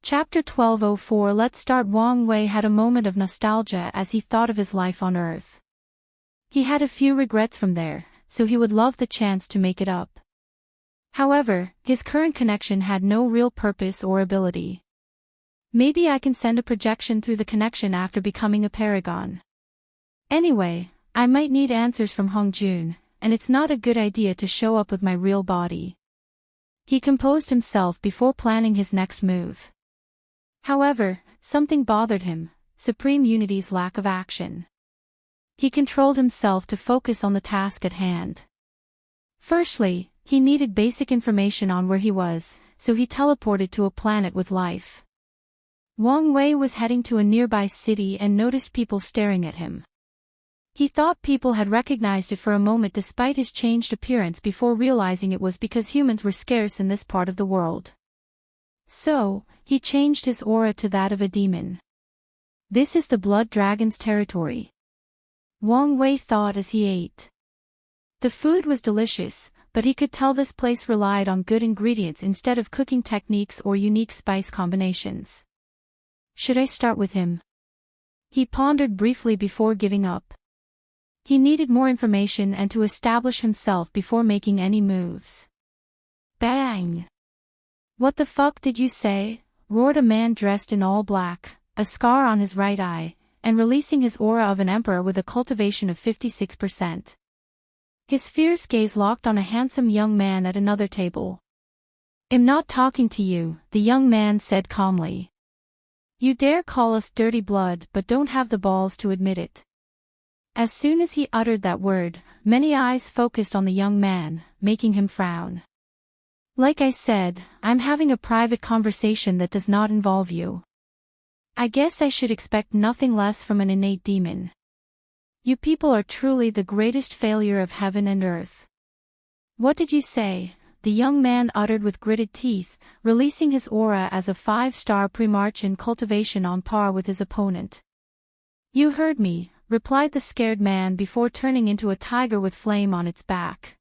Chapter 1204. Let's start. Wang Wei had a moment of nostalgia as he thought of his life on Earth. He had a few regrets from there, so he would love the chance to make it up. However, his current connection had no real purpose or ability. Maybe I can send a projection through the connection after becoming a paragon. Anyway, I might need answers from Hongjun, and it's not a good idea to show up with my real body. He composed himself before planning his next move. However, something bothered him: Supreme Unity's lack of action. He controlled himself to focus on the task at hand. Firstly, he needed basic information on where he was, so he teleported to a planet with life. Wang Wei was heading to a nearby city and noticed people staring at him. He thought people had recognized it for a moment despite his changed appearance before realizing it was because humans were scarce in this part of the world. So, he changed his aura to that of a demon. This is the Blood Dragon's territory, Wang Wei thought as he ate. The food was delicious, but he could tell this place relied on good ingredients instead of cooking techniques or unique spice combinations. Should I start with him? He pondered briefly before giving up. He needed more information and to establish himself before making any moves. Bang! What the fuck did you say? Roared a man dressed in all black, a scar on his right eye, and releasing his aura of an emperor with a cultivation of 56%. His fierce gaze locked on a handsome young man at another table. "I'm not talking to you," the young man said calmly. "You dare call us dirty blood but don't have the balls to admit it." As soon as he uttered that word, many eyes focused on the young man, making him frown. "Like I said, I'm having a private conversation that does not involve you. I guess I should expect nothing less from an innate demon. You people are truly the greatest failure of heaven and earth." "What did you say?" the young man uttered with gritted teeth, releasing his aura as a 5-star pre-march in cultivation on par with his opponent. "You heard me," replied the scared man before turning into a tiger with flame on its back.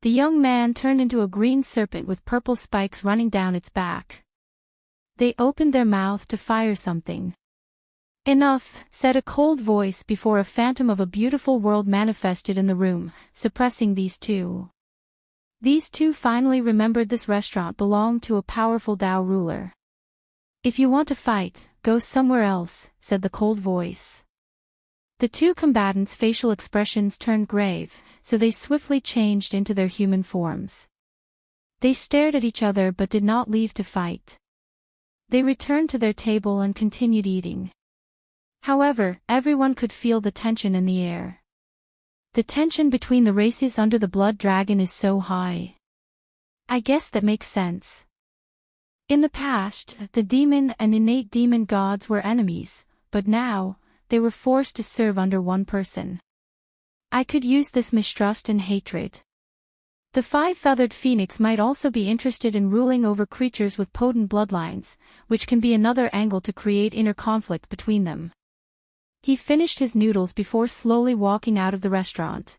The young man turned into a green serpent with purple spikes running down its back. They opened their mouth to fire something. "Enough," said a cold voice before a phantom of a beautiful world manifested in the room, suppressing these two. These two finally remembered this restaurant belonged to a powerful Dao ruler. "If you want to fight, go somewhere else," said the cold voice. The two combatants' facial expressions turned grave, so they swiftly changed into their human forms. They stared at each other but did not leave to fight. They returned to their table and continued eating. However, everyone could feel the tension in the air. The tension between the races under the Blood Dragon is so high. I guess that makes sense. In the past, the demon and innate demon gods were enemies, but now, they were forced to serve under one person. I could use this mistrust and hatred. The 5-feathered phoenix might also be interested in ruling over creatures with potent bloodlines, which can be another angle to create inner conflict between them. He finished his noodles before slowly walking out of the restaurant.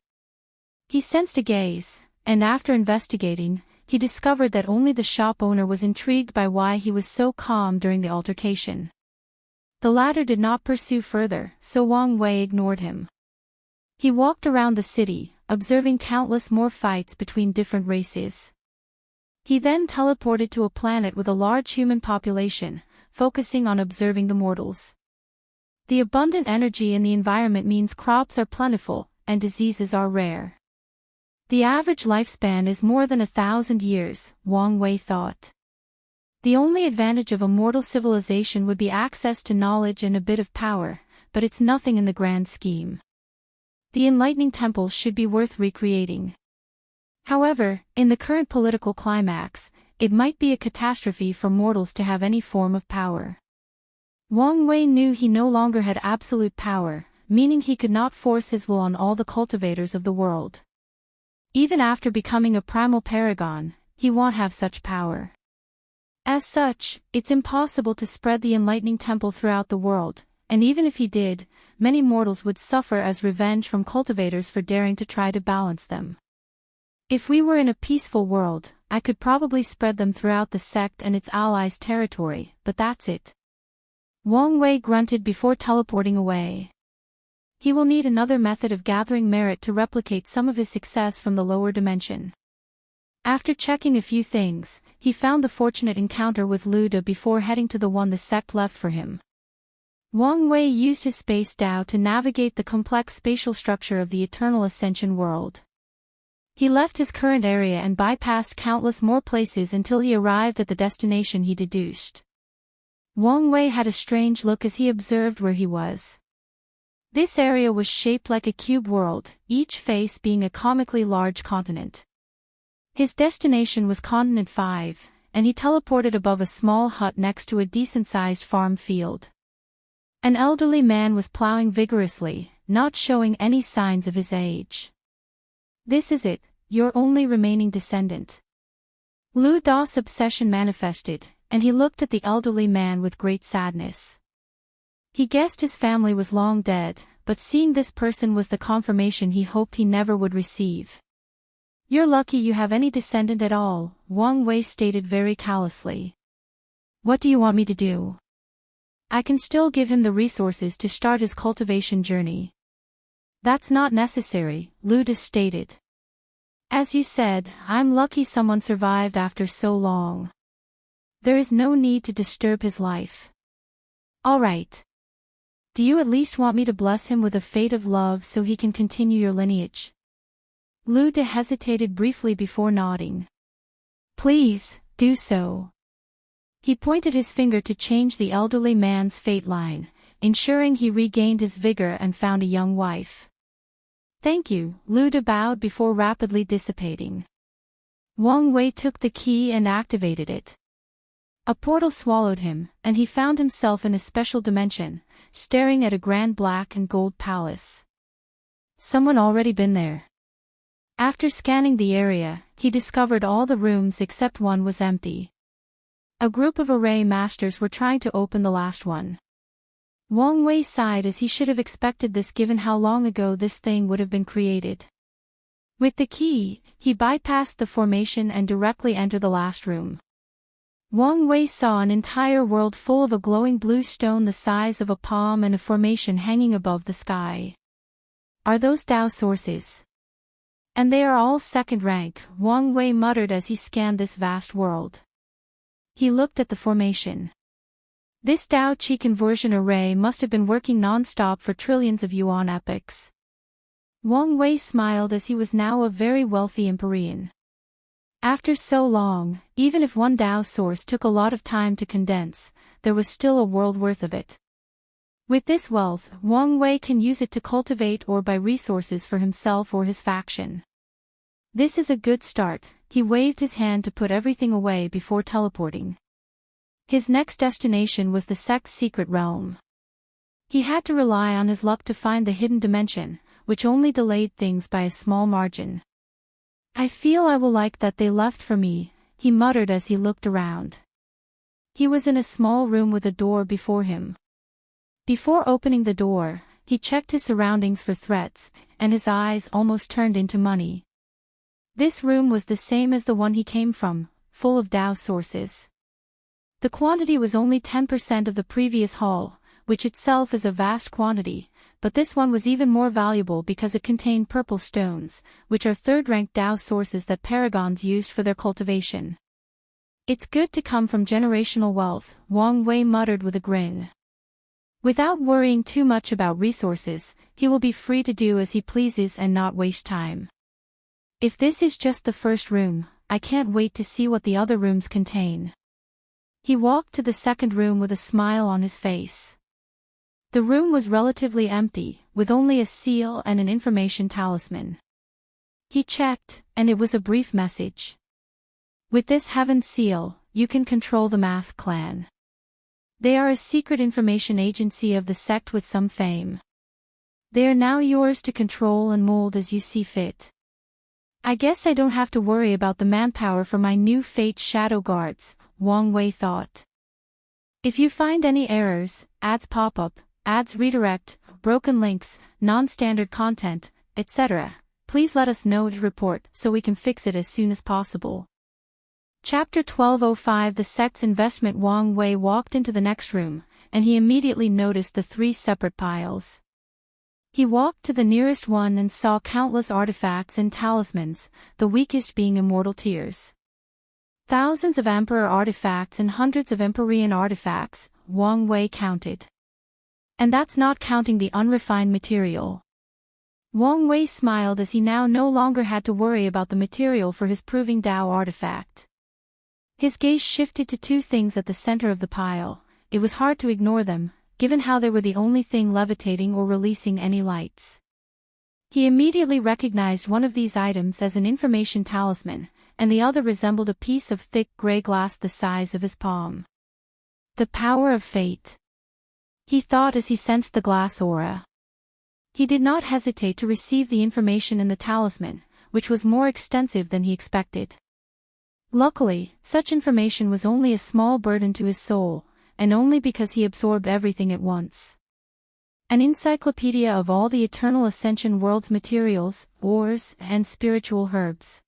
He sensed a gaze, and after investigating, he discovered that only the shop owner was intrigued by why he was so calm during the altercation. The latter did not pursue further, so Wang Wei ignored him. He walked around the city, observing countless more fights between different races. He then teleported to a planet with a large human population, focusing on observing the mortals. The abundant energy in the environment means crops are plentiful, and diseases are rare. The average lifespan is more than 1,000 years, Wang Wei thought. The only advantage of a mortal civilization would be access to knowledge and a bit of power, but it's nothing in the grand scheme. The enlightening temple should be worth recreating. However, in the current political climax, it might be a catastrophe for mortals to have any form of power. Wang Wei knew he no longer had absolute power, meaning he could not force his will on all the cultivators of the world. Even after becoming a primal paragon, he won't have such power. As such, it's impossible to spread the enlightening temple throughout the world, and even if he did, many mortals would suffer as revenge from cultivators for daring to try to balance them. If we were in a peaceful world, I could probably spread them throughout the sect and its allies' territory, but that's it. Wang Wei grunted before teleporting away. He will need another method of gathering merit to replicate some of his success from the lower dimension. After checking a few things, he found the fortunate encounter with Lu De before heading to the one the sect left for him. Wang Wei used his space Dao to navigate the complex spatial structure of the Eternal Ascension world. He left his current area and bypassed countless more places until he arrived at the destination he deduced. Wang Wei had a strange look as he observed where he was. This area was shaped like a cube world, each face being a comically large continent. His destination was Continent 5, and he teleported above a small hut next to a decent-sized farm field. An elderly man was plowing vigorously, not showing any signs of his age. "This is it, your only remaining descendant." Lu Da's obsession manifested, and he looked at the elderly man with great sadness. He guessed his family was long dead, but seeing this person was the confirmation he hoped he never would receive. "You're lucky you have any descendant at all," Wang Wei stated very callously. "What do you want me to do?" "I can still give him the resources to start his cultivation journey." "That's not necessary," Lu De stated. "As you said, I'm lucky someone survived after so long. There is no need to disturb his life." "All right. Do you at least want me to bless him with a fate of love so he can continue your lineage?" Lu De hesitated briefly before nodding. "Please, do so." He pointed his finger to change the elderly man's fate line, ensuring he regained his vigor and found a young wife. "Thank you," Lu De bowed before rapidly dissipating. Wang Wei took the key and activated it. A portal swallowed him, and he found himself in a special dimension, staring at a grand black and gold palace. Someone already been there. After scanning the area, he discovered all the rooms except one was empty. A group of array masters were trying to open the last one. Wang Wei sighed as he should have expected this given how long ago this thing would have been created. With the key, he bypassed the formation and directly entered the last room. Wang Wei saw an entire world full of a glowing blue stone the size of a palm and a formation hanging above the sky. "Are those Dao sources?" "And they are all second rank," Wang Wei muttered as he scanned this vast world. He looked at the formation. This Dao Qi conversion array must have been working non-stop for trillions of yuan epochs. Wang Wei smiled as he was now a very wealthy Empyrean. After so long, even if one Dao source took a lot of time to condense, there was still a world worth of it. With this wealth, Wang Wei can use it to cultivate or buy resources for himself or his faction. This is a good start. He waved his hand to put everything away before teleporting. His next destination was the Sect's secret realm. He had to rely on his luck to find the hidden dimension, which only delayed things by a small margin. "I feel I will like that they left for me," he muttered as he looked around. He was in a small room with a door before him. Before opening the door, he checked his surroundings for threats, and his eyes almost turned into money. This room was the same as the one he came from, full of Dao sources. The quantity was only 10% of the previous hall, which itself is a vast quantity, but this one was even more valuable because it contained purple stones, which are third-rank Dao sources that paragons used for their cultivation. "It's good to come from generational wealth," Wang Wei muttered with a grin. Without worrying too much about resources, he will be free to do as he pleases and not waste time. If this is just the first room, I can't wait to see what the other rooms contain. He walked to the second room with a smile on his face. The room was relatively empty, with only a seal and an information talisman. He checked, and it was a brief message. "With this Heaven seal, you can control the Mask Clan. They are a secret information agency of the sect with some fame. They are now yours to control and mold as you see fit. I guess I don't have to worry about the manpower for my new Fate Shadow Guards," Wang Wei thought. "If you find any errors, ads pop up, ads redirect, broken links, non-standard content, etc., please let us know to report so we can fix it as soon as possible. Chapter 1205 The Sect's Investment. Wang Wei walked into the next room, and he immediately noticed the 3 separate piles. He walked to the nearest one and saw countless artifacts and talismans, the weakest being immortal tears. Thousands of Emperor artifacts and hundreds of Empyrean artifacts, Wang Wei counted. And that's not counting the unrefined material. Wang Wei smiled as he now no longer had to worry about the material for his Proving Tao artifact. His gaze shifted to 2 things at the center of the pile. It was hard to ignore them, given how they were the only thing levitating or releasing any lights. He immediately recognized one of these items as an information talisman, and the other resembled a piece of thick gray glass the size of his palm. The power of fate, he thought as he sensed the glass aura. He did not hesitate to receive the information in the talisman, which was more extensive than he expected. Luckily, such information was only a small burden to his soul, and only because he absorbed everything at once. An encyclopedia of all the Eternal Ascension world's materials, ores, and spiritual herbs.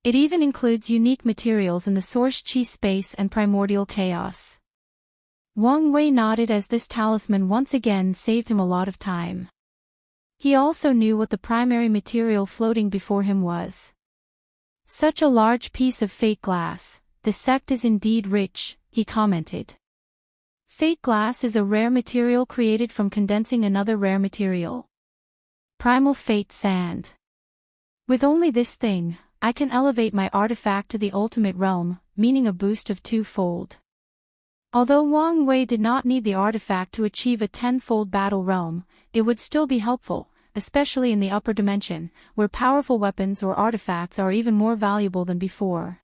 It even includes unique materials in the Source Chi space and primordial chaos. Wang Wei nodded as this talisman once again saved him a lot of time. He also knew what the primary material floating before him was. Such a large piece of fate glass, the sect is indeed rich, he commented. Fate glass is a rare material created from condensing another rare material. Primal fate sand. With only this thing, I can elevate my artifact to the ultimate realm, meaning a boost of 2-fold. Although Wang Wei did not need the artifact to achieve a 10-fold battle realm, it would still be helpful, especially in the upper dimension, where powerful weapons or artifacts are even more valuable than before.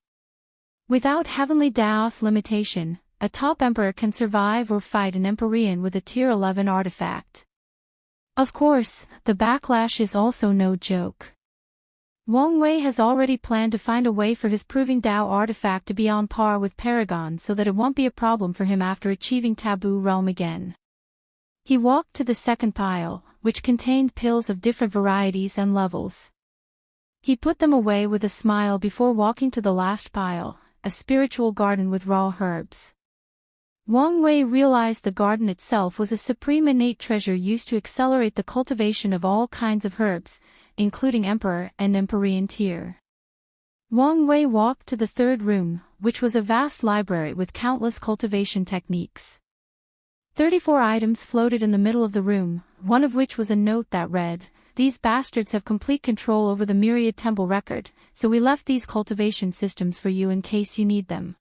Without Heavenly Daos limitation, a top emperor can survive or fight an Empyrean with a tier 11 artifact. Of course, the backlash is also no joke. Wang Wei has already planned to find a way for his Proving Tao artifact to be on par with Paragon so that it won't be a problem for him after achieving Taboo Realm again. He walked to the second pile, which contained pills of different varieties and levels. He put them away with a smile before walking to the last pile, a spiritual garden with raw herbs. Wang Wei realized the garden itself was a supreme innate treasure used to accelerate the cultivation of all kinds of herbs, including Emperor and Empyrean tier. Wang Wei walked to the third room, which was a vast library with countless cultivation techniques. 34 items floated in the middle of the room, one of which was a note that read, "These bastards have complete control over the Myriad Temple record, so we left these cultivation systems for you in case you need them.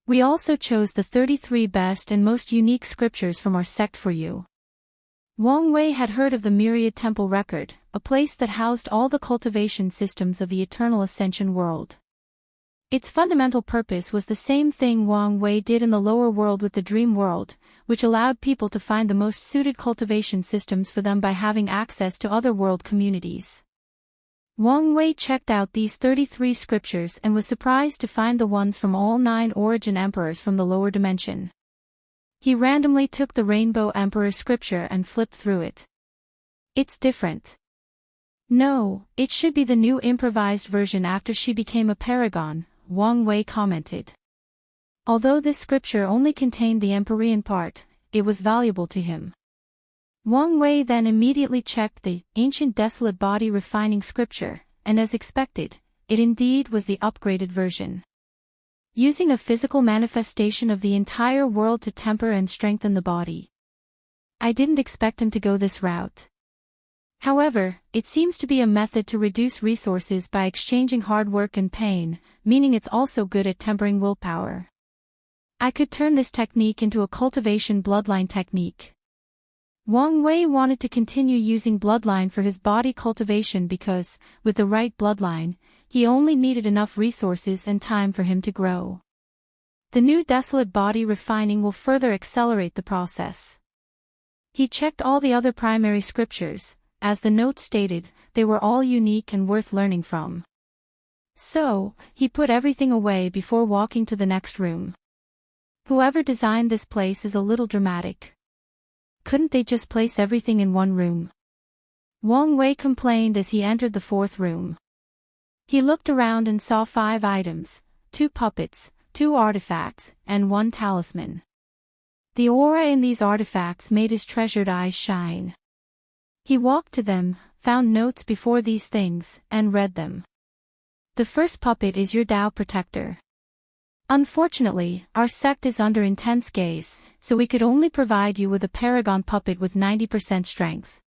We also chose the 33 best and most unique scriptures from our sect for you." Wang Wei had heard of the Myriad Temple record, a place that housed all the cultivation systems of the Eternal Ascension world. Its fundamental purpose was the same thing Wang Wei did in the lower world with the Dream World, which allowed people to find the most suited cultivation systems for them by having access to other world communities. Wang Wei checked out these 33 scriptures and was surprised to find the ones from all 9 origin emperors from the lower dimension. He randomly took the Rainbow Emperor scripture and flipped through it. It's different. No, it should be the new improvised version after she became a paragon, Wang Wei commented. Although this scripture only contained the Empyrean part, it was valuable to him. Wang Wei then immediately checked the Ancient Desolate Body Refining scripture, and as expected, it indeed was the upgraded version. Using a physical manifestation of the entire world to temper and strengthen the body. I didn't expect him to go this route. However, it seems to be a method to reduce resources by exchanging hard work and pain, meaning it's also good at tempering willpower. I could turn this technique into a cultivation bloodline technique. Wang Wei wanted to continue using bloodline for his body cultivation because, with the right bloodline, he only needed enough resources and time for him to grow. The new Desolate Body Refining will further accelerate the process. He checked all the other primary scriptures. As the note stated, they were all unique and worth learning from. So, he put everything away before walking to the next room. Whoever designed this place is a little dramatic. Couldn't they just place everything in one room? Wang Wei complained as he entered the fourth room. He looked around and saw 5 items, 2 puppets, 2 artifacts, and 1 talisman. The aura in these artifacts made his treasured eyes shine. He walked to them, found notes before these things, and read them. The first puppet is your Tao protector. Unfortunately, our sect is under intense gaze, so we could only provide you with a paragon puppet with 90% strength.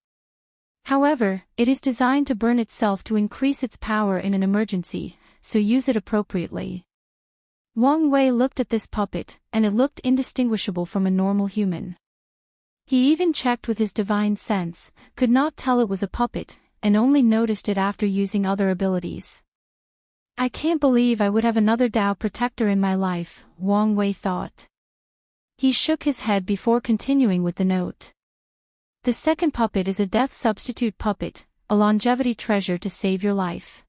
However, it is designed to burn itself to increase its power in an emergency, so use it appropriately. Wang Wei looked at this puppet, and it looked indistinguishable from a normal human. He even checked with his divine sense, could not tell it was a puppet, and only noticed it after using other abilities. I can't believe I would have another Tao protector in my life, Wang Wei thought. He shook his head before continuing with the note. The second puppet is a death substitute puppet, a longevity treasure to save your life.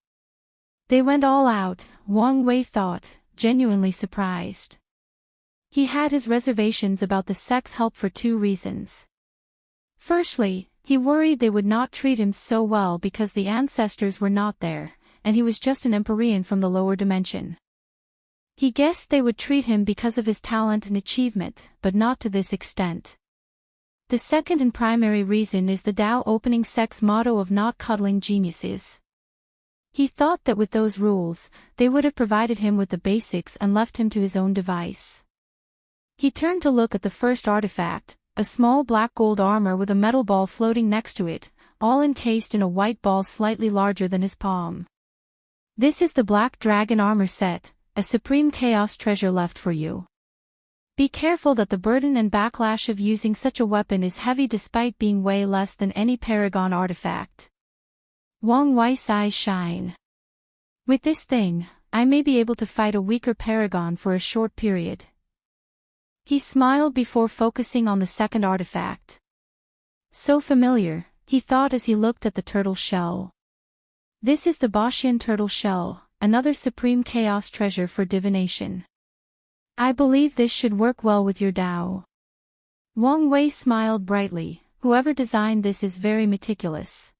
They went all out, Wang Wei thought, genuinely surprised. He had his reservations about the sect's help for 2 reasons. Firstly, he worried they would not treat him so well because the ancestors were not there, and he was just an Empyrean from the lower dimension. He guessed they would treat him because of his talent and achievement, but not to this extent. The second and primary reason is the Tao opening sect's motto of not cuddling geniuses. He thought that with those rules, they would have provided him with the basics and left him to his own device. He turned to look at the first artifact, a small black gold armor with a metal ball floating next to it, all encased in a white ball slightly larger than his palm. This is the Black Dragon armor set, a supreme chaos treasure left for you. Be careful that the burden and backlash of using such a weapon is heavy despite being way less than any paragon artifact. Wang Wei's eyes shine. With this thing, I may be able to fight a weaker paragon for a short period. He smiled before focusing on the second artifact. So familiar, he thought as he looked at the turtle shell. This is the Boshian turtle shell, another supreme chaos treasure for divination. I believe this should work well with your Tao. Wang Wei smiled brightly, whoever designed this is very meticulous.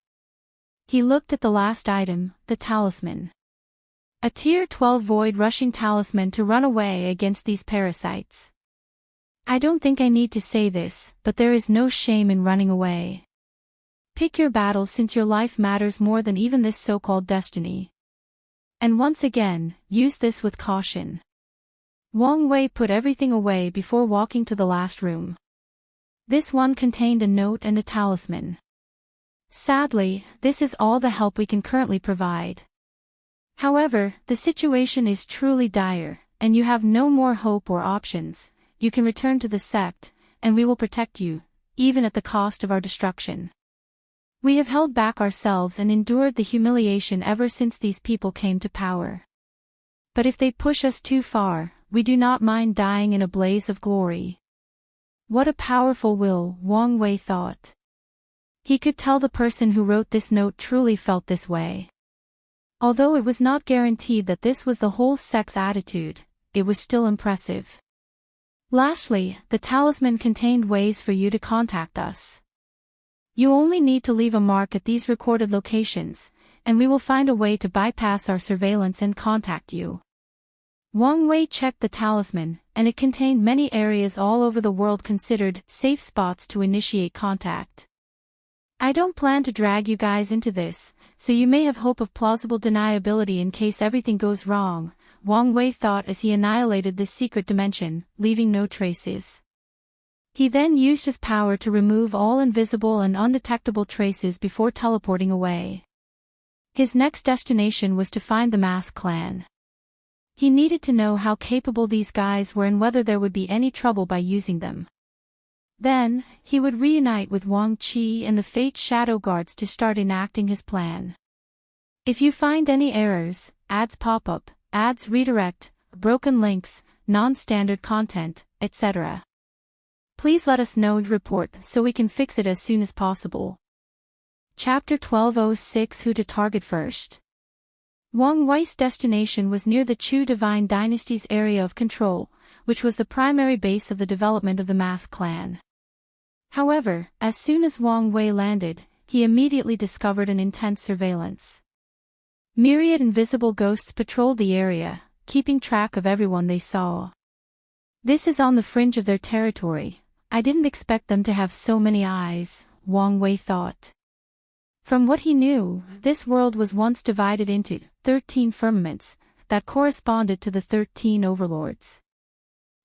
He looked at the last item, the talisman. A tier 12 void-rushing talisman to run away against these parasites. I don't think I need to say this, but there is no shame in running away. Pick your battles since your life matters more than even this so-called destiny. And once again, use this with caution. Wang Wei put everything away before walking to the last room. This one contained a note and a talisman. Sadly, this is all the help we can currently provide. However, the situation is truly dire, and you have no more hope or options. You can return to the sect, and we will protect you, even at the cost of our destruction. We have held back ourselves and endured the humiliation ever since these people came to power. But if they push us too far, we do not mind dying in a blaze of glory. What a powerful will, Wang Wei thought. He could tell the person who wrote this note truly felt this way. Although it was not guaranteed that this was the whole sect's attitude, it was still impressive. Lastly, the talisman contained ways for you to contact us. You only need to leave a mark at these recorded locations, and we will find a way to bypass our surveillance and contact you. Wang Wei checked the talisman, and it contained many areas all over the world considered safe spots to initiate contact. I don't plan to drag you guys into this, so you may have hope of plausible deniability in case everything goes wrong, Wang Wei thought as he annihilated this secret dimension, leaving no traces. He then used his power to remove all invisible and undetectable traces before teleporting away. His next destination was to find the Mask Clan. He needed to know how capable these guys were and whether there would be any trouble by using them. Then, he would reunite with Wang Qi and the Fate Shadow Guards to start enacting his plan. If you find any errors, ads pop up, ads redirect, broken links, non-standard content, etc., please let us know and report so we can fix it as soon as possible. Chapter 1206 Who to Target First. Wang Wei's destination was near the Chu Divine Dynasty's area of control, which was the primary base of the development of the Mask Clan. However, as soon as Wang Wei landed, he immediately discovered an intense surveillance. Myriad invisible ghosts patrolled the area, keeping track of everyone they saw. This is on the fringe of their territory. I didn't expect them to have so many eyes, Wang Wei thought. From what he knew, this world was once divided into 13 firmaments that corresponded to the 13 overlords.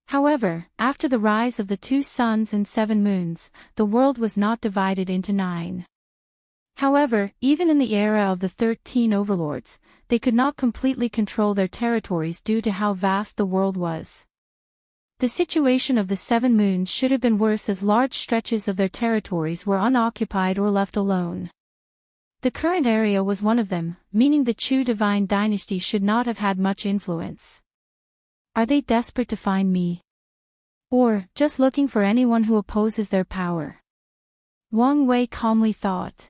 However, after the rise of the 2 suns and 7 moons, the world was not divided into 9. However, even in the era of the 13 overlords, they could not completely control their territories due to how vast the world was. The situation of the 7 moons should have been worse as large stretches of their territories were unoccupied or left alone. The current area was one of them, meaning the Chu divine dynasty should not have had much influence. Are they desperate to find me? Or, just looking for anyone who opposes their power? Wang Wei calmly thought.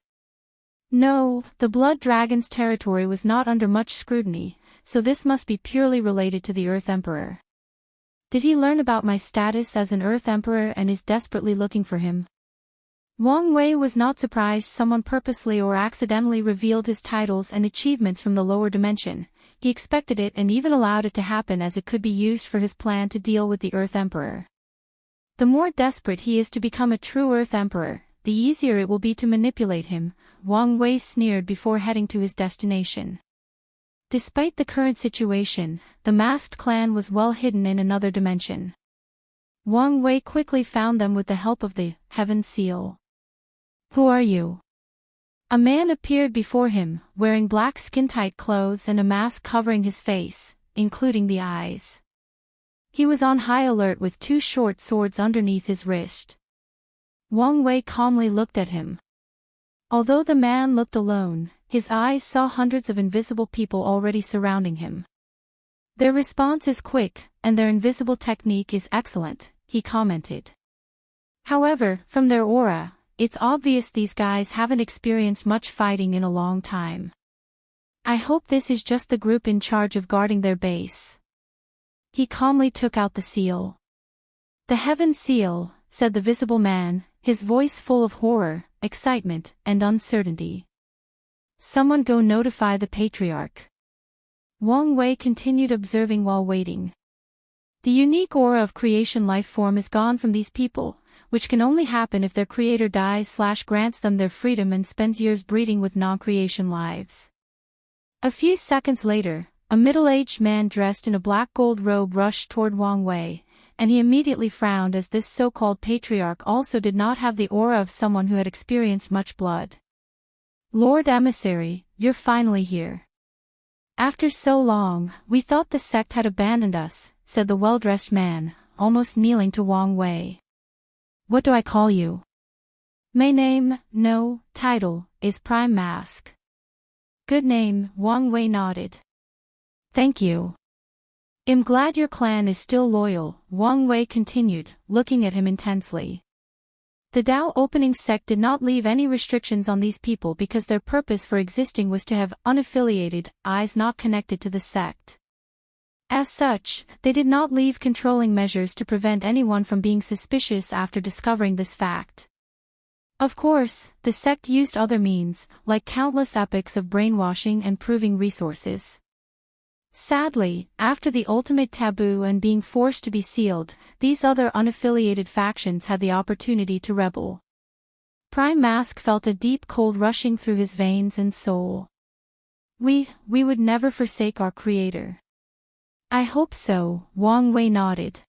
No, the Blood Dragon's territory was not under much scrutiny, so this must be purely related to the Earth Emperor. Did he learn about my status as an Earth Emperor and is desperately looking for him? Wang Wei was not surprised someone purposely or accidentally revealed his titles and achievements from the lower dimension. He expected it and even allowed it to happen as it could be used for his plan to deal with the Earth Emperor. The more desperate he is to become a true Earth Emperor, the easier it will be to manipulate him, Wang Wei sneered before heading to his destination. Despite the current situation, the masked clan was well hidden in another dimension. Wang Wei quickly found them with the help of the Heaven Seal. Who are you? A man appeared before him, wearing black skin-tight clothes and a mask covering his face, including the eyes. He was on high alert with 2 short swords underneath his wrist. Wang Wei calmly looked at him. Although the man looked alone, his eyes saw hundreds of invisible people already surrounding him. Their response is quick, and their invisible technique is excellent, he commented. However, from their aura, it's obvious these guys haven't experienced much fighting in a long time. I hope this is just the group in charge of guarding their base. He calmly took out the seal. The Heaven Seal, said the visible man, his voice full of horror, excitement, and uncertainty. Someone go notify the Patriarch. Wang Wei continued observing while waiting. The unique aura of creation life form is gone from these people, which can only happen if their creator dies/grants them their freedom and spends years breeding with non-creation lives. A few seconds later, a middle-aged man dressed in a black gold robe rushed toward Wang Wei, and he immediately frowned as this so-called patriarch also did not have the aura of someone who had experienced much blood. Lord Emissary, you're finally here. After so long, we thought the sect had abandoned us, said the well-dressed man, almost kneeling to Wang Wei. What do I call you? My name, no, title, is Prime Mask. Good name, Wang Wei nodded. Thank you. I'm glad your clan is still loyal, Wang Wei continued, looking at him intensely. The Dao opening sect did not leave any restrictions on these people because their purpose for existing was to have unaffiliated eyes not connected to the sect. As such, they did not leave controlling measures to prevent anyone from being suspicious after discovering this fact. Of course, the sect used other means, like countless epochs of brainwashing and proving resources. Sadly, after the ultimate taboo and being forced to be sealed, these other unaffiliated factions had the opportunity to rebel. Prime Mask felt a deep cold rushing through his veins and soul. We would never forsake our creator. I hope so, Wang Wei nodded.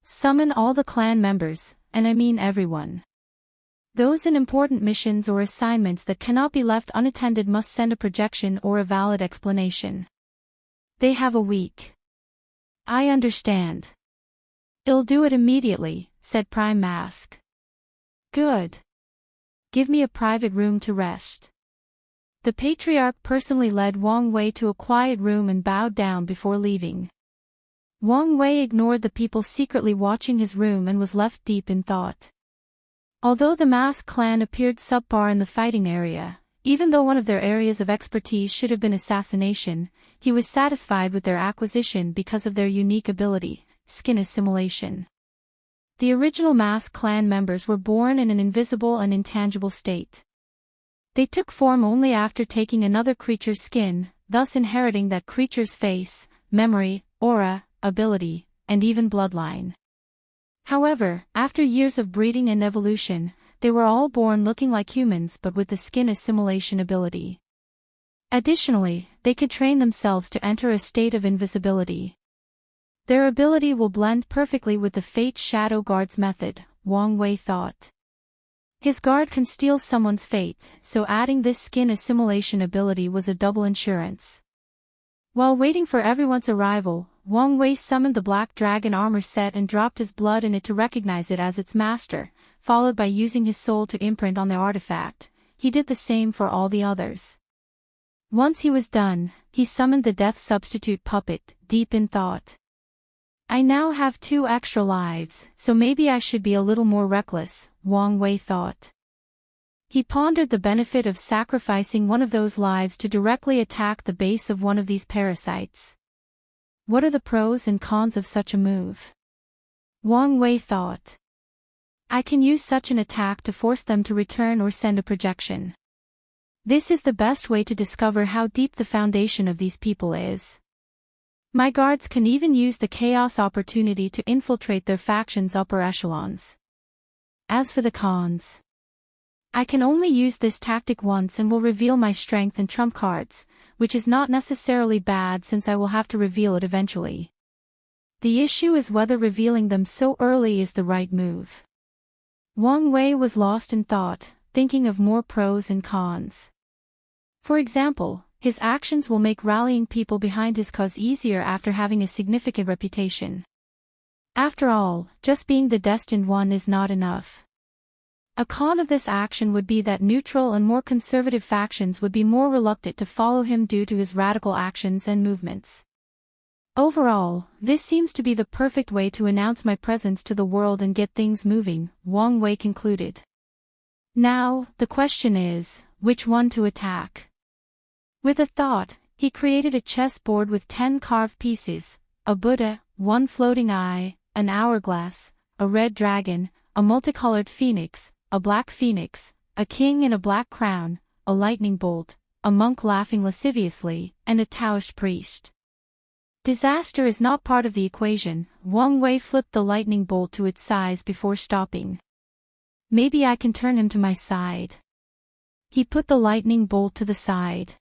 Summon all the clan members, and I mean everyone. Those in important missions or assignments that cannot be left unattended must send a projection or a valid explanation. They have a week. I understand. I'll do it immediately, said Prime Mask. Good. Give me a private room to rest. The Patriarch personally led Wang Wei to a quiet room and bowed down before leaving. Wang Wei ignored the people secretly watching his room and was left deep in thought. Although the Mask clan appeared subpar in the fighting area, even though one of their areas of expertise should have been assassination, he was satisfied with their acquisition because of their unique ability, skin assimilation. The original Mask clan members were born in an invisible and intangible state. They took form only after taking another creature's skin, thus inheriting that creature's face, memory, aura, ability, and even bloodline. However, after years of breeding and evolution, they were all born looking like humans but with the skin assimilation ability. Additionally, they could train themselves to enter a state of invisibility. Their ability will blend perfectly with the Fate Shadow Guard's method, Wang Wei thought. His guard can steal someone's fate, so adding this skin assimilation ability was a double insurance. While waiting for everyone's arrival, Wang Wei summoned the Black Dragon armor set and dropped his blood in it to recognize it as its master, followed by using his soul to imprint on the artifact. He did the same for all the others. Once he was done, he summoned the Death Substitute puppet, deep in thought. I now have 2 extra lives, so maybe I should be a little more reckless, Wang Wei thought. He pondered the benefit of sacrificing one of those lives to directly attack the base of one of these parasites. What are the pros and cons of such a move? Wang Wei thought. I can use such an attack to force them to return or send a projection. This is the best way to discover how deep the foundation of these people is. My guards can even use the chaos opportunity to infiltrate their faction's upper echelons. As for the cons, I can only use this tactic once and will reveal my strength and trump cards, which is not necessarily bad since I will have to reveal it eventually. The issue is whether revealing them so early is the right move. Wang Wei was lost in thought, thinking of more pros and cons. For example, his actions will make rallying people behind his cause easier after having a significant reputation. After all, just being the Destined One is not enough. A con of this action would be that neutral and more conservative factions would be more reluctant to follow him due to his radical actions and movements. Overall, this seems to be the perfect way to announce my presence to the world and get things moving, Wang Wei concluded. Now, the question is, which one to attack? With a thought, he created a chessboard with 10 carved pieces, a Buddha, 1 floating eye, an hourglass, a red dragon, a multicolored phoenix, a black phoenix, a king in a black crown, a lightning bolt, a monk laughing lasciviously, and a Taoist priest. Disaster is not part of the equation. Wang Wei flipped the lightning bolt to its size before stopping. Maybe I can turn him to my side. He put the lightning bolt to the side.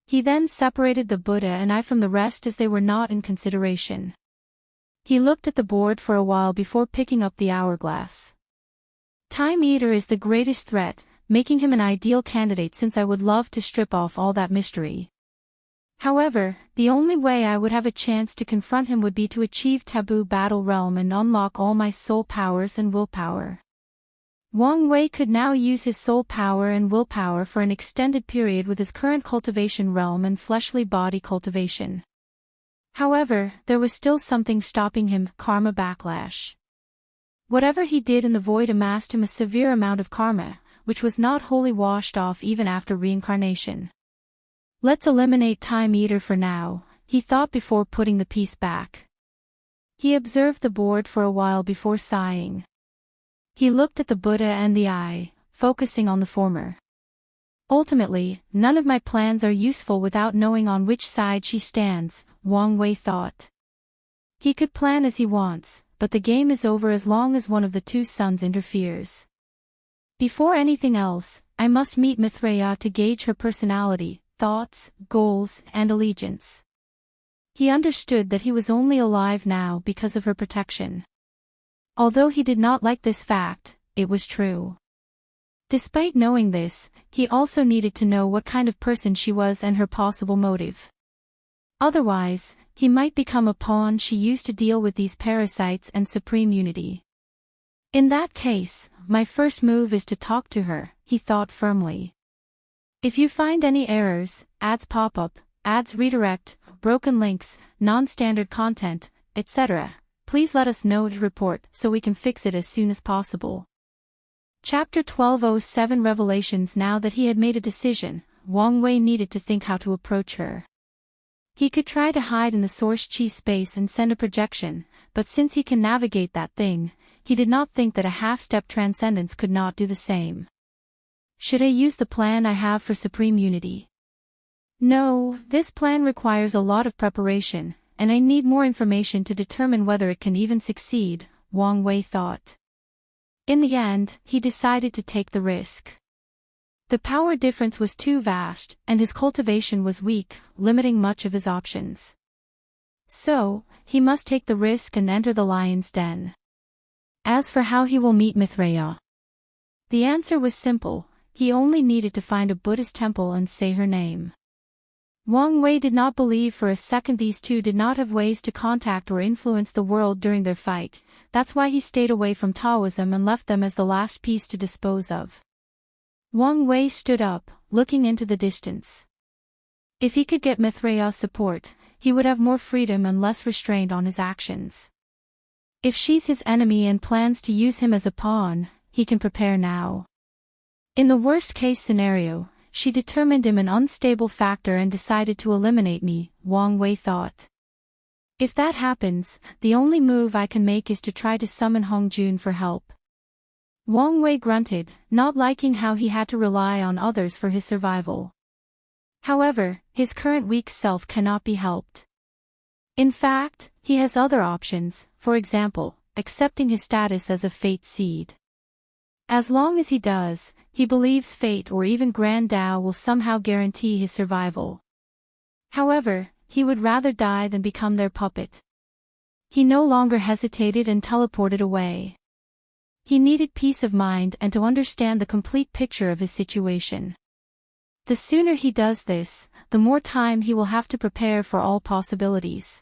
He then separated the Buddha and I from the rest as they were not in consideration. He looked at the board for a while before picking up the hourglass. Time Eater is the greatest threat, making him an ideal candidate since I would love to strip off all that mystery. However, the only way I would have a chance to confront him would be to achieve Taboo Battle Realm and unlock all my soul powers and willpower. Wang Wei could now use his soul power and willpower for an extended period with his current cultivation realm and fleshly body cultivation. However, there was still something stopping him, karma backlash. Whatever he did in the void amassed him a severe amount of karma, which was not wholly washed off even after reincarnation. Let's eliminate Time Eater for now, he thought before putting the piece back. He observed the board for a while before sighing. He looked at the Buddha and the eye, focusing on the former. Ultimately, none of my plans are useful without knowing on which side she stands, Wang Wei thought. He could plan as he wants, but the game is over as long as one of the 2 sons interferes. Before anything else, I must meet Mithraea to gauge her personality, thoughts, goals, and allegiance. He understood that he was only alive now because of her protection. Although he did not like this fact, it was true. Despite knowing this, he also needed to know what kind of person she was and her possible motive. Otherwise, he might become a pawn she used to deal with these parasites and supreme unity. In that case, my first move is to talk to her, he thought firmly. If you find any errors, ads pop up, ads redirect, broken links, non-standard content, etc., please let us know to report so we can fix it as soon as possible. Chapter 1207 Revelations. Now that he had made a decision, Wang Wei needed to think how to approach her. He could try to hide in the source chi space and send a projection, but since he can navigate that thing, he did not think that a half-step transcendence could not do the same. Should I use the plan I have for supreme unity? No, this plan requires a lot of preparation, and I need more information to determine whether it can even succeed, Wang Wei thought. In the end, he decided to take the risk. The power difference was too vast, and his cultivation was weak, limiting much of his options. So, he must take the risk and enter the lion's den. As for how he will meet Mithraea, the answer was simple. He only needed to find a Buddhist temple and say her name. Wang Wei did not believe for a second these two did not have ways to contact or influence the world during their fight. That's why he stayed away from Taoism and left them as the last piece to dispose of. Wang Wei stood up, looking into the distance. If he could get Mithraea's support, he would have more freedom and less restraint on his actions. If she's his enemy and plans to use him as a pawn, he can prepare now. In the worst-case scenario, she determined him an unstable factor and decided to eliminate me, Wang Wei thought. If that happens, the only move I can make is to try to summon Hong Jun for help. Wang Wei grunted, not liking how he had to rely on others for his survival. However, his current weak self cannot be helped. In fact, he has other options, for example, accepting his status as a fate seed. As long as he does, he believes fate or even Grand Tao will somehow guarantee his survival. However, he would rather die than become their puppet. He no longer hesitated and teleported away. He needed peace of mind and to understand the complete picture of his situation. The sooner he does this, the more time he will have to prepare for all possibilities.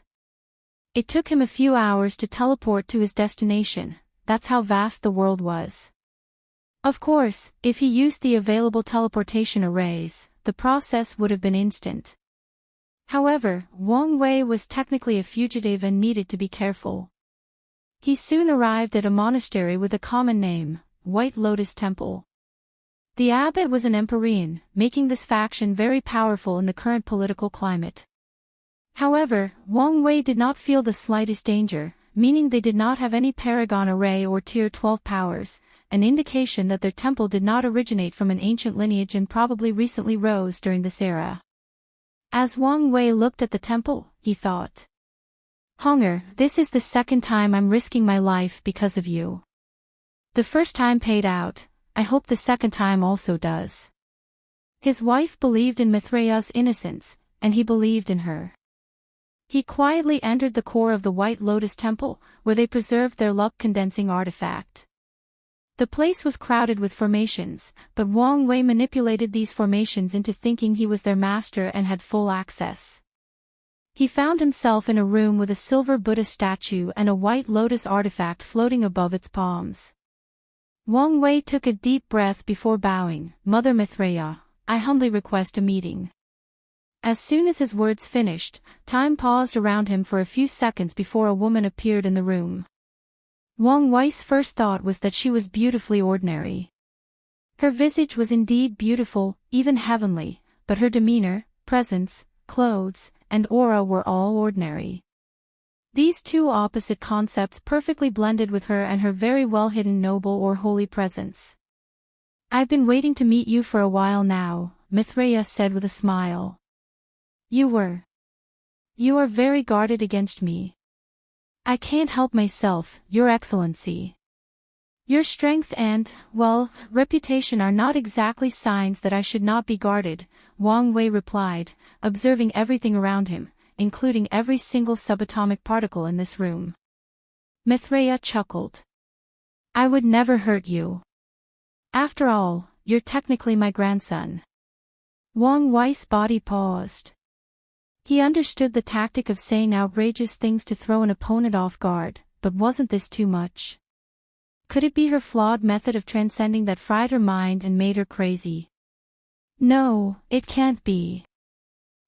It took him a few hours to teleport to his destination. That's how vast the world was. Of course, if he used the available teleportation arrays, the process would have been instant. However, Wang Wei was technically a fugitive and needed to be careful. He soon arrived at a monastery with a common name, White Lotus Temple. The abbot was an Emperorian, making this faction very powerful in the current political climate. However, Wang Wei did not feel the slightest danger, meaning they did not have any Paragon Array or Tier 12 powers, an indication that their temple did not originate from an ancient lineage and probably recently rose during this era. As Wang Wei looked at the temple, he thought, "Honger, this is the second time I'm risking my life because of you. The first time paid out, I hope the second time also does." His wife believed in Mithraea's innocence, and he believed in her. He quietly entered the core of the White Lotus Temple, where they preserved their luck-condensing artifact. The place was crowded with formations, but Wang Wei manipulated these formations into thinking he was their master and had full access. He found himself in a room with a silver Buddha statue and a white lotus artifact floating above its palms. Wang Wei took a deep breath before bowing. "Mother Mithraea, I humbly request a meeting." As soon as his words finished, time paused around him for a few seconds before a woman appeared in the room. Wang Wei's first thought was that she was beautifully ordinary. Her visage was indeed beautiful, even heavenly, but her demeanor, presence, clothes, and aura were all ordinary. These two opposite concepts perfectly blended with her and her very well-hidden noble or holy presence. "I've been waiting to meet you for a while now," Mithraea said with a smile. You are very guarded against me." "I can't help myself, Your Excellency. Your strength and, well, reputation are not exactly signs that I should not be guarded," Wang Wei replied, observing everything around him, including every single subatomic particle in this room. Mithraea chuckled. "I would never hurt you. After all, you're technically my grandson." Wang Wei's body paused. He understood the tactic of saying outrageous things to throw an opponent off guard, but wasn't this too much? Could it be her flawed method of transcending that fried her mind and made her crazy? No, it can't be.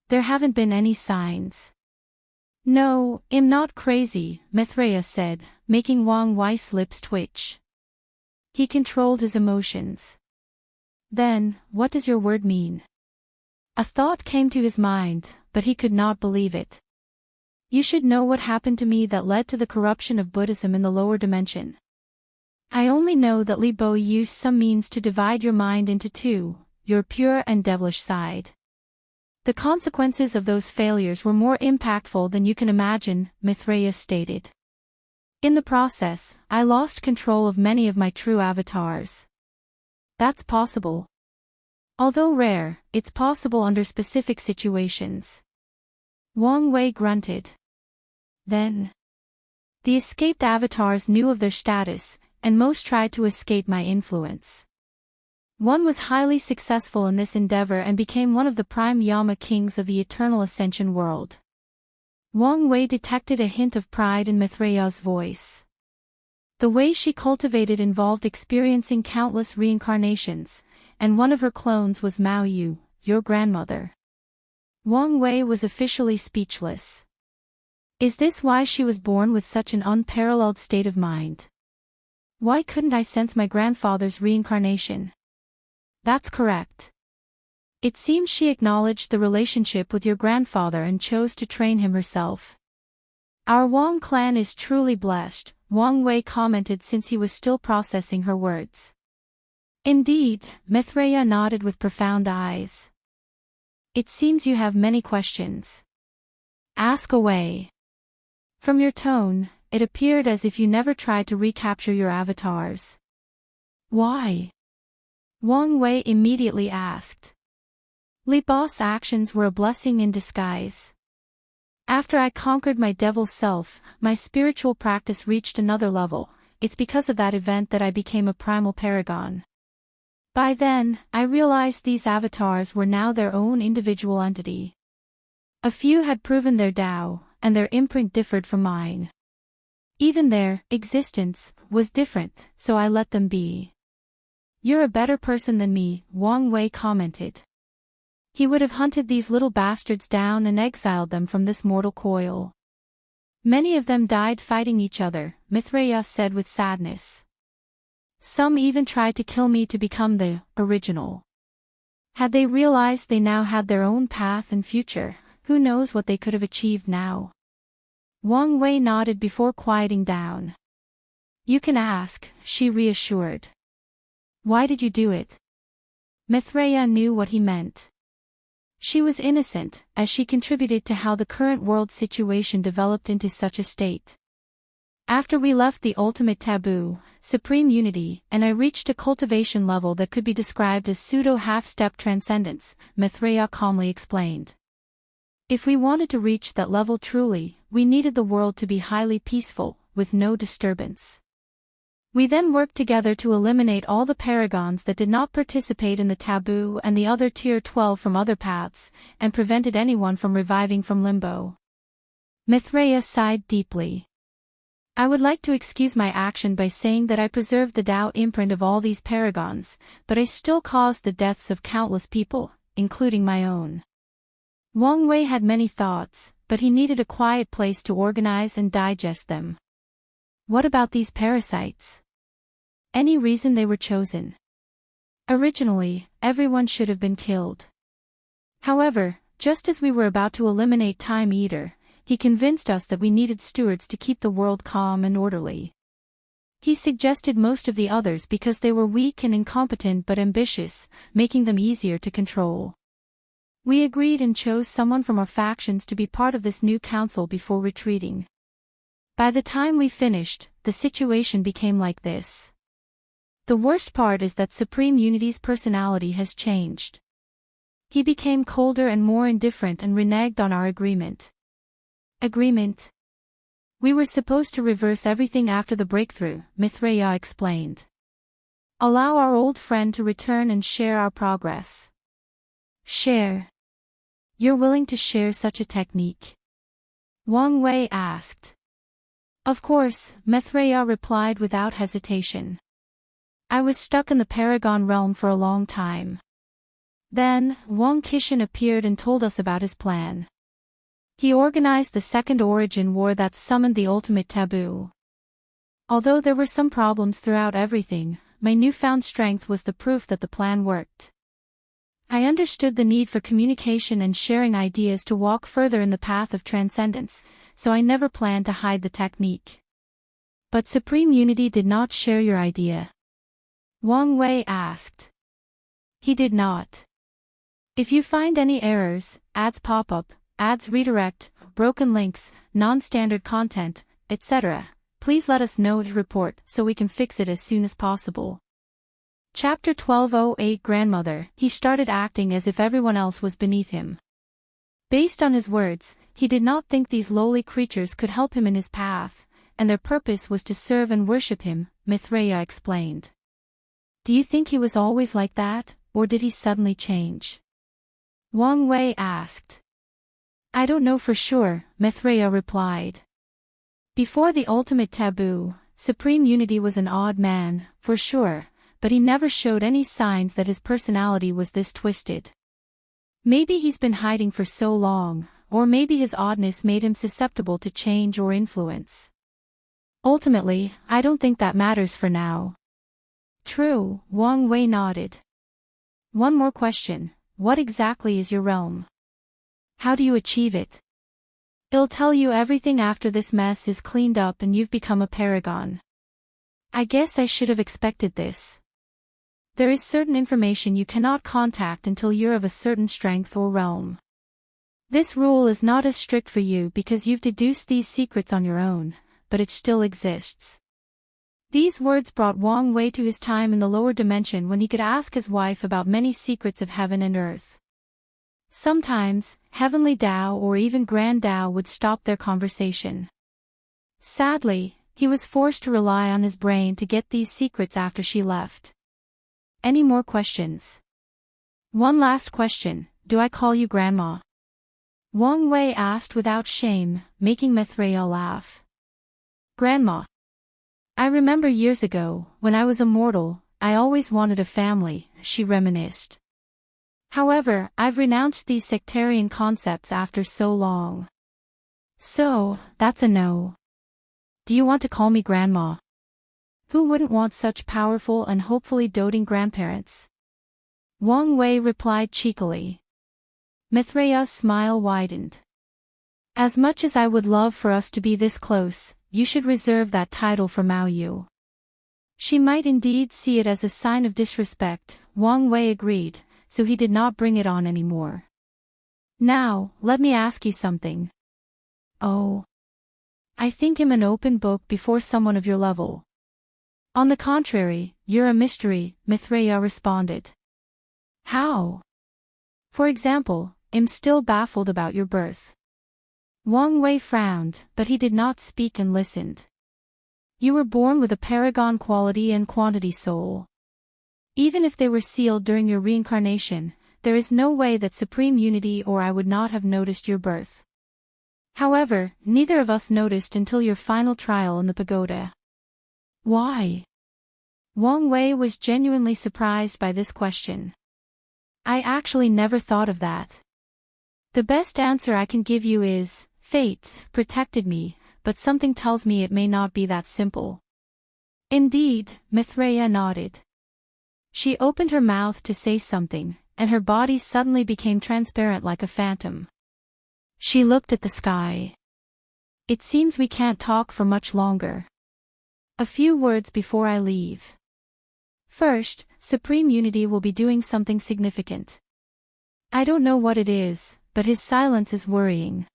There haven't been any signs. "No, I'm not crazy," Mithraea said, making Wang Wei's lips twitch. He controlled his emotions. "Then, what does your word mean?" A thought came to his mind, but he could not believe it. "You should know what happened to me that led to the corruption of Buddhism in the lower dimension. I only only know that Li Bo used some means to divide your mind into two, your pure and devilish side. The consequences of those failures were more impactful than you can imagine, Mithraea stated. In the process, I lost control of many of my true avatars. That's possible. Although rare, it's possible under specific situations. Wang Wei grunted. Then, the escaped avatars knew of their status, and most tried to escape my influence. One was highly successful in this endeavor and became one of the prime Yama kings of the Eternal Ascension world. Wang Wei detected a hint of pride in Mithraea's voice. The way she cultivated involved experiencing countless reincarnations, and one of her clones was Mao Yu, your grandmother. Wang Wei was officially speechless. Is this why she was born with such an unparalleled state of mind? Why couldn't I sense my grandfather's reincarnation? That's correct. It seems she acknowledged the relationship with your grandfather and chose to train him herself. Our Wang clan is truly blessed, Wang Wei commented since he was still processing her words. Indeed, Mithraea nodded with profound eyes. It seems you have many questions. Ask away. From your tone, it appeared as if you never tried to recapture your avatars. Why? Wang Wei immediately asked. Li Bao's actions were a blessing in disguise. After I conquered my devil self, my spiritual practice reached another level. It's because of that event that I became a primal paragon. By then, I realized these avatars were now their own individual entity. A few had proven their Tao, and their imprint differed from mine. Even their existence was different, so I let them be. You're a better person than me, Wang Wei commented. He would have hunted these little bastards down and exiled them from this mortal coil. Many of them died fighting each other, Mithraea said with sadness. Some even tried to kill me to become the original. Had they realized they now had their own path and future, who knows what they could have achieved now? Wang Wei nodded before quieting down. You can ask, she reassured. Why did you do it? Mithraea knew what he meant. She was innocent, as she contributed to how the current world situation developed into such a state. After we left the ultimate taboo, supreme unity, and I reached a cultivation level that could be described as pseudo-half-step transcendence, Mithraea calmly explained. If we wanted to reach that level truly, we needed the world to be highly peaceful, with no disturbance. We then worked together to eliminate all the paragons that did not participate in the taboo and the other tier 12 from other paths, and prevented anyone from reviving from limbo. Mithraea sighed deeply. I would like to excuse my action by saying that I preserved the Tao imprint of all these paragons, but I still caused the deaths of countless people, including my own. Wang Wei had many thoughts, but he needed a quiet place to organize and digest them. What about these parasites? Any reason they were chosen? Originally, everyone should have been killed. However, just as we were about to eliminate Time Eater, he convinced us that we needed stewards to keep the world calm and orderly. He suggested most of the others because they were weak and incompetent but ambitious, making them easier to control. We agreed and chose someone from our factions to be part of this new council before retreating. By the time we finished, the situation became like this. The worst part is that Supreme Unity's personality has changed. He became colder and more indifferent and reneged on our agreement. Agreement? We were supposed to reverse everything after the breakthrough, Mithraea explained. Allow our old friend to return and share our progress. Share? You're willing to share such a technique? Wang Wei asked. Of course, Mithraea replied without hesitation. I was stuck in the Paragon realm for a long time. Then, Wang Qishan appeared and told us about his plan. He organized the Second Origin War that summoned the ultimate taboo. Although there were some problems throughout everything, my newfound strength was the proof that the plan worked. I understood the need for communication and sharing ideas to walk further in the path of transcendence, so I never planned to hide the technique. But Supreme Unity did not share your idea, Wang Wei asked. He did not. If you find any errors, ads pop up, ads redirect, broken links, non-standard content, etc., please let us know to report so we can fix it as soon as possible. Chapter 1208 Grandmother. He started acting as if everyone else was beneath him. Based on his words, he did not think these lowly creatures could help him in his path, and their purpose was to serve and worship him, Mithraea explained. Do you think he was always like that, or did he suddenly change? Wang Wei asked. I don't know for sure, Mithraea replied. Before the ultimate taboo, Supreme Unity was an odd man, for sure, but he never showed any signs that his personality was this twisted. Maybe he's been hiding for so long, or maybe his oddness made him susceptible to change or influence. Ultimately, I don't think that matters for now. True, Wang Wei nodded. One more question, what exactly is your realm? How do you achieve it? I'll tell you everything after this mess is cleaned up and you've become a paragon. I guess I should have expected this. There is certain information you cannot contact until you're of a certain strength or realm. This rule is not as strict for you because you've deduced these secrets on your own, but it still exists. These words brought Wang Wei to his time in the lower dimension when he could ask his wife about many secrets of heaven and earth. Sometimes, Heavenly Tao or even Grand Tao would stop their conversation. Sadly, he was forced to rely on his brain to get these secrets after she left. Any more questions? One last question, do I call you Grandma? Wang Wei asked without shame, making Mithraea laugh. Grandma. I remember years ago, when I was immortal, I always wanted a family, she reminisced. However, I've renounced these sectarian concepts after so long. So, that's a no. Do you want to call me Grandma? Who wouldn't want such powerful and hopefully doting grandparents? Wang Wei replied cheekily. Mithraea's smile widened. As much as I would love for us to be this close, you should reserve that title for Mao Yu. She might indeed see it as a sign of disrespect, Wang Wei agreed, so he did not bring it on anymore. Now, let me ask you something. Oh. I think I'm an open book before someone of your level. On the contrary, you're a mystery, Mithraea responded. How? For example, I'm still baffled about your birth. Wang Wei frowned, but he did not speak and listened. You were born with a paragon quality and quantity soul. Even if they were sealed during your reincarnation, there is no way that Supreme Unity or I would not have noticed your birth. However, neither of us noticed until your final trial in the pagoda. Why? Wang Wei was genuinely surprised by this question. I actually never thought of that. The best answer I can give you is, fate protected me, but something tells me it may not be that simple. Indeed, Mithraea nodded. She opened her mouth to say something, and her body suddenly became transparent like a phantom. She looked at the sky. It seems we can't talk for much longer. A few words before I leave. First, Supreme Unity will be doing something significant. I don't know what it is, but his silence is worrying.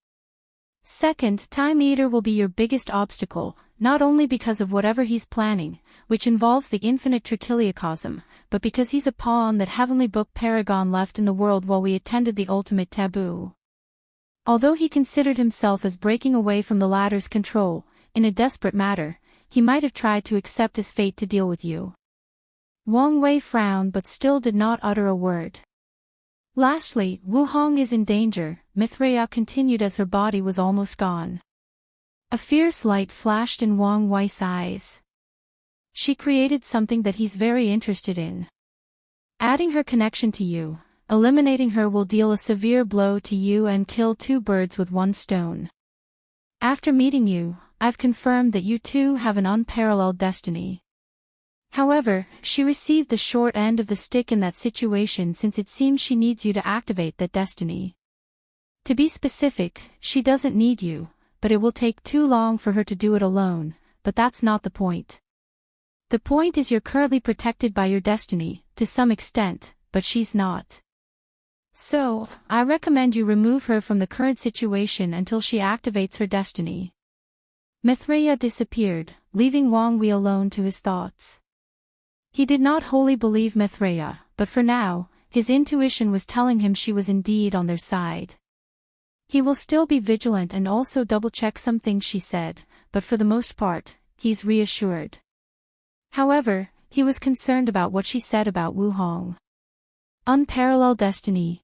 Second, Time Eater will be your biggest obstacle, not only because of whatever he's planning, which involves the infinite trichiliocosm, but because he's a pawn that Heavenly Book Paragon left in the world while we attended the ultimate taboo. Although he considered himself as breaking away from the latter's control, in a desperate matter, he might have tried to accept his fate to deal with you. Wang Wei frowned but still did not utter a word. Lastly, Wu Hong is in danger, Mithraea continued as her body was almost gone. A fierce light flashed in Wang Wei's eyes. She created something that he's very interested in. Adding her connection to you, eliminating her will deal a severe blow to you and kill two birds with one stone. After meeting you, I've confirmed that you two have an unparalleled destiny. However, she received the short end of the stick in that situation since it seems she needs you to activate that destiny. To be specific, she doesn't need you, but it will take too long for her to do it alone, but that's not the point. The point is you're currently protected by your destiny, to some extent, but she's not. So, I recommend you remove her from the current situation until she activates her destiny. Mithraea disappeared, leaving Wang Wei alone to his thoughts. He did not wholly believe Mithraea, but for now, his intuition was telling him she was indeed on their side. He will still be vigilant and also double-check some things she said, but for the most part, he's reassured. However, he was concerned about what she said about Wu Hong. Unparalleled destiny.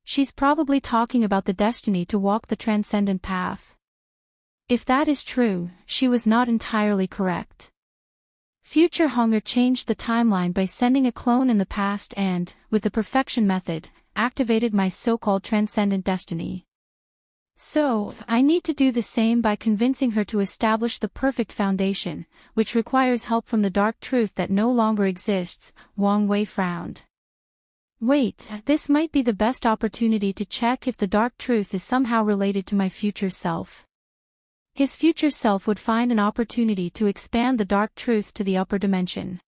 She's probably talking about the destiny to walk the transcendent path. If that is true, she was not entirely correct. Future Hunger changed the timeline by sending a clone in the past and, with the perfection method, activated my so-called transcendent destiny. So, I need to do the same by convincing her to establish the perfect foundation, which requires help from the dark truth that no longer exists. Wang Wei frowned. Wait, this might be the best opportunity to check if the dark truth is somehow related to my future self. His future self would find an opportunity to expand the dark truth to the upper dimension.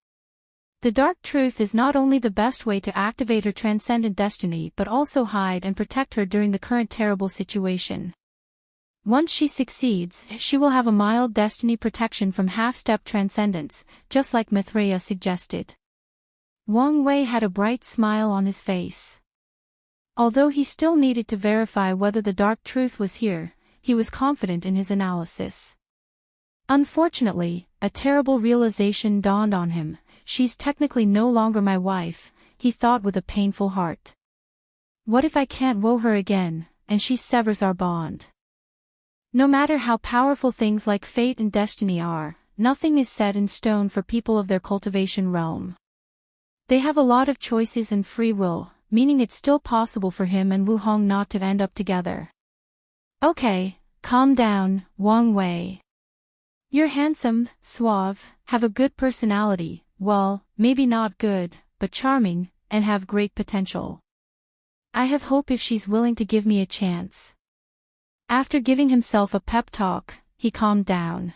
The dark truth is not only the best way to activate her transcendent destiny but also hide and protect her during the current terrible situation. Once she succeeds, she will have a mild destiny protection from half-step transcendence, just like Mithraea suggested. Wang Wei had a bright smile on his face. Although he still needed to verify whether the dark truth was here, he was confident in his analysis. Unfortunately, a terrible realization dawned on him. She's technically no longer my wife, he thought with a painful heart. What if I can't woo her again, and she severs our bond? No matter how powerful things like fate and destiny are, nothing is set in stone for people of their cultivation realm. They have a lot of choices and free will, meaning it's still possible for him and Wu Hong not to end up together. Okay, calm down, Wang Wei. You're handsome, suave, have a good personality, well, maybe not good, but charming, and have great potential. I have hope if she's willing to give me a chance. After giving himself a pep talk, he calmed down.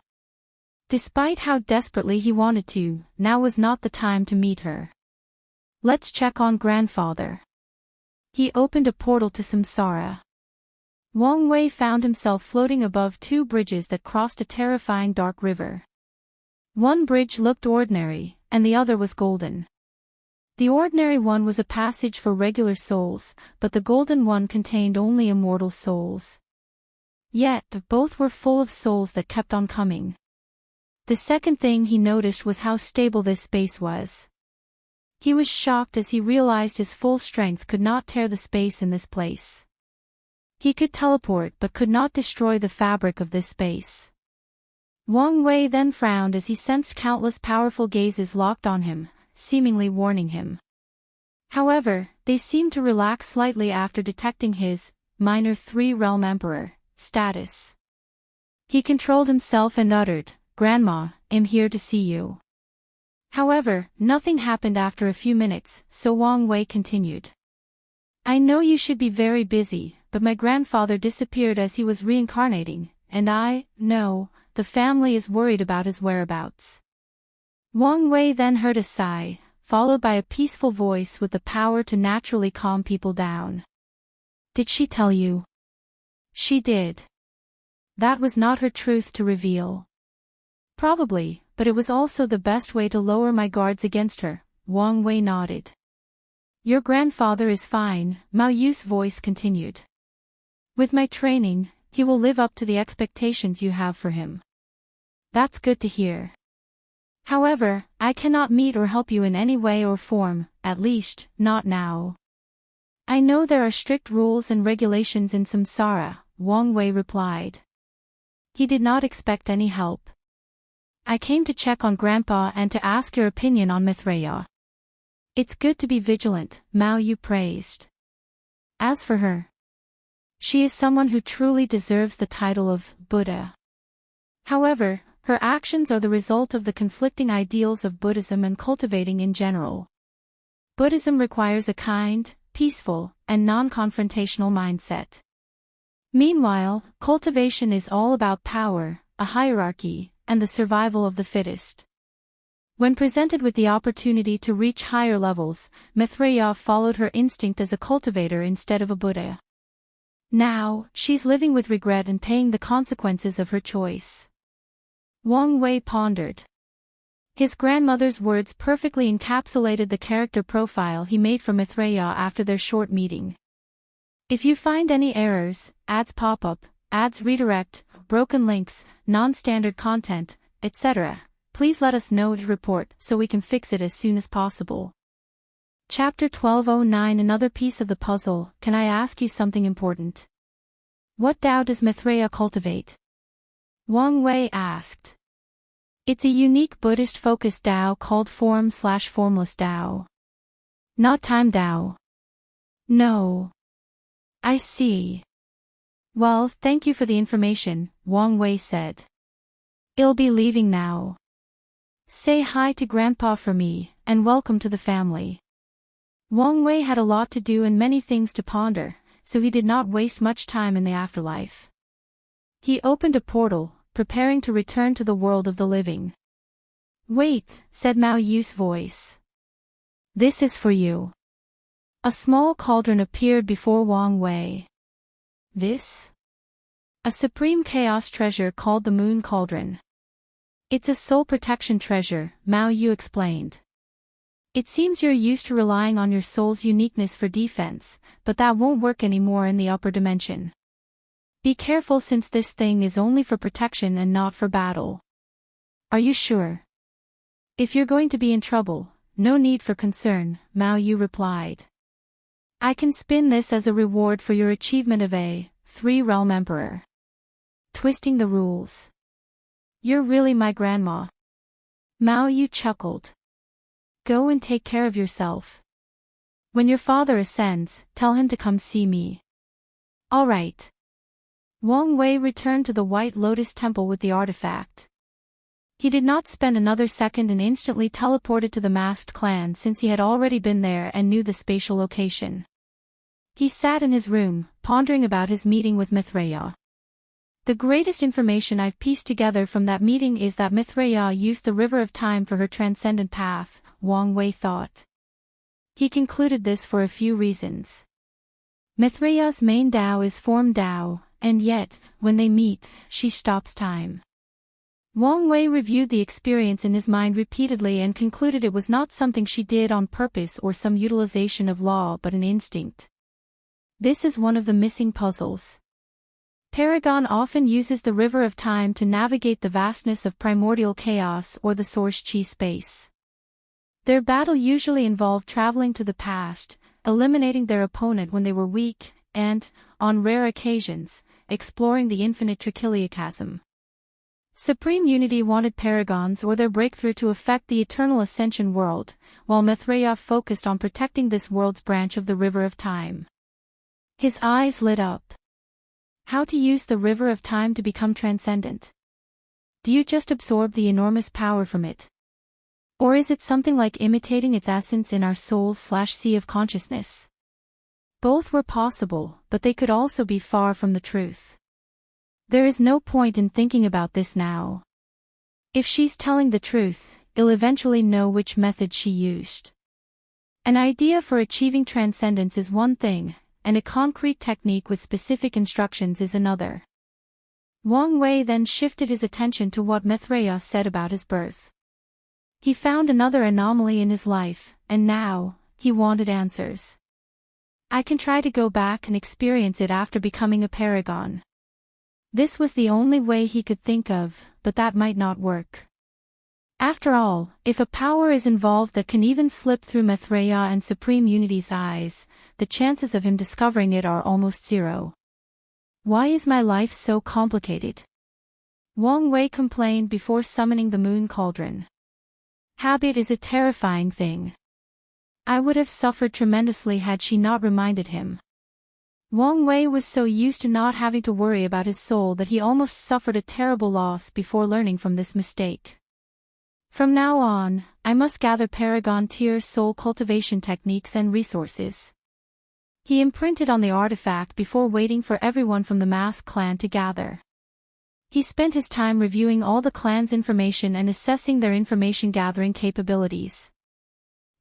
Despite how desperately he wanted to, now was not the time to meet her. Let's check on grandfather. He opened a portal to Samsara. Wang Wei found himself floating above two bridges that crossed a terrifying dark river. One bridge looked ordinary, and the other was golden. The ordinary one was a passage for regular souls, but the golden one contained only immortal souls. Yet, both were full of souls that kept on coming. The second thing he noticed was how stable this space was. He was shocked as he realized his full strength could not tear the space in this place. He could teleport but could not destroy the fabric of this space. Wang Wei then frowned as he sensed countless powerful gazes locked on him, seemingly warning him. However, they seemed to relax slightly after detecting his minor 3-realm emperor status. He controlled himself and uttered, "Grandma, I'm here to see you." However, nothing happened after a few minutes, so Wang Wei continued. I know you should be very busy, but my grandfather disappeared as he was reincarnating, and the family is worried about his whereabouts. Wang Wei then heard a sigh, followed by a peaceful voice with the power to naturally calm people down. Did she tell you? She did. That was not her truth to reveal. Probably, but it was also the best way to lower my guards against her. Wang Wei nodded. Your grandfather is fine, Mao Yu's voice continued. With my training, he will live up to the expectations you have for him. That's good to hear. However, I cannot meet or help you in any way or form, at least, not now. I know there are strict rules and regulations in Samsara, Wang Wei replied. He did not expect any help. I came to check on Grandpa and to ask your opinion on Mithraea. It's good to be vigilant, Mao Yu praised. As for her, she is someone who truly deserves the title of Buddha. However, her actions are the result of the conflicting ideals of Buddhism and cultivating in general. Buddhism requires a kind, peaceful, and non-confrontational mindset. Meanwhile, cultivation is all about power, a hierarchy, and the survival of the fittest. When presented with the opportunity to reach higher levels, Betrayal followed her instinct as a cultivator instead of a Buddha. Now, she's living with regret and paying the consequences of her choice. Wang Wei pondered. His grandmother's words perfectly encapsulated the character profile he made for Betrayal after their short meeting. If you find any errors, ads pop up, ads redirect, broken links, non-standard content, etc., please let us know to report so we can fix it as soon as possible. Chapter 1209. Another piece of the puzzle. Can I ask you something important? What Tao does Betrayal cultivate? Wang Wei asked. It's a unique Buddhist-focused Tao called Form/Formless Tao. Not Time Tao. No. I see. Well, thank you for the information, Wang Wei said. I'll be leaving now. Say hi to Grandpa for me, and welcome to the family. Wang Wei had a lot to do and many things to ponder, so he did not waste much time in the afterlife. He opened a portal, preparing to return to the world of the living. Wait, said Mao Yu's voice. This is for you. A small cauldron appeared before Wang Wei. This? A supreme chaos treasure called the Moon Cauldron. It's a soul protection treasure, Mao Yu explained. It seems you're used to relying on your soul's uniqueness for defense, but that won't work anymore in the upper dimension. Be careful since this thing is only for protection and not for battle. Are you sure? If you're going to be in trouble, no need for concern, Mao Yu replied. I can spin this as a reward for your achievement of a three-realm emperor. Twisting the rules. You're really my grandma. Mao Yu chuckled. Go and take care of yourself. When your father ascends, tell him to come see me. All right. Wang Wei returned to the White Lotus Temple with the artifact. He did not spend another second and instantly teleported to the masked clan since he had already been there and knew the spatial location. He sat in his room, pondering about his meeting with Betrayal. The greatest information I've pieced together from that meeting is that Betrayal used the River of Time for her transcendent path, Wang Wei thought. He concluded this for a few reasons. Betrayal's main Tao is Form Tao, and yet, when they meet, she stops time. Wang Wei reviewed the experience in his mind repeatedly and concluded it was not something she did on purpose or some utilization of law but an instinct. This is one of the missing puzzles. Paragon often uses the River of Time to navigate the vastness of primordial chaos or the source chi space. Their battle usually involved traveling to the past, eliminating their opponent when they were weak, and, on rare occasions, exploring the infinite trichiliachasm. Supreme Unity wanted Paragons or their breakthrough to affect the eternal ascension world, while Betrayal focused on protecting this world's branch of the River of Time. His eyes lit up. How to use the River of Time to become transcendent? Do you just absorb the enormous power from it? Or is it something like imitating its essence in our souls/sea of consciousness? Both were possible, but they could also be far from the truth. There is no point in thinking about this now. If she's telling the truth, I'll eventually know which method she used. An idea for achieving transcendence is one thing, and a concrete technique with specific instructions is another. Wang Wei then shifted his attention to what Betrayal said about his birth. He found another anomaly in his life, and now, he wanted answers. I can try to go back and experience it after becoming a paragon. This was the only way he could think of, but that might not work. After all, if a power is involved that can even slip through Betrayal and Supreme Unity's eyes, the chances of him discovering it are almost zero. Why is my life so complicated? Wang Wei complained before summoning the Moon Cauldron. Habit is a terrifying thing. I would have suffered tremendously had she not reminded him. Wang Wei was so used to not having to worry about his soul that he almost suffered a terrible loss before learning from this mistake. From now on, I must gather Paragon tier soul cultivation techniques and resources. He imprinted on the artifact before waiting for everyone from the Mask clan to gather. He spent his time reviewing all the clan's information and assessing their information-gathering capabilities.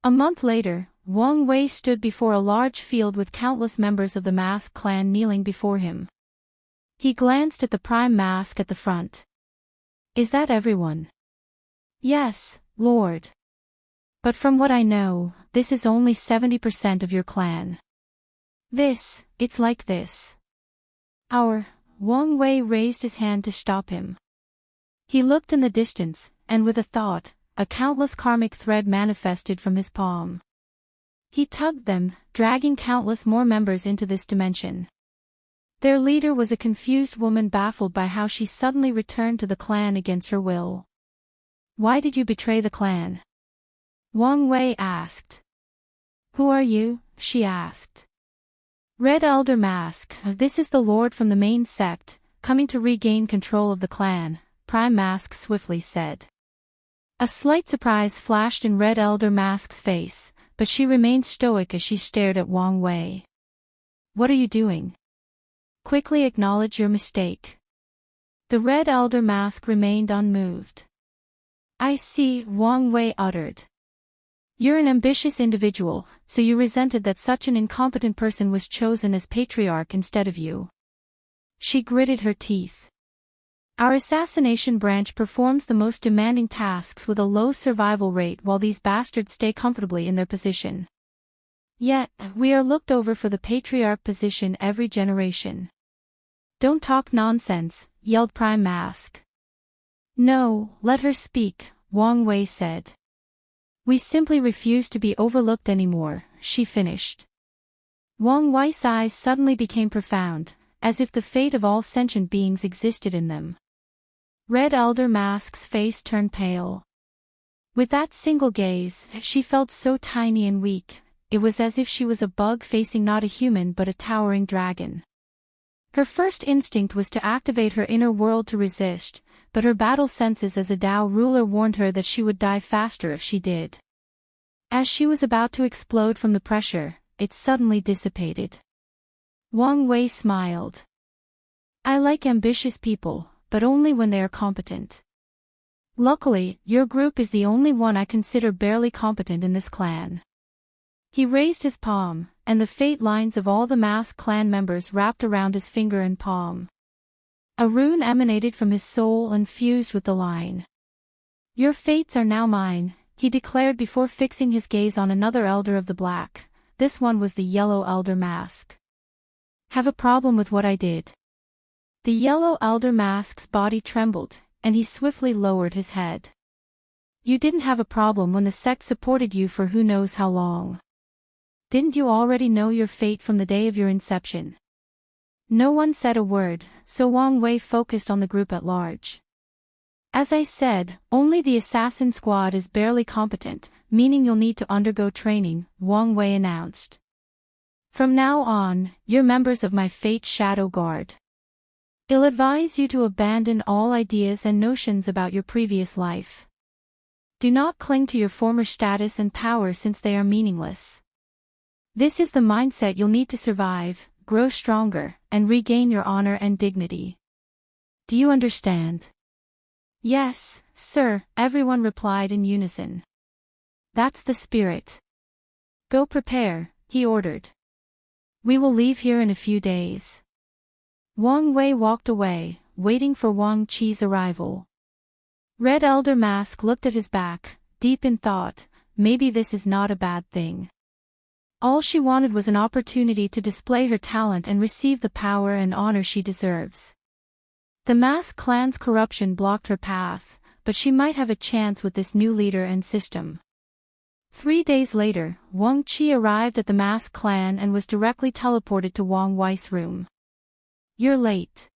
A month later, Wang Wei stood before a large field with countless members of the Mask clan kneeling before him. He glanced at the prime mask at the front. Is that everyone? Yes, Lord. But from what I know, this is only 70% of your clan. It's like this. Wang Wei raised his hand to stop him. He looked in the distance, and with a thought, a countless karmic thread manifested from his palm. He tugged them, dragging countless more members into this dimension. Their leader was a confused woman baffled by how she suddenly returned to the clan against her will. Why did you betray the clan? Wang Wei asked. Who are you? She asked. Red Elder Mask, this is the Lord from the main sect, coming to regain control of the clan, Prime Mask swiftly said. A slight surprise flashed in Red Elder Mask's face, but she remained stoic as she stared at Wang Wei. What are you doing? Quickly acknowledge your mistake. The Red Elder Mask remained unmoved. I see, Wang Wei uttered. You're an ambitious individual, so you resented that such an incompetent person was chosen as patriarch instead of you. She gritted her teeth. Our assassination branch performs the most demanding tasks with a low survival rate while these bastards stay comfortably in their position. Yet, we are looked over for the patriarch position every generation. Don't talk nonsense, yelled Prime Mask. No, let her speak, Wang Wei said. We simply refuse to be overlooked anymore, she finished. Wang Wei's eyes suddenly became profound, as if the fate of all sentient beings existed in them. Red Elder Mask's face turned pale. With that single gaze, she felt so tiny and weak, it was as if she was a bug facing not a human but a towering dragon. Her first instinct was to activate her inner world to resist, but her battle senses as a Dao ruler warned her that she would die faster if she did. As she was about to explode from the pressure, it suddenly dissipated. Wang Wei smiled. I like ambitious people, but only when they are competent. Luckily, your group is the only one I consider barely competent in this clan. He raised his palm, and the fate lines of all the Mask clan members wrapped around his finger and palm. A rune emanated from his soul and fused with the line. Your fates are now mine, he declared before fixing his gaze on another Elder of the Black. This one was the Yellow Elder Mask. Have a problem with what I did? The Yellow Elder Mask's body trembled, and he swiftly lowered his head. You didn't have a problem when the sect supported you for who knows how long. Didn't you already know your fate from the day of your inception? No one said a word, so Wang Wei focused on the group at large. As I said, only the assassin squad is barely competent, meaning you'll need to undergo training, Wang Wei announced. From now on, you're members of my Fate Shadow Guard. I'll advise you to abandon all ideas and notions about your previous life. Do not cling to your former status and power since they are meaningless. This is the mindset you'll need to survive, grow stronger, and regain your honor and dignity. Do you understand? Yes, sir, everyone replied in unison. That's the spirit. Go prepare, he ordered. We will leave here in a few days. Wang Wei walked away, waiting for Wang Qi's arrival. Red Elder Mask looked at his back, deep in thought, maybe this is not a bad thing. All she wanted was an opportunity to display her talent and receive the power and honor she deserves. The Mask clan's corruption blocked her path, but she might have a chance with this new leader and system. 3 days later, Wang Qi arrived at the Mask clan and was directly teleported to Wang Wei's room. You're late.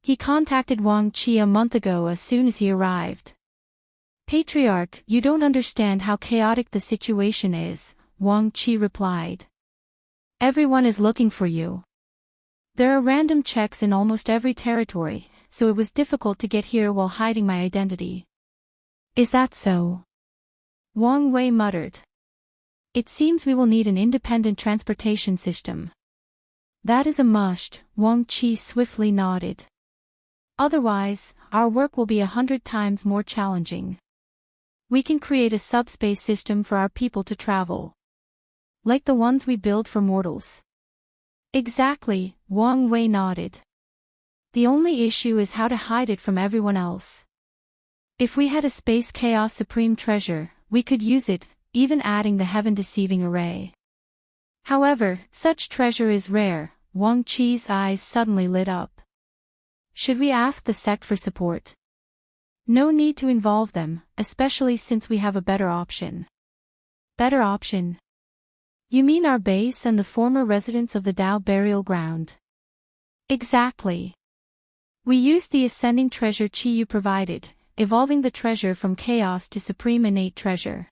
He contacted Wang Qi a month ago as soon as he arrived. Patriarch, you don't understand how chaotic the situation is, Wang Qi replied. Everyone is looking for you. There are random checks in almost every territory, so it was difficult to get here while hiding my identity. Is that so? Wang Wei muttered. It seems we will need an independent transportation system. That is a must, Wang Qi swiftly nodded. Otherwise, our work will be 100 times more challenging. We can create a subspace system for our people to travel. Like the ones we build for mortals. Exactly, Wang Wei nodded. The only issue is how to hide it from everyone else. If we had a space chaos supreme treasure, we could use it, even adding the heaven-deceiving array. However, such treasure is rare. Wang Qi's eyes suddenly lit up. Should we ask the sect for support? No need to involve them, especially since we have a better option. Better option? You mean our base and the former residents of the Dao burial ground? Exactly. We used the ascending treasure Qi you provided, evolving the treasure from chaos to supreme innate treasure.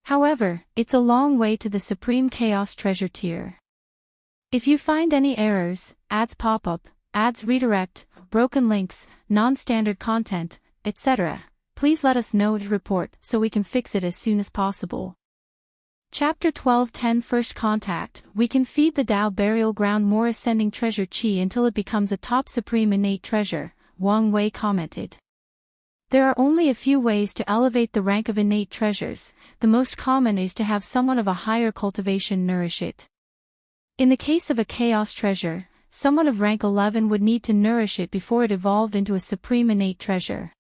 However, it's a long way to the supreme chaos treasure tier. If you find any errors, ads pop up, ads redirect, broken links, non-standard content, etc., please let us know to report so we can fix it as soon as possible. Chapter 12:10 First Contact. We can feed the Dao burial ground more ascending treasure Qi until it becomes a top supreme innate treasure, Wang Wei commented. There are only a few ways to elevate the rank of innate treasures. The most common is to have someone of a higher cultivation nourish it. In the case of a chaos treasure, someone of rank 11 would need to nourish it before it evolved into a supreme innate treasure.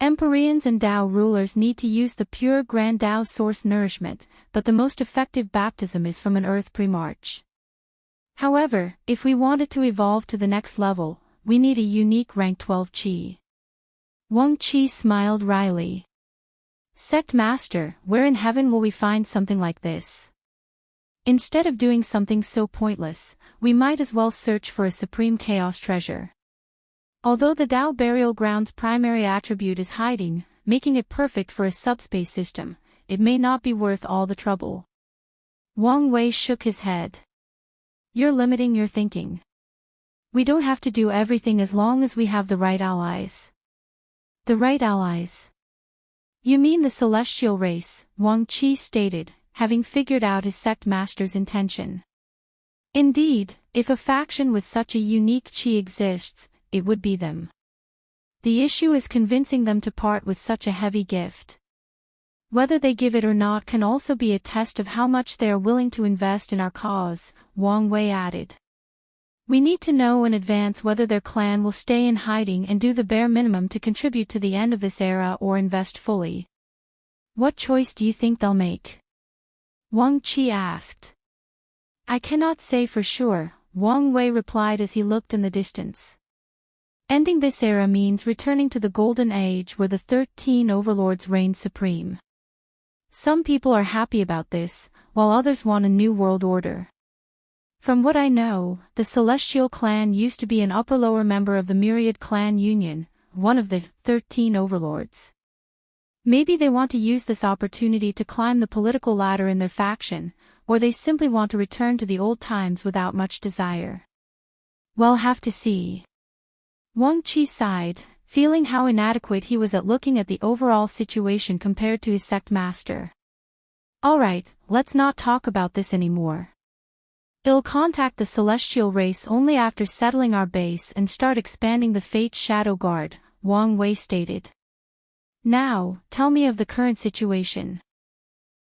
Empyreans and Dao rulers need to use the pure grand Dao source nourishment, but the most effective baptism is from an earth pre-march. However, if we want it to evolve to the next level, we need a unique rank 12 Qi. Wang Qi smiled wryly. Sect Master, where in heaven will we find something like this? Instead of doing something so pointless, we might as well search for a supreme chaos treasure. Although the Dao burial ground's primary attribute is hiding, making it perfect for a subspace system, it may not be worth all the trouble. Wang Wei shook his head. You're limiting your thinking. We don't have to do everything as long as we have the right allies. The right allies? You mean the celestial race, Wang Qi stated, having figured out his sect master's intention. Indeed, if a faction with such a unique Qi exists, it would be them. The issue is convincing them to part with such a heavy gift. Whether they give it or not can also be a test of how much they are willing to invest in our cause, Wang Wei added. We need to know in advance whether their clan will stay in hiding and do the bare minimum to contribute to the end of this era or invest fully. What choice do you think they'll make? Wang Qi asked. I cannot say for sure, Wang Wei replied as he looked in the distance. Ending this era means returning to the Golden Age where the 13 overlords reigned supreme. Some people are happy about this, while others want a new world order. From what I know, the Celestial clan used to be an upper-lower member of the Myriad clan union, one of the 13 overlords. Maybe they want to use this opportunity to climb the political ladder in their faction, or they simply want to return to the old times without much desire. We'll have to see. Wang Qi sighed, feeling how inadequate he was at looking at the overall situation compared to his sect master. Alright, let's not talk about this anymore. I'll contact the celestial race only after settling our base and start expanding the Fate Shadow Guard, Wang Wei stated. Now, tell me of the current situation.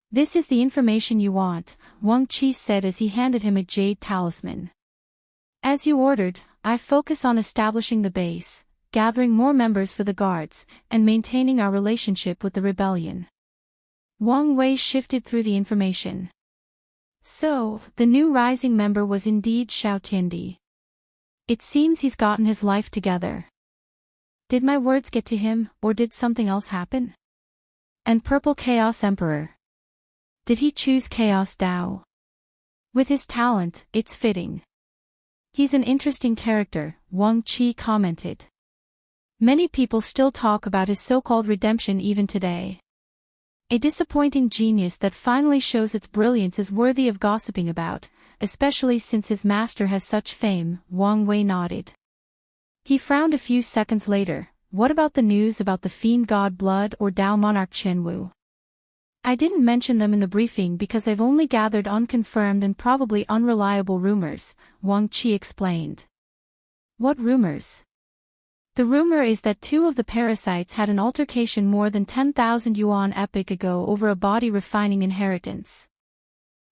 This is the information you want, Wang Qi said as he handed him a jade talisman. As you ordered, I focus on establishing the base, gathering more members for the guards, and maintaining our relationship with the rebellion. Wang Wei shifted through the information. So, the new rising member was indeed Xiao Tiandi. It seems he's gotten his life together. Did my words get to him, or did something else happen? And Purple Chaos Emperor. Did he choose Chaos Dao? With his talent, it's fitting. He's an interesting character, Wang Qi commented. Many people still talk about his so-called redemption even today. A disappointing genius that finally shows its brilliance is worthy of gossiping about, especially since his master has such fame, Wang Wei nodded. He frowned a few seconds later. What about the news about the fiend god Blood or Dao monarch Qianwu? I didn't mention them in the briefing because I've only gathered unconfirmed and probably unreliable rumors, Wang Qi explained. What rumors? The rumor is that two of the parasites had an altercation more than 10,000 yuan epoch ago over a body refining inheritance.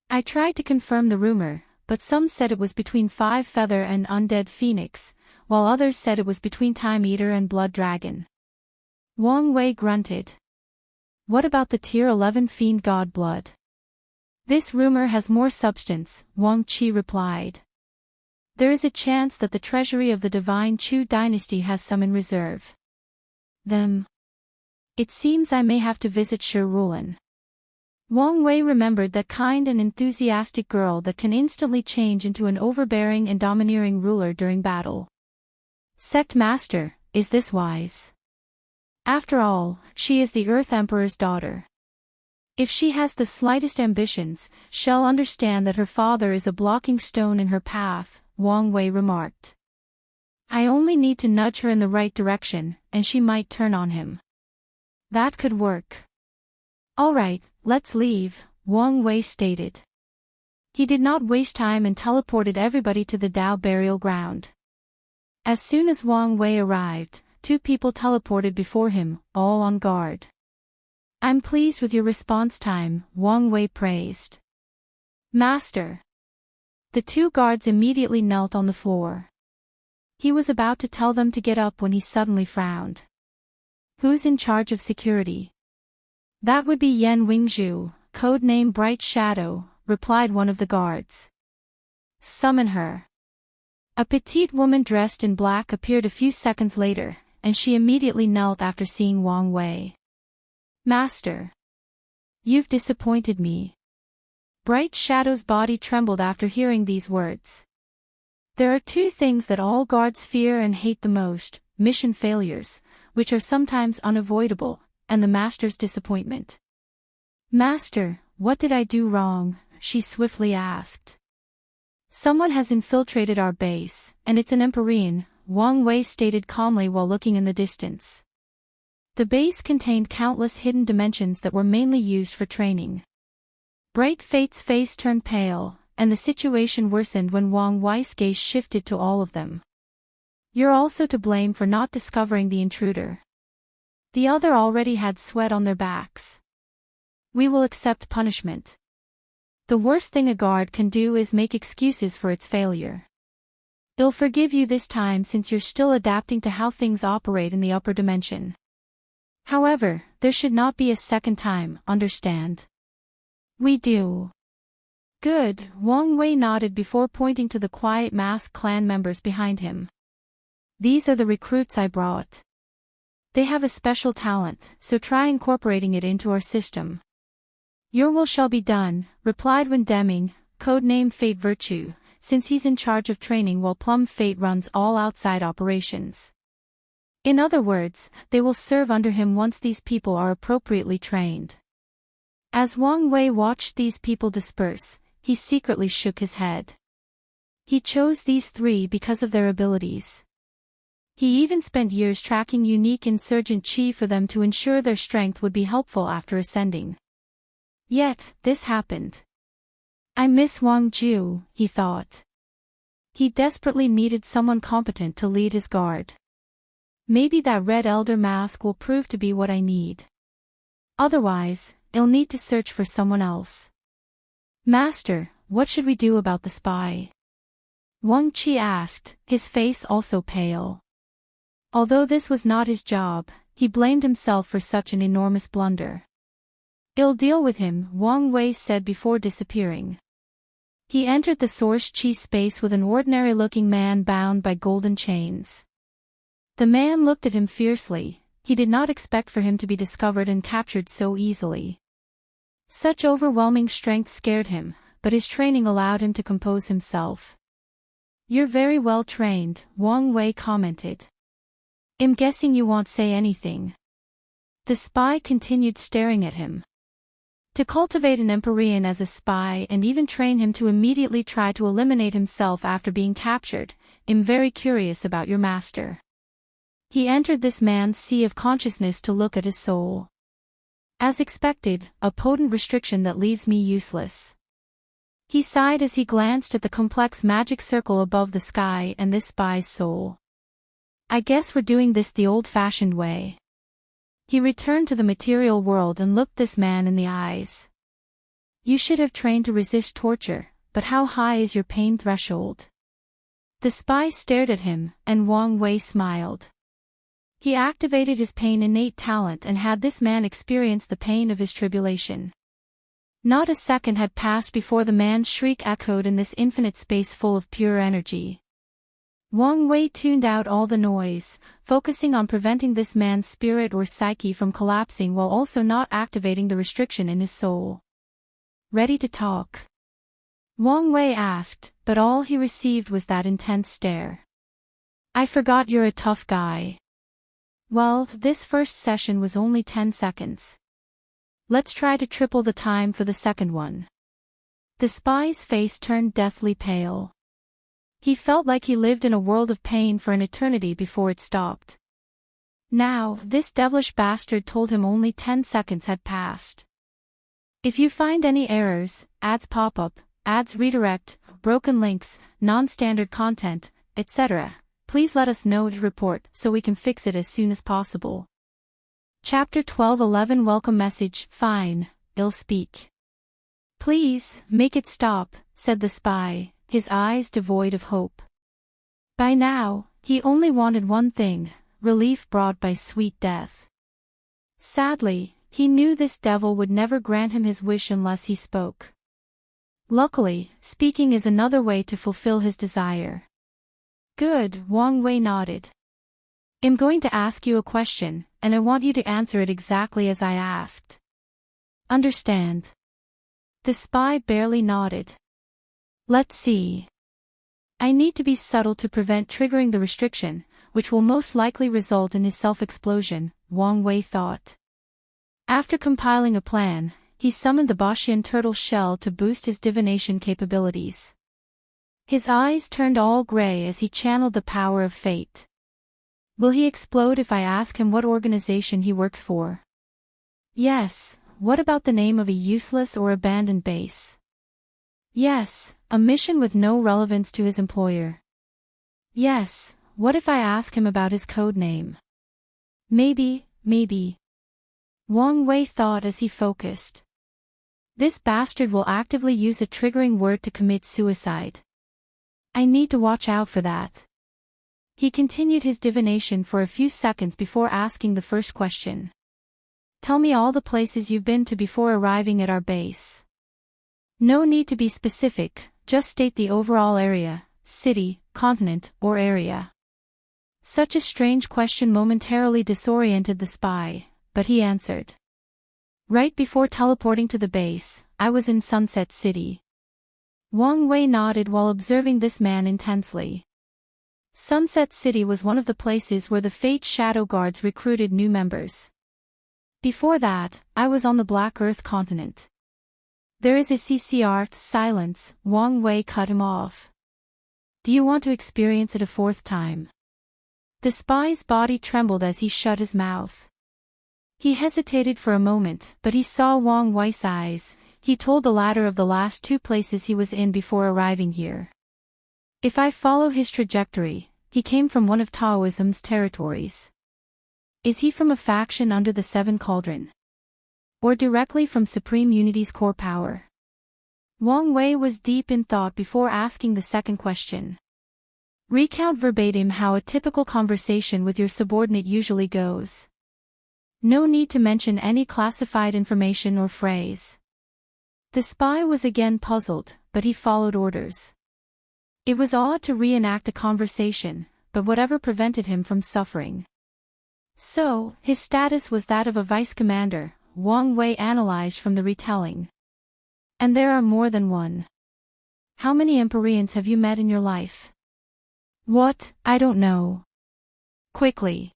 I tried to confirm the rumor, but some said it was between Five Feather and Undead Phoenix, while others said it was between Time Eater and Blood Dragon. Wang Wei grunted. What about the Tier 11 Fiend God Blood? This rumor has more substance, Wang Qi replied. There is a chance that the treasury of the Divine Chu dynasty has some in reserve. Them. It seems I may have to visit Shi Rulan. Wang Wei remembered that kind and enthusiastic girl that can instantly change into an overbearing and domineering ruler during battle. Sect Master, is this wise? After all, she is the Earth Emperor's daughter. If she has the slightest ambitions, she'll understand that her father is a blocking stone in her path, Wang Wei remarked. I only need to nudge her in the right direction, and she might turn on him. That could work. All right, let's leave, Wang Wei stated. He did not waste time and teleported everybody to the Dao burial ground. As soon as Wang Wei arrived, two people teleported before him, all on guard. I'm pleased with your response time, Wang Wei praised. Master. The two guards immediately knelt on the floor. He was about to tell them to get up when he suddenly frowned. Who's in charge of security? That would be Yan Wingzhu, codename Bright Shadow, replied one of the guards. Summon her. A petite woman dressed in black appeared a few seconds later, and she immediately knelt after seeing Wang Wei. Master. You've disappointed me. Bright Shadow's body trembled after hearing these words. There are two things that all guards fear and hate the most, mission failures, which are sometimes unavoidable, and the Master's disappointment. Master, what did I do wrong? She swiftly asked. Someone has infiltrated our base, and it's an Empyrean, Wang Wei stated calmly while looking in the distance. The base contained countless hidden dimensions that were mainly used for training. Bright Fate's face turned pale, and the situation worsened when Wang Wei's gaze shifted to all of them. You're also to blame for not discovering the intruder. The other already had sweat on their backs. We will accept punishment. The worst thing a guard can do is make excuses for its failure. I'll forgive you this time since you're still adapting to how things operate in the upper dimension. However, there should not be a second time, understand? We do. Good, Wang Wei nodded before pointing to the quiet masked clan members behind him. These are the recruits I brought. They have a special talent, so try incorporating it into our system. Your will shall be done, replied Wen Deming, codename Fate Virtue, since he's in charge of training while Plum Fate runs all outside operations. In other words, they will serve under him once these people are appropriately trained. As Wang Wei watched these people disperse, he secretly shook his head. He chose these three because of their abilities. He even spent years tracking unique insurgent chi for them to ensure their strength would be helpful after ascending. Yet, this happened. I miss Wang Ju, he thought. He desperately needed someone competent to lead his guard. Maybe that Red Elder mask will prove to be what I need. Otherwise, I'll need to search for someone else. Master, what should we do about the spy? Wang Qi asked, his face also pale. Although this was not his job, he blamed himself for such an enormous blunder. I'll deal with him, Wang Wei said before disappearing. He entered the Source Chi space with an ordinary-looking man bound by golden chains. The man looked at him fiercely. He did not expect for him to be discovered and captured so easily. Such overwhelming strength scared him, but his training allowed him to compose himself. You're very well trained, Wang Wei commented. I'm guessing you won't say anything. The spy continued staring at him. To cultivate an Empyrean as a spy and even train him to immediately try to eliminate himself after being captured, I'm very curious about your master. He entered this man's sea of consciousness to look at his soul. As expected, a potent restriction that leaves me useless. He sighed as he glanced at the complex magic circle above the sky and this spy's soul. I guess we're doing this the old-fashioned way. He returned to the material world and looked this man in the eyes. You should have trained to resist torture, but how high is your pain threshold? The spy stared at him, and Wang Wei smiled. He activated his pain innate talent and had this man experience the pain of his tribulation. Not a second had passed before the man's shriek echoed in this infinite space full of pure energy. Wang Wei tuned out all the noise, focusing on preventing this man's spirit or psyche from collapsing while also not activating the restriction in his soul. Ready to talk? Wang Wei asked, but all he received was that intense stare. I forgot you're a tough guy. Well, this first session was only 10 seconds. Let's try to triple the time for the second one. The spy's face turned deathly pale. He felt like he lived in a world of pain for an eternity before it stopped. Now, this devilish bastard told him only 10 seconds had passed. If you find any errors, ads pop up, ads redirect, broken links, non-standard content, etc., please let us know to report so we can fix it as soon as possible. Chapter 12:11 Welcome Message. Fine, I'll speak. Please, make it stop, said the spy, his eyes devoid of hope. By now, he only wanted one thing, relief brought by sweet death. Sadly, he knew this devil would never grant him his wish unless he spoke. Luckily, speaking is another way to fulfill his desire. Good, Wang Wei nodded. I'm going to ask you a question, and I want you to answer it exactly as I asked. Understand? The spy barely nodded. Let's see. I need to be subtle to prevent triggering the restriction, which will most likely result in his self-explosion, Wang Wei thought. After compiling a plan, he summoned the Boshian turtle shell to boost his divination capabilities. His eyes turned all gray as he channeled the power of fate. Will he explode if I ask him what organization he works for? Yes, what about the name of a useless or abandoned base? Yes, a mission with no relevance to his employer. Yes, what if I ask him about his code name? Maybe. Wang Wei thought as he focused. This bastard will actively use a triggering word to commit suicide. I need to watch out for that. He continued his divination for a few seconds before asking the first question. Tell me all the places you've been to before arriving at our base. No need to be specific, just state the overall area, city, continent, or area. Such a strange question momentarily disoriented the spy, but he answered. Right before teleporting to the base, I was in Sunset City. Wang Wei nodded while observing this man intensely. Sunset City was one of the places where the Fate Shadow Guards recruited new members. Before that, I was on the Black Earth continent. There is a CCR. Silence, Wang Wei cut him off. Do you want to experience it a fourth time? The spy's body trembled as he shut his mouth. He hesitated for a moment, but he saw Wang Wei's eyes. He told the latter of the last two places he was in before arriving here. If I follow his trajectory, he came from one of Taoism's territories. Is he from a faction under the Seven Cauldron? Or directly from Supreme Unity's core power? Wang Wei was deep in thought before asking the second question. Recount verbatim how a typical conversation with your subordinate usually goes. No need to mention any classified information or phrase. The spy was again puzzled, but he followed orders. It was odd to reenact a conversation, but whatever prevented him from suffering. So, his status was that of a vice commander, Wang Wei analyzed from the retelling. And there are more than one. How many Empyreans have you met in your life? What, I don't know. Quickly.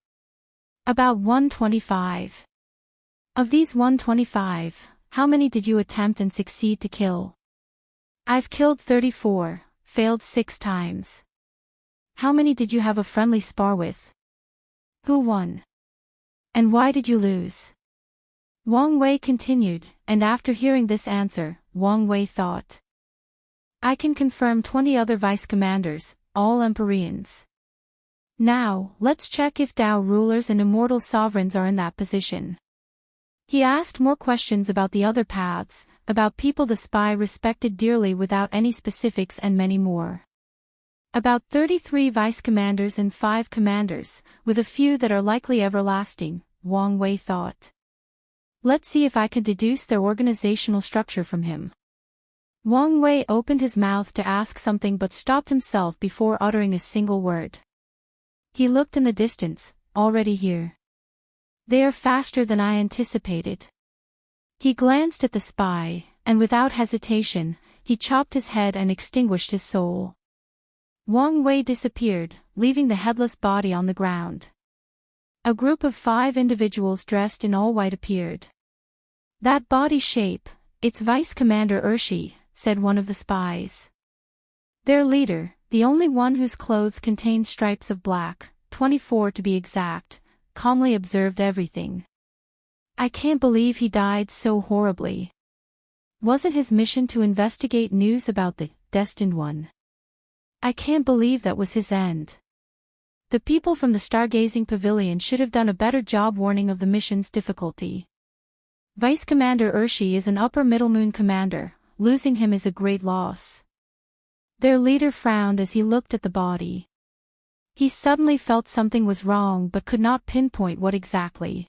About 125. Of these 125, how many did you attempt and succeed to kill? I've killed 34, failed 6 times. How many did you have a friendly spar with? Who won? And why did you lose? Wang Wei continued, and after hearing this answer, Wang Wei thought. I can confirm 20 other vice commanders, all Empyreans. Now, let's check if Tao rulers and immortal sovereigns are in that position. He asked more questions about the other paths, about people the spy respected dearly without any specifics, and many more. About 33 vice-commanders and 5 commanders, with a few that are likely everlasting, Wang Wei thought. Let's see if I can deduce their organizational structure from him. Wang Wei opened his mouth to ask something but stopped himself before uttering a single word. He looked in the distance, already here. They are faster than I anticipated. He glanced at the spy, and without hesitation, he chopped his head and extinguished his soul. Wang Wei disappeared, leaving the headless body on the ground. A group of 5 individuals dressed in all white appeared. That body shape, it's Vice Commander Urshi, said one of the spies. Their leader, the only one whose clothes contained stripes of black, 24 to be exact, calmly observed everything. I can't believe he died so horribly. Wasn't his mission to investigate news about the Destined one? I can't believe that was his end. The people from the Stargazing Pavilion should have done a better job warning of the mission's difficulty. Vice Commander Urshi is an upper middle moon commander, losing him is a great loss. Their leader frowned as he looked at the body. He suddenly felt something was wrong but could not pinpoint what exactly.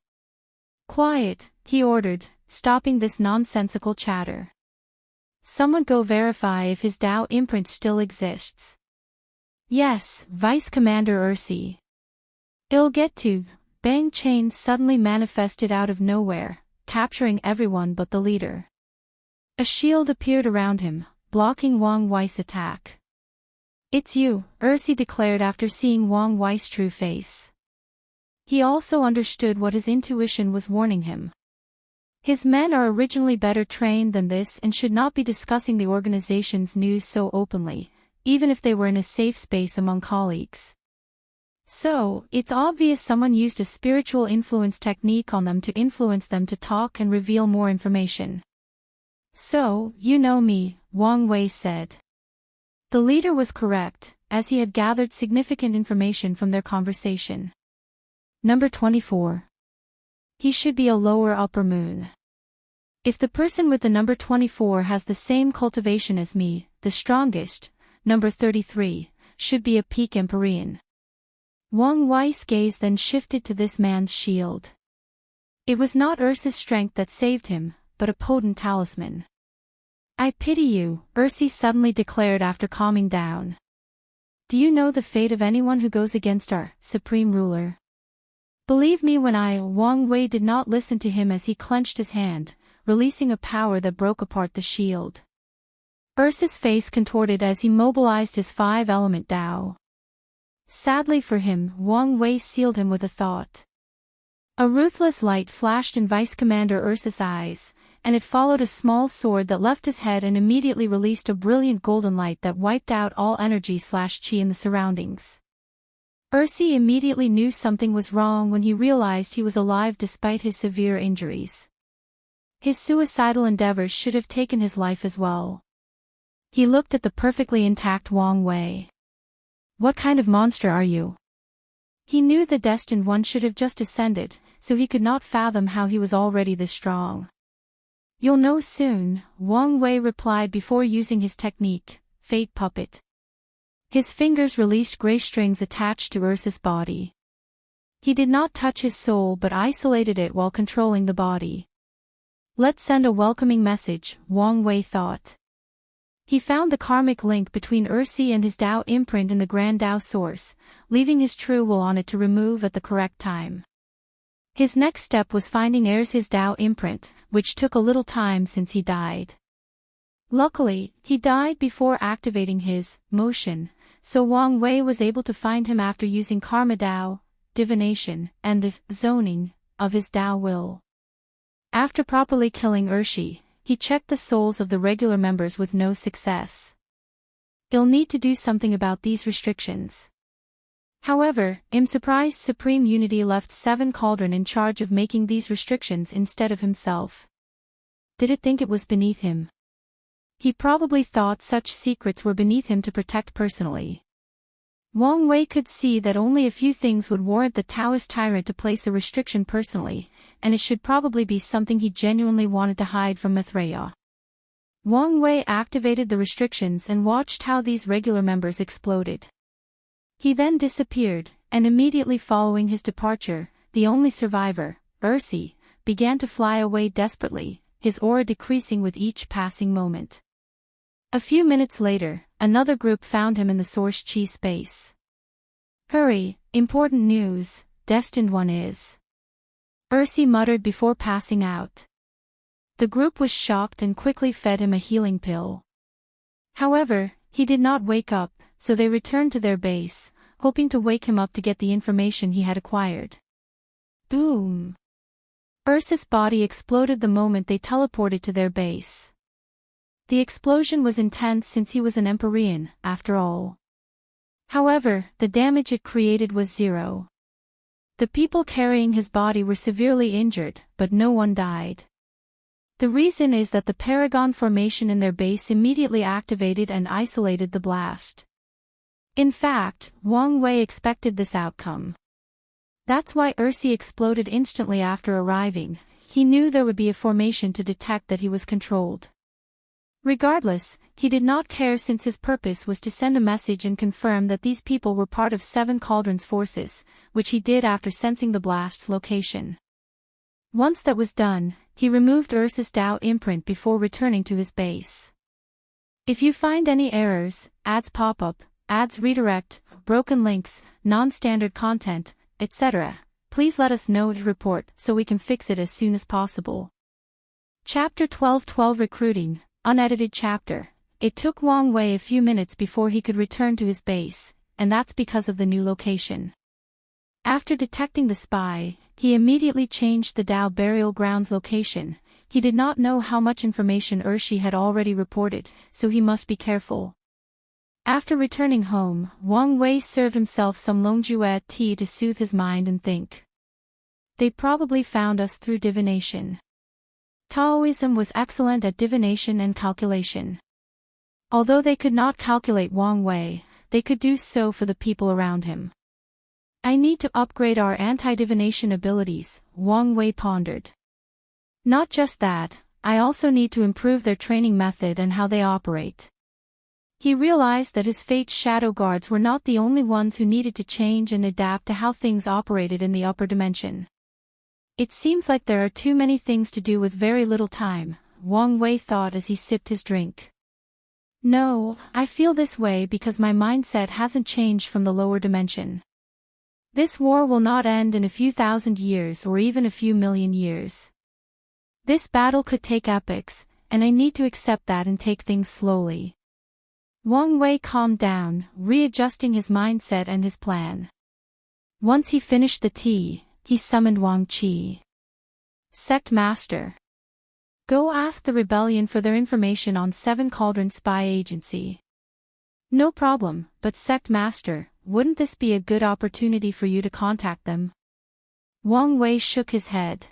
Quiet, he ordered, stopping this nonsensical chatter. Someone go verify if his Tao imprint still exists. Yes, Vice Commander Ursi. I'll get to. Bang chains suddenly manifested out of nowhere, capturing everyone but the leader. A shield appeared around him, blocking Wang Wei's attack. It's you, Ursi declared after seeing Wang Wei's true face. He also understood what his intuition was warning him. His men are originally better trained than this and should not be discussing the organization's news so openly, even if they were in a safe space among colleagues. So, it's obvious someone used a spiritual influence technique on them to influence them to talk and reveal more information. So, you know me, Wang Wei said. The leader was correct, as he had gathered significant information from their conversation. Number 24. He should be a lower upper moon. If the person with the number 24 has the same cultivation as me, the strongest, number 33, should be a peak Empyrean. Wang Wei's gaze then shifted to this man's shield. It was not Ursa's strength that saved him, but a potent talisman. I pity you, Ursi suddenly declared after calming down. Do you know the fate of anyone who goes against our supreme ruler? Believe me when Wang Wei did not listen to him as he clenched his hand, releasing a power that broke apart the shield. Ursa's face contorted as he mobilized his 5-element Tao. Sadly for him, Wang Wei sealed him with a thought. A ruthless light flashed in Vice Commander Ursa's eyes, and it followed a small sword that left his head and immediately released a brilliant golden light that wiped out all energy/chi in the surroundings. Ursi immediately knew something was wrong when he realized he was alive despite his severe injuries. His suicidal endeavors should have taken his life as well. He looked at the perfectly intact Wang Wei. What kind of monster are you? He knew the Destined One should have just ascended, so he could not fathom how he was already this strong. You'll know soon, Wang Wei replied before using his technique, Fate Puppet. His fingers released gray strings attached to Ursa's body. He did not touch his soul but isolated it while controlling the body. Let's send a welcoming message, Wang Wei thought. He found the karmic link between Ursi and his Tao imprint in the Grand Tao source, leaving his true will on it to remove at the correct time. His next step was finding his Tao imprint, which took a little time since he died. Luckily, he died before activating his motion, so Wang Wei was able to find him after using Karma Tao, divination, and the zoning of his Tao will. After properly killing Urshi, he checked the souls of the regular members with no success. He'll need to do something about these restrictions. However, I'm surprised Supreme Unity left 7 Cauldron in charge of making these restrictions instead of himself. Did it think it was beneath him? He probably thought such secrets were beneath him to protect personally. Wang Wei could see that only a few things would warrant the Taoist tyrant to place a restriction personally, and it should probably be something he genuinely wanted to hide from Mithraea. Wang Wei activated the restrictions and watched how these regular members exploded. He then disappeared, and immediately following his departure, the only survivor, Ursi, began to fly away desperately, his aura decreasing with each passing moment. A few minutes later, another group found him in the source chi space. "Hurry, important news, Destined one is," Ursi muttered before passing out. The group was shocked and quickly fed him a healing pill. However, he did not wake up, so they returned to their base, hoping to wake him up to get the information he had acquired. Boom! Ursi's body exploded the moment they teleported to their base. The explosion was intense since he was an Empyrean, after all. However, the damage it created was zero. The people carrying his body were severely injured, but no one died. The reason is that the Paragon formation in their base immediately activated and isolated the blast. In fact, Wang Wei expected this outcome. That's why Ursi exploded instantly after arriving. He knew there would be a formation to detect that he was controlled. Regardless, he did not care since his purpose was to send a message and confirm that these people were part of Seven Cauldrons' forces, which he did after sensing the blast's location. Once that was done, he removed Ursi's Dao imprint before returning to his base. If you find any errors, ads pop up, ads redirect, broken links, non-standard content, etc., please let us know to report so we can fix it as soon as possible. Chapter 12:12 Recruiting, unedited chapter. It took Wang Wei a few minutes before he could return to his base, and that's because of the new location. After detecting the spy, he immediately changed the Dao burial grounds location. He did not know how much information Urshi had already reported, so he must be careful. After returning home, Wang Wei served himself some Longjue tea to soothe his mind and think. They probably found us through divination. Taoism was excellent at divination and calculation. Although they could not calculate Wang Wei, they could do so for the people around him. I need to upgrade our anti-divination abilities, Wang Wei pondered. Not just that, I also need to improve their training method and how they operate. He realized that his Fate's shadow guards were not the only ones who needed to change and adapt to how things operated in the upper dimension. It seems like there are too many things to do with very little time, Wang Wei thought as he sipped his drink. No, I feel this way because my mindset hasn't changed from the lower dimension. This war will not end in a few thousand years or even a few million years. This battle could take epochs, and I need to accept that and take things slowly. Wang Wei calmed down, readjusting his mindset and his plan. Once he finished the tea, he summoned Wang Qi. Sect Master. Go ask the rebellion for their information on Seven Cauldrons Spy Agency. No problem, but Sect Master, wouldn't this be a good opportunity for you to contact them? Wang Wei shook his head.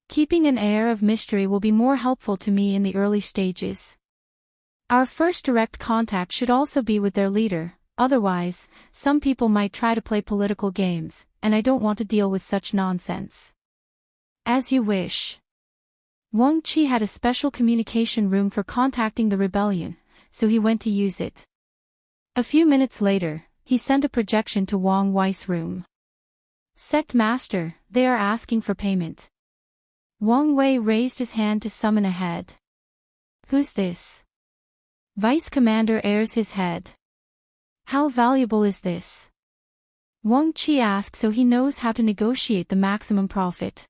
Keeping an air of mystery will be more helpful to me in the early stages. Our first direct contact should also be with their leader, otherwise, some people might try to play political games, and I don't want to deal with such nonsense. As you wish. Wang Qi had a special communication room for contacting the rebellion, so he went to use it. A few minutes later, he sent a projection to Wang Wei's room. Sect Master, they are asking for payment. Wang Wei raised his hand to summon a head. Who's this? Vice Commander airs his head. How valuable is this? Wang Qi asked so he knows how to negotiate the maximum profit.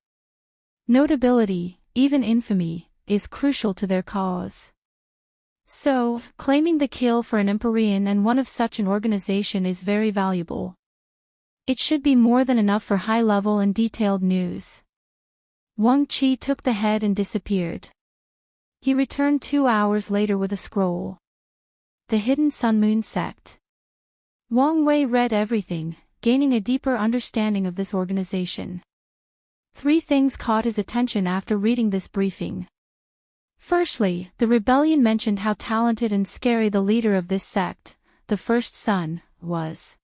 Notability, even infamy, is crucial to their cause. So, claiming the kill for an Empyrean and one of such an organization is very valuable. It should be more than enough for high-level and detailed news. Wang Qi took the head and disappeared. He returned 2 hours later with a scroll. The Hidden Sun Moon Sect. Wang Wei read everything, gaining a deeper understanding of this organization. 3 things caught his attention after reading this briefing. Firstly, the rebellion mentioned how talented and scary the leader of this sect, the First Sun, was.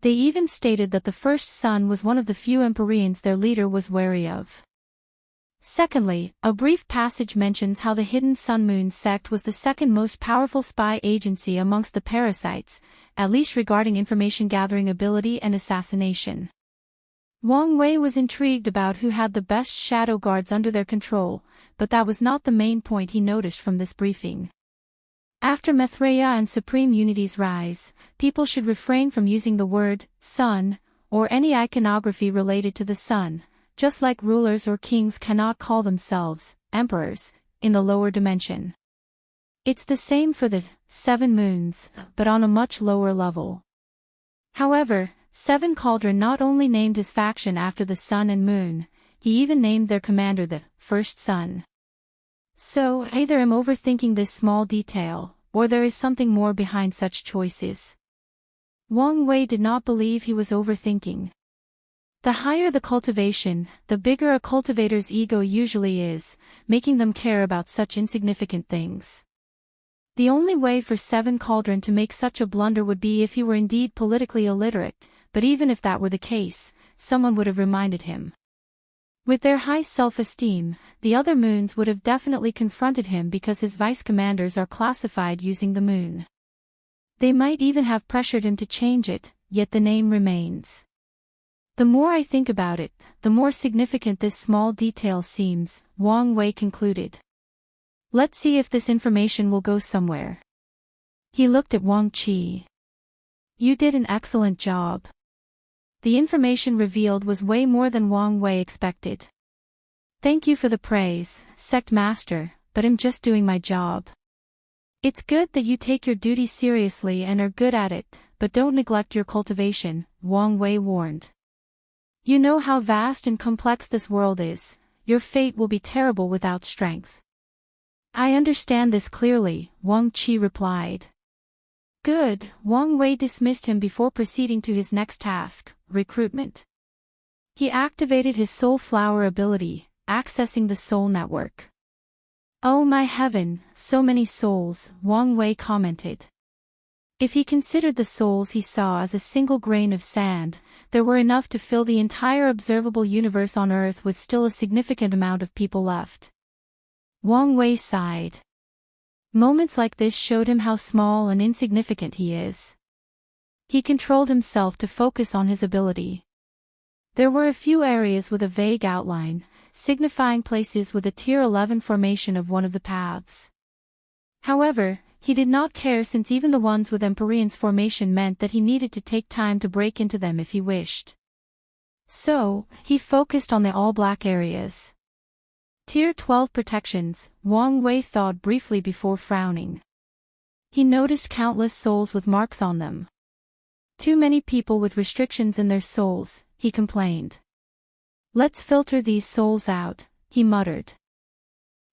They even stated that the first son was one of the few Empyreans their leader was wary of. Secondly, a brief passage mentions how the hidden Sun-Moon sect was the second most powerful spy agency amongst the parasites, at least regarding information-gathering ability and assassination. Wang Wei was intrigued about who had the best shadow guards under their control, but that was not the main point he noticed from this briefing. After Maitreya and Supreme Unity's rise, people should refrain from using the word sun or any iconography related to the sun, just like rulers or kings cannot call themselves emperors in the lower dimension. It's the same for the 7 moons, but on a much lower level. However, Seven Cauldron not only named his faction after the sun and moon, he even named their commander the first sun. So, either I'm overthinking this small detail, or there is something more behind such choices. Wang Wei did not believe he was overthinking. The higher the cultivation, the bigger a cultivator's ego usually is, making them care about such insignificant things. The only way for Seven Cauldron to make such a blunder would be if he were indeed politically illiterate, but even if that were the case, someone would have reminded him. With their high self-esteem, the other moons would have definitely confronted him because his vice-commanders are classified using the moon. They might even have pressured him to change it, yet the name remains. The more I think about it, the more significant this small detail seems, Wang Wei concluded. Let's see if this information will go somewhere. He looked at Wang Qi. You did an excellent job. The information revealed was way more than Wang Wei expected. Thank you for the praise, Sect Master, but I'm just doing my job. It's good that you take your duty seriously and are good at it, but don't neglect your cultivation, Wang Wei warned. You know how vast and complex this world is, your fate will be terrible without strength. I understand this clearly, Wang Qi replied. Good, Wang Wei dismissed him before proceeding to his next task, recruitment. He activated his Soul Flower ability, accessing the Soul Network. Oh my heaven, so many souls, Wang Wei commented. If he considered the souls he saw as a single grain of sand, there were enough to fill the entire observable universe on Earth with still a significant amount of people left. Wang Wei sighed. Moments like this showed him how small and insignificant he is. He controlled himself to focus on his ability. There were a few areas with a vague outline, signifying places with a Tier 11 formation of one of the paths. However, he did not care since even the ones with Empyrean's formation meant that he needed to take time to break into them if he wished. So, he focused on the all-black areas. Tier 12 protections, Wang Wei thought briefly before frowning. He noticed countless souls with marks on them. Too many people with restrictions in their souls, he complained. Let's filter these souls out, he muttered.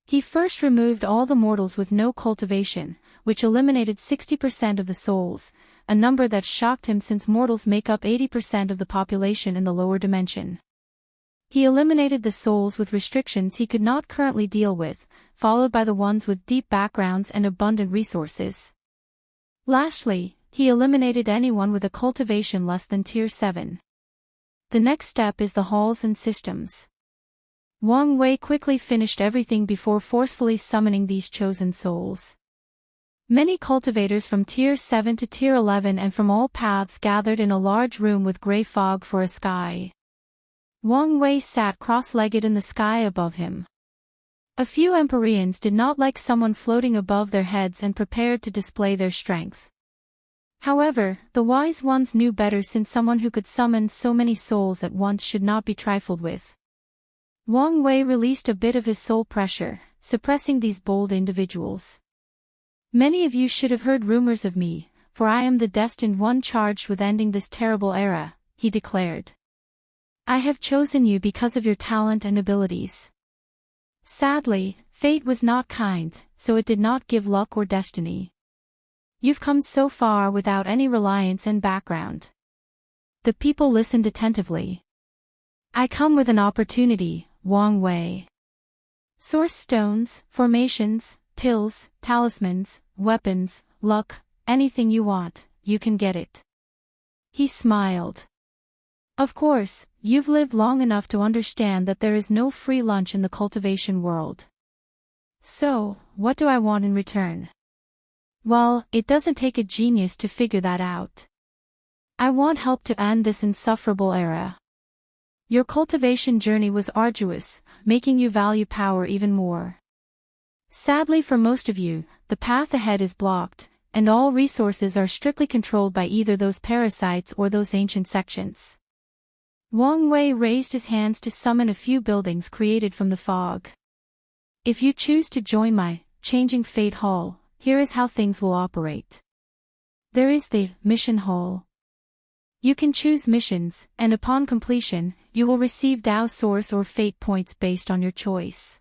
He first removed all the mortals with no cultivation, which eliminated 60% of the souls, a number that shocked him since mortals make up 80% of the population in the lower dimension. He eliminated the souls with restrictions he could not currently deal with, followed by the ones with deep backgrounds and abundant resources. Lastly, he eliminated anyone with a cultivation less than Tier 7. The next step is the halls and systems. Wang Wei quickly finished everything before forcefully summoning these chosen souls. Many cultivators from Tier 7 to Tier 11 and from all paths gathered in a large room with grey fog for a sky. Wang Wei sat cross-legged in the sky above him. A few Empyreans did not like someone floating above their heads and prepared to display their strength. However, the wise ones knew better since someone who could summon so many souls at once should not be trifled with. Wang Wei released a bit of his soul pressure, suppressing these bold individuals. Many of you should have heard rumors of me, for I am the destined one charged with ending this terrible era, he declared. I have chosen you because of your talent and abilities. Sadly, fate was not kind, so it did not give luck or destiny. You've come so far without any reliance and background. The people listened attentively. I come with an opportunity, Wang Wei. Source stones, formations, pills, talismans, weapons, luck, anything you want, you can get it. He smiled. Of course, you've lived long enough to understand that there is no free lunch in the cultivation world. So, what do I want in return? Well, it doesn't take a genius to figure that out. I want help to end this insufferable era. Your cultivation journey was arduous, making you value power even more. Sadly for most of you, the path ahead is blocked, and all resources are strictly controlled by either those parasites or those ancient sections. Wang Wei raised his hands to summon a few buildings created from the fog. If you choose to join my Changing Fate Hall, here is how things will operate. There is the Mission Hall. You can choose missions, and upon completion, you will receive Dao Source or Fate Points based on your choice.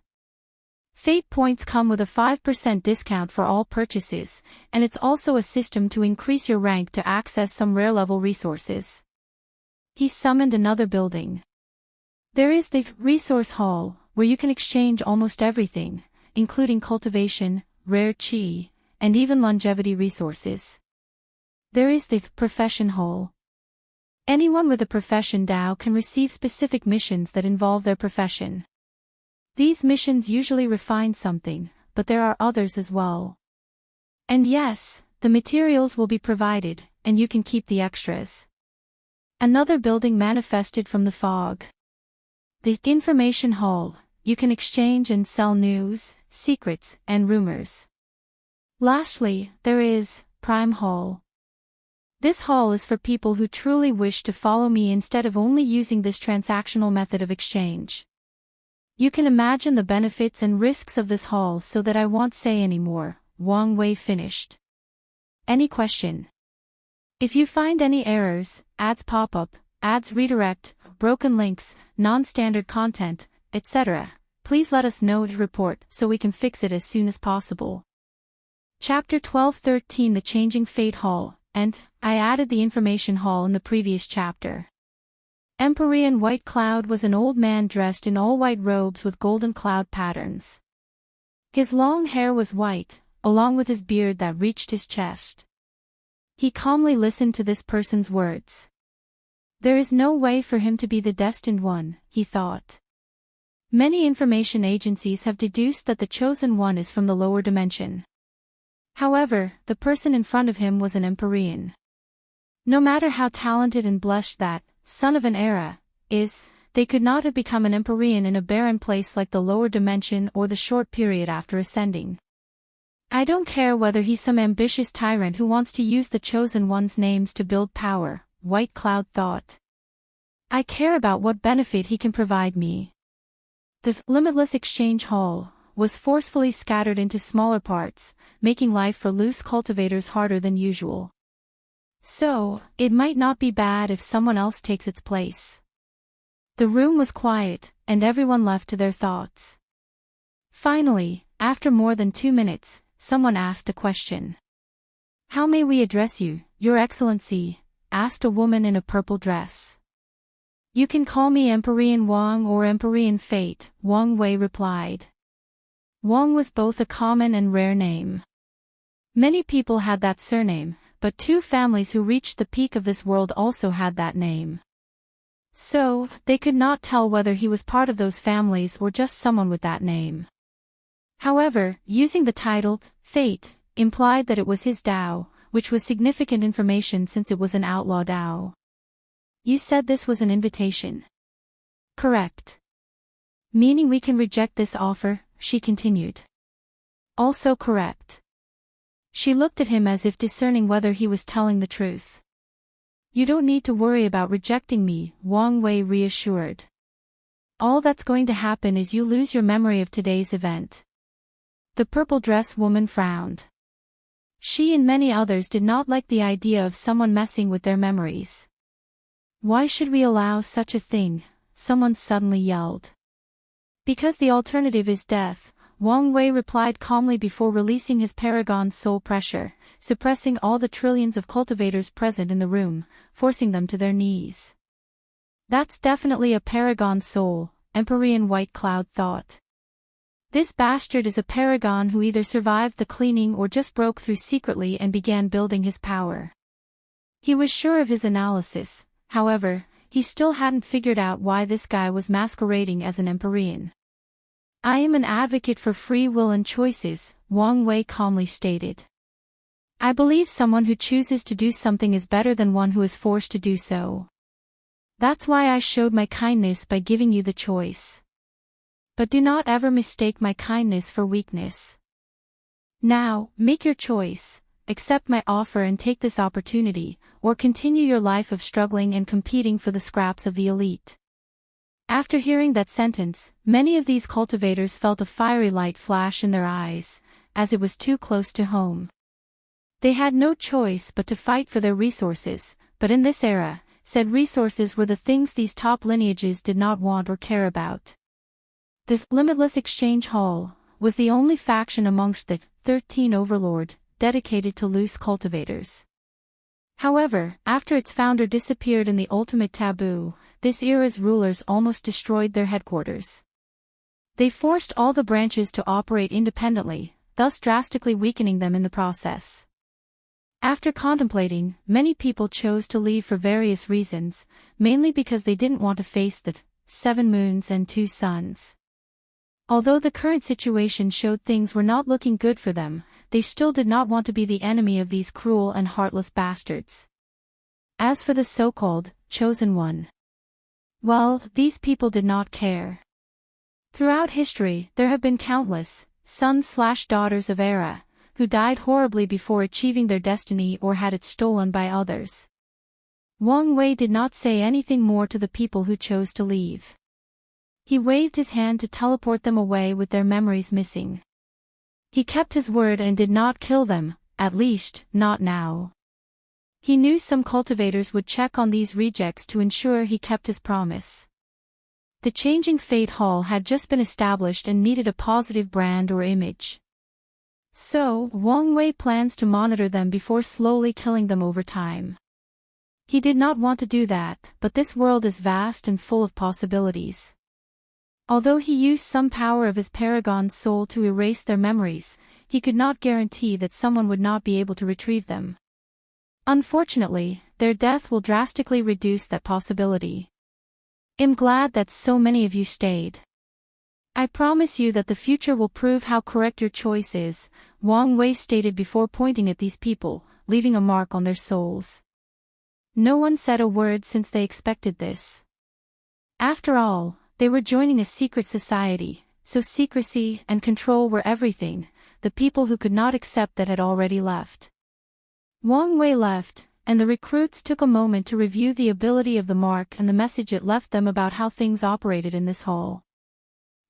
Fate Points come with a 5% discount for all purchases, and it's also a system to increase your rank to access some rare-level resources. He summoned another building. There is the Resource Hall, where you can exchange almost everything, including cultivation, rare qi, and even longevity resources. There is the Profession Hall. Anyone with a profession Dao can receive specific missions that involve their profession. These missions usually refine something, but there are others as well. And yes, the materials will be provided, and you can keep the extras. Another building manifested from the fog. The Information Hall. You can exchange and sell news, secrets, and rumors. Lastly, there is Prime Hall. This hall is for people who truly wish to follow me instead of only using this transactional method of exchange. You can imagine the benefits and risks of this hall so that I won't say any more. Wang Wei finished. Any question? If you find any errors, ads pop up, ads redirect, broken links, non-standard content, etc., please let us know to report so we can fix it as soon as possible. Chapter 12-13 The Changing Fate Hall, and I added the Information Hall in the previous chapter. Empyrean White Cloud was an old man dressed in all-white robes with golden cloud patterns. His long hair was white, along with his beard that reached his chest. He calmly listened to this person's words. There is no way for him to be the Destined One, he thought. Many information agencies have deduced that the Chosen One is from the lower dimension. However, the person in front of him was an Empyrean. No matter how talented and blessed that son of an era is, they could not have become an Empyrean in a barren place like the lower dimension or the short period after ascending. I don't care whether he's some ambitious tyrant who wants to use the Chosen One's names to build power, White Cloud thought. I care about what benefit he can provide me. The Limitless Exchange Hall was forcefully scattered into smaller parts, making life for loose cultivators harder than usual. So, it might not be bad if someone else takes its place. The room was quiet, and everyone left to their thoughts. Finally, after more than 2 minutes, someone asked a question. How may we address you, Your Excellency? Asked a woman in a purple dress. You can call me Empyrean Wang or Empyrean Fate, Wang Wei replied. Wang was both a common and rare name. Many people had that surname, but 2 families who reached the peak of this world also had that name. So, they could not tell whether he was part of those families or just someone with that name. However, using the title, Fate, implied that it was his Dao, which was significant information since it was an outlaw Dao. You said this was an invitation. Correct. Meaning we can reject this offer, she continued. Also correct. She looked at him as if discerning whether he was telling the truth. You don't need to worry about rejecting me, Wang Wei reassured. All that's going to happen is you lose your memory of today's event. The purple dress woman frowned. She and many others did not like the idea of someone messing with their memories. Why should we allow such a thing? Someone suddenly yelled. Because the alternative is death, Wang Wei replied calmly before releasing his paragon soul pressure, suppressing all the trillions of cultivators present in the room, forcing them to their knees. That's definitely a paragon soul, Empyrean White Cloud thought. This bastard is a paragon who either survived the cleaning or just broke through secretly and began building his power. He was sure of his analysis, however, he still hadn't figured out why this guy was masquerading as an Empyrean. I am an advocate for free will and choices, Wang Wei calmly stated. I believe someone who chooses to do something is better than one who is forced to do so. That's why I showed my kindness by giving you the choice. But do not ever mistake my kindness for weakness. Now, make your choice, accept my offer and take this opportunity, or continue your life of struggling and competing for the scraps of the elite. After hearing that sentence, many of these cultivators felt a fiery light flash in their eyes, as it was too close to home. They had no choice but to fight for their resources, but in this era, said resources were the things these top lineages did not want or care about. The Limitless Exchange Hall was the only faction amongst the 13 Overlord dedicated to loose cultivators. However, after its founder disappeared in the ultimate taboo, this era's rulers almost destroyed their headquarters. They forced all the branches to operate independently, thus drastically weakening them in the process. After contemplating, many people chose to leave for various reasons, mainly because they didn't want to face the 7 moons and 2 suns. Although the current situation showed things were not looking good for them, they still did not want to be the enemy of these cruel and heartless bastards. As for the so-called chosen one, well, these people did not care. Throughout history, there have been countless sons/daughters of Era who died horribly before achieving their destiny or had it stolen by others. Wang Wei did not say anything more to the people who chose to leave. He waved his hand to teleport them away with their memories missing. He kept his word and did not kill them, at least, not now. He knew some cultivators would check on these rejects to ensure he kept his promise. The Changing Fate Hall had just been established and needed a positive brand or image. So, Wang Wei plans to monitor them before slowly killing them over time. He did not want to do that, but this world is vast and full of possibilities. Although he used some power of his Paragon's soul to erase their memories, he could not guarantee that someone would not be able to retrieve them. Unfortunately, their death will drastically reduce that possibility. I'm glad that so many of you stayed. I promise you that the future will prove how correct your choice is, Wang Wei stated before pointing at these people, leaving a mark on their souls. No one said a word since they expected this. After all, they were joining a secret society, so secrecy and control were everything. The people who could not accept that had already left. Wang Wei left, and the recruits took a moment to review the ability of the mark and the message it left them about how things operated in this hall.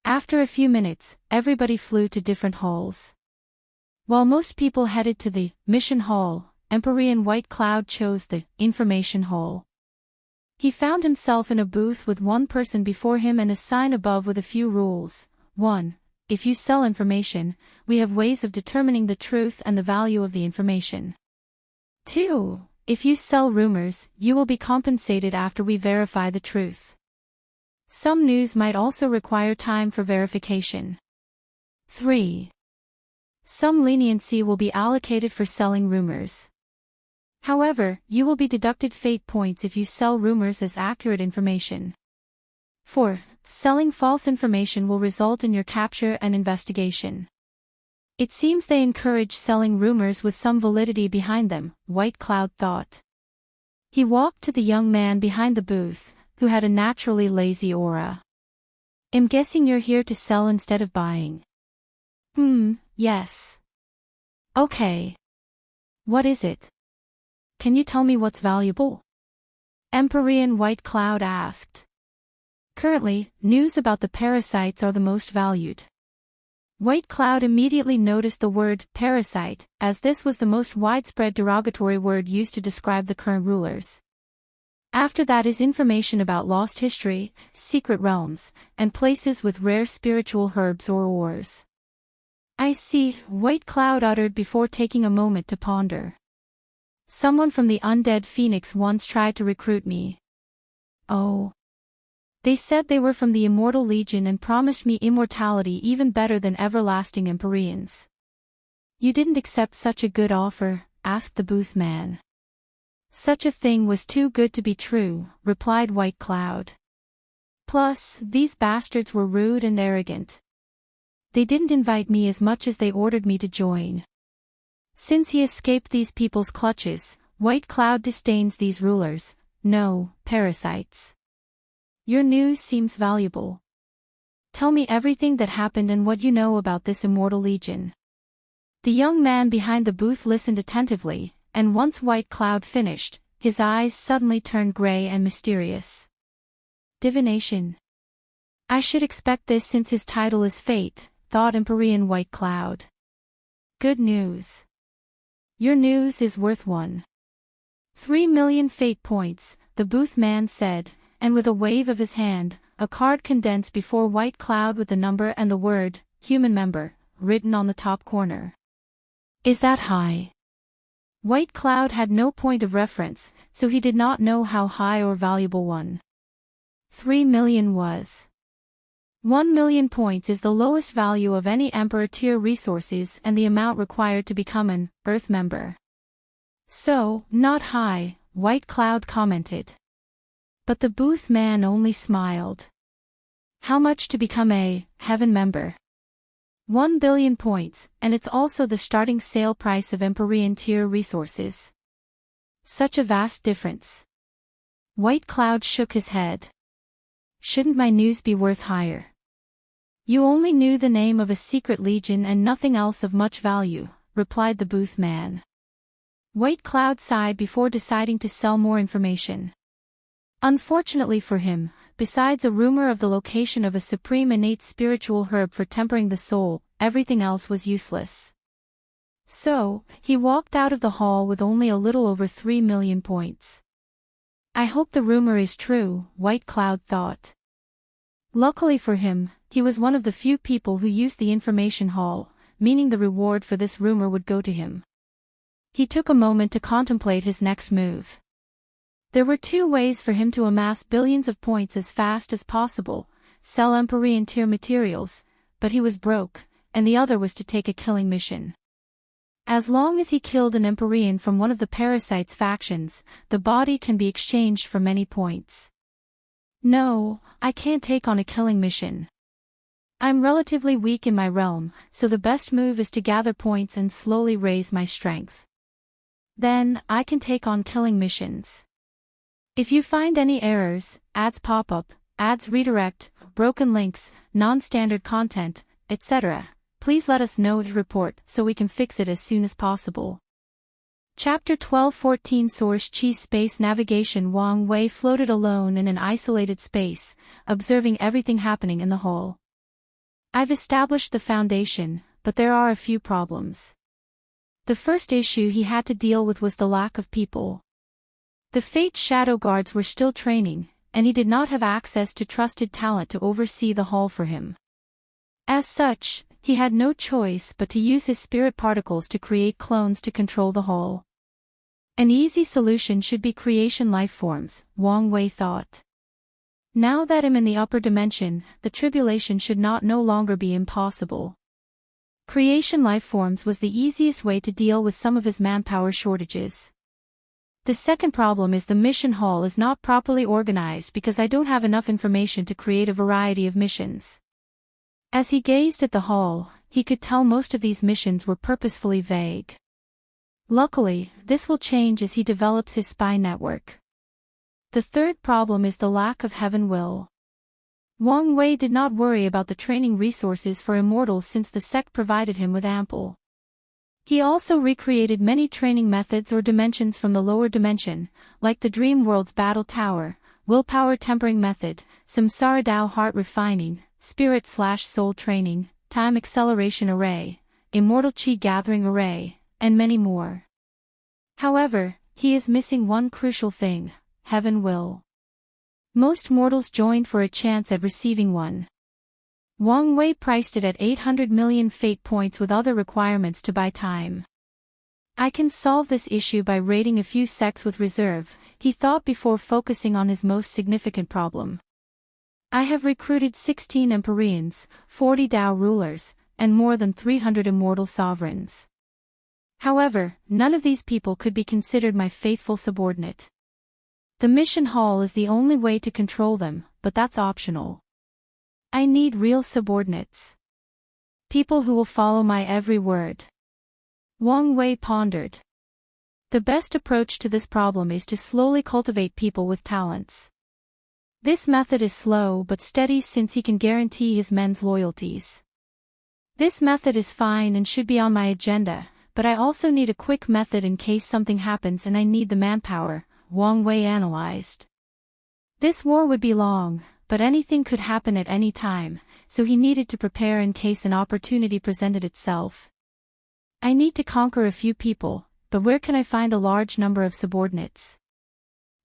After a few minutes, everybody flew to different halls. While most people headed to the Mission Hall, Empyrean White Cloud chose the Information Hall. He found himself in a booth with one person before him and a sign above with a few rules. 1. If you sell information, we have ways of determining the truth and the value of the information. 2. If you sell rumors, you will be compensated after we verify the truth. Some news might also require time for verification. 3. Some leniency will be allocated for selling rumors. However, you will be deducted fate points if you sell rumors as accurate information. 4. Selling false information will result in your capture and investigation. It seems they encourage selling rumors with some validity behind them, White Cloud thought. He walked to the young man behind the booth, who had a naturally lazy aura. I'm guessing you're here to sell instead of buying. Yes. Okay. What is it? Can you tell me what's valuable? Empyrean White Cloud asked. Currently, news about the parasites are the most valued. White Cloud immediately noticed the word parasite, as this was the most widespread derogatory word used to describe the current rulers. After that is information about lost history, secret realms, and places with rare spiritual herbs or ores. I see, White Cloud uttered before taking a moment to ponder. Someone from the Undead Phoenix once tried to recruit me. Oh. They said they were from the Immortal Legion and promised me immortality even better than everlasting Empyreans. You didn't accept such a good offer, asked the booth man. Such a thing was too good to be true, replied White Cloud. Plus, these bastards were rude and arrogant. They didn't invite me as much as they ordered me to join. Since he escaped these people's clutches, White Cloud disdains these rulers, no, parasites. Your news seems valuable. Tell me everything that happened and what you know about this Immortal Legion. The young man behind the booth listened attentively, and once White Cloud finished, his eyes suddenly turned gray and mysterious. Divination. I should expect this since his title is Fate, thought Empyrean White Cloud. Good news. Your news is worth 1,000,000 fate points, the booth man said, and with a wave of his hand, a card condensed before White Cloud with the number and the word, human member, written on the top corner. Is that high? White Cloud had no point of reference, so he did not know how high or valuable 1,000,000 was. 1,000,000 points is the lowest value of any Emperor tier resources and the amount required to become an Earth member. So, not high, White Cloud commented. But the booth man only smiled. How much to become a Heaven member? 1,000,000,000 points, and it's also the starting sale price of Empyrean tier resources. Such a vast difference. White Cloud shook his head. Shouldn't my news be worth higher? You only knew the name of a secret legion and nothing else of much value, replied the booth man. White Cloud sighed before deciding to sell more information. Unfortunately for him, besides a rumor of the location of a supreme innate spiritual herb for tempering the soul, everything else was useless. So, he walked out of the hall with only a little over 3,000,000 points. I hope the rumor is true, White Cloud thought. Luckily for him, he was one of the few people who used the information hall, meaning the reward for this rumor would go to him. He took a moment to contemplate his next move. There were two ways for him to amass billions of points as fast as possible: sell Empyrean tier materials, but he was broke, and the other was to take a killing mission. As long as he killed an Empyrean from one of the parasites' factions, the body can be exchanged for many points. No, I can't take on a killing mission. I'm relatively weak in my realm, so the best move is to gather points and slowly raise my strength. Then, I can take on killing missions. If you find any errors, ads pop up, ads redirect, broken links, non-standard content, etc., please let us know to report so we can fix it as soon as possible. Chapter 12-14 Source Chi Space Navigation. Wang Wei floated alone in an isolated space, observing everything happening in the hall. I've established the foundation, but there are a few problems. The first issue he had to deal with was the lack of people. The Fate Shadow Guards were still training, and he did not have access to trusted talent to oversee the hall for him. As such, he had no choice but to use his spirit particles to create clones to control the hall. An easy solution should be creation lifeforms, Wang Wei thought. Now that I'm in the upper dimension, the tribulation should no longer be impossible. Creation lifeforms was the easiest way to deal with some of his manpower shortages. The second problem is the mission hall is not properly organized because I don't have enough information to create a variety of missions. As he gazed at the hall, he could tell most of these missions were purposefully vague. Luckily, this will change as he develops his spy network. The third problem is the lack of heaven will. Wang Wei did not worry about the training resources for immortals since the sect provided him with ample. He also recreated many training methods or dimensions from the lower dimension, like the Dream World's Battle Tower, Willpower Tempering Method, Samsara Dao Heart Refining, Spirit/Soul Training, Time Acceleration Array, Immortal Chi Gathering Array, and many more. However, he is missing one crucial thing: heaven will. Most mortals joined for a chance at receiving one. Wang Wei priced it at 800 million fate points with other requirements to buy time. I can solve this issue by raiding a few sects with reserve, he thought before focusing on his most significant problem. I have recruited 16 Empyreans, 40 Dao rulers, and more than 300 immortal sovereigns. However, none of these people could be considered my faithful subordinate. The mission hall is the only way to control them, but that's optional. I need real subordinates. People who will follow my every word. Wang Wei pondered. The best approach to this problem is to slowly cultivate people with talents. This method is slow but steady since he can guarantee his men's loyalties. This method is fine and should be on my agenda, but I also need a quick method in case something happens and I need the manpower, Wang Wei analyzed. This war would be long, but anything could happen at any time, so he needed to prepare in case an opportunity presented itself. I need to conquer a few people, but where can I find a large number of subordinates?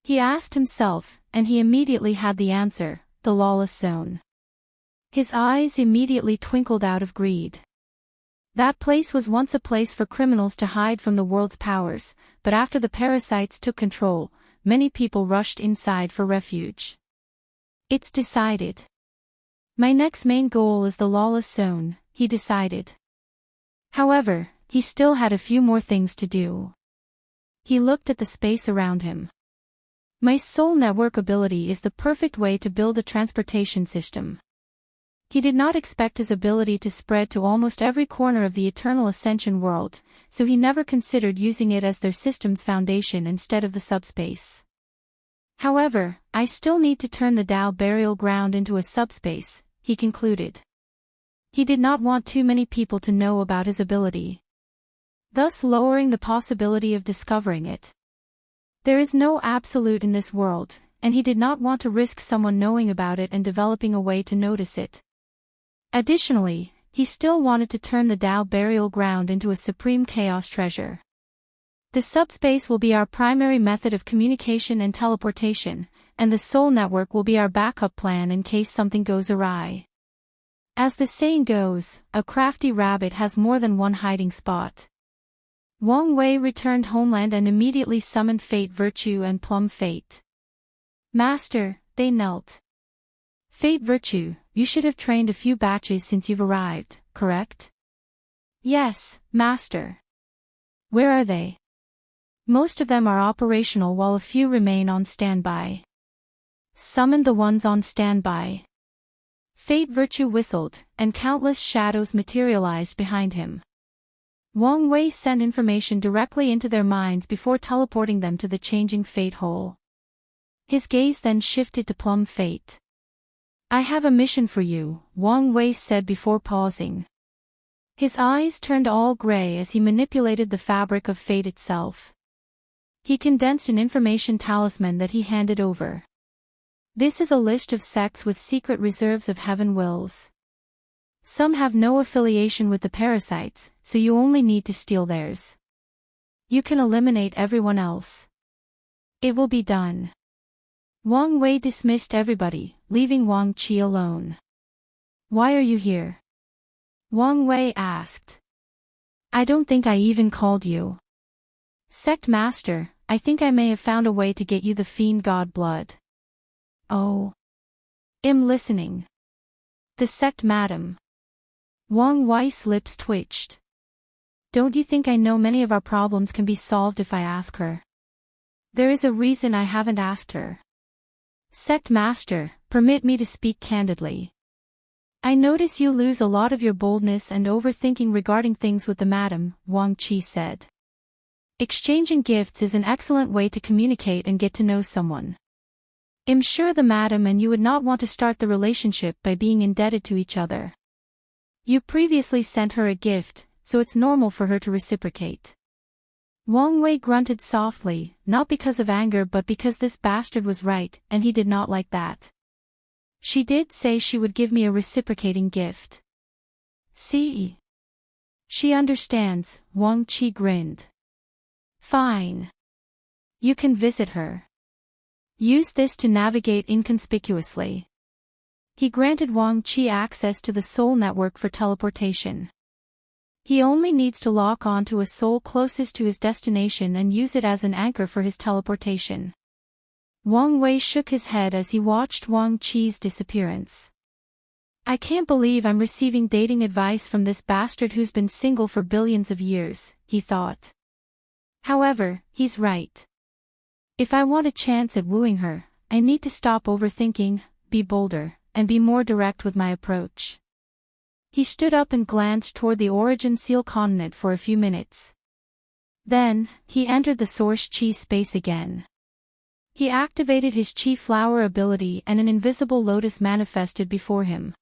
He asked himself, and he immediately had the answer, the Lawless Zone. His eyes immediately twinkled out of greed. That place was once a place for criminals to hide from the world's powers, but after the parasites took control, many people rushed inside for refuge. It's decided. My next main goal is the Lawless Zone, he decided. However, he still had a few more things to do. He looked at the space around him. My soul network ability is the perfect way to build a transportation system. He did not expect his ability to spread to almost every corner of the Eternal Ascension world, so he never considered using it as their system's foundation instead of the subspace. However, I still need to turn the Tao burial ground into a subspace, he concluded. He did not want too many people to know about his ability, thus lowering the possibility of discovering it. There is no absolute in this world, and he did not want to risk someone knowing about it and developing a way to notice it. Additionally, he still wanted to turn the Tao burial ground into a supreme chaos treasure. The subspace will be our primary method of communication and teleportation, and the soul network will be our backup plan in case something goes awry. As the saying goes, a crafty rabbit has more than one hiding spot. Wang Wei returned homeland and immediately summoned Fate Virtue and Plum Fate. Master, they knelt. Fate Virtue, you should have trained a few batches since you've arrived, correct? Yes, Master. Where are they? Most of them are operational while a few remain on standby. Summon the ones on standby. Fate Virtue whistled, and countless shadows materialized behind him. Wang Wei sent information directly into their minds before teleporting them to the changing Fate Hole. His gaze then shifted to Plum Fate. I have a mission for you, Wang Wei said before pausing. His eyes turned all gray as he manipulated the fabric of fate itself. He condensed an information talisman that he handed over. This is a list of sects with secret reserves of heaven wills. Some have no affiliation with the parasites, so you only need to steal theirs. You can eliminate everyone else. It will be done. Wang Wei dismissed everybody, leaving Wang Qi alone. Why are you here? Wang Wei asked. I don't think I even called you. Sect Master, I think I may have found a way to get you the fiend god blood. Oh. I'm listening. The Sect Madam. Wang Wei's lips twitched. Don't you think I know many of our problems can be solved if I ask her? There is a reason I haven't asked her. Sect Master, permit me to speak candidly. I notice you lose a lot of your boldness and overthinking regarding things with the madam, Wang Qi said. Exchanging gifts is an excellent way to communicate and get to know someone. I'm sure the madam and you would not want to start the relationship by being indebted to each other. You previously sent her a gift, so it's normal for her to reciprocate. Wang Wei grunted softly, not because of anger but because this bastard was right, and he did not like that. She did say she would give me a reciprocating gift. See? She understands, Wang Qi grinned. Fine. You can visit her. Use this to navigate inconspicuously. He granted Wang Qi access to the soul network for teleportation. He only needs to lock onto a soul closest to his destination and use it as an anchor for his teleportation. Wang Wei shook his head as he watched Wang Qi's disappearance. I can't believe I'm receiving dating advice from this bastard who's been single for billions of years, he thought. However, he's right. If I want a chance at wooing her, I need to stop overthinking, be bolder, and be more direct with my approach. He stood up and glanced toward the Origin Seal continent for a few minutes. Then, he entered the Source Chi space again. He activated his Chi flower ability and an invisible lotus manifested before him.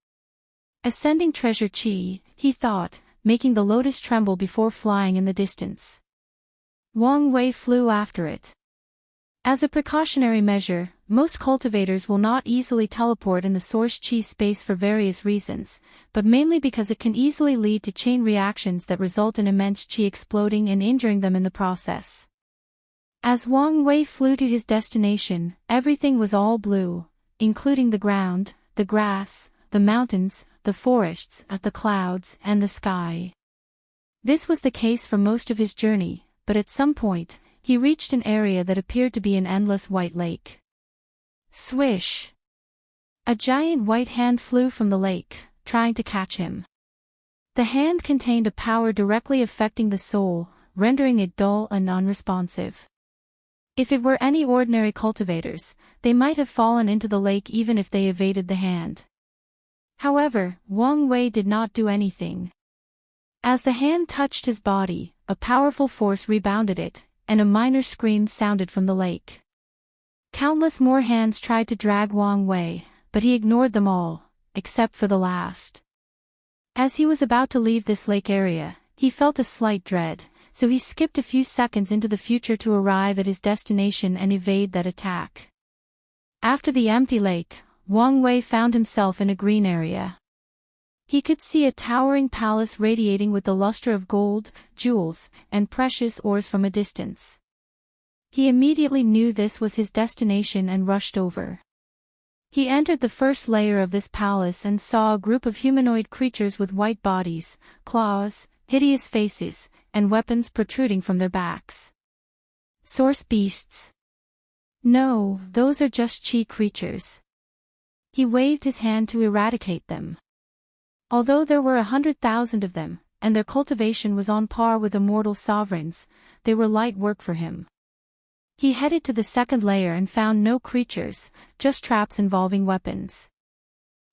Ascending treasure Chi, he thought, making the lotus tremble before flying in the distance. Wang Wei flew after it. As a precautionary measure, most cultivators will not easily teleport in the Source Chi space for various reasons, but mainly because it can easily lead to chain reactions that result in immense Chi exploding and injuring them in the process. As Wang Wei flew to his destination, everything was all blue, including the ground, the grass, the mountains, the forests, the clouds, and the sky. This was the case for most of his journey, but at some point, he reached an area that appeared to be an endless white lake. Swish! A giant white hand flew from the lake, trying to catch him. The hand contained a power directly affecting the soul, rendering it dull and unresponsive. If it were any ordinary cultivators, they might have fallen into the lake even if they evaded the hand. However, Wang Wei did not do anything. As the hand touched his body, a powerful force rebounded it, and a minor scream sounded from the lake. Countless more hands tried to drag Wang Wei, but he ignored them all, except for the last. As he was about to leave this lake area, he felt a slight dread, so he skipped a few seconds into the future to arrive at his destination and evade that attack. After the empty lake, Wang Wei found himself in a green area. He could see a towering palace radiating with the luster of gold, jewels, and precious ores from a distance. He immediately knew this was his destination and rushed over. He entered the first layer of this palace and saw a group of humanoid creatures with white bodies, claws, hideous faces, and weapons protruding from their backs. Source beasts? No, those are just Chi creatures. He waved his hand to eradicate them. Although there were 100,000 of them, and their cultivation was on par with immortal sovereigns, they were light work for him. He headed to the second layer and found no creatures, just traps involving weapons.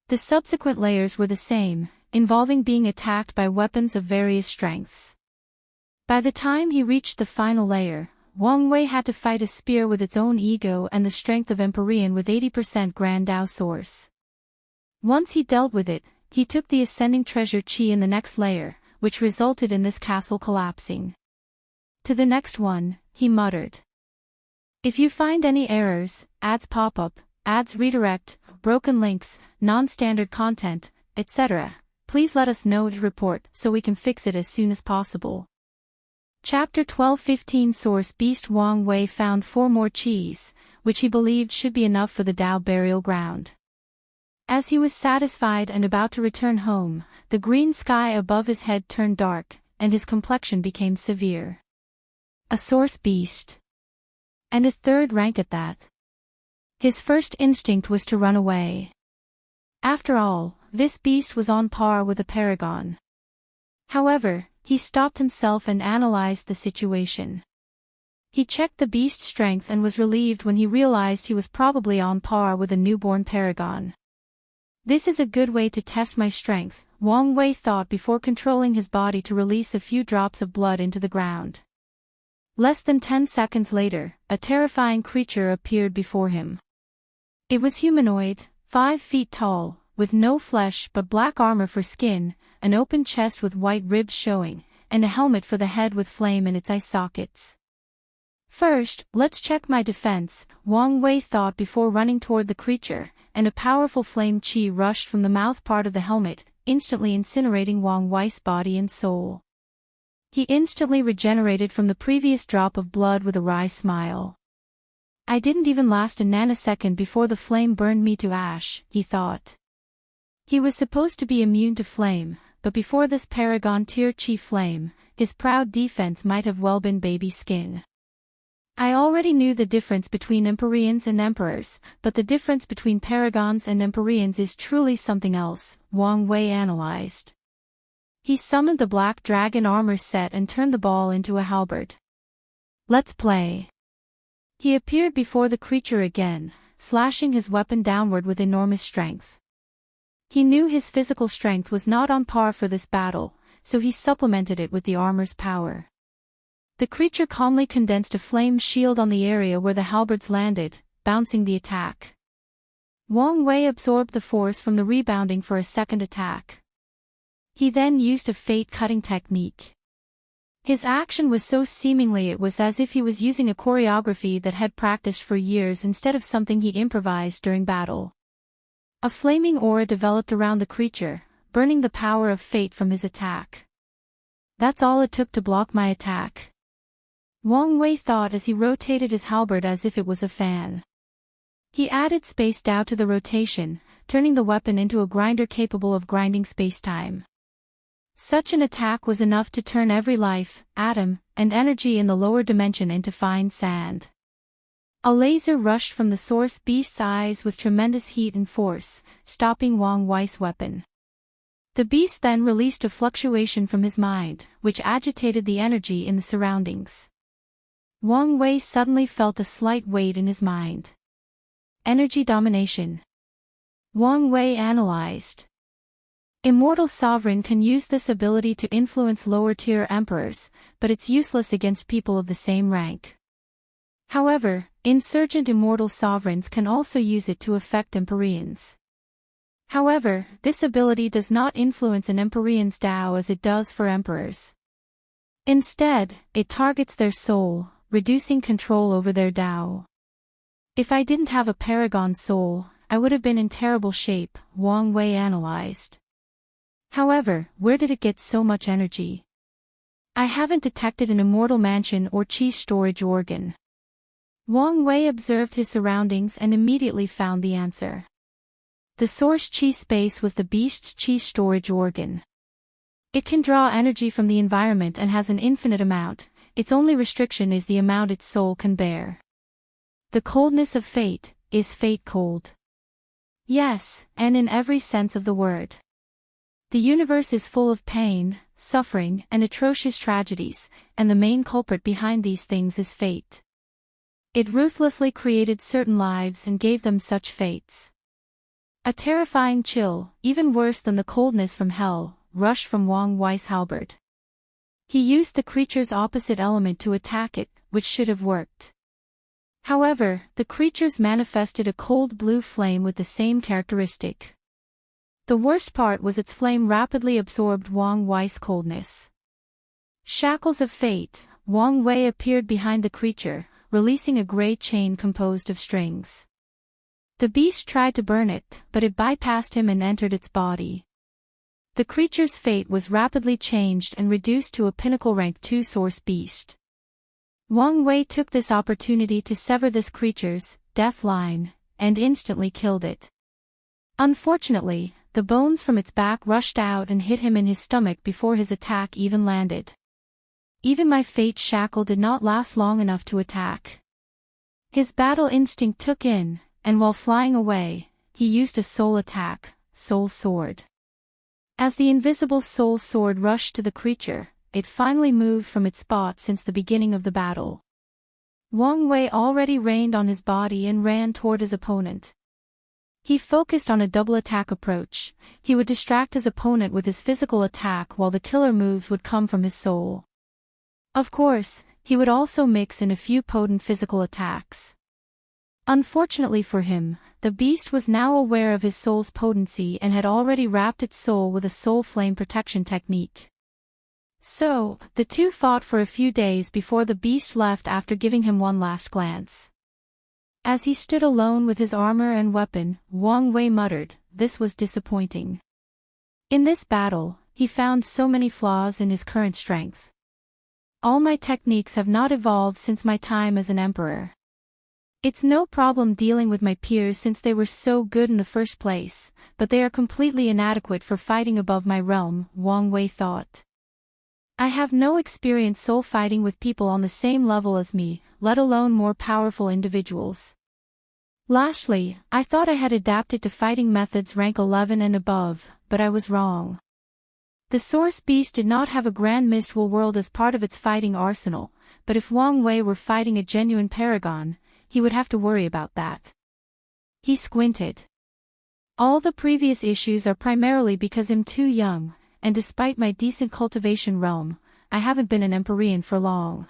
The subsequent layers were the same, involving being attacked by weapons of various strengths. By the time he reached the final layer, Wang Wei had to fight a spear with its own ego and the strength of Empyrean with 80% Grand Dao source. Once he dealt with it, he took the ascending treasure Chi in the next layer, which resulted in this castle collapsing. To the next one, he muttered. If you find any errors, ads pop up, ads redirect, broken links, non-standard content, etc., please let us know to report so we can fix it as soon as possible. Chapter 12:15 Source Beast Wang Wei found 4 more Chis, which he believed should be enough for the Dao burial ground. As he was satisfied and about to return home, the green sky above his head turned dark, and his complexion became severe. A source beast. And a 3rd rank at that. His first instinct was to run away. After all, this beast was on par with a paragon. However, he stopped himself and analyzed the situation. He checked the beast's strength and was relieved when he realized he was probably on par with a newborn paragon. This is a good way to test my strength, Wang Wei thought before controlling his body to release a few drops of blood into the ground. Less than 10 seconds later, a terrifying creature appeared before him. It was humanoid, 5 feet tall, with no flesh but black armor for skin, an open chest with white ribs showing, and a helmet for the head with flame in its eye sockets. First, let's check my defense, Wang Wei thought before running toward the creature, and a powerful flame chi rushed from the mouth part of the helmet, instantly incinerating Wang Wei's body and soul. He instantly regenerated from the previous drop of blood with a wry smile. I didn't even last a nanosecond before the flame burned me to ash, he thought. He was supposed to be immune to flame, but before this Paragon tier chi flame, his proud defense might have well been baby skin. I already knew the difference between Empyreans and Emperors, but the difference between Paragons and Empyreans is truly something else, Wang Wei analyzed. He summoned the black dragon armor set and turned the ball into a halberd. Let's play. He appeared before the creature again, slashing his weapon downward with enormous strength. He knew his physical strength was not on par for this battle, so he supplemented it with the armor's power. The creature calmly condensed a flame shield on the area where the halberds landed, bouncing the attack. Wang Wei absorbed the force from the rebounding for a second attack. He then used a fate-cutting technique. His action was so seemingly it was as if he was using a choreography that had practiced for years instead of something he improvised during battle. A flaming aura developed around the creature, burning the power of fate from his attack. That's all it took to block my attack. Wang Wei thought as he rotated his halberd as if it was a fan. He added space Dao to the rotation, turning the weapon into a grinder capable of grinding space-time. Such an attack was enough to turn every life, atom, and energy in the lower dimension into fine sand. A laser rushed from the source beast's eyes with tremendous heat and force, stopping Wang Wei's weapon. The beast then released a fluctuation from his mind, which agitated the energy in the surroundings. Wang Wei suddenly felt a slight weight in his mind. Energy domination. Wang Wei analyzed. Immortal Sovereign can use this ability to influence lower-tier emperors, but it's useless against people of the same rank. However, insurgent Immortal Sovereigns can also use it to affect Empyreans. However, this ability does not influence an Empyrean's Dao as it does for emperors. Instead, it targets their soul, reducing control over their Dao. If I didn't have a Paragon soul, I would have been in terrible shape, Wang Wei analyzed. However, where did it get so much energy? I haven't detected an immortal mansion or chi storage organ. Wang Wei observed his surroundings and immediately found the answer. The source chi space was the beast's chi storage organ. It can draw energy from the environment and has an infinite amount, its only restriction is the amount its soul can bear. The coldness of fate, is fate cold? Yes, and in every sense of the word. The universe is full of pain, suffering, and atrocious tragedies, and the main culprit behind these things is fate. It ruthlessly created certain lives and gave them such fates. A terrifying chill, even worse than the coldness from hell, rushed from Wang Wei's halberd. He used the creature's opposite element to attack it, which should have worked. However, the creatures manifested a cold blue flame with the same characteristic. The worst part was its flame rapidly absorbed Wang Wei's coldness. Shackles of fate, Wang Wei appeared behind the creature, releasing a gray chain composed of strings. The beast tried to burn it, but it bypassed him and entered its body. The creature's fate was rapidly changed and reduced to a pinnacle rank 2 source beast. Wang Wei took this opportunity to sever this creature's death line, and instantly killed it. Unfortunately, the bones from its back rushed out and hit him in his stomach before his attack even landed. Even my fate shackle did not last long enough to attack. His battle instinct took in, and while flying away, he used a soul attack, Soul Sword. As the invisible soul sword rushed to the creature, it finally moved from its spot since the beginning of the battle. Wang Wei already rained on his body and ran toward his opponent. He focused on a double attack approach. He would distract his opponent with his physical attack while the killer moves would come from his soul. Of course, he would also mix in a few potent physical attacks. Unfortunately for him, the beast was now aware of his soul's potency and had already wrapped its soul with a soul flame protection technique. So, the two fought for a few days before the beast left after giving him one last glance. As he stood alone with his armor and weapon, Wang Wei muttered, "This was disappointing." In this battle, he found so many flaws in his current strength. All my techniques have not evolved since my time as an emperor. It's no problem dealing with my peers since they were so good in the first place, but they are completely inadequate for fighting above my realm, Wang Wei thought. I have no experience soul fighting with people on the same level as me, let alone more powerful individuals. Lastly, I thought I had adapted to fighting methods rank 11 and above, but I was wrong. The Source Beast did not have a Grand Mistful world as part of its fighting arsenal, but if Wang Wei were fighting a genuine paragon, he would have to worry about that. He squinted. All the previous issues are primarily because I'm too young, and despite my decent cultivation realm, I haven't been an Empyrean for long.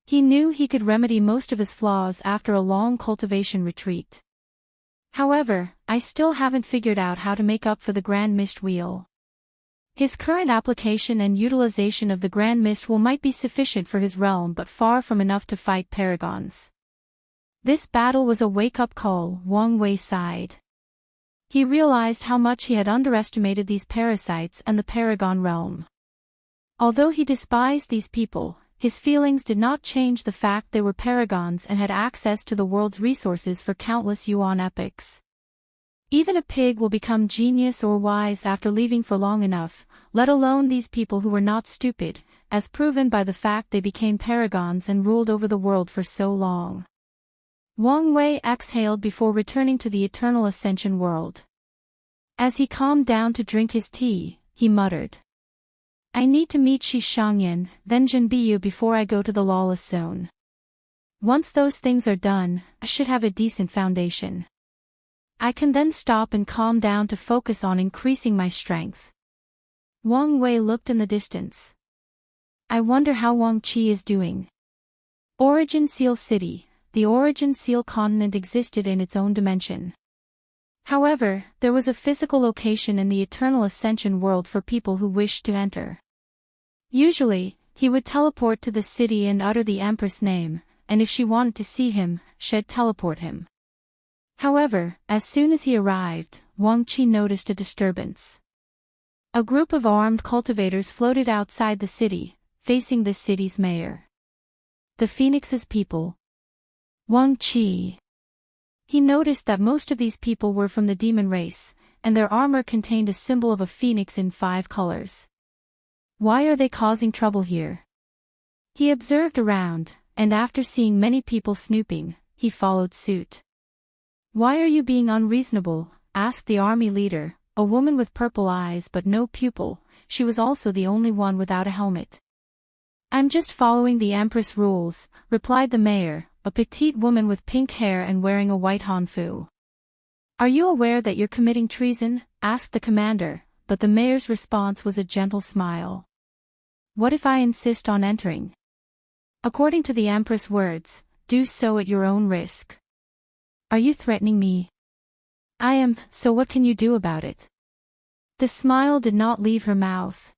He knew he could remedy most of his flaws after a long cultivation retreat. However, I still haven't figured out how to make up for the Grand Mist Wheel. His current application and utilization of the Grand Mist Wheel might be sufficient for his realm but far from enough to fight paragons. This battle was a wake-up call, Wang Wei sighed. He realized how much he had underestimated these parasites and the paragon realm. Although he despised these people, his feelings did not change the fact they were paragons and had access to the world's resources for countless yuan epics. Even a pig will become genius or wise after leaving for long enough, let alone these people who were not stupid, as proven by the fact they became paragons and ruled over the world for so long. Wang Wei exhaled before returning to the Eternal Ascension world. As he calmed down to drink his tea, he muttered, I need to meet Shi Shangyan, then Jinbiyu before I go to the Lawless zone. Once those things are done, I should have a decent foundation. I can then stop and calm down to focus on increasing my strength. Wang Wei looked in the distance. I wonder how Wang Qi is doing. Origin Seal City, the Origin Seal continent existed in its own dimension. However, there was a physical location in the Eternal Ascension world for people who wished to enter. Usually, he would teleport to the city and utter the Empress name, and if she wanted to see him, she'd teleport him. However, as soon as he arrived, Wang Qi noticed a disturbance. A group of armed cultivators floated outside the city, facing the city's mayor. The Phoenix's people. Wang Qi. He noticed that most of these people were from the demon race, and their armor contained a symbol of a phoenix in 5 colors. Why are they causing trouble here? He observed around, and after seeing many people snooping, he followed suit. Why are you being unreasonable? Asked the army leader, a woman with purple eyes but no pupil. She was also the only one without a helmet. I'm just following the Empress rules, replied the mayor, a petite woman with pink hair and wearing a white hanfu. Are you aware that you're committing treason? Asked the commander, but the mayor's response was a gentle smile. What if I insist on entering? According to the Empress words, do so at your own risk. Are you threatening me? I am, so what can you do about it? The smile did not leave her mouth.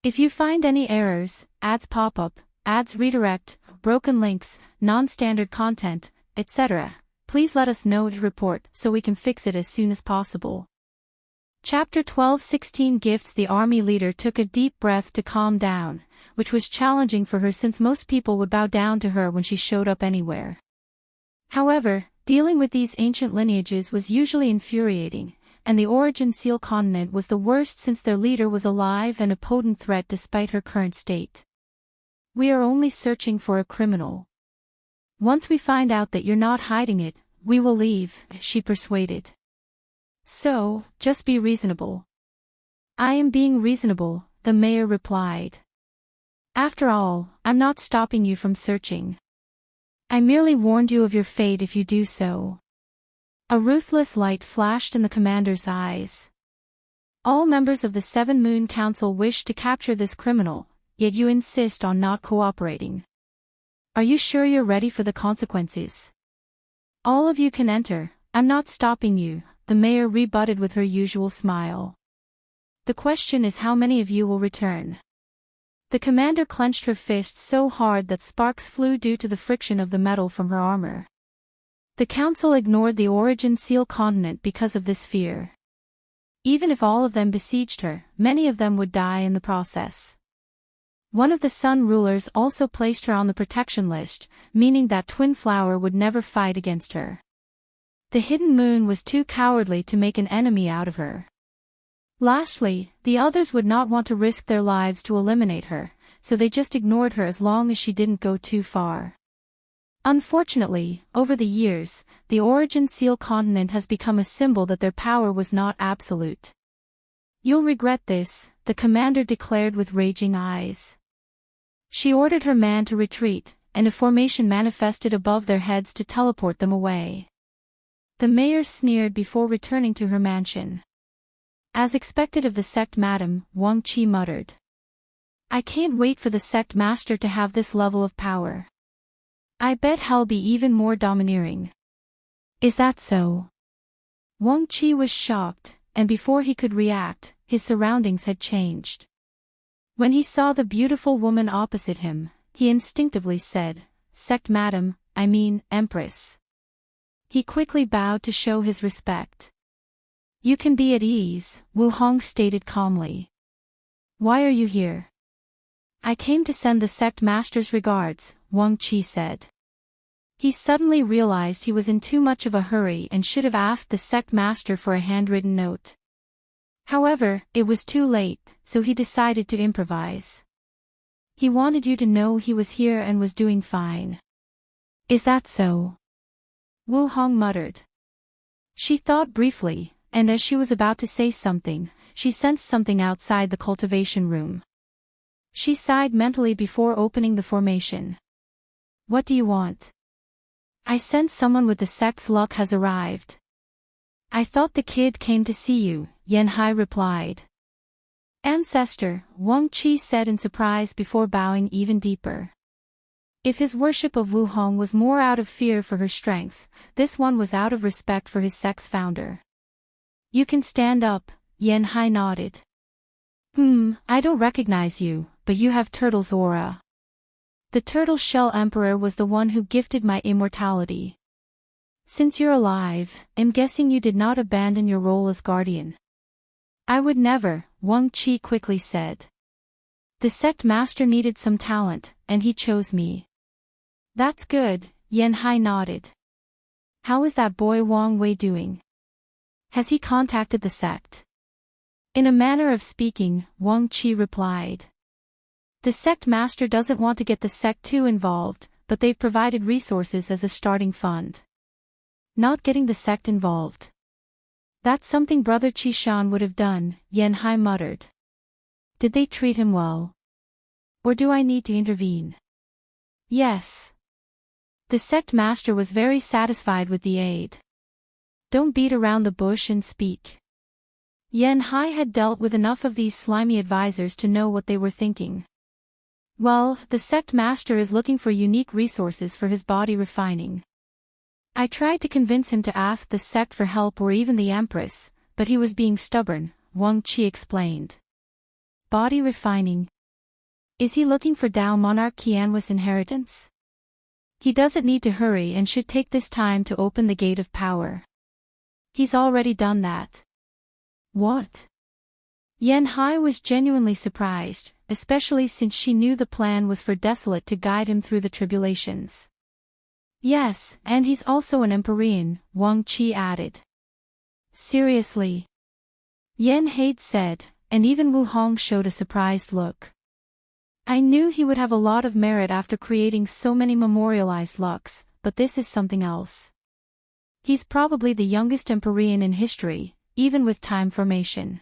If you find any errors, ads pop up, ads redirect, broken links, non-standard content, etc., please let us know to report so we can fix it as soon as possible. Chapter 12-16 Gifts. The army leader took a deep breath to calm down, which was challenging for her since most people would bow down to her when she showed up anywhere. However, dealing with these ancient lineages was usually infuriating, and the Origin Seal continent was the worst since their leader was alive and a potent threat despite her current state. We are only searching for a criminal. Once we find out that you're not hiding it, we will leave, she persuaded. So, just be reasonable. I am being reasonable, the mayor replied. After all, I'm not stopping you from searching. I merely warned you of your fate if you do so. A ruthless light flashed in the commander's eyes. All members of the 7 Moon Council wish to capture this criminal, yet you insist on not cooperating. Are you sure you're ready for the consequences? All of you can enter, I'm not stopping you, the mayor rebutted with her usual smile. The question is how many of you will return. The commander clenched her fists so hard that sparks flew due to the friction of the metal from her armor. The council ignored the Origin Seal continent because of this fear. Even if all of them besieged her, many of them would die in the process. One of the Sun rulers also placed her on the protection list, meaning that Twin Flower would never fight against her. The Hidden Moon was too cowardly to make an enemy out of her. Lastly, the others would not want to risk their lives to eliminate her, so they just ignored her as long as she didn't go too far. Unfortunately, over the years, the Origin Seal continent has become a symbol that their power was not absolute. You'll regret this, the commander declared with raging eyes. She ordered her man to retreat, and a formation manifested above their heads to teleport them away. The mayor sneered before returning to her mansion. As expected of the Sect Madam, Wang Qi muttered. I can't wait for the Sect Master to have this level of power. I bet he'll be even more domineering. Is that so? Wang Qi was shocked, and before he could react, his surroundings had changed. When he saw the beautiful woman opposite him, he instinctively said, Sect Madam, I mean, Empress. He quickly bowed to show his respect. You can be at ease, Wu Hong stated calmly. Why are you here? I came to send the Sect Master's regards, Wang Qi said. He suddenly realized he was in too much of a hurry and should have asked the Sect Master for a handwritten note. However, it was too late, so he decided to improvise. He wanted you to know he was here and was doing fine. Is that so? Wu Hong muttered. She thought briefly, and as she was about to say something, she sensed something outside the cultivation room. She sighed mentally before opening the formation. What do you want? I sense someone with the sect's luck has arrived. I thought the kid came to see you, Yan Hai replied. Ancestor, Wang Qi said in surprise before bowing even deeper. If his worship of Wu Hong was more out of fear for her strength, this one was out of respect for his sect's founder. You can stand up, Yan Hai nodded. I don't recognize you, but you have Turtle's aura. The Turtle Shell Emperor was the one who gifted my immortality. Since you're alive, I'm guessing you did not abandon your role as guardian. I would never, Wang Qi quickly said. The Sect Master needed some talent, and he chose me. That's good, Yan Hai nodded. How is that boy Wang Wei doing? Has he contacted the sect? In a manner of speaking, Wang Qi replied. The Sect Master doesn't want to get the sect too involved, but they've provided resources as a starting fund. Not getting the sect involved. That's something Brother Qishan would have done, Yan Hai muttered. Did they treat him well? Or do I need to intervene? Yes. The Sect Master was very satisfied with the aid. Don't beat around the bush and speak. Yan Hai had dealt with enough of these slimy advisors to know what they were thinking. Well, the Sect Master is looking for unique resources for his body refining. I tried to convince him to ask the sect for help or even the Empress, but he was being stubborn, Wang Qi explained. Body refining. Is he looking for Dao Monarch Qianhua's inheritance? He doesn't need to hurry and should take this time to open the gate of power. He's already done that. What? Yan Hai was genuinely surprised, especially since she knew the plan was for Desolate to guide him through the tribulations. Yes, and he's also an Empyrean, Wang Qi added. Seriously? Yan Hai said, and even Wu Hong showed a surprised look. I knew he would have a lot of merit after creating so many memorialized lucks, but this is something else. He's probably the youngest Empyrean in history, even with time formation.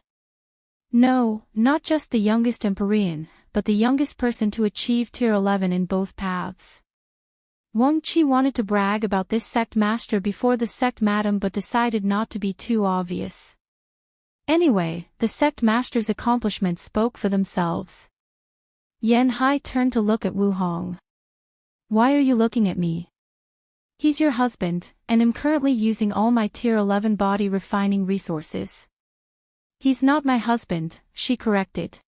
No, not just the youngest Empyrean, but the youngest person to achieve Tier 11 in both paths. Wang Qi wanted to brag about this Sect Master before the Sect Madam but decided not to be too obvious. Anyway, the Sect Master's accomplishments spoke for themselves. Yan Hai turned to look at Wu Hong. Why are you looking at me? He's your husband, and I'm currently using all my Tier 11 body refining resources. He's not my husband, she corrected.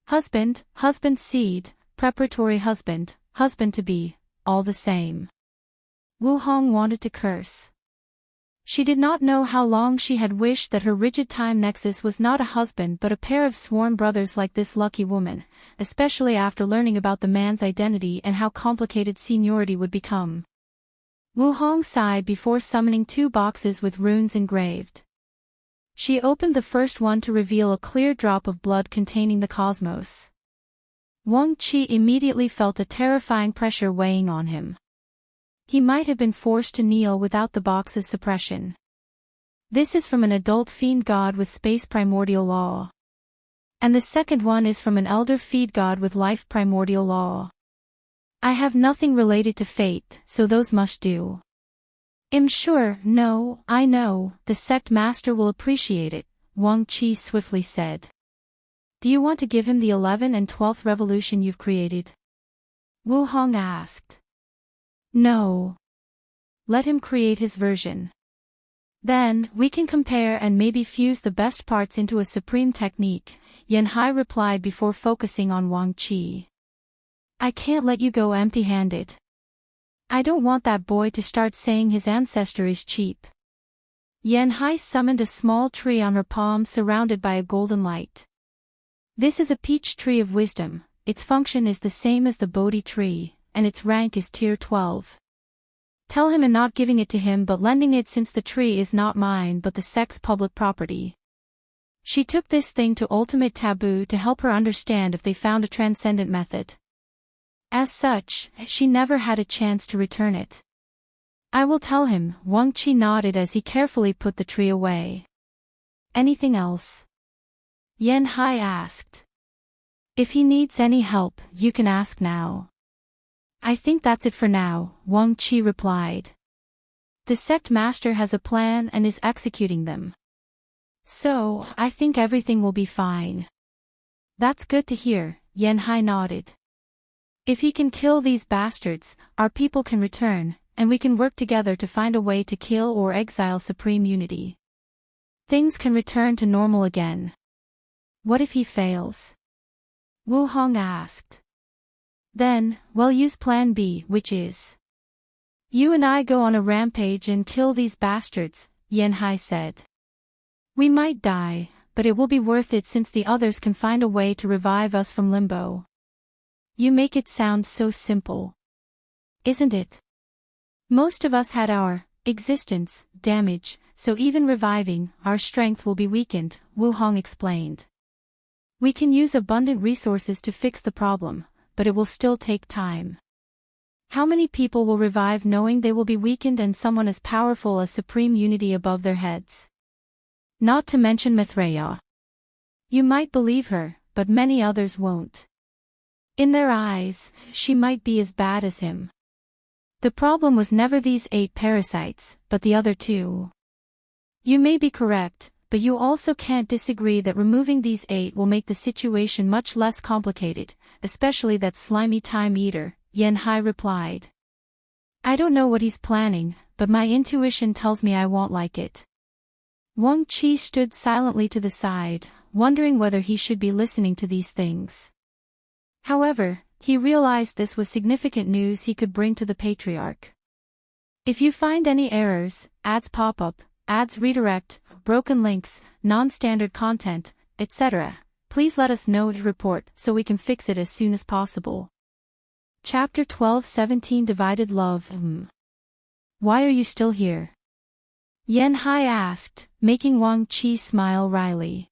Husband, husband seed, preparatory husband, husband-to-be, all the same. Wu Hong wanted to curse. She did not know how long she had wished that her rigid time nexus was not a husband but a pair of sworn brothers like this lucky woman, especially after learning about the man's identity and how complicated seniority would become. Wu Hong sighed before summoning 2 boxes with runes engraved. She opened the first one to reveal a clear drop of blood containing the cosmos. Wang Qi immediately felt a terrifying pressure weighing on him. He might have been forced to kneel without the box's suppression. This is from an adult fiend god with space primordial law. And the second one is from an elder fiend god with life primordial law. I have nothing related to fate, so those must do. No, I know, the sect master will appreciate it, Wang Qi swiftly said. Do you want to give him the 11th and 12th revolution you've created? Wu Hong asked. No. Let him create his version. Then, we can compare and maybe fuse the best parts into a supreme technique, Yan Hai replied before focusing on Wang Qi. I can't let you go empty-handed. I don't want that boy to start saying his ancestor is cheap. Yan Hai summoned a small tree on her palm surrounded by a golden light. This is a peach tree of wisdom, its function is the same as the Bodhi tree, and its rank is tier 12. Tell him I'm not giving it to him but lending it since the tree is not mine but the sect's public property. She took this thing to ultimate taboo to help her understand if they found a transcendent method. As such, she never had a chance to return it. I will tell him, Wang Qi nodded as he carefully put the tree away. Anything else? Yan Hai asked. If he needs any help, you can ask now. I think that's it for now, Wang Qi replied. The sect master has a plan and is executing them. So, I think everything will be fine. That's good to hear, Yan Hai nodded. If he can kill these bastards, our people can return, and we can work together to find a way to kill or exile Supreme Unity. Things can return to normal again. What if he fails? Wu Hong asked. Then, we'll use Plan B, which is. You and I go on a rampage and kill these bastards, Yan Hai said. We might die, but it will be worth it since the others can find a way to revive us from limbo. You make it sound so simple. Isn't it? Most of us had our existence damaged, so even reviving, our strength will be weakened, Wu Hong explained. We can use abundant resources to fix the problem, but it will still take time. How many people will revive knowing they will be weakened and someone as powerful as Supreme Unity above their heads? Not to mention Mithraea. You might believe her, but many others won't. In their eyes, she might be as bad as him. The problem was never these 8 parasites, but the other 2. You may be correct, but you also can't disagree that removing these 8 will make the situation much less complicated, especially that slimy time eater, Yan Hai replied. I don't know what he's planning, but my intuition tells me I won't like it. Wang Qi stood silently to the side, wondering whether he should be listening to these things. However, he realized this was significant news he could bring to the Patriarch. If you find any errors, ads pop up, ads redirect, broken links, non-standard content, etc., please let us know to report so we can fix it as soon as possible. Chapter 12-17 Divided Love. Why are you still here? Yan Hai asked, making Wang Qi smile wryly.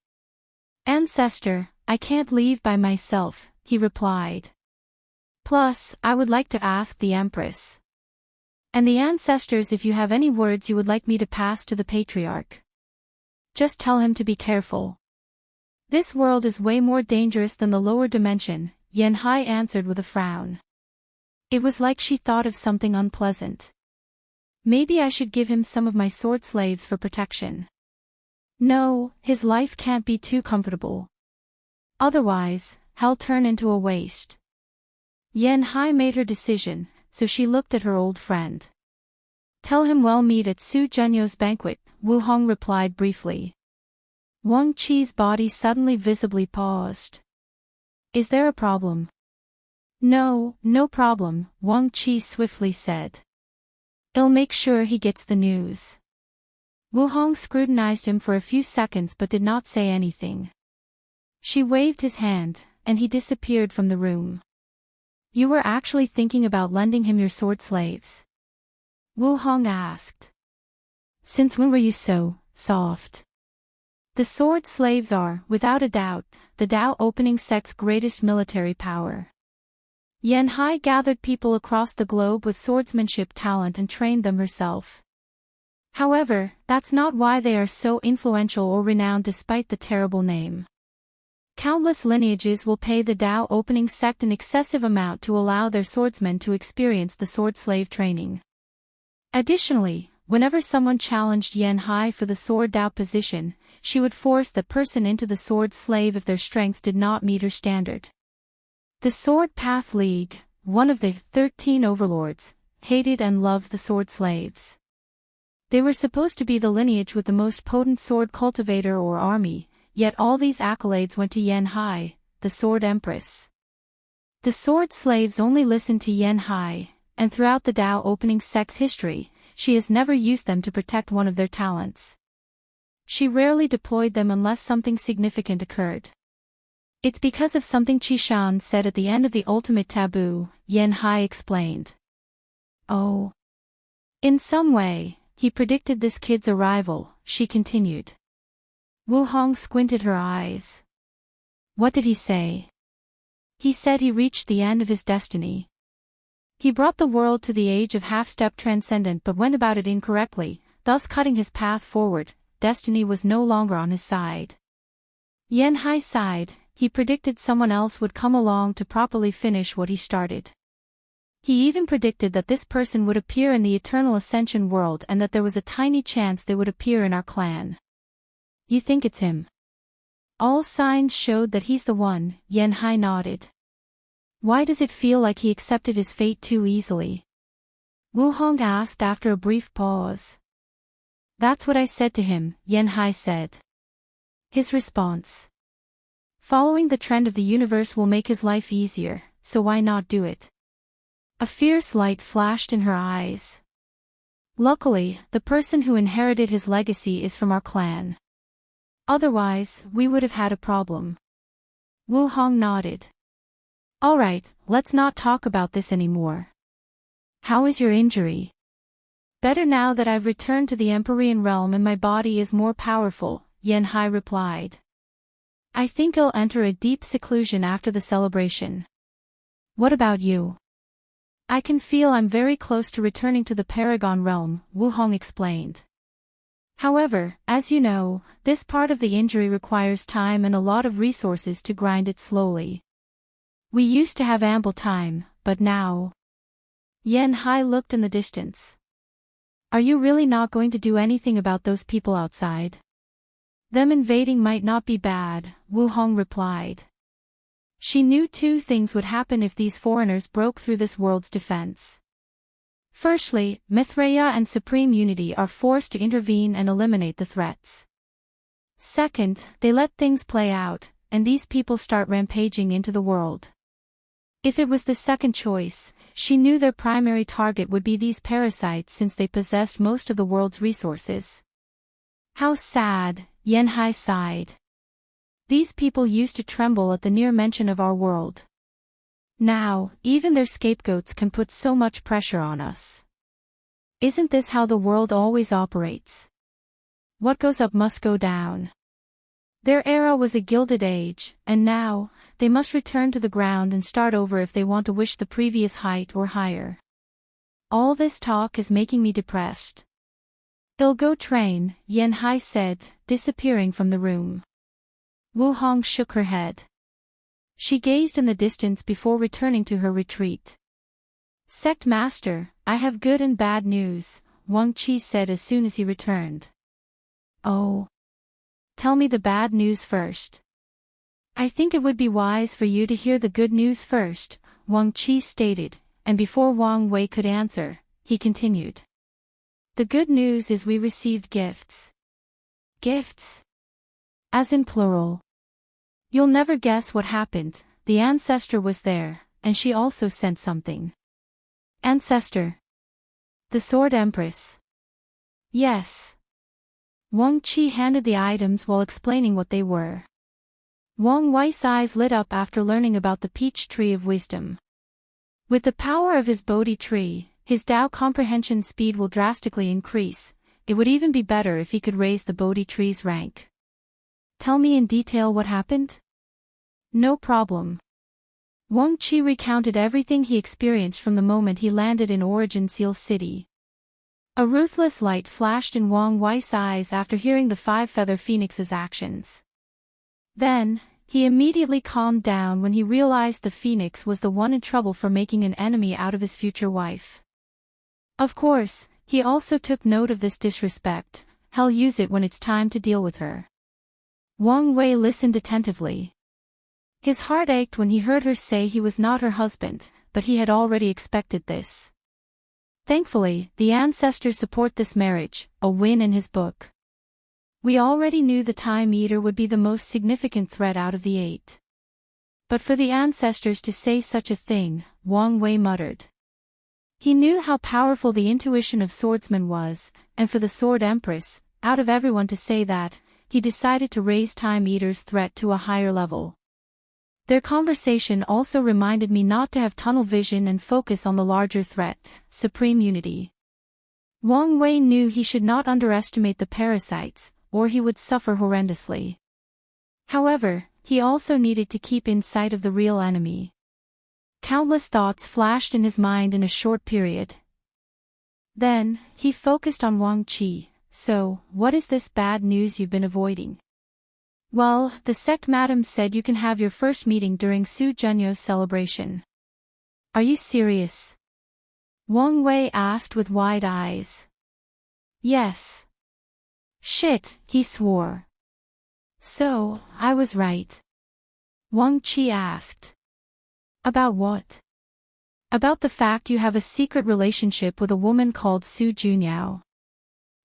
Ancestor, I can't leave by myself, he replied. Plus, I would like to ask the Empress. And the ancestors if you have any words you would like me to pass to the Patriarch. Just tell him to be careful. This world is way more dangerous than the lower dimension, Yan Hai answered with a frown. It was like she thought of something unpleasant. Maybe I should give him some of my sword slaves for protection. No, his life can't be too comfortable. Otherwise, he'll turn into a waste. Yan Hai made her decision, so she looked at her old friend. Tell him we'll meet at Su Zhenyo's banquet, Wu Hong replied briefly. Wang Qi's body suddenly visibly paused. Is there a problem? No, no problem, Wang Qi swiftly said. I'll make sure he gets the news. Wu Hong scrutinized him for a few seconds but did not say anything. She waved his hand, and he disappeared from the room. You were actually thinking about lending him your sword slaves? Wu Hong asked. Since when were you so soft? The sword slaves are, without a doubt, the Dao opening sect's greatest military power. Yan Hai gathered people across the globe with swordsmanship talent and trained them herself. However, that's not why they are so influential or renowned despite the terrible name. Countless lineages will pay the Dao opening sect an excessive amount to allow their swordsmen to experience the sword slave training. Additionally, whenever someone challenged Yan Hai for the sword Dao position, she would force that person into the sword slave if their strength did not meet her standard. The Sword Path League, one of the 13 overlords, hated and loved the sword slaves. They were supposed to be the lineage with the most potent sword cultivator or army, yet all these accolades went to Yan Hai, the Sword Empress. The sword slaves only listened to Yan Hai, and throughout the Dao opening sect's history, she has never used them to protect one of their talents. She rarely deployed them unless something significant occurred. It's because of something Qishan said at the end of the ultimate taboo, Yan Hai explained. Oh. In some way, he predicted this kid's arrival, she continued. Wu Hong squinted her eyes. What did he say? He said he reached the end of his destiny. He brought the world to the age of half-step transcendent but went about it incorrectly, thus cutting his path forward. Destiny was no longer on his side. Yan Hai sighed. He predicted someone else would come along to properly finish what he started. He even predicted that this person would appear in the Eternal Ascension world and that there was a tiny chance they would appear in our clan. You think it's him? All signs showed that he's the one, Yan Hai nodded. Why does it feel like he accepted his fate too easily? Wu Hong asked after a brief pause. That's what I said to him, Yan Hai said. His response. Following the trend of the universe will make his life easier, so why not do it? A fierce light flashed in her eyes. Luckily, the person who inherited his legacy is from our clan. Otherwise, we would have had a problem. Wu Hong nodded. Alright, let's not talk about this anymore. How is your injury? Better now that I've returned to the Empyrean realm and my body is more powerful, Yan Hai replied. I think I'll enter a deep seclusion after the celebration. What about you? I can feel I'm very close to returning to the Paragon realm, Wu Hong explained. However, as you know, this part of the injury requires time and a lot of resources to grind it slowly. We used to have ample time, but now... Yan Hai looked in the distance. Are you really not going to do anything about those people outside? Them invading might not be bad, Wu Hong replied. She knew two things would happen if these foreigners broke through this world's defense. Firstly, Mithraea and Supreme Unity are forced to intervene and eliminate the threats. Second, they let things play out, and these people start rampaging into the world. If it was the second choice, she knew their primary target would be these parasites since they possessed most of the world's resources. How sad, Yan Hai sighed. These people used to tremble at the near mention of our world. Now, even their scapegoats can put so much pressure on us. Isn't this how the world always operates? What goes up must go down. Their era was a gilded age, and now, they must return to the ground and start over if they want to wish the previous height or higher. All this talk is making me depressed. I'll go train, Yan Hai said, disappearing from the room. Wu Hong shook her head. She gazed in the distance before returning to her retreat. Sect Master, I have good and bad news, Wang Qi said as soon as he returned. Oh. Tell me the bad news first. I think it would be wise for you to hear the good news first, Wang Qi stated, and before Wang Wei could answer, he continued. The good news is we received gifts. Gifts? As in plural. You'll never guess what happened. The ancestor was there, and she also sent something. Ancestor. The Sword Empress. Yes. Wang Qi handed the items while explaining what they were. Wang Wei's eyes lit up after learning about the Peach Tree of Wisdom. With the power of his Bodhi tree, his Tao comprehension speed will drastically increase. It would even be better if he could raise the Bodhi tree's rank. tell me in detail what happened? No problem. Wang Qi recounted everything he experienced from the moment he landed in Origin Seal City. A ruthless light flashed in Wang Wei's eyes after hearing the Five-Feather Phoenix's actions. Then, he immediately calmed down when he realized the Phoenix was the one in trouble for making an enemy out of his future wife. Of course, he also took note of this disrespect. He'll use it when it's time to deal with her. Wang Wei listened attentively. His heart ached when he heard her say he was not her husband, but he had already expected this. Thankfully, the ancestors support this marriage, a win in his book. We already knew the Time Eater would be the most significant threat out of the 8. But for the ancestors to say such a thing, Wang Wei muttered. He knew how powerful the intuition of swordsmen was, and for the Sword Empress, out of everyone to say that, he decided to raise Time Eater's threat to a higher level. Their conversation also reminded me not to have tunnel vision and focus on the larger threat, supreme unity. Wang Wei knew he should not underestimate the parasites, or he would suffer horrendously. However, he also needed to keep in sight of the real enemy. Countless thoughts flashed in his mind in a short period. Then, he focused on Wang Qi. So, what is this bad news you've been avoiding? Well, the Sect madam said you can have your first meeting during Su Junyo's celebration. Are you serious? Wang Wei asked with wide eyes. Yes. Shit, he swore. So, I was right. Wang Qi asked. About what? About the fact you have a secret relationship with a woman called Su Junyao.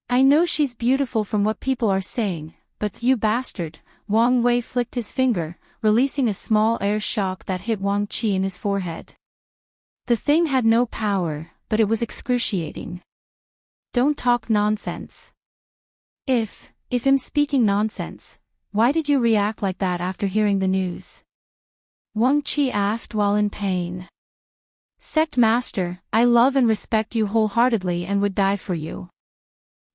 I know she's beautiful from what people are saying, but you bastard, Wang Wei flicked his finger, releasing a small air shock that hit Wang Qi in his forehead. The thing had no power, but it was excruciating. Don't talk nonsense. If him speaking nonsense, why did you react like that after hearing the news? Wang Qi asked while in pain. Sect Master, I love and respect you wholeheartedly and would die for you.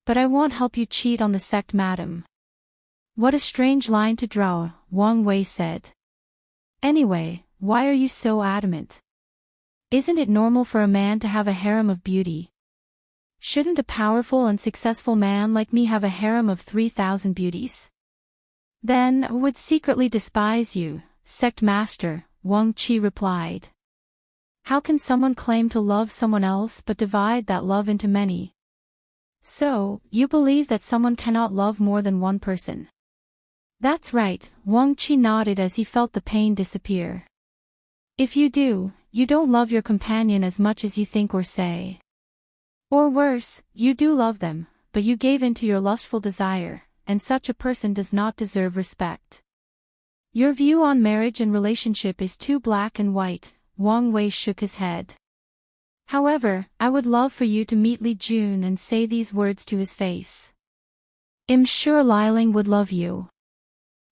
But I won't help you cheat on the Sect Madam. What a strange line to draw, Wang Wei said. Anyway, why are you so adamant? Isn't it normal for a man to have a harem of beauty? Shouldn't a powerful and successful man like me have a harem of 3,000 beauties? Then I would secretly despise you, Sect Master, Wang Qi replied. How can someone claim to love someone else but divide that love into many? So, you believe that someone cannot love more than one person? That's right, Wang Qi nodded as he felt the pain disappear. If you do, you don't love your companion as much as you think or say. Or worse, you do love them, but you gave in to your lustful desire, and such a person does not deserve respect. Your view on marriage and relationship is too black and white, Wang Wei shook his head. However, I would love for you to meet Li Jun and say these words to his face. I'm sure Liling would love you.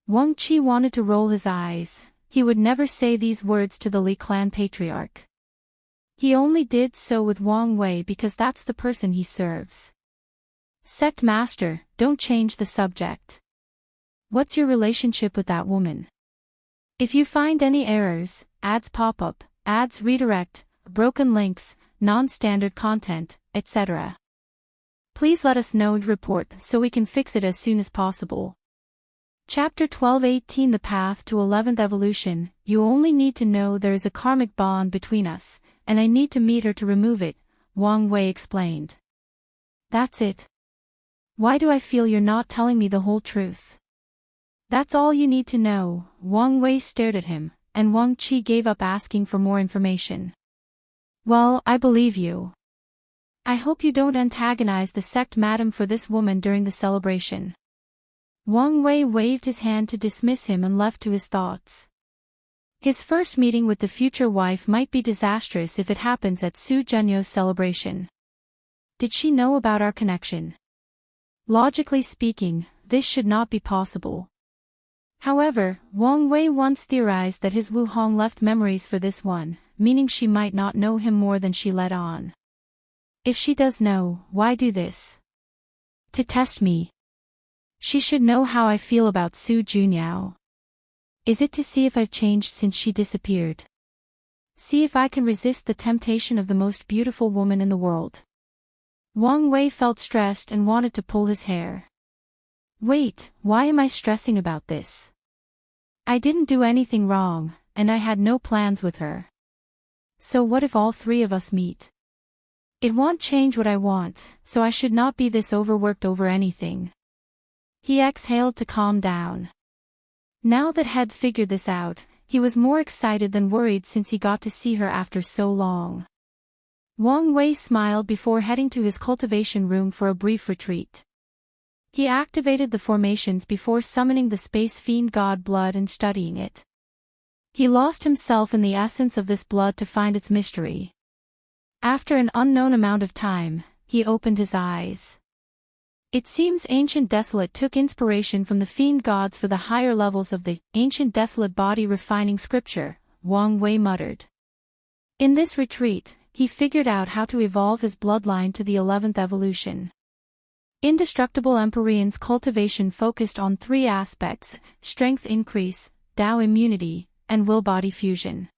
Wang Qi wanted to roll his eyes. He would never say these words to the Li clan patriarch. He only did so with Wang Wei because that's the person he serves. Sect Master, don't change the subject. What's your relationship with that woman? If you find any errors, ads pop up, ads redirect, broken links, non-standard content, etc. Please let us know and report so we can fix it as soon as possible. Chapter 12:18 The Path to 11th Evolution. You only need to know there is a karmic bond between us, and I need to meet her to remove it, Wang Wei explained. That's it. Why do I feel you're not telling me the whole truth? That's all you need to know. Wang Wei stared at him, and Wang Qi gave up asking for more information. Well, I believe you. I hope you don't antagonize the Sect Madam for this woman during the celebration. Wang Wei waved his hand to dismiss him and left to his thoughts. His first meeting with the future wife might be disastrous if it happens at Su Junyo's celebration. Did she know about our connection? Logically speaking, this should not be possible. However, Wang Wei once theorized that his Wu Hong left memories for this one, meaning she might not know him more than she let on. If she does know, why do this? To test me. She should know how I feel about Su Junyao. Is it to see if I've changed since she disappeared? See if I can resist the temptation of the most beautiful woman in the world. Wang Wei felt stressed and wanted to pull his hair. Wait, why am I stressing about this? I didn't do anything wrong, and I had no plans with her. So what if all three of us meet? It won't change what I want, so I should not be this overworked over anything. He exhaled to calm down. Now that had figured this out, he was more excited than worried since he got to see her after so long. Wang Wei smiled before heading to his cultivation room for a brief retreat. He activated the formations before summoning the space fiend god blood and studying it. He lost himself in the essence of this blood to find its mystery. After an unknown amount of time, he opened his eyes. It seems Ancient Desolate took inspiration from the fiend gods for the higher levels of the Ancient Desolate body refining scripture, Wang Wei muttered. In this retreat, he figured out how to evolve his bloodline to the 11th evolution. Indestructible Empyrean's cultivation focused on three aspects: strength increase, Tao immunity, and will body fusion.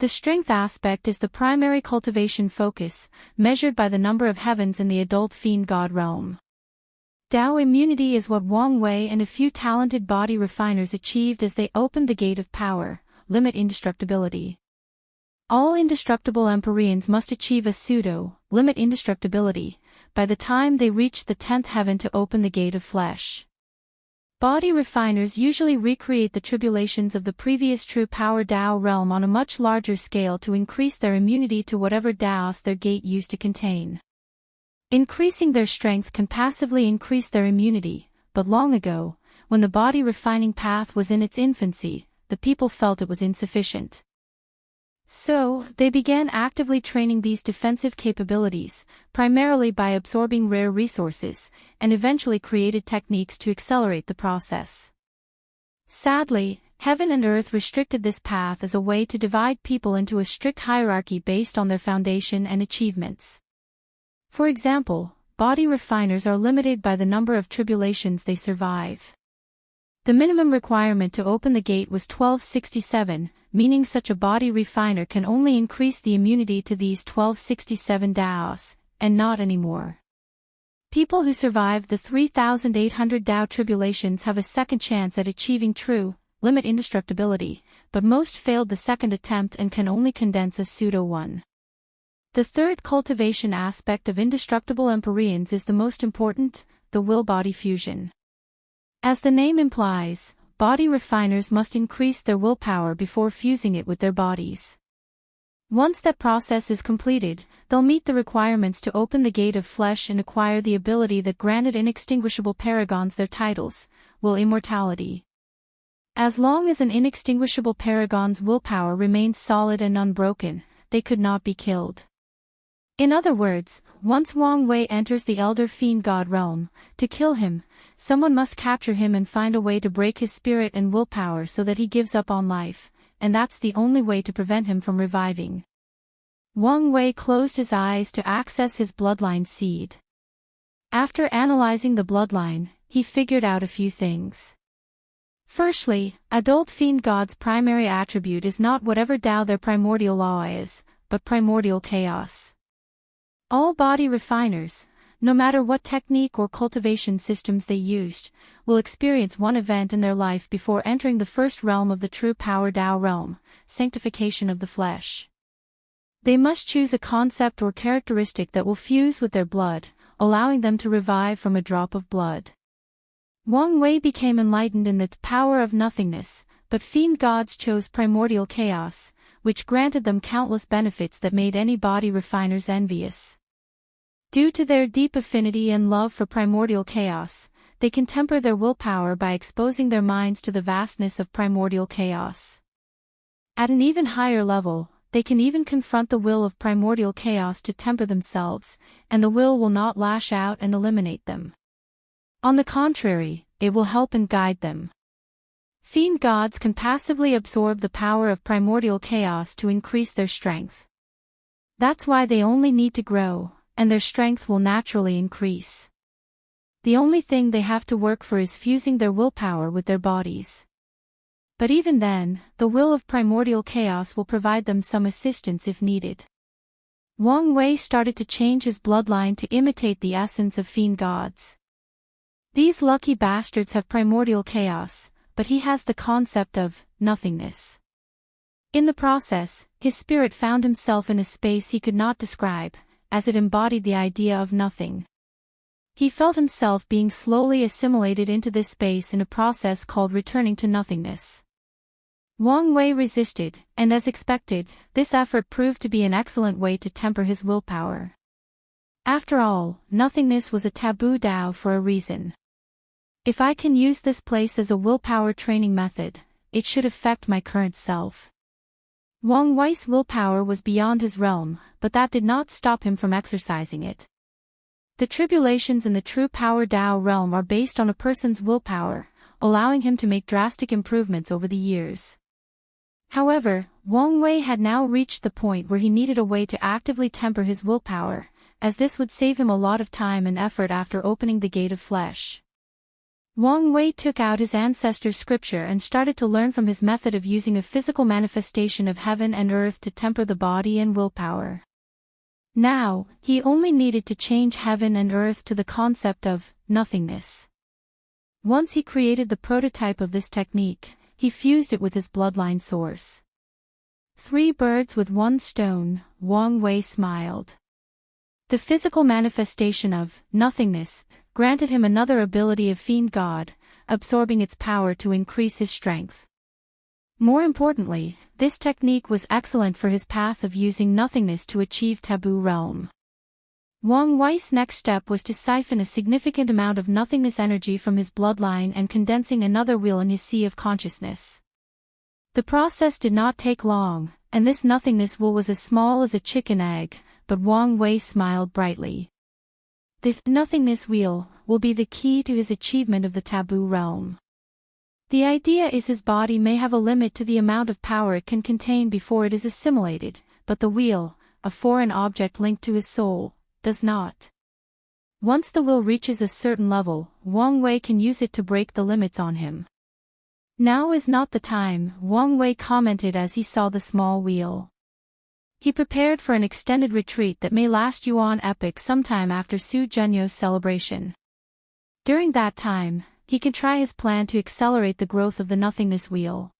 The strength aspect is the primary cultivation focus, measured by the number of heavens in the adult fiend god realm. Tao immunity is what Wang Wei and a few talented body refiners achieved as they opened the gate of power, limit indestructibility. All indestructible Empyreans must achieve a limit indestructibility, by the time they reach the 10th heaven to open the gate of flesh. Body refiners usually recreate the tribulations of the previous true power Tao realm on a much larger scale to increase their immunity to whatever Taos their gate used to contain. Increasing their strength can passively increase their immunity, but long ago, when the body refining path was in its infancy, the people felt it was insufficient. So, they began actively training these defensive capabilities, primarily by absorbing rare resources, and eventually created techniques to accelerate the process. Sadly, heaven and earth restricted this path as a way to divide people into a strict hierarchy based on their foundation and achievements. For example, body refiners are limited by the number of tribulations they survive. The minimum requirement to open the gate was 1267, meaning such a body refiner can only increase the immunity to these 1267 Taos, and not anymore. People who survive the 3,800 Tao tribulations have a second chance at achieving true, limit indestructibility, but most failed the second attempt and can only condense a pseudo-one. The third cultivation aspect of indestructible Empyreans is the most important, the will-body fusion. As the name implies, body refiners must increase their willpower before fusing it with their bodies. Once that process is completed, they'll meet the requirements to open the gate of flesh and acquire the ability that granted inextinguishable paragons their titles, will immortality. As long as an inextinguishable paragon's willpower remained solid and unbroken, they could not be killed. In other words, once Wang Wei enters the Elder Fiend God realm, to kill him, someone must capture him and find a way to break his spirit and willpower so that he gives up on life, and that's the only way to prevent him from reviving. Wang Wei closed his eyes to access his bloodline seed. After analyzing the bloodline, he figured out a few things. Firstly, adult fiend god's primary attribute is not whatever Tao their primordial law is, but primordial chaos. All body refiners, no matter what technique or cultivation systems they used, will experience one event in their life before entering the first realm of the true power Tao realm, sanctification of the flesh. They must choose a concept or characteristic that will fuse with their blood, allowing them to revive from a drop of blood. Wang Wei became enlightened in the power of nothingness, but fiend gods chose primordial chaos, which granted them countless benefits that made any body refiners envious. Due to their deep affinity and love for primordial chaos, they can temper their willpower by exposing their minds to the vastness of primordial chaos. At an even higher level, they can even confront the will of primordial chaos to temper themselves, and the will not lash out and eliminate them. On the contrary, it will help and guide them. Fiend gods can passively absorb the power of primordial chaos to increase their strength. That's why they only need to grow, and their strength will naturally increase. the only thing they have to work for is fusing their willpower with their bodies. But even then, the will of primordial chaos will provide them some assistance if needed. Wang Wei started to change his bloodline to imitate the essence of fiend gods. These lucky bastards have primordial chaos, but he has the concept of nothingness. In the process, his spirit found himself in a space he could not describe, as it embodied the idea of nothing. He felt himself being slowly assimilated into this space in a process called returning to nothingness. Wang Wei resisted, and as expected, this effort proved to be an excellent way to temper his willpower. After all, nothingness was a taboo Tao for a reason. If I can use this place as a willpower training method, it should affect my current self. Wang Wei's willpower was beyond his realm, but that did not stop him from exercising it. The tribulations in the true power Tao realm are based on a person's willpower, allowing him to make drastic improvements over the years. However, Wang Wei had now reached the point where he needed a way to actively temper his willpower, as this would save him a lot of time and effort after opening the gate of flesh. Wang Wei took out his ancestor's scripture and started to learn from his method of using a physical manifestation of heaven and earth to temper the body and willpower. Now, he only needed to change heaven and earth to the concept of nothingness. Once he created the prototype of this technique, he fused it with his bloodline source. 3 birds with 1 stone, Wang Wei smiled. The physical manifestation of nothingness granted him another ability of fiend god, absorbing its power to increase his strength. More importantly, this technique was excellent for his path of using nothingness to achieve taboo realm. Wang Wei's next step was to siphon a significant amount of nothingness energy from his bloodline and condensing another wheel in his sea of consciousness. The process did not take long, and this nothingness wheel was as small as a chicken egg, but Wang Wei smiled brightly. The nothingness wheel will be the key to his achievement of the taboo realm. The idea is his body may have a limit to the amount of power it can contain before it is assimilated, but the wheel, a foreign object linked to his soul, does not. Once the will reaches a certain level, Wang Wei can use it to break the limits on him. Now is not the time, Wang Wei commented as he saw the small wheel. He prepared for an extended retreat that may last Yuan epoch sometime after Su Zhenyo's celebration. During that time, he can try his plan to accelerate the growth of the nothingness wheel.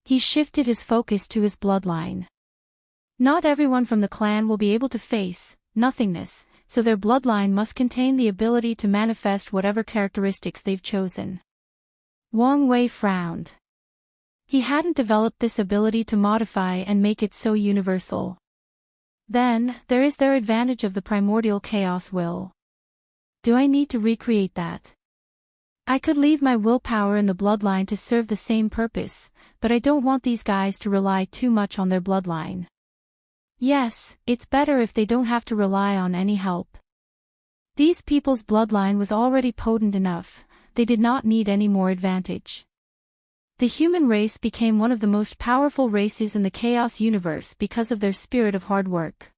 He shifted his focus to his bloodline. Not everyone from the clan will be able to face nothingness, so their bloodline must contain the ability to manifest whatever characteristics they've chosen. Wang Wei frowned. He hadn't developed this ability to modify and make it so universal. Then, there is their advantage of the primordial chaos will. Do I need to recreate that? I could leave my willpower in the bloodline to serve the same purpose, but I don't want these guys to rely too much on their bloodline. Yes, it's better if they don't have to rely on any help. These people's bloodline was already potent enough, they did not need any more advantage. The human race became one of the most powerful races in the chaos universe because of their spirit of hard work.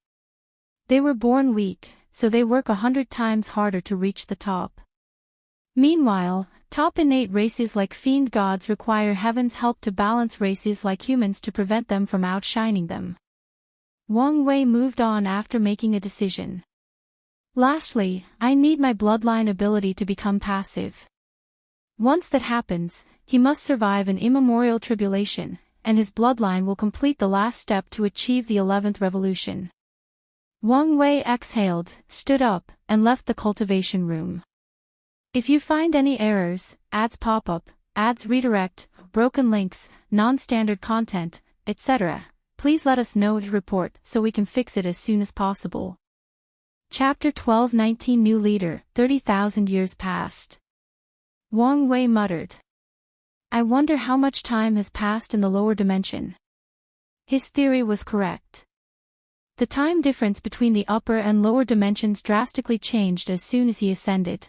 They were born weak, so they work 100 times harder to reach the top. Meanwhile, top innate races like fiend gods require heaven's help to balance races like humans to prevent them from outshining them. Wang Wei moved on after making a decision. Lastly, I need my bloodline ability to become passive. Once that happens, he must survive an immemorial tribulation, and his bloodline will complete the last step to achieve the 11th revolution. Wang Wei exhaled, stood up, and left the cultivation room. If you find any errors, ads pop up, ads redirect, broken links, non-standard content, etc., please let us know to report so we can fix it as soon as possible. Chapter 12-19 New Leader, 30,000 years passed. Wang Wei muttered. I wonder how much time has passed in the lower dimension. His theory was correct. The time difference between the upper and lower dimensions drastically changed as soon as he ascended.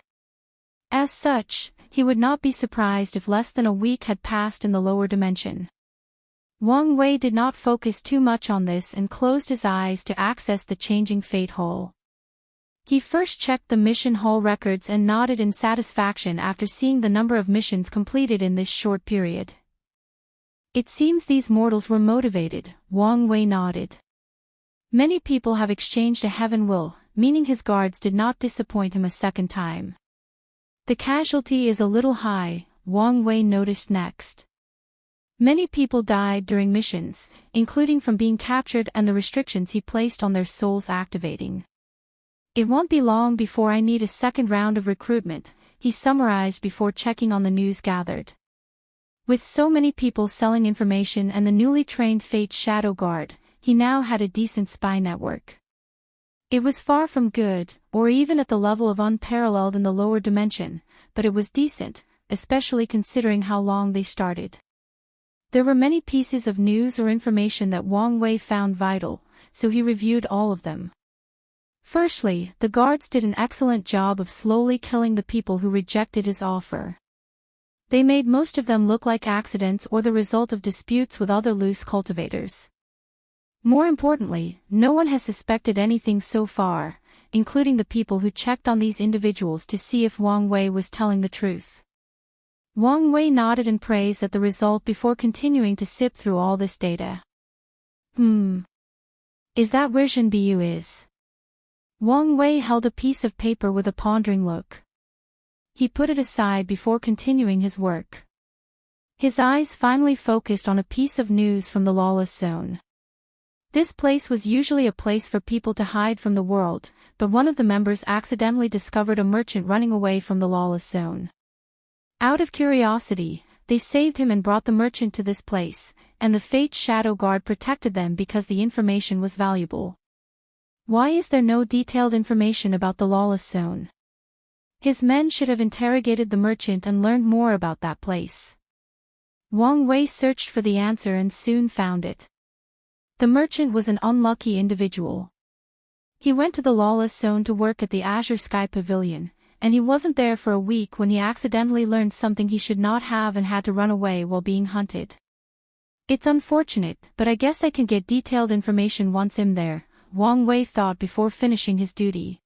As such, he would not be surprised if less than a week had passed in the lower dimension. Wang Wei did not focus too much on this and closed his eyes to access the changing fate hole. He first checked the mission hall records and nodded in satisfaction after seeing the number of missions completed in this short period. It seems these mortals were motivated, Wang Wei nodded. Many people have exchanged a heaven will, meaning his guards did not disappoint him a second time. The casualty is a little high, Wang Wei noticed next. Many people died during missions, including from being captured and the restrictions he placed on their souls activating. It won't be long before I need a second round of recruitment, he summarized before checking on the news gathered. With so many people selling information and the newly trained Fate Shadow Guard, he now had a decent spy network. It was far from good, or even at the level of unparalleled in the lower dimension, but it was decent, especially considering how long they started. There were many pieces of news or information that Wang Wei found vital, so he reviewed all of them. Firstly, the guards did an excellent job of slowly killing the people who rejected his offer. They made most of them look like accidents or the result of disputes with other loose cultivators. More importantly, no one has suspected anything so far, including the people who checked on these individuals to see if Wang Wei was telling the truth. Wang Wei nodded in praise at the result before continuing to sift through all this data. Is that where Zhenbiu is? Wang Wei held a piece of paper with a pondering look. He put it aside before continuing his work. His eyes finally focused on a piece of news from the Lawless zone. This place was usually a place for people to hide from the world, but one of the members accidentally discovered a merchant running away from the Lawless zone. Out of curiosity, they saved him and brought the merchant to this place, and the Fate Shadow Guard protected them because the information was valuable. Why is there no detailed information about the Lawless zone? His men should have interrogated the merchant and learned more about that place. Wang Wei searched for the answer and soon found it. The merchant was an unlucky individual. He went to the Lawless zone to work at the Azure Sky Pavilion, and he wasn't there for a week when he accidentally learned something he should not have and had to run away while being hunted. It's unfortunate, but I guess I can get detailed information once I'm there, Wang Wei thought before finishing his duty.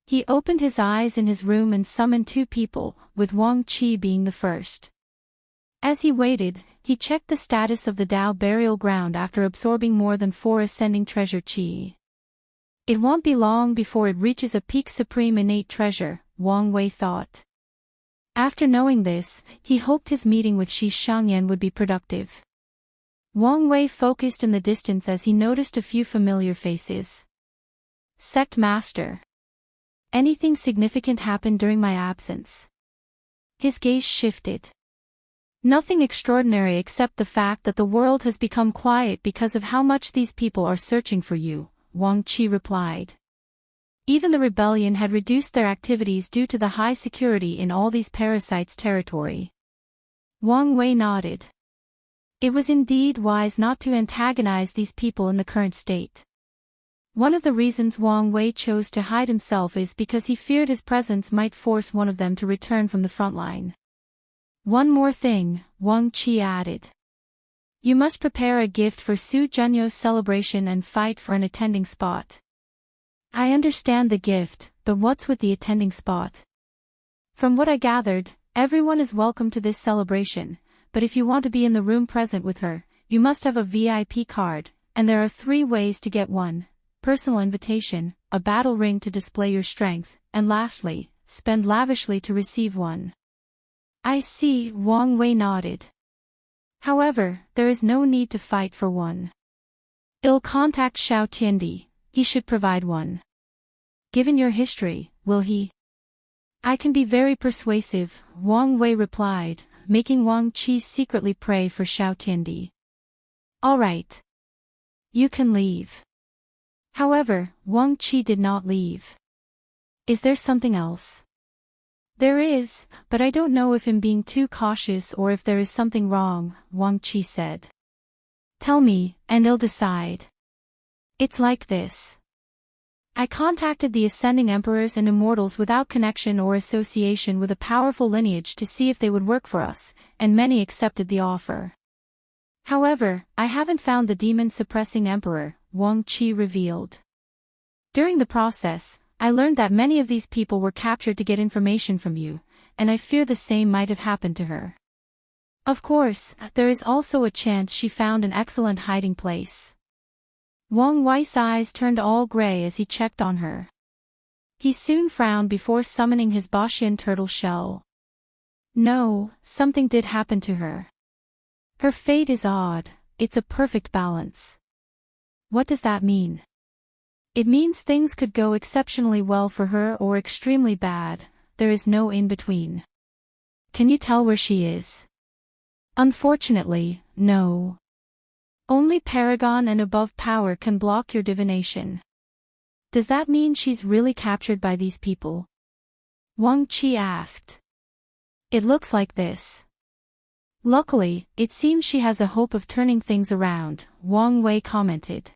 He opened his eyes in his room and summoned two people, with Wang Qi being the first. As he waited, he checked the status of the Dao burial ground after absorbing more than 4 ascending treasure qi. It won't be long before it reaches a peak supreme innate treasure, Wang Wei thought. After knowing this, he hoped his meeting with Shi Shangyan would be productive. Wang Wei focused in the distance as he noticed a few familiar faces. Sect Master. Anything significant happened during my absence? His gaze shifted. Nothing extraordinary except the fact that the world has become quiet because of how much these people are searching for you, Wang Qi replied. Even the rebellion had reduced their activities due to the high security in all these parasites' territory. Wang Wei nodded. It was indeed wise not to antagonize these people in the current state. One of the reasons Wang Wei chose to hide himself is because he feared his presence might force one of them to return from the front line. One more thing, Wang Qi added. You must prepare a gift for Su Junyo's celebration and fight for an attending spot. I understand the gift, but what's with the attending spot? From what I gathered, everyone is welcome to this celebration, but if you want to be in the room present with her, you must have a VIP card, and there are 3 ways to get one: personal invitation, a battle ring to display your strength, and lastly, spend lavishly to receive one. I see, Wang Wei nodded. However, there is no need to fight for one. I'll contact Xiao Tiandi, he should provide one. Given your history, will he? I can be very persuasive, Wang Wei replied, making Wang Qi secretly pray for Xiao Tiandi. All right. You can leave. However, Wang Qi did not leave. Is there something else? There is, but I don't know if I'm being too cautious or if there is something wrong, Wang Qi said. Tell me, and I'll decide. It's like this. I contacted the Ascending Emperors and Immortals without connection or association with a powerful lineage to see if they would work for us, and many accepted the offer. However, I haven't found the demon-suppressing emperor, Wang Qi revealed. During the process, I learned that many of these people were captured to get information from you, and I fear the same might have happened to her. Of course, there is also a chance she found an excellent hiding place. Wang Wei's eyes turned all gray as he checked on her. He soon frowned before summoning his Boshian turtle shell. No, something did happen to her. Her fate is odd, it's a perfect balance. What does that mean? It means things could go exceptionally well for her or extremely bad, there is no in-between. Can you tell where she is? Unfortunately, no. Only Paragon and above power can block your divination. Does that mean she's really captured by these people? Wang Qi asked. It looks like this. Luckily, it seems she has a hope of turning things around, Wang Wei commented.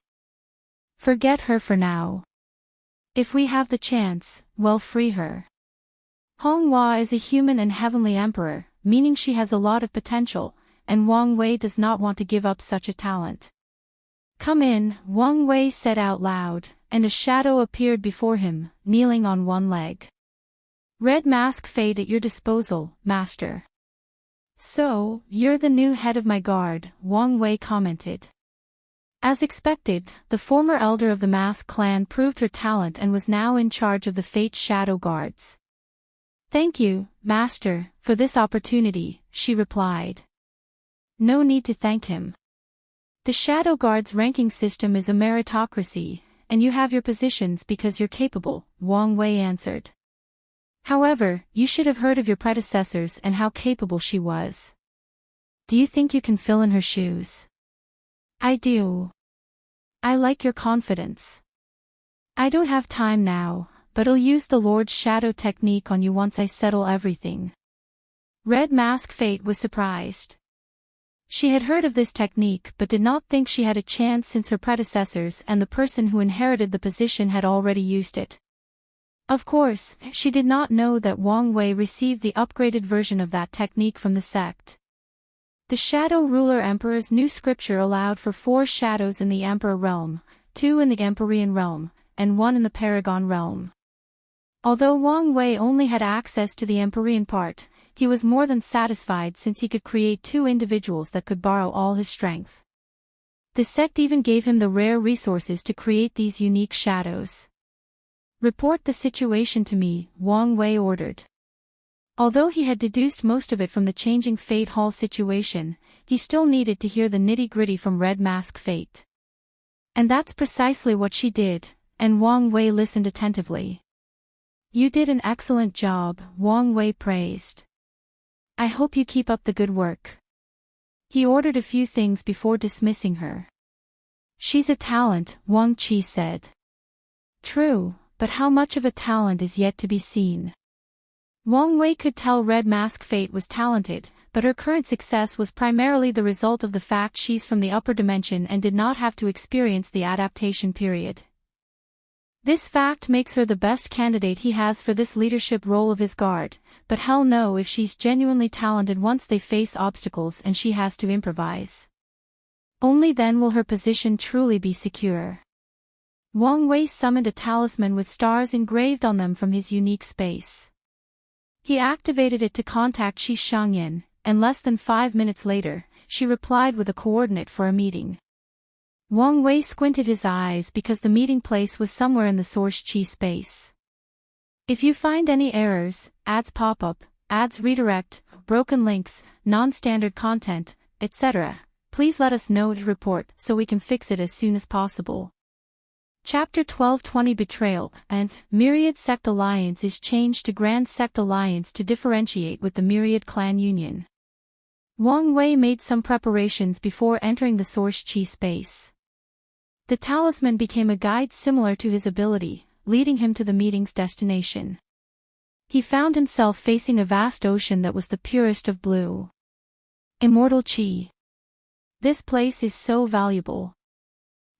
Forget her for now. If we have the chance, we'll free her. Honghua is a human and heavenly emperor, meaning she has a lot of potential, and Wang Wei does not want to give up such a talent. Come in, Wang Wei said out loud, and a shadow appeared before him, kneeling on one leg. Red Mask Fate at your disposal, Master. So, you're the new head of my guard, Wang Wei commented. As expected, the former elder of the Mask clan proved her talent and was now in charge of the Fate Shadow Guards. Thank you, Master, for this opportunity, she replied. No need to thank him. The Shadow Guard's ranking system is a meritocracy, and you have your positions because you're capable, Wang Wei answered. However, you should have heard of your predecessors and how capable she was. Do you think you can fill in her shoes? I do. I like your confidence. I don't have time now, but I'll use the Lord's Shadow technique on you once I settle everything. Red Mask Fate was surprised. She had heard of this technique but did not think she had a chance since her predecessors and the person who inherited the position had already used it. Of course, she did not know that Wang Wei received the upgraded version of that technique from the sect. The Shadow Ruler Emperor's new scripture allowed for 4 shadows in the Emperor realm, 2 in the Empyrean realm, and 1 in the Paragon realm. Although Wang Wei only had access to the Empyrean part, he was more than satisfied since he could create 2 individuals that could borrow all his strength. The sect even gave him the rare resources to create these unique shadows. Report the situation to me, Wang Wei ordered. Although he had deduced most of it from the changing Fate Hall situation, he still needed to hear the nitty-gritty from Red Mask Fate. And that's precisely what she did, and Wang Wei listened attentively. You did an excellent job, Wang Wei praised. I hope you keep up the good work. He ordered a few things before dismissing her. She's a talent, Wang Qi said. True, but how much of a talent is yet to be seen. Wang Wei could tell Red Mask Fate was talented, but her current success was primarily the result of the fact she's from the upper dimension and did not have to experience the adaptation period. This fact makes her the best candidate he has for this leadership role of his guard, but hell no if she's genuinely talented once they face obstacles and she has to improvise. Only then will her position truly be secure. Wang Wei summoned a talisman with stars engraved on them from his unique space. He activated it to contact Shi Shangyan, and less than 5 minutes later, she replied with a coordinate for a meeting. Wang Wei squinted his eyes because the meeting place was somewhere in the source chi space. If you find any errors, ads pop-up, ads redirect, broken links, non-standard content, etc., please let us know to report so we can fix it as soon as possible. Chapter 1220 Betrayal and Myriad Sect Alliance is changed to Grand Sect Alliance to differentiate with the Myriad Clan Union. Wang Wei made some preparations before entering the source chi space. The talisman became a guide similar to his ability, leading him to the meeting's destination. He found himself facing a vast ocean that was the purest of blue. Immortal Chi. This place is so valuable.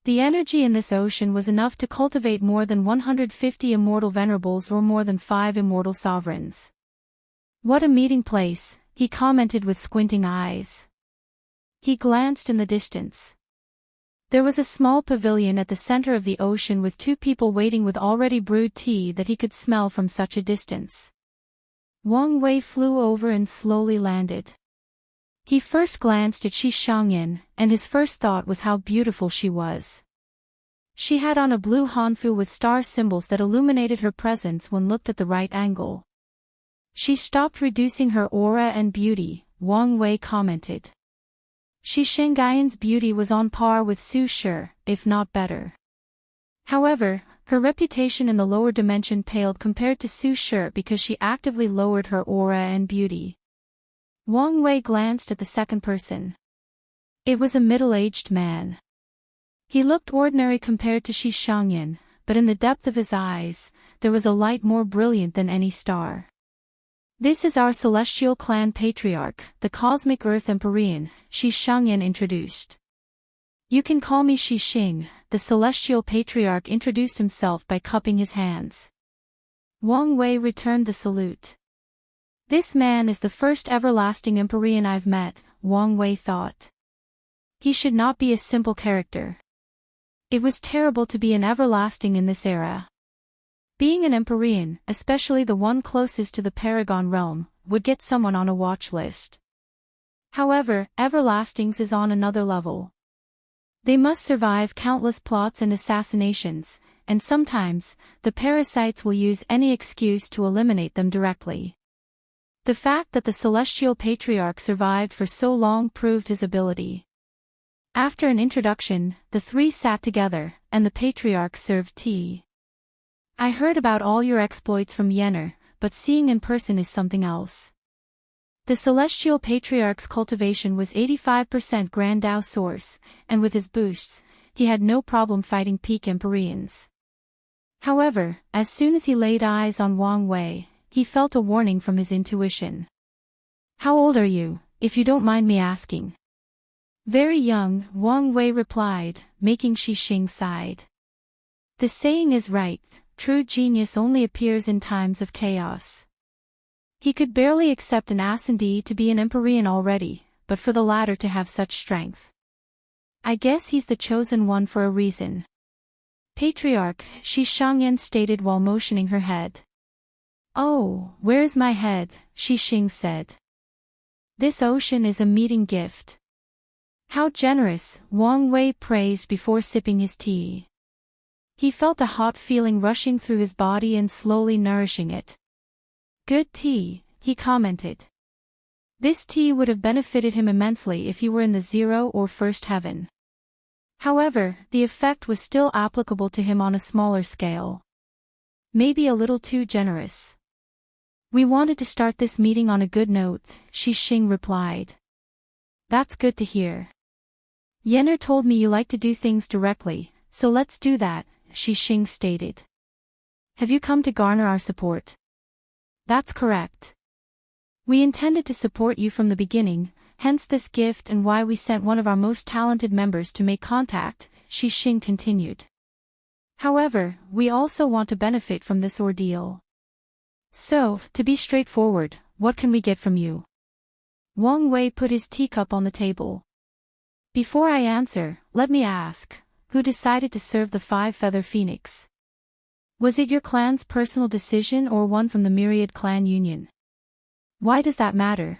The energy in this ocean was enough to cultivate more than 150 immortal venerables or more than 5 immortal sovereigns. What a meeting place, he commented with squinting eyes. He glanced in the distance. There was a small pavilion at the center of the ocean with two people waiting with already brewed tea that he could smell from such a distance. Wang Wei flew over and slowly landed. He first glanced at Shi Shangyan, and his first thought was how beautiful she was. She had on a blue hanfu with star symbols that illuminated her presence when looked at the right angle. She stopped reducing her aura and beauty, Wang Wei commented. Shi Shangyan's beauty was on par with Su Shi, if not better. However, her reputation in the lower dimension paled compared to Su Shi because she actively lowered her aura and beauty. Wang Wei glanced at the second person. It was a middle-aged man. He looked ordinary compared to Shi Shangyan, but in the depth of his eyes, there was a light more brilliant than any star. This is our celestial clan patriarch, the cosmic earth Empyrean, Shi Shangyan introduced. You can call me Shi Xing, the celestial patriarch introduced himself by cupping his hands. Wang Wei returned the salute. This man is the first everlasting Empyrean I've met, Wang Wei thought. He should not be a simple character. It was terrible to be an everlasting in this era. Being an Empyrean, especially the one closest to the Paragon realm, would get someone on a watch list. However, everlastings is on another level. They must survive countless plots and assassinations, and sometimes, the parasites will use any excuse to eliminate them directly. The fact that the Celestial Patriarch survived for so long proved his ability. After an introduction, the three sat together, and the Patriarch served tea. I heard about all your exploits from Yenner, but seeing in person is something else. The Celestial Patriarch's cultivation was 85% Grand Dao source, and with his boosts, he had no problem fighting peak Empyreans. However, as soon as he laid eyes on Wang Wei, he felt a warning from his intuition. How old are you, if you don't mind me asking? Very young, Wang Wei replied, making Shi Xing sighed. The saying is right, true genius only appears in times of chaos. He could barely accept an ascendee to be an Empyrean already, but for the latter to have such strength. I guess he's the chosen one for a reason. Patriarch, Shi Shangyan stated while motioning her head. Oh, where's my head, Shi Xing said. This ocean is a meeting gift. How generous, Wang Wei praised before sipping his tea. He felt a hot feeling rushing through his body and slowly nourishing it. Good tea, he commented. This tea would have benefited him immensely if he were in the 0 or first heaven. However, the effect was still applicable to him on a smaller scale. Maybe a little too generous. We wanted to start this meeting on a good note, Shi Xing replied. That's good to hear. Yenner told me you like to do things directly, so let's do that, Shi Xing stated. Have you come to garner our support? That's correct. We intended to support you from the beginning, hence this gift and why we sent one of our most talented members to make contact, Shi Xing continued. However, we also want to benefit from this ordeal. So, to be straightforward, what can we get from you? Wang Wei put his teacup on the table. Before I answer, let me ask, who decided to serve the five-feather phoenix? Was it your clan's personal decision or one from the Myriad Clan Union? Why does that matter?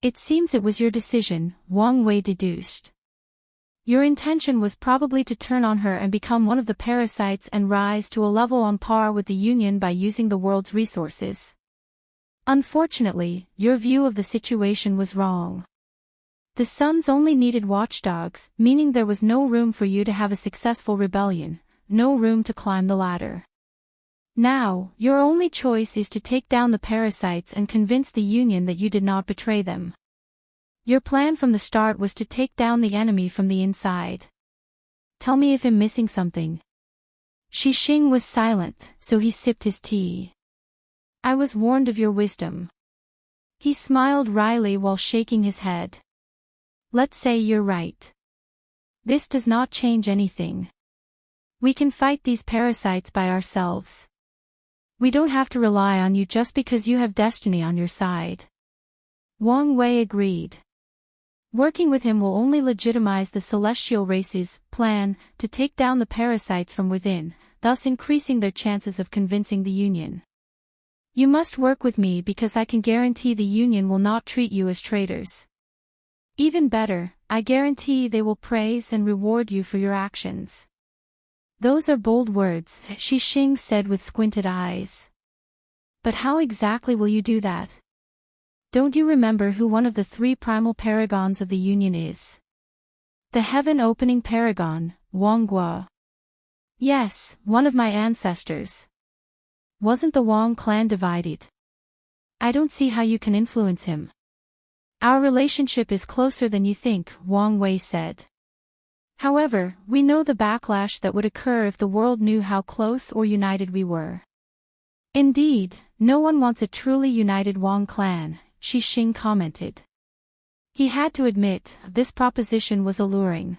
It seems it was your decision, Wang Wei deduced. Your intention was probably to turn on her and become one of the parasites and rise to a level on par with the Union by using the world's resources. Unfortunately, your view of the situation was wrong. The Suns only needed watchdogs, meaning there was no room for you to have a successful rebellion, no room to climb the ladder. Now, your only choice is to take down the parasites and convince the Union that you did not betray them. Your plan from the start was to take down the enemy from the inside. Tell me if I'm missing something. Shi Xing was silent, so he sipped his tea. I was warned of your wisdom. He smiled wryly while shaking his head. Let's say you're right. This does not change anything. We can fight these parasites by ourselves. We don't have to rely on you just because you have destiny on your side. Wang Wei agreed. Working with him will only legitimize the celestial race's plan to take down the parasites from within, thus increasing their chances of convincing the Union. You must work with me because I can guarantee the Union will not treat you as traitors. Even better, I guarantee they will praise and reward you for your actions. Those are bold words, Shixing said with squinted eyes. But how exactly will you do that? Don't you remember who one of the 3 primal paragons of the Union is? The heaven-opening paragon, Wang Guo. Yes, one of my ancestors. Wasn't the Wang clan divided? I don't see how you can influence him. Our relationship is closer than you think, Wang Wei said. However, we know the backlash that would occur if the world knew how close or united we were. Indeed, no one wants a truly united Wang clan, Shixing commented. He had to admit, this proposition was alluring.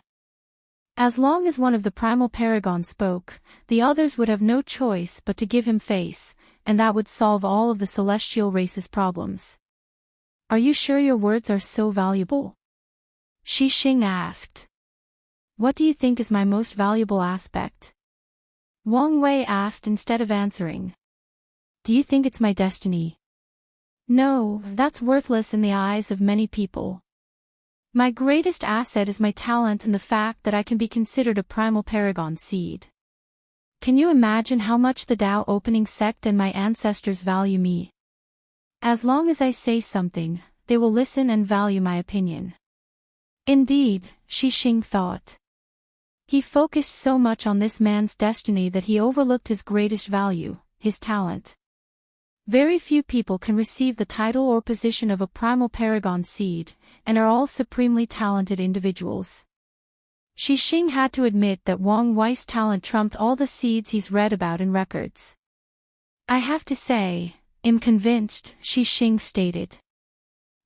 As long as one of the primal paragons spoke, the others would have no choice but to give him face, and that would solve all of the celestial race's problems. Are you sure your words are so valuable? Shixing asked. What do you think is my most valuable aspect? Wang Wei asked instead of answering. Do you think it's my destiny? No, that's worthless in the eyes of many people. My greatest asset is my talent and the fact that I can be considered a primal paragon seed. Can you imagine how much the Tao opening sect and my ancestors value me? As long as I say something, they will listen and value my opinion. Indeed, Shixing thought. He focused so much on this man's destiny that he overlooked his greatest value, his talent. Very few people can receive the title or position of a primal paragon seed, and are all supremely talented individuals. Shixing had to admit that Wang Wei's talent trumped all the seeds he's read about in records. I have to say, I'm convinced, Shixing stated.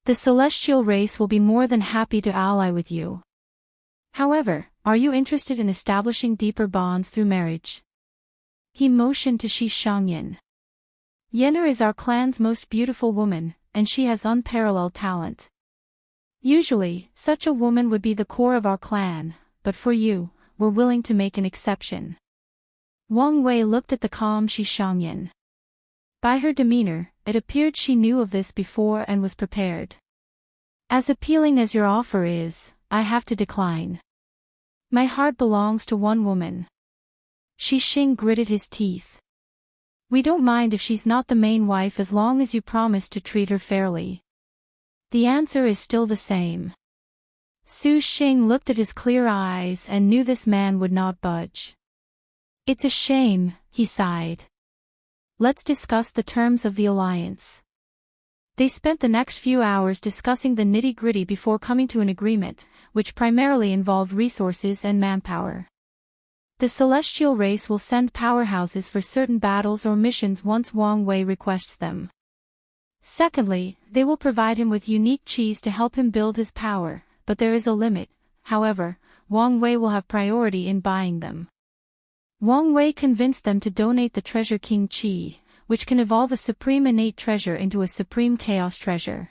The celestial race will be more than happy to ally with you. However, are you interested in establishing deeper bonds through marriage? He motioned to Shixing. Yenner is our clan's most beautiful woman, and she has unparalleled talent. Usually, such a woman would be the core of our clan, but for you, we're willing to make an exception. Wang Wei looked at the calm Shixing. By her demeanor, it appeared she knew of this before and was prepared. As appealing as your offer is, I have to decline. My heart belongs to one woman. Shixing gritted his teeth. We don't mind if she's not the main wife as long as you promise to treat her fairly. The answer is still the same. Su Xing looked at his clear eyes and knew this man would not budge. It's a shame, he sighed. Let's discuss the terms of the alliance. They spent the next few hours discussing the nitty-gritty before coming to an agreement, which primarily involved resources and manpower. The celestial race will send powerhouses for certain battles or missions once Wang Wei requests them. Secondly, they will provide him with unique cheese to help him build his power, but there is a limit. However, Wang Wei will have priority in buying them. Wang Wei convinced them to donate the Treasure King Qi, which can evolve a supreme innate treasure into a supreme chaos treasure.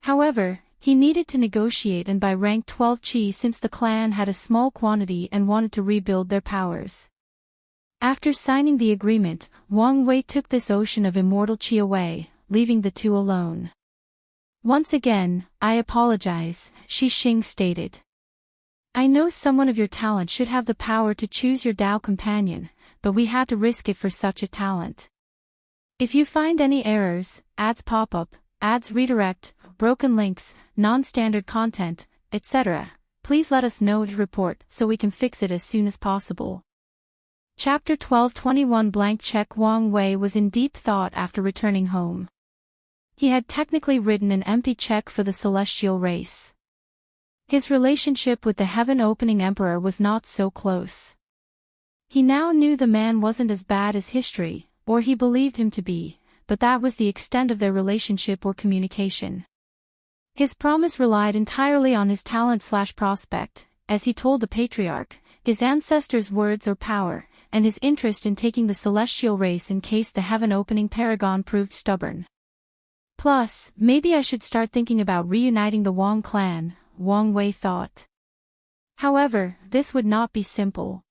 However, he needed to negotiate and buy rank 12 Qi since the clan had a small quantity and wanted to rebuild their powers. After signing the agreement, Wang Wei took this ocean of immortal Qi away, leaving the two alone. Once again, I apologize, Shixing stated. I know someone of your talent should have the power to choose your Tao companion, but we had to risk it for such a talent. If you find any errors, ads pop up, ads redirect, broken links, non-standard content, etc., please let us know to report so we can fix it as soon as possible. Chapter 1221 Blank check. Wang Wei was in deep thought after returning home. He had technically written an empty check for the celestial race. His relationship with the heaven-opening emperor was not so close. He now knew the man wasn't as bad as history, or he believed him to be, but that was the extent of their relationship or communication. His promise relied entirely on his talent/prospect, as he told the patriarch, his ancestors' words or power, and his interest in taking the celestial race in case the heaven-opening paragon proved stubborn. Plus, maybe I should start thinking about reuniting the Wang clan, Wang Wei thought. However, this would not be simple.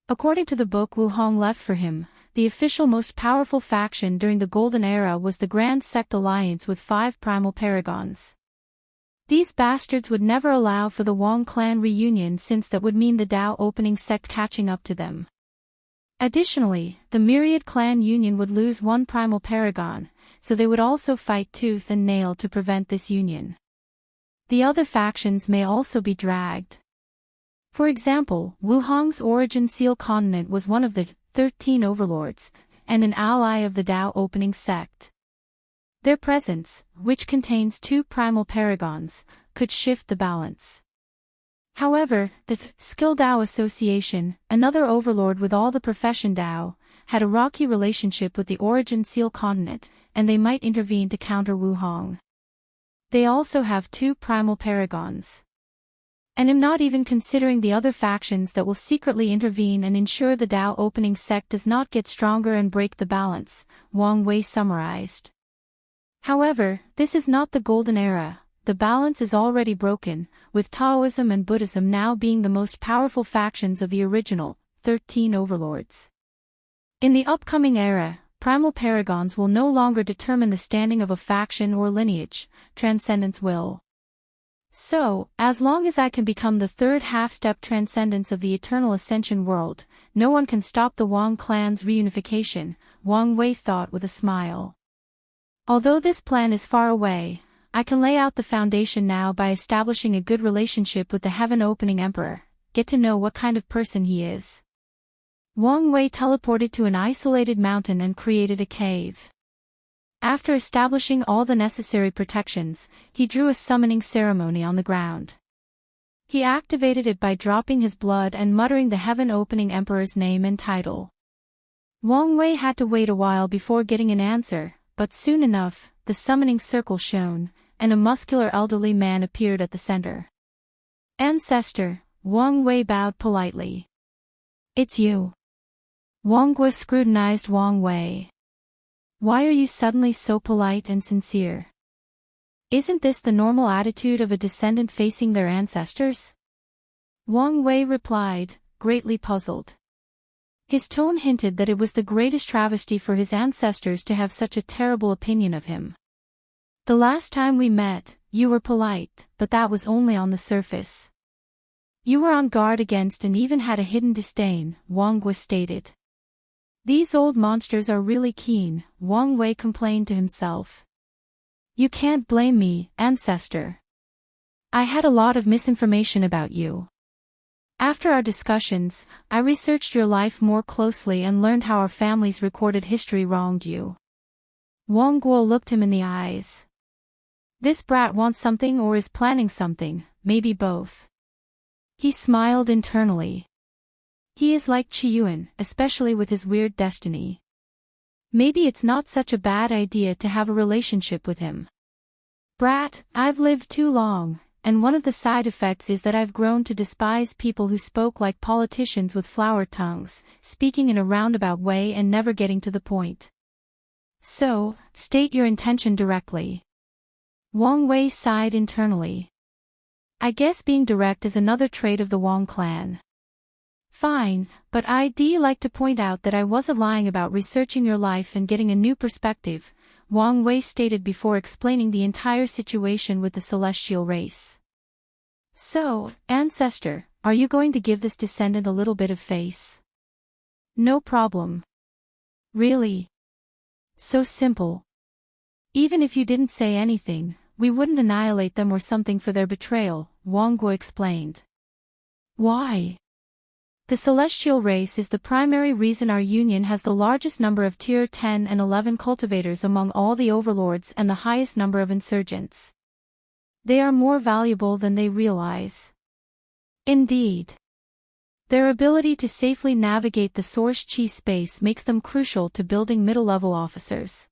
According to the book Wu Hong left for him, the official most powerful faction during the Golden Era was the Grand Sect Alliance with 5 primal paragons. These bastards would never allow for the Wang clan reunion, since that would mean the Dao opening sect catching up to them. Additionally, the Myriad clan union would lose 1 primal paragon, so they would also fight tooth and nail to prevent this union. The other factions may also be dragged. For example, Wu Hong's origin Seal Continent was one of the 13 overlords, and an ally of the Dao opening sect. Their presence, which contains 2 primal paragons, could shift the balance. However, the Skill Dao Association, another overlord with all the profession Dao, had a rocky relationship with the origin Seal Continent, and they might intervene to counter Wu Hong. They also have 2 primal paragons. And am not even considering the other factions that will secretly intervene and ensure the Dao opening sect does not get stronger and break the balance, Wang Wei summarized. However, this is not the Golden Era. The balance is already broken, with Taoism and Buddhism now being the most powerful factions of the original 13 overlords. In the upcoming era, primal paragons will no longer determine the standing of a faction or lineage, transcendence will. So, as long as I can become the 3rd half-step transcendence of the eternal ascension world, no one can stop the Wang clan's reunification, Wang Wei thought with a smile. Although this plan is far away, I can lay out the foundation now by establishing a good relationship with the heaven-opening emperor, get to know what kind of person he is. Wang Wei teleported to an isolated mountain and created a cave. After establishing all the necessary protections, he drew a summoning ceremony on the ground. He activated it by dropping his blood and muttering the heaven-opening emperor's name and title. Wang Wei had to wait a while before getting an answer, but soon enough, the summoning circle shone, and a muscular elderly man appeared at the center. Ancestor, Wang Wei bowed politely. It's you. Wang Gui scrutinized Wang Wei. Why are you suddenly so polite and sincere? Isn't this the normal attitude of a descendant facing their ancestors? Wang Wei replied, greatly puzzled. His tone hinted that it was the greatest travesty for his ancestors to have such a terrible opinion of him. The last time we met, you were polite, but that was only on the surface. You were on guard against and even had a hidden disdain, Wang Gui stated. These old monsters are really keen, Wang Wei complained to himself. You can't blame me, ancestor. I had a lot of misinformation about you. After our discussions, I researched your life more closely and learned how our family's recorded history wronged you. Wang Guo looked him in the eyes. This brat wants something or is planning something, maybe both. He smiled internally. He is like Qiyuan, especially with his weird destiny. Maybe it's not such a bad idea to have a relationship with him. Brat, I've lived too long, and one of the side effects is that I've grown to despise people who spoke like politicians with flower tongues, speaking in a roundabout way and never getting to the point. So, state your intention directly. Wang Wei sighed internally. I guess being direct is another trait of the Wang clan. Fine, but I'd like to point out that I wasn't lying about researching your life and getting a new perspective, Wang Wei stated before explaining the entire situation with the celestial race. So, ancestor, are you going to give this descendant a little bit of face? No problem. Really? So simple. Even if you didn't say anything, we wouldn't annihilate them or something for their betrayal, Wang Gui explained. Why? The celestial race is the primary reason our union has the largest number of tier 10 and 11 cultivators among all the overlords and the highest number of insurgents. They are more valuable than they realize. Indeed. Their ability to safely navigate the source chi space makes them crucial to building middle-level officers.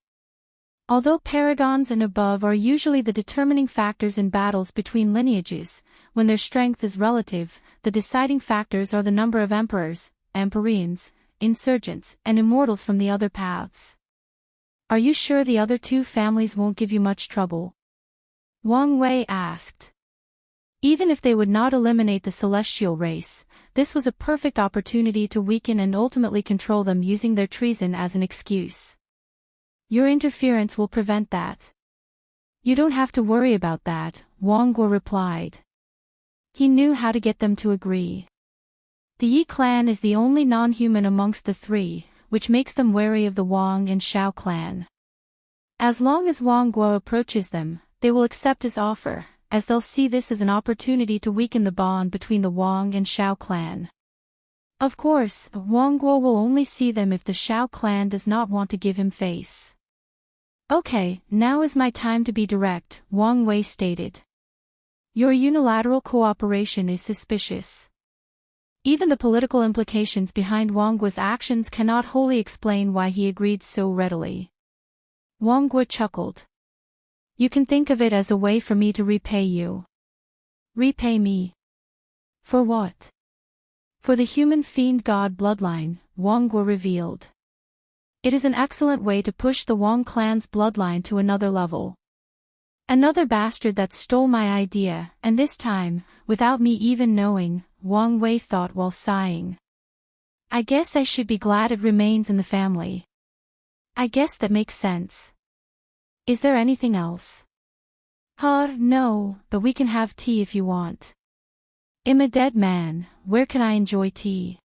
Although paragons and above are usually the determining factors in battles between lineages, when their strength is relative, the deciding factors are the number of emperors, empyreans, insurgents, and immortals from the other paths. Are you sure the other 2 families won't give you much trouble? Wang Wei asked. Even if they would not eliminate the celestial race, this was a perfect opportunity to weaken and ultimately control them using their treason as an excuse. Your interference will prevent that. You don't have to worry about that, Wangguo replied. He knew how to get them to agree. The Yi clan is the only non-human amongst the three, which makes them wary of the Wang and Shao clan. As long as Wangguo approaches them, they will accept his offer, as they'll see this as an opportunity to weaken the bond between the Wang and Shao clan. Of course, Wangguo will only see them if the Shao clan does not want to give him face. Okay, now is my time to be direct, Wang Wei stated. Your unilateral cooperation is suspicious. Even the political implications behind Wangguo's actions cannot wholly explain why he agreed so readily. Wangguo chuckled. You can think of it as a way for me to repay you. Repay me? For what? For the human fiend god bloodline, Wangguo revealed. It is an excellent way to push the Wang clan's bloodline to another level. Another bastard that stole my idea, and this time, without me even knowing, Wang Wei thought while sighing. I guess I should be glad it remains in the family. I guess that makes sense. Is there anything else? No, but we can have tea if you want. I'm a dead man, where can I enjoy tea?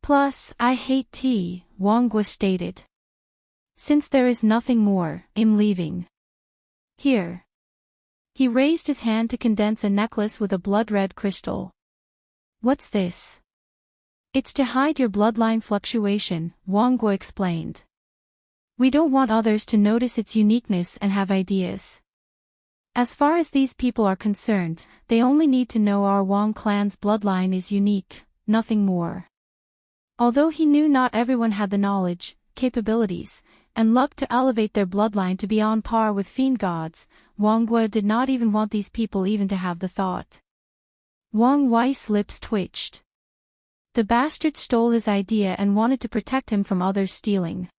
Plus, I hate tea, Wangguo stated. Since there is nothing more, I'm leaving. Here. He raised his hand to condense a necklace with a blood-red crystal. What's this? It's to hide your bloodline fluctuation, Wangguo explained. We don't want others to notice its uniqueness and have ideas. As far as these people are concerned, they only need to know our Wang clan's bloodline is unique, nothing more. Although he knew not everyone had the knowledge, capabilities, and luck to elevate their bloodline to be on par with fiend gods, Wangguo did not even want these people even to have the thought. Wang Wei's lips twitched. The bastard stole his idea and wanted to protect him from others stealing.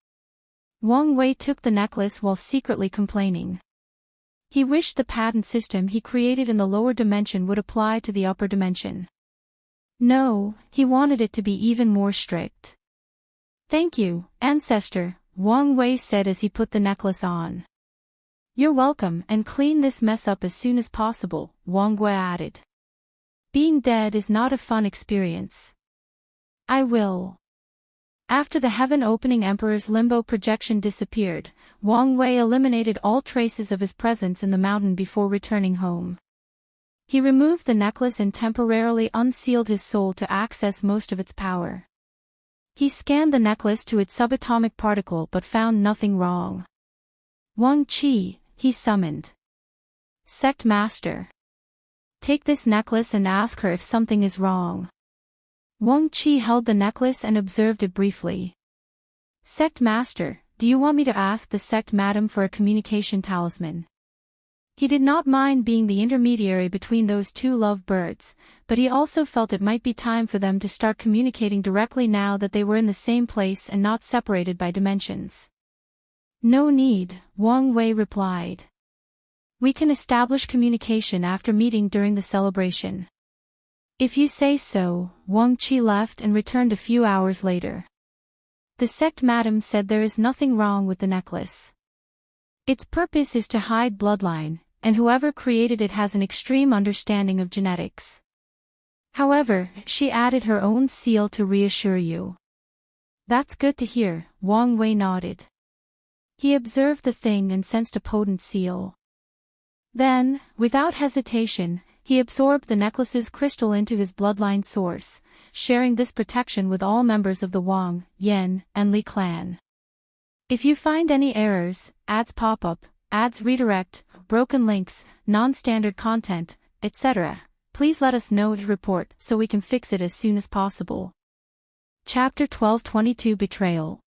Wang Wei took the necklace while secretly complaining. He wished the patent system he created in the lower dimension would apply to the upper dimension. No, he wanted it to be even more strict. Thank you, ancestor, Wang Wei said as he put the necklace on. You're welcome, and clean this mess up as soon as possible, Wang Wei added. Being dead is not a fun experience. I will. After the heaven-opening Emperor's limbo projection disappeared, Wang Wei eliminated all traces of his presence in the mountain before returning home. He removed the necklace and temporarily unsealed his soul to access most of its power. He scanned the necklace to its subatomic particle but found nothing wrong. Wang Qi, he summoned. Sect Master. Take this necklace and ask her if something is wrong. Wang Qi held the necklace and observed it briefly. Sect Master, do you want me to ask the Sect Madam for a communication talisman? He did not mind being the intermediary between those two lovebirds, but he also felt it might be time for them to start communicating directly now that they were in the same place and not separated by dimensions. No need, Wang Wei replied. We can establish communication after meeting during the celebration. If you say so, Wang Qi left and returned a few hours later. The Sect Madam said there is nothing wrong with the necklace. Its purpose is to hide bloodline, and whoever created it has an extreme understanding of genetics. However, she added her own seal to reassure you. That's good to hear, Wang Wei nodded. He observed the thing and sensed a potent seal. Then, without hesitation, he absorbed the necklace's crystal into his bloodline source, sharing this protection with all members of the Wang, Yan, and Li clan. If you find any errors, ads pop up, ads redirect, broken links, non-standard content, etc., please let us know to report so we can fix it as soon as possible. Chapter 1222 Betrayal.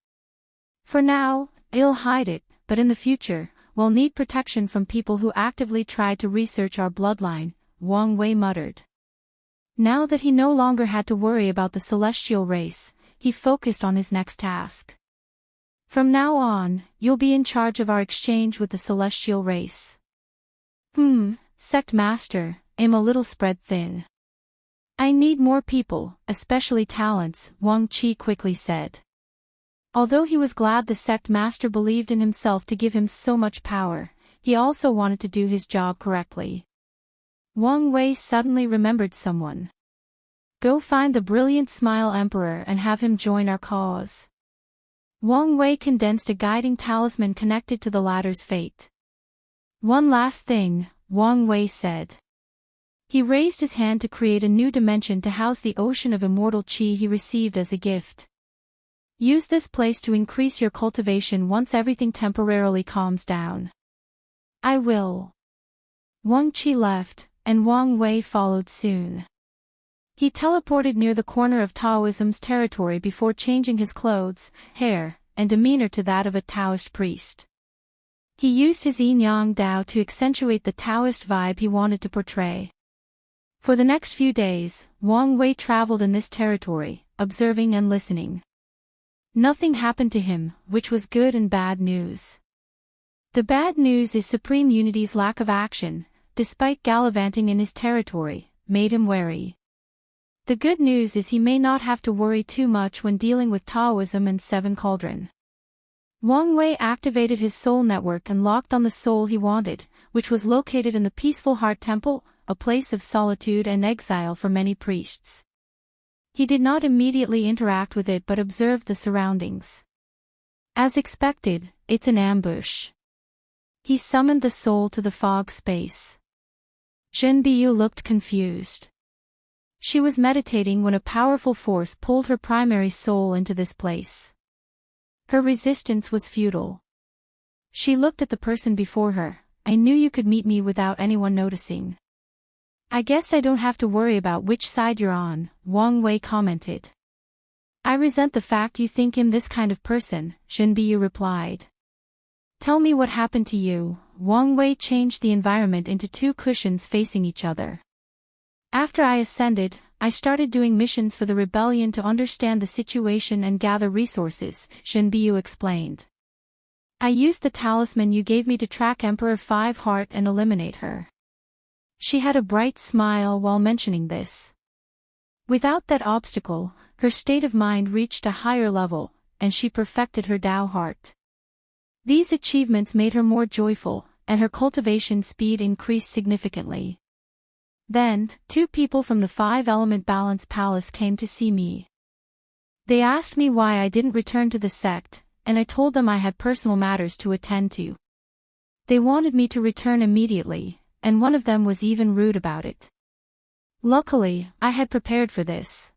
For now, I'll hide it, but in the future, we'll need protection from people who actively try to research our bloodline, Wang Wei muttered. Now that he no longer had to worry about the celestial race, he focused on his next task. From now on, you'll be in charge of our exchange with the celestial race. Sect Master, I'm a little spread thin. I need more people, especially talents, Wang Qi quickly said. Although he was glad the sect master believed in himself to give him so much power, he also wanted to do his job correctly. Wang Wei suddenly remembered someone. Go find the brilliant Smile Emperor and have him join our cause. Wang Wei condensed a guiding talisman connected to the latter's fate. One last thing, Wang Wei said. He raised his hand to create a new dimension to house the ocean of immortal qi he received as a gift. Use this place to increase your cultivation once everything temporarily calms down. I will. Wang Qi left, and Wang Wei followed soon. He teleported near the corner of Taoism's territory before changing his clothes, hair, and demeanor to that of a Taoist priest. He used his yin-yang Dao to accentuate the Taoist vibe he wanted to portray. For the next few days, Wang Wei traveled in this territory, observing and listening. Nothing happened to him, which was good and bad news. The bad news is Supreme Unity's lack of action, despite gallivanting in his territory, made him wary. The good news is he may not have to worry too much when dealing with Taoism and Seven Cauldron. Wang Wei activated his soul network and locked on the soul he wanted, which was located in the Peaceful Heart Temple, a place of solitude and exile for many priests. He did not immediately interact with it but observed the surroundings. As expected, it's an ambush. He summoned the soul to the fog space. Zhen Biyu looked confused. She was meditating when a powerful force pulled her primary soul into this place. Her resistance was futile. She looked at the person before her. I knew you could meet me without anyone noticing. I guess I don't have to worry about which side you're on, Wang Wei commented. I resent the fact you think I'm this kind of person, Zhen Biyu replied. Tell me what happened to you. Wang Wei changed the environment into two cushions facing each other. After I ascended, I started doing missions for the rebellion to understand the situation and gather resources, Zhen Biyu explained. I used the talisman you gave me to track Emperor Five Heart and eliminate her. She had a bright smile while mentioning this. Without that obstacle, her state of mind reached a higher level, and she perfected her Tao heart. These achievements made her more joyful, and her cultivation speed increased significantly. Then, two people from the Five-Element Balance Palace came to see me. They asked me why I didn't return to the sect, and I told them I had personal matters to attend to. They wanted me to return immediately, and one of them was even rude about it. Luckily, I had prepared for this.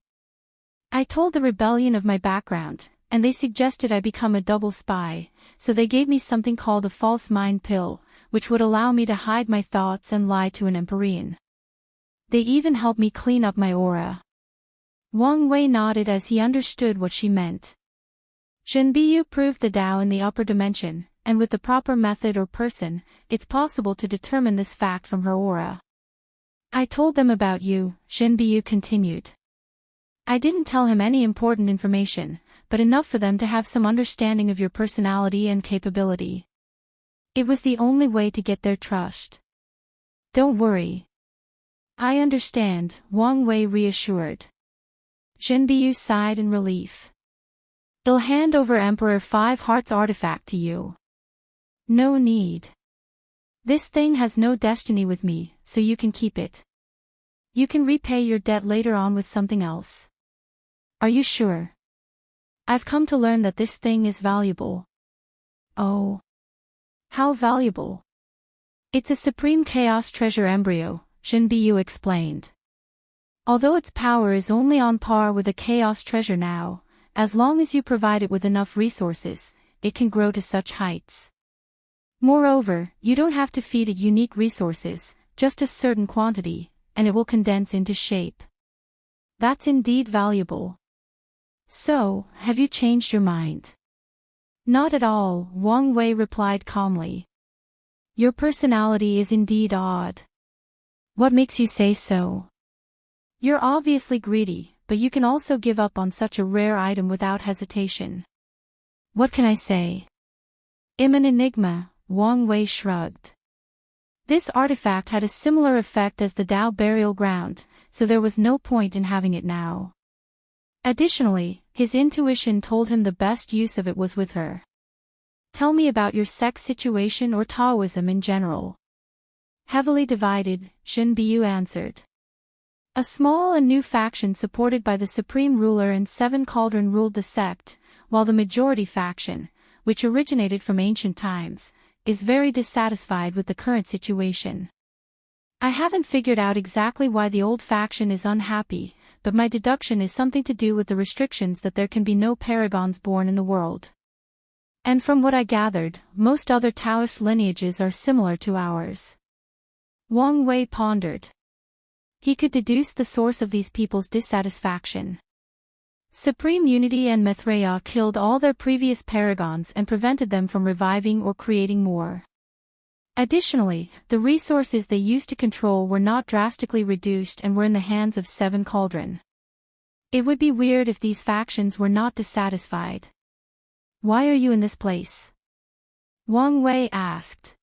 I told the rebellion of my background, and they suggested I become a double spy, so they gave me something called a false mind pill, which would allow me to hide my thoughts and lie to an Empyrean. They even helped me clean up my aura. Wang Wei nodded as he understood what she meant. Zhen Biyu proved the Tao in the upper dimension, and with the proper method or person, it's possible to determine this fact from her aura. I told them about you, Zhen Biyu continued. I didn't tell him any important information, but enough for them to have some understanding of your personality and capability. It was the only way to get their trust. Don't worry. I understand, Wang Wei reassured. Zhen Biyu sighed in relief. I'll hand over Emperor Five Hearts artifact to you. No need. This thing has no destiny with me, so you can keep it. You can repay your debt later on with something else. Are you sure? I've come to learn that this thing is valuable. Oh. How valuable? It's a Supreme Chaos Treasure embryo, Zhen Biyu explained. Although its power is only on par with a Chaos Treasure now, as long as you provide it with enough resources, it can grow to such heights. Moreover, you don't have to feed it unique resources, just a certain quantity, and it will condense into shape. That's indeed valuable. So, have you changed your mind? Not at all, Wang Wei replied calmly. Your personality is indeed odd. What makes you say so? You're obviously greedy, but you can also give up on such a rare item without hesitation. What can I say? I'm an enigma, Wang Wei shrugged. This artifact had a similar effect as the Dao burial ground, so there was no point in having it now. Additionally, his intuition told him the best use of it was with her. Tell me about your Sect situation or Taoism in general. Heavily divided, Shen Biyu answered. A small and new faction supported by the Supreme Ruler and Seven Cauldron ruled the Sect, while the majority faction, which originated from ancient times, is very dissatisfied with the current situation. I haven't figured out exactly why the old faction is unhappy, but my deduction is something to do with the restrictions that there can be no paragons born in the world. And from what I gathered, most other Taoist lineages are similar to ours. Wang Wei pondered. He could deduce the source of these people's dissatisfaction. Supreme Unity and Maitreya killed all their previous paragons and prevented them from reviving or creating more. Additionally, the resources they used to control were not drastically reduced and were in the hands of Seven Cauldron. It would be weird if these factions were not dissatisfied. Why are you in this place? Wang Wei asked.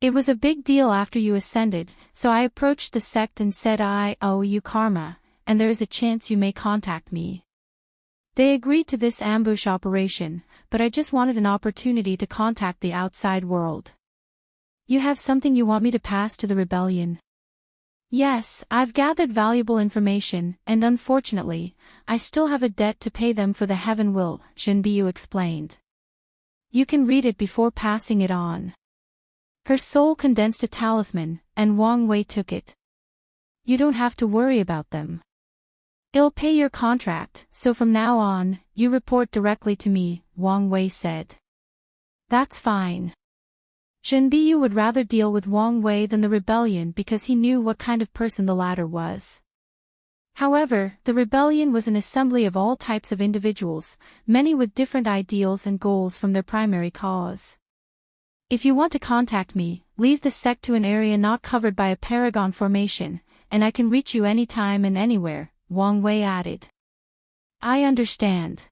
It was a big deal after you ascended, so I approached the Sect and said I owe you karma, and there is a chance you may contact me. They agreed to this ambush operation, but I just wanted an opportunity to contact the outside world. You have something you want me to pass to the rebellion? Yes, I've gathered valuable information, and unfortunately, I still have a debt to pay them for the heaven will, Shen Biyu explained. You can read it before passing it on. Her soul condensed a talisman, and Wang Wei took it. You don't have to worry about them. I'll pay your contract, so from now on, you report directly to me, Wang Wei said. That's fine. Shen Biyu would rather deal with Wang Wei than the rebellion because he knew what kind of person the latter was. However, the rebellion was an assembly of all types of individuals, many with different ideals and goals from their primary cause. If you want to contact me, leave the Sect to an area not covered by a paragon formation, and I can reach you anytime and anywhere, Wang Wei added. I understand.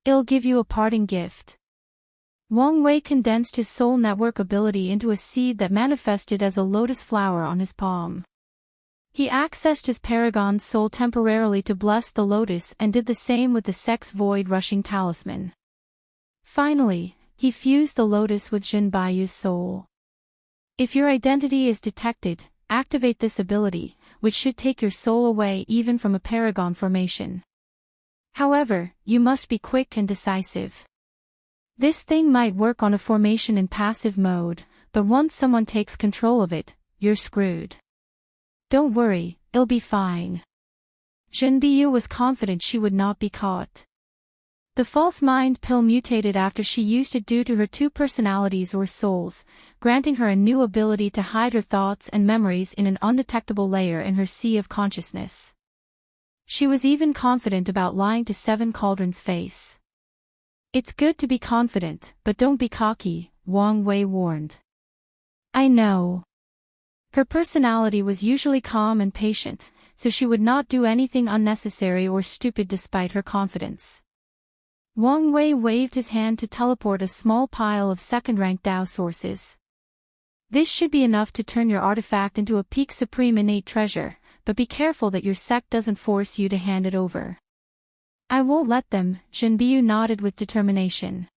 I'll give you a parting gift. Wang Wei condensed his soul network ability into a seed that manifested as a lotus flower on his palm. He accessed his paragon's soul temporarily to bless the lotus and did the same with the Sect's void-rushing talisman. Finally, he fused the lotus with Shen Biyu's soul. If your identity is detected, activate this ability, which should take your soul away even from a paragon formation. However, you must be quick and decisive. This thing might work on a formation in passive mode, but once someone takes control of it, you're screwed. Don't worry, it'll be fine. Shen Biyu was confident she would not be caught. The false mind pill mutated after she used it due to her two personalities or souls, granting her a new ability to hide her thoughts and memories in an undetectable layer in her sea of consciousness. She was even confident about lying to Seven Cauldron's face. It's good to be confident, but don't be cocky, Wang Wei warned. I know. Her personality was usually calm and patient, so she would not do anything unnecessary or stupid despite her confidence. Wang Wei waved his hand to teleport a small pile of second-rank Dao sources. This should be enough to turn your artifact into a peak supreme innate treasure, but be careful that your Sect doesn't force you to hand it over. I won't let them, Shen Biyu nodded with determination.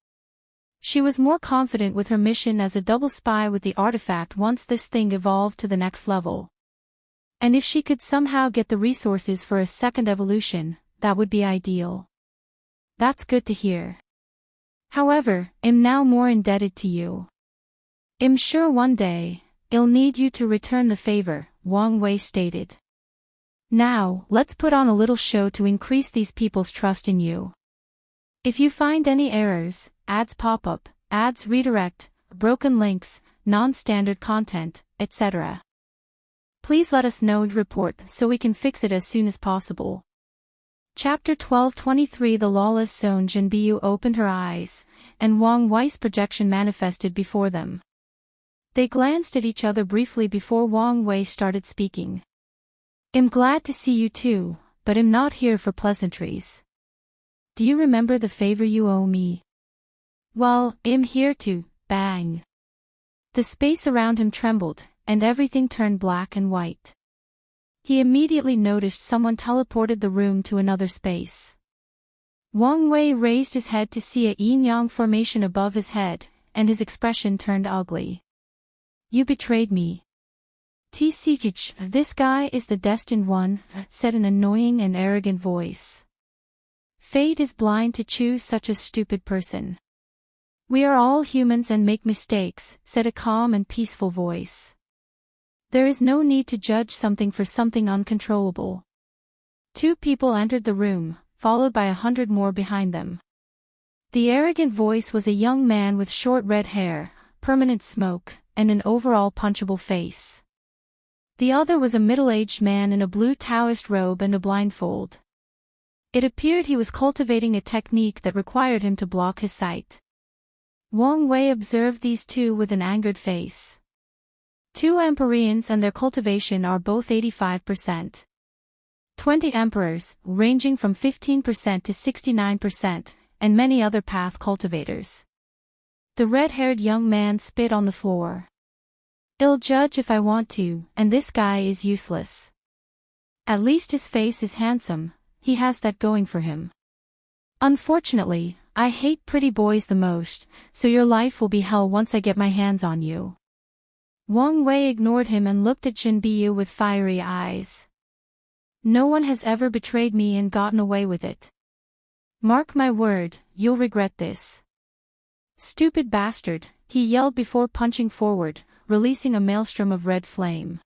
She was more confident with her mission as a double spy with the artifact once this thing evolved to the next level. And if she could somehow get the resources for a second evolution, that would be ideal. That's good to hear. However, I'm now more indebted to you. I'm sure one day, I'll need you to return the favor, Wang Wei stated. Now, let's put on a little show to increase these people's trust in you. If you find any errors, ads pop up, ads redirect, broken links, non-standard content, etc. Please let us know and report so we can fix it as soon as possible. Chapter 12:23 The Lawless Zone. Shen Biyu opened her eyes, and Wang Wei's projection manifested before them. They glanced at each other briefly before Wang Wei started speaking. I'm glad to see you too, but I'm not here for pleasantries. Do you remember the favor you owe me? Well, I'm here to, bang. The space around him trembled, and everything turned black and white. He immediately noticed someone teleported the room to another space. Wang Wei raised his head to see a yin-yang formation above his head, and his expression turned ugly. "You betrayed me." "TCH, this guy is the Destined One," said an annoying and arrogant voice. "Fate is blind to choose such a stupid person." "We are all humans and make mistakes," said a calm and peaceful voice. "There is no need to judge something for something uncontrollable." Two people entered the room, followed by 100 more behind them. The arrogant voice was a young man with short red hair, permanent smoke, and an overall punchable face. The other was a middle-aged man in a blue Taoist robe and a blindfold. It appeared he was cultivating a technique that required him to block his sight. Wang Wei observed these two with an angered face. 2 Empyreans and their cultivation are both 85%. 20 Emperors, ranging from 15% to 69%, and many other path cultivators. The red-haired young man spit on the floor. "I'll judge if I want to, and this guy is useless. At least his face is handsome, he has that going for him. Unfortunately, I hate pretty boys the most, so your life will be hell once I get my hands on you." Wang Wei ignored him and looked at Jinbiyu with fiery eyes. "No one has ever betrayed me and gotten away with it. Mark my word, you'll regret this." "Stupid bastard," he yelled before punching forward, releasing a maelstrom of red flame.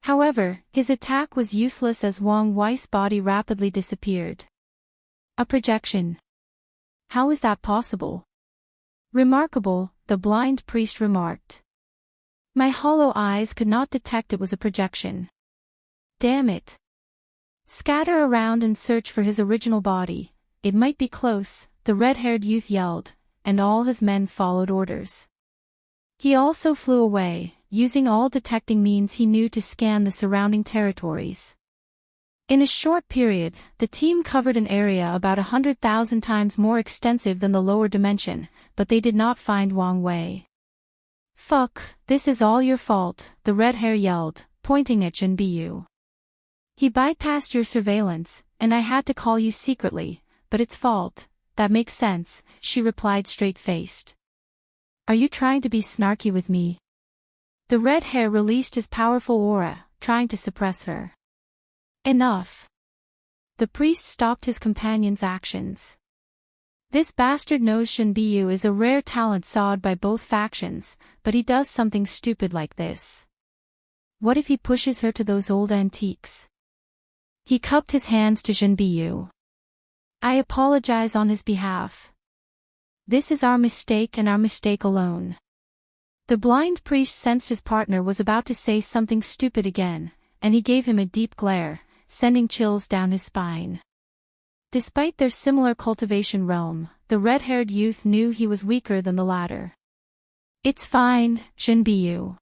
However, his attack was useless as Wang Wei's body rapidly disappeared. "A projection. How is that possible?" "Remarkable," the blind priest remarked. "My hollow eyes could not detect it was a projection. Damn it. Scatter around and search for his original body, it might be close," the red-haired youth yelled, and all his men followed orders. He also flew away, using all detecting means he knew to scan the surrounding territories. In a short period, the team covered an area about 100,000 times more extensive than the lower dimension, but they did not find Wang Wei. "Fuck, this is all your fault," the red hair yelled, pointing at Jinbiyu. "He bypassed your surveillance, and I had to call you secretly, but it's fault." "That makes sense," she replied straight-faced. "Are you trying to be snarky with me?" The red hair released his powerful aura, trying to suppress her. "Enough." The priest stopped his companion's actions. "This bastard knows Jinbiyu is a rare talent sought by both factions, but he does something stupid like this. What if he pushes her to those old antiques?" He cupped his hands to Jinbiyu. "I apologize on his behalf. This is our mistake and our mistake alone." The blind priest sensed his partner was about to say something stupid again, and he gave him a deep glare, sending chills down his spine. Despite their similar cultivation realm, the red-haired youth knew he was weaker than the latter. "It's fine, Jinbiyu.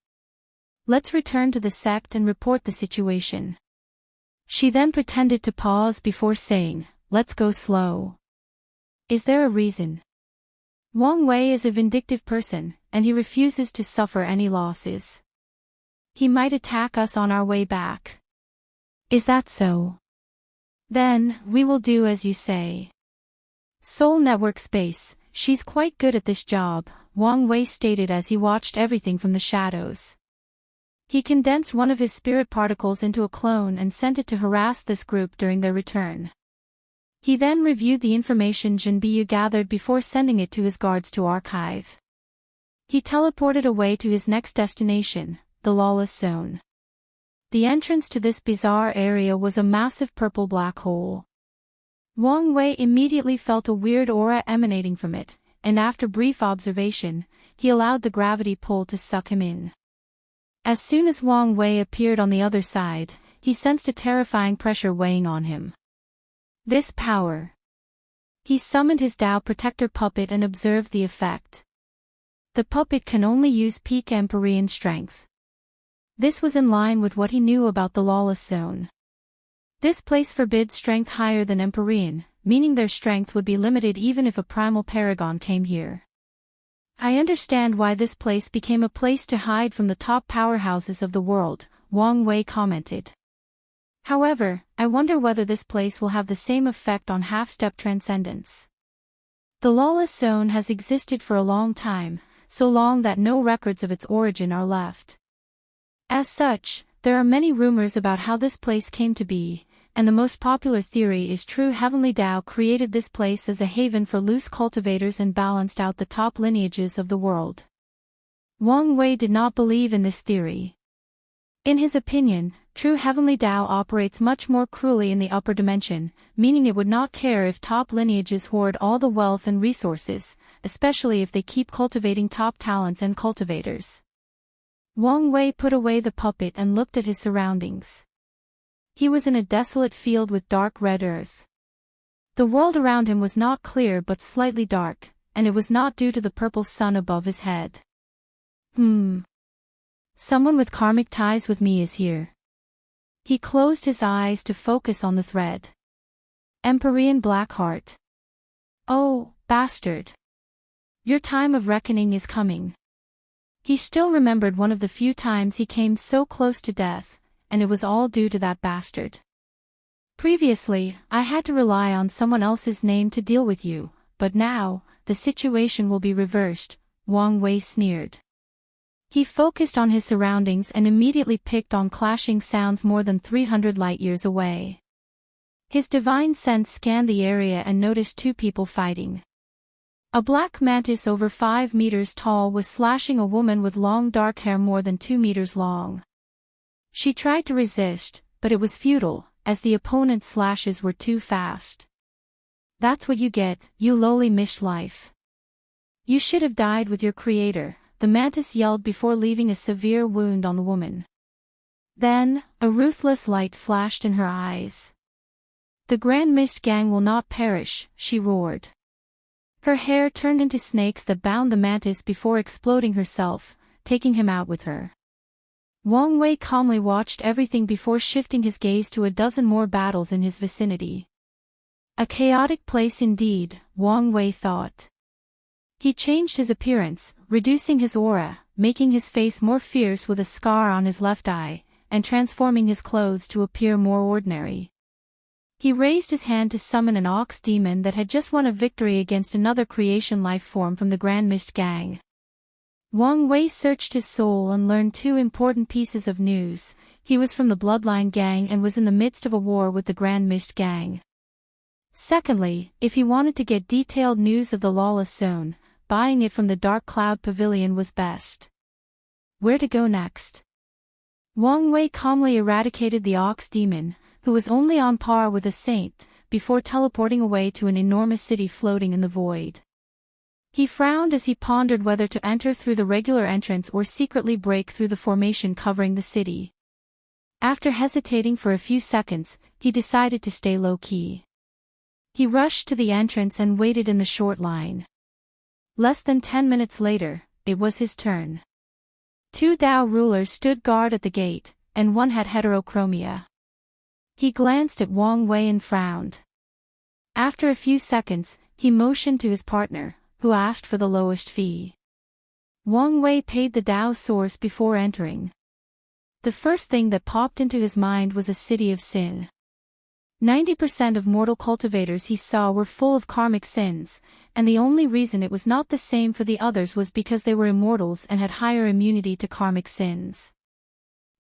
Let's return to the sect and report the situation." She then pretended to pause before saying, "Let's go slow." "Is there a reason?" Wang Wei is a vindictive person, and he refuses to suffer any losses. He might attack us on our way back. "Is that so? Then, we will do as you say." "Soul network space, she's quite good at this job," Wang Wei stated as he watched everything from the shadows. He condensed one of his spirit particles into a clone and sent it to harass this group during their return. He then reviewed the information Jinbiyu gathered before sending it to his guards to archive. He teleported away to his next destination, the Lawless zone. The entrance to this bizarre area was a massive purple black hole. Wang Wei immediately felt a weird aura emanating from it, and after brief observation, he allowed the gravity pull to suck him in. As soon as Wang Wei appeared on the other side, he sensed a terrifying pressure weighing on him. This power. He summoned his Tao Protector puppet and observed the effect. The puppet can only use peak Empyrean strength. This was in line with what he knew about the Lawless zone. This place forbids strength higher than Empyrean, meaning their strength would be limited even if a primal paragon came here. I understand why this place became a place to hide from the top powerhouses of the world, Wang Wei commented. However, I wonder whether this place will have the same effect on half-step transcendence. The Lawless Zone has existed for a long time, so long that no records of its origin are left. As such, there are many rumors about how this place came to be, and the most popular theory is true Heavenly Tao created this place as a haven for loose cultivators and balanced out the top lineages of the world. Wang Wei did not believe in this theory. In his opinion, true Heavenly Tao operates much more cruelly in the upper dimension, meaning it would not care if top lineages hoard all the wealth and resources, especially if they keep cultivating top talents and cultivators. Wang Wei put away the puppet and looked at his surroundings. He was in a desolate field with dark red earth. The world around him was not clear but slightly dark, and it was not due to the purple sun above his head. Someone with karmic ties with me is here. He closed his eyes to focus on the thread. Empyrean Blackheart. Oh, bastard. Your time of reckoning is coming. He still remembered one of the few times he came so close to death, and it was all due to that bastard. Previously, I had to rely on someone else's name to deal with you, but now, the situation will be reversed, Wang Wei sneered. He focused on his surroundings and immediately picked on clashing sounds more than 300 light-years away. His divine sense scanned the area and noticed two people fighting. A black mantis over 5 meters tall was slashing a woman with long dark hair more than 2 meters long. She tried to resist, but it was futile, as the opponent's slashes were too fast. That's what you get, you lowly mished life. You should have died with your creator, the mantis yelled before leaving a severe wound on the woman. Then, a ruthless light flashed in her eyes. The Grand Mist Gang will not perish, she roared. Her hair turned into snakes that bound the mantis before exploding herself, taking him out with her. Wang Wei calmly watched everything before shifting his gaze to a dozen more battles in his vicinity. A chaotic place indeed, Wang Wei thought. He changed his appearance, reducing his aura, making his face more fierce with a scar on his left eye, and transforming his clothes to appear more ordinary. He raised his hand to summon an ox demon that had just won a victory against another creation life form from the Grand Mist Gang. Wang Wei searched his soul and learned two important pieces of news. He was from the Bloodline Gang and was in the midst of a war with the Grand Mist Gang. Secondly, if he wanted to get detailed news of the Lawless Zone, buying it from the Dark Cloud Pavilion was best. Where to go next? Wang Wei calmly eradicated the ox demon, who was only on par with a saint, before teleporting away to an enormous city floating in the void. He frowned as he pondered whether to enter through the regular entrance or secretly break through the formation covering the city. After hesitating for a few seconds, he decided to stay low-key. He rushed to the entrance and waited in the short line. Less than 10 minutes later, it was his turn. 2 Dao rulers stood guard at the gate, and one had heterochromia. He glanced at Wang Wei and frowned. After a few seconds, he motioned to his partner, who asked for the lowest fee. Wang Wei paid the Dao source before entering. The first thing that popped into his mind was a city of sin. 90% of mortal cultivators he saw were full of karmic sins, and the only reason it was not the same for the others was because they were immortals and had higher immunity to karmic sins.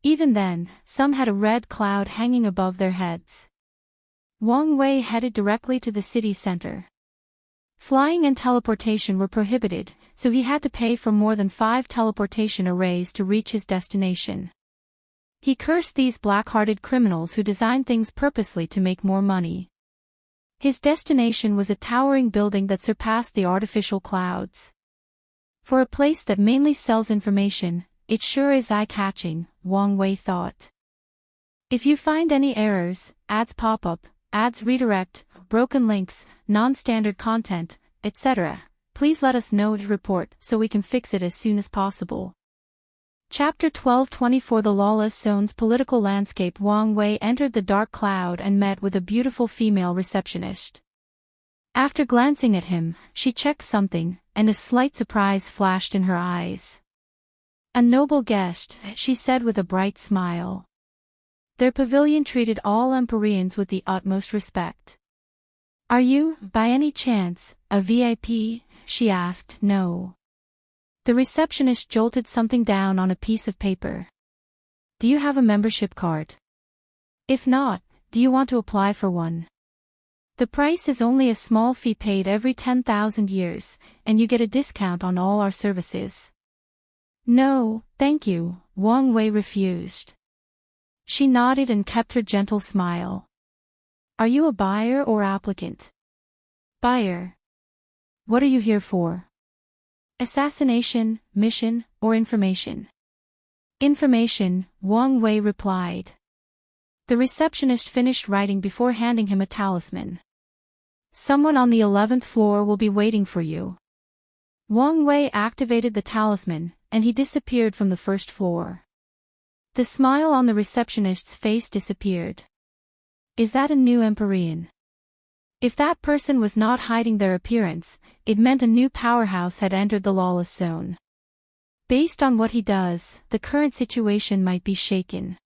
Even then, some had a red cloud hanging above their heads. Wang Wei headed directly to the city center. Flying and teleportation were prohibited, so he had to pay for more than 5 teleportation arrays to reach his destination. He cursed these black-hearted criminals who designed things purposely to make more money. His destination was a towering building that surpassed the artificial clouds. For a place that mainly sells information, it sure is eye-catching, Wang Wei thought. If you find any errors, ads pop up, ads redirect, broken links, non-standard content, etc., please let us know to report so we can fix it as soon as possible. Chapter 12:24 The Lawless Zone's political landscape. Wang Wei entered the dark cloud and met with a beautiful female receptionist. After glancing at him, she checked something, and a slight surprise flashed in her eyes. "A noble guest," she said with a bright smile. Their pavilion treated all Empyreans with the utmost respect. "Are you, by any chance, a VIP?" she asked. "No." The receptionist jolted something down on a piece of paper. "Do you have a membership card? If not, do you want to apply for one? The price is only a small fee paid every 10,000 years, and you get a discount on all our services." "No, thank you," Wang Wei refused. She nodded and kept her gentle smile. "Are you a buyer or applicant?" "Buyer." "What are you here for? Assassination, mission, or information?" "Information," Wang Wei replied. The receptionist finished writing before handing him a talisman. "Someone on the 11th floor will be waiting for you." Wang Wei activated the talisman, and he disappeared from the first floor. The smile on the receptionist's face disappeared. Is that a new Empyrean? If that person was not hiding their appearance, it meant a new powerhouse had entered the Lawless zone. Based on what he does, the current situation might be shaken.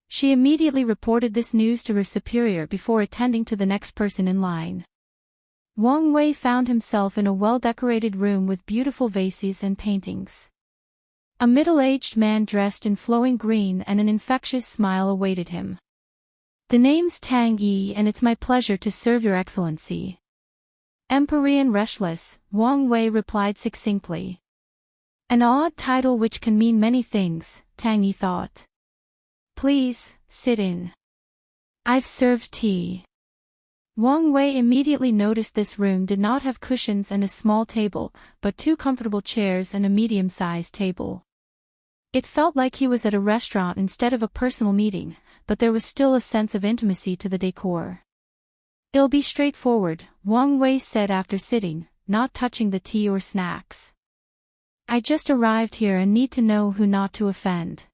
She immediately reported this news to her superior before attending to the next person in line. Wang Wei found himself in a well-decorated room with beautiful vases and paintings. A middle-aged man dressed in flowing green and an infectious smile awaited him. "The name's Tang Yi and it's my pleasure to serve your excellency." "Empyrean Restless," Wang Wei replied succinctly. An odd title which can mean many things, Tang Yi thought. "Please, sit in. I've served tea." Wang Wei immediately noticed this room did not have cushions and a small table, but 2 comfortable chairs and a medium-sized table. It felt like he was at a restaurant instead of a personal meeting, but there was still a sense of intimacy to the decor. "It'll be straightforward," Wang Wei said after sitting, not touching the tea or snacks. "I just arrived here and need to know who not to offend."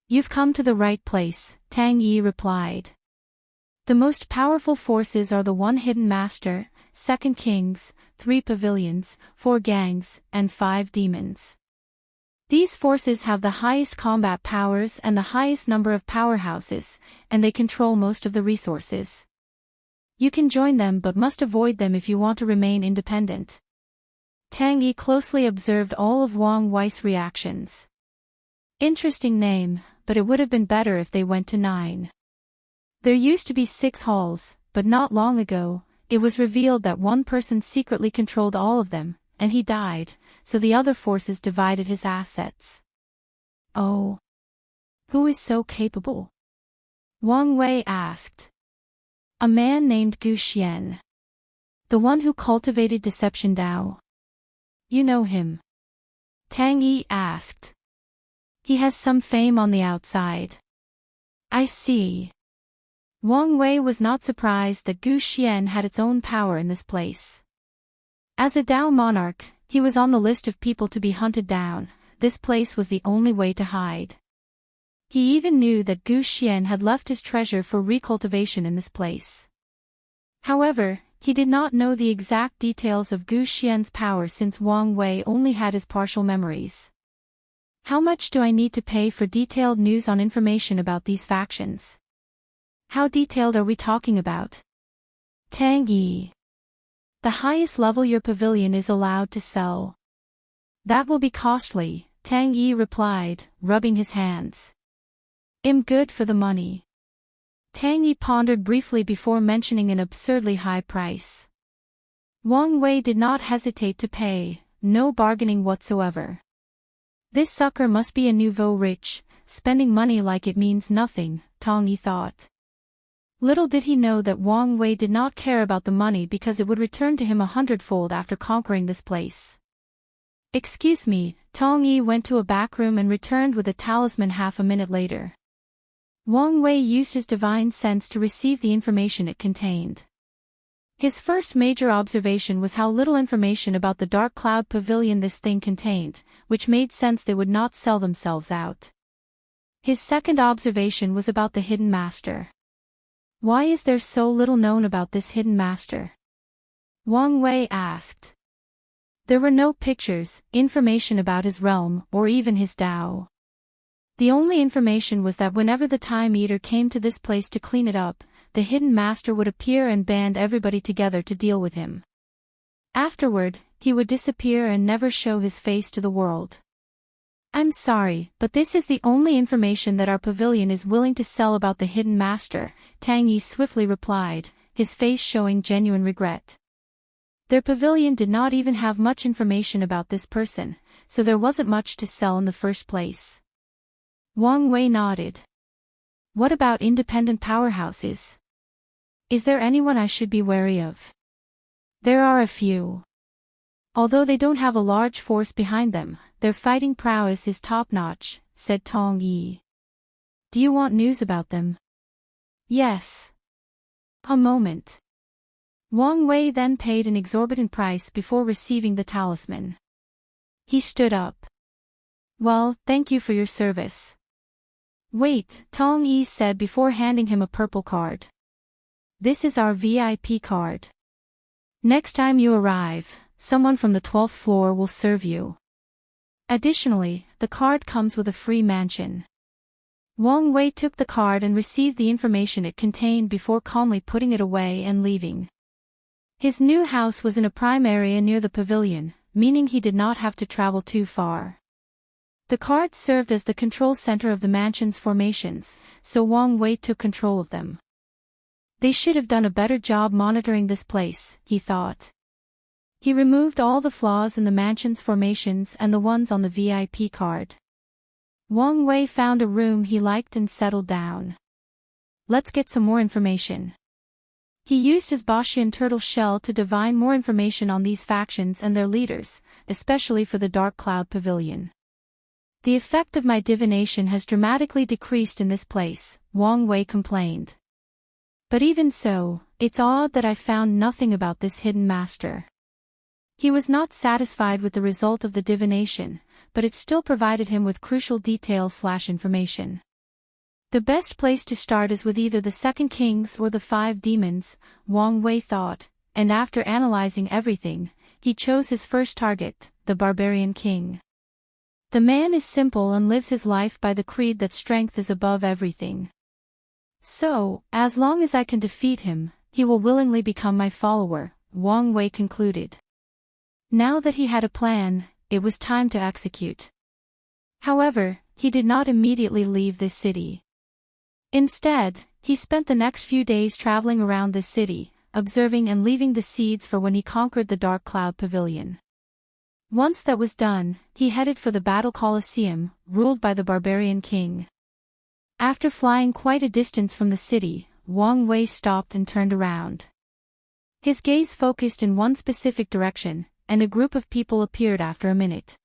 "You've come to the right place," Tang Yi replied. "The most powerful forces are the 1 hidden master, 2 kings, 3 pavilions, 4 gangs, and 5 demons. These forces have the highest combat powers and the highest number of powerhouses, and they control most of the resources. You can join them but must avoid them if you want to remain independent." Tang Yi closely observed all of Wang Wei's reactions. Interesting name, but it would have been better if they went to 9. There used to be 6 halls, but not long ago, it was revealed that one person secretly controlled all of them, and he died, so the other forces divided his assets. "Oh. Who is so capable?" Wang Wei asked. "A man named Gu Xian. The one who cultivated Deception Dao." "You know him?" Tang Yi asked. "He has some fame on the outside." "I see." Wang Wei was not surprised that Gu Xian had its own power in this place. As a Dao monarch, he was on the list of people to be hunted down. This place was the only way to hide. He even knew that Gu Xian had left his treasure for recultivation in this place. However, he did not know the exact details of Gu Xian's power since Wang Wei only had his partial memories. "How much do I need to pay for detailed news on information about these factions?" "How detailed are we talking about?" Tang Yi. "The highest level your pavilion is allowed to sell." "That will be costly," Tang Yi replied, rubbing his hands. "I'm good for the money." Tang Yi pondered briefly before mentioning an absurdly high price. Wang Wei did not hesitate to pay, no bargaining whatsoever. This sucker must be a nouveau rich, spending money like it means nothing, Tang Yi thought. Little did he know that Wang Wei did not care about the money because it would return to him 100-fold after conquering this place. "Excuse me," Tang Yi went to a back room and returned with a talisman half a minute later. Wang Wei used his divine sense to receive the information it contained. His first major observation was how little information about the Dark Cloud Pavilion this thing contained, which made sense they would not sell themselves out. His second observation was about the hidden master. Why is there so little known about this hidden master? Wang Wei asked. There were no pictures, information about his realm, or even his Tao. The only information was that whenever the Time Eater came to this place to clean it up, the hidden master would appear and band everybody together to deal with him. Afterward, he would disappear and never show his face to the world. I'm sorry, but this is the only information that our pavilion is willing to sell about the hidden master, Tang Yi swiftly replied, his face showing genuine regret. Their pavilion did not even have much information about this person, so there wasn't much to sell in the first place. Wang Wei nodded. What about independent powerhouses? Is there anyone I should be wary of? There are a few. Although they don't have a large force behind them, their fighting prowess is top-notch, said Tong Yi. Do you want news about them? Yes. A moment. Wang Wei then paid an exorbitant price before receiving the talisman. He stood up. Well, thank you for your service. Wait, Tong Yi said before handing him a purple card. This is our VIP card. Next time you arrive, someone from the 12th floor will serve you. Additionally, the card comes with a free mansion. Wang Wei took the card and received the information it contained before calmly putting it away and leaving. His new house was in a prime area near the pavilion, meaning he did not have to travel too far. The card served as the control center of the mansion's formations, so Wang Wei took control of them. They should have done a better job monitoring this place, he thought. He removed all the flaws in the mansion's formations and the ones on the VIP card. Wang Wei found a room he liked and settled down. Let's get some more information. He used his Boshian turtle shell to divine more information on these factions and their leaders, especially for the Dark Cloud Pavilion. The effect of my divination has dramatically decreased in this place, Wang Wei complained. But even so, it's odd that I found nothing about this hidden master. He was not satisfied with the result of the divination, but it still provided him with crucial details/information. The best place to start is with either the Second Kings or the 5 Demons, Wang Wei thought, and after analyzing everything, he chose his first target, the Barbarian King. The man is simple and lives his life by the creed that strength is above everything. So, as long as I can defeat him, he will willingly become my follower, Wang Wei concluded. Now that he had a plan, it was time to execute. However, he did not immediately leave this city. Instead, he spent the next few days traveling around this city, observing and leaving the seeds for when he conquered the Dark Cloud Pavilion. Once that was done, he headed for the Battle Colosseum, ruled by the Barbarian King. After flying quite a distance from the city, Wang Wei stopped and turned around. His gaze focused in one specific direction, and a group of people appeared after a minute.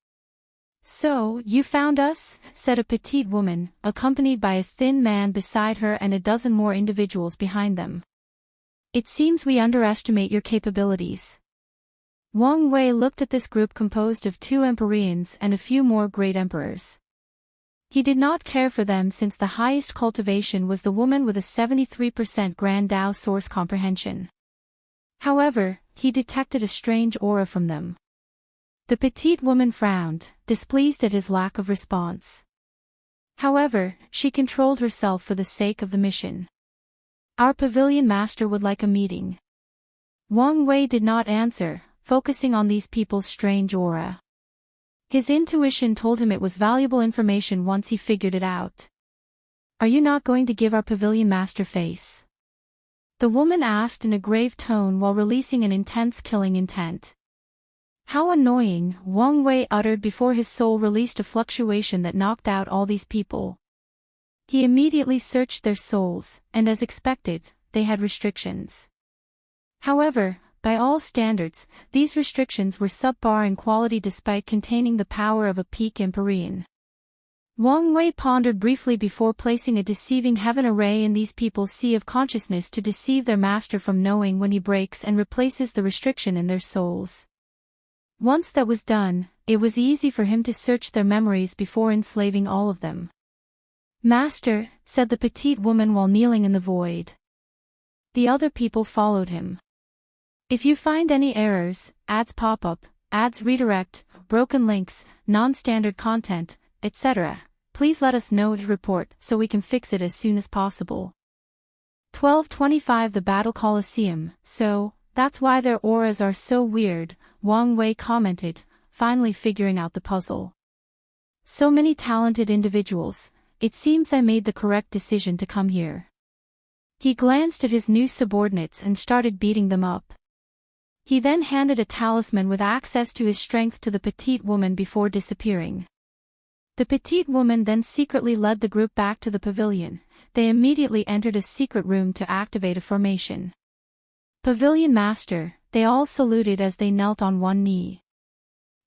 So, you found us? Said a petite woman, accompanied by a thin man beside her and a dozen more individuals behind them. It seems we underestimate your capabilities. Wang Wei looked at this group composed of 2 Empyreans and a few more great emperors. He did not care for them since the highest cultivation was the woman with a 73% Grand Tao source comprehension. However, he detected a strange aura from them. The petite woman frowned, displeased at his lack of response. However, she controlled herself for the sake of the mission. Our pavilion master would like a meeting. Wang Wei did not answer, focusing on these people's strange aura. His intuition told him it was valuable information once he figured it out. Are you not going to give our pavilion master face? The woman asked in a grave tone while releasing an intense killing intent. How annoying, Wang Wei uttered before his soul released a fluctuation that knocked out all these people. He immediately searched their souls, and as expected, they had restrictions. However, by all standards, these restrictions were subpar in quality despite containing the power of a peak Empyrean. Wang Wei pondered briefly before placing a deceiving heaven array in these people's sea of consciousness to deceive their master from knowing when he breaks and replaces the restriction in their souls. Once that was done, it was easy for him to search their memories before enslaving all of them. Master, said the petite woman while kneeling in the void. The other people followed him. If you find any errors, ads pop up, ads redirect, broken links, non-standard content, etc. Please let us know to report so we can fix it as soon as possible. 1225 The Battle Colosseum. So, that's why their auras are so weird, Wang Wei commented, finally figuring out the puzzle. So many talented individuals, it seems I made the correct decision to come here. He glanced at his new subordinates and started beating them up. He then handed a talisman with access to his strength to the petite woman before disappearing. The petite woman then secretly led the group back to the pavilion. They immediately entered a secret room to activate a formation. Pavilion Master, they all saluted as they knelt on one knee.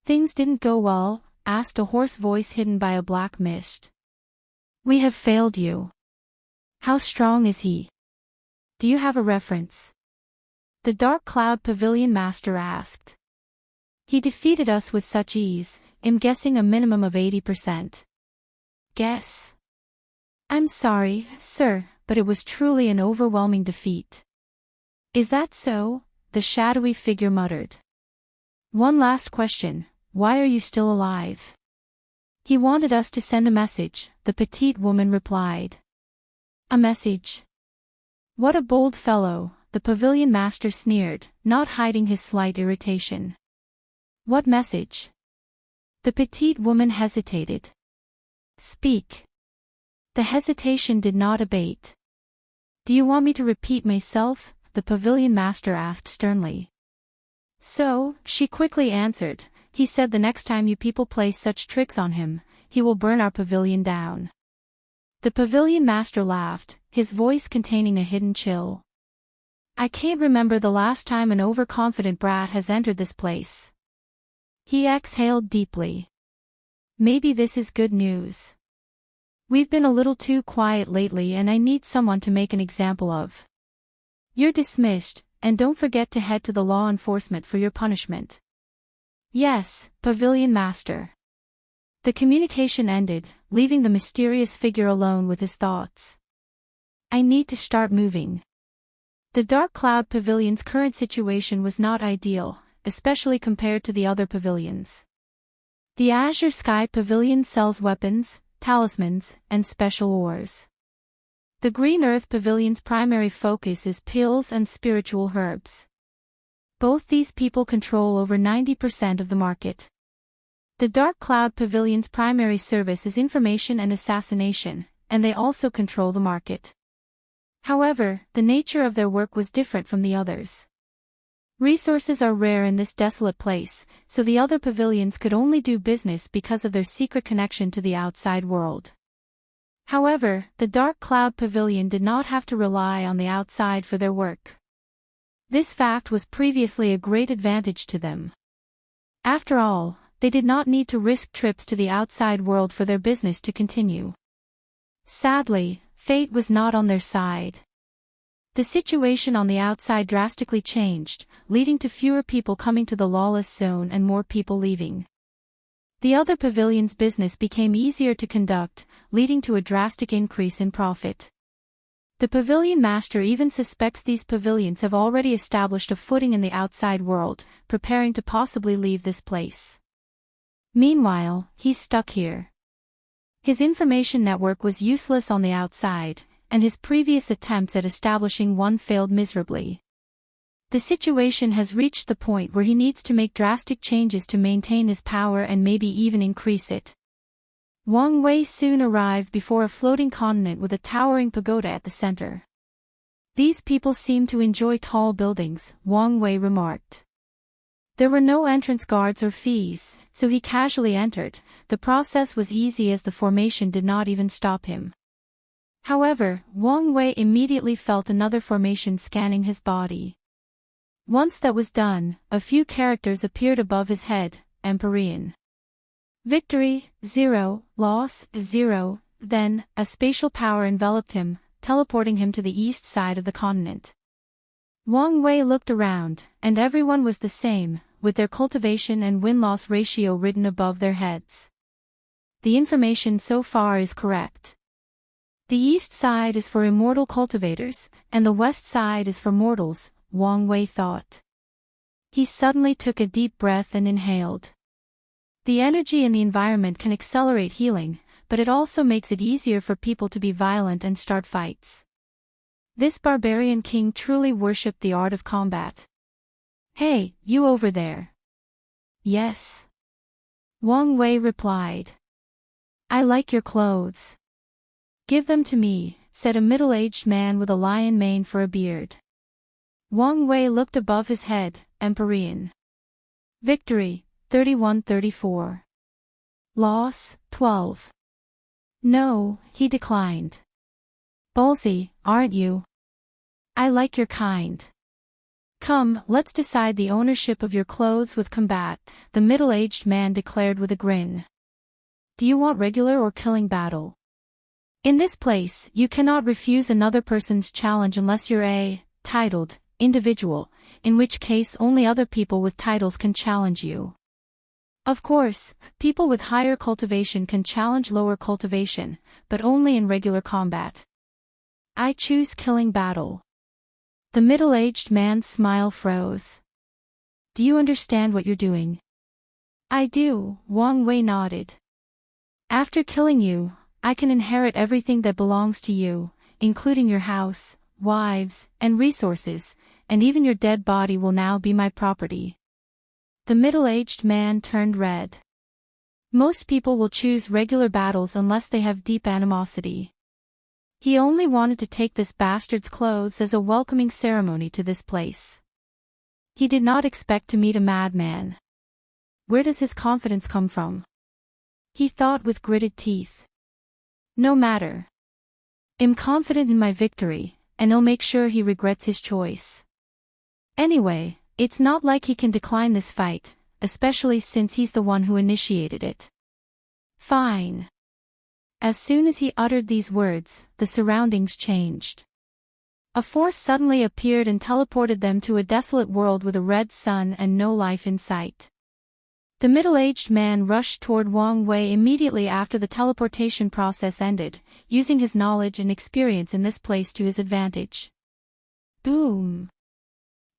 Things didn't go well, asked a hoarse voice hidden by a black mist. We have failed you. How strong is he? Do you have a reference? The Dark Cloud Pavilion Master asked. He defeated us with such ease, I'm guessing a minimum of 80%. Guess? I'm sorry, sir, but it was truly an overwhelming defeat. Is that so? The shadowy figure muttered. One last question, why are you still alive? He wanted us to send a message, the petite woman replied. A message? What a bold fellow, the pavilion master sneered, not hiding his slight irritation. What message? The petite woman hesitated. Speak. The hesitation did not abate. Do you want me to repeat myself? The pavilion master asked sternly. So, she quickly answered, he said the next time you people play such tricks on him, he will burn our pavilion down. The pavilion master laughed, his voice containing a hidden chill. I can't remember the last time an overconfident brat has entered this place. He exhaled deeply. Maybe this is good news. We've been a little too quiet lately and I need someone to make an example of. You're dismissed, and don't forget to head to the law enforcement for your punishment. Yes, Pavilion Master. The communication ended, leaving the mysterious figure alone with his thoughts. I need to start moving. The Dark Cloud Pavilion's current situation was not ideal, especially compared to the other pavilions. The Azure Sky Pavilion sells weapons, talismans, and special ores. The Green Earth Pavilion's primary focus is pills and spiritual herbs. Both these people control over 90% of the market. The Dark Cloud Pavilion's primary service is information and assassination, and they also control the market. However, the nature of their work was different from the others. Resources are rare in this desolate place, so the other pavilions could only do business because of their secret connection to the outside world. However, the Dark Cloud Pavilion did not have to rely on the outside for their work. This fact was previously a great advantage to them. After all, they did not need to risk trips to the outside world for their business to continue. Sadly, fate was not on their side. The situation on the outside drastically changed, leading to fewer people coming to the Lawless zone and more people leaving. The other pavilion's business became easier to conduct, leading to a drastic increase in profit. The pavilion master even suspects these pavilions have already established a footing in the outside world, preparing to possibly leave this place. Meanwhile, he's stuck here. His information network was useless on the outside, and his previous attempts at establishing one failed miserably. The situation has reached the point where he needs to make drastic changes to maintain his power and maybe even increase it. Wang Wei soon arrived before a floating continent with a towering pagoda at the center. These people seem to enjoy tall buildings, Wang Wei remarked. There were no entrance guards or fees, so he casually entered. The process was easy as the formation did not even stop him. However, Wang Wei immediately felt another formation scanning his body. Once that was done, a few characters appeared above his head, Empyrean. Victory, 0, loss, 0, then, a spatial power enveloped him, teleporting him to the east side of the continent. Wang Wei looked around, and everyone was the same, with their cultivation and win-loss ratio written above their heads. The information so far is correct. The east side is for immortal cultivators, and the west side is for mortals, Wang Wei thought. He suddenly took a deep breath and inhaled. The energy in the environment can accelerate healing, but it also makes it easier for people to be violent and start fights. This barbarian king truly worshipped the art of combat. "Hey, you over there." "Yes." Wang Wei replied. "I like your clothes." "Give them to me," said a middle-aged man with a lion mane for a beard. Wang Wei looked above his head, Empyrean. Victory, 31-34. Loss, 12. "No," he declined. "Ballsy, aren't you? I like your kind. Come, let's decide the ownership of your clothes with combat," the middle-aged man declared with a grin. "Do you want regular or killing battle? In this place, you cannot refuse another person's challenge unless you're a titled individual, in which case only other people with titles can challenge you. Of course, people with higher cultivation can challenge lower cultivation, but only in regular combat. I choose killing battle." The middle-aged man's smile froze. "Do you understand what you're doing?" "I do," Wang Wei nodded. "After killing you, I can inherit everything that belongs to you, including your house, wives, and resources, and even your dead body will now be my property." The middle-aged man turned red. Most people will choose regular battles unless they have deep animosity. He only wanted to take this bastard's clothes as a welcoming ceremony to this place. He did not expect to meet a madman. Where does his confidence come from? He thought with gritted teeth. No matter. I'm confident in my victory, and I'll make sure he regrets his choice. Anyway, it's not like he can decline this fight, especially since he's the one who initiated it. Fine. As soon as he uttered these words, the surroundings changed. A force suddenly appeared and teleported them to a desolate world with a red sun and no life in sight. The middle-aged man rushed toward Wang Wei immediately after the teleportation process ended, using his knowledge and experience in this place to his advantage. Boom!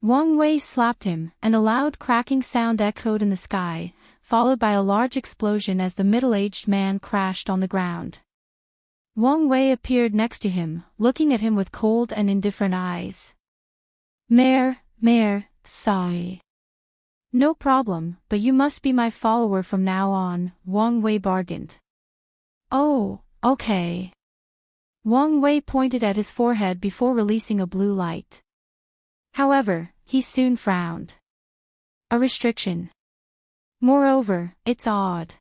Wang Wei slapped him, and a loud cracking sound echoed in the sky, followed by a large explosion as the middle-aged man crashed on the ground. Wang Wei appeared next to him, looking at him with cold and indifferent eyes. Mayor, sorry. No problem, but you must be my follower from now on, Wang Wei bargained. Oh, okay. Wang Wei pointed at his forehead before releasing a blue light. However, he soon frowned. A restriction. Moreover, it's odd.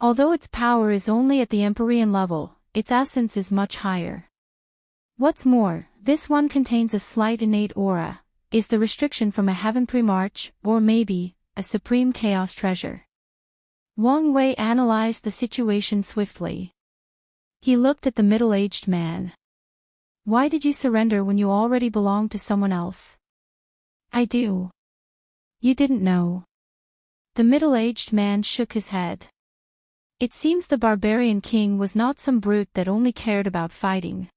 Although its power is only at the Empyrean level, its essence is much higher. What's more, this one contains a slight innate aura. Is the restriction from a heaven primarch, or maybe, a supreme chaos treasure? Wang Wei analyzed the situation swiftly. He looked at the middle-aged man. Why did you surrender when you already belonged to someone else? I do. You didn't know. The middle-aged man shook his head. It seems the barbarian king was not some brute that only cared about fighting.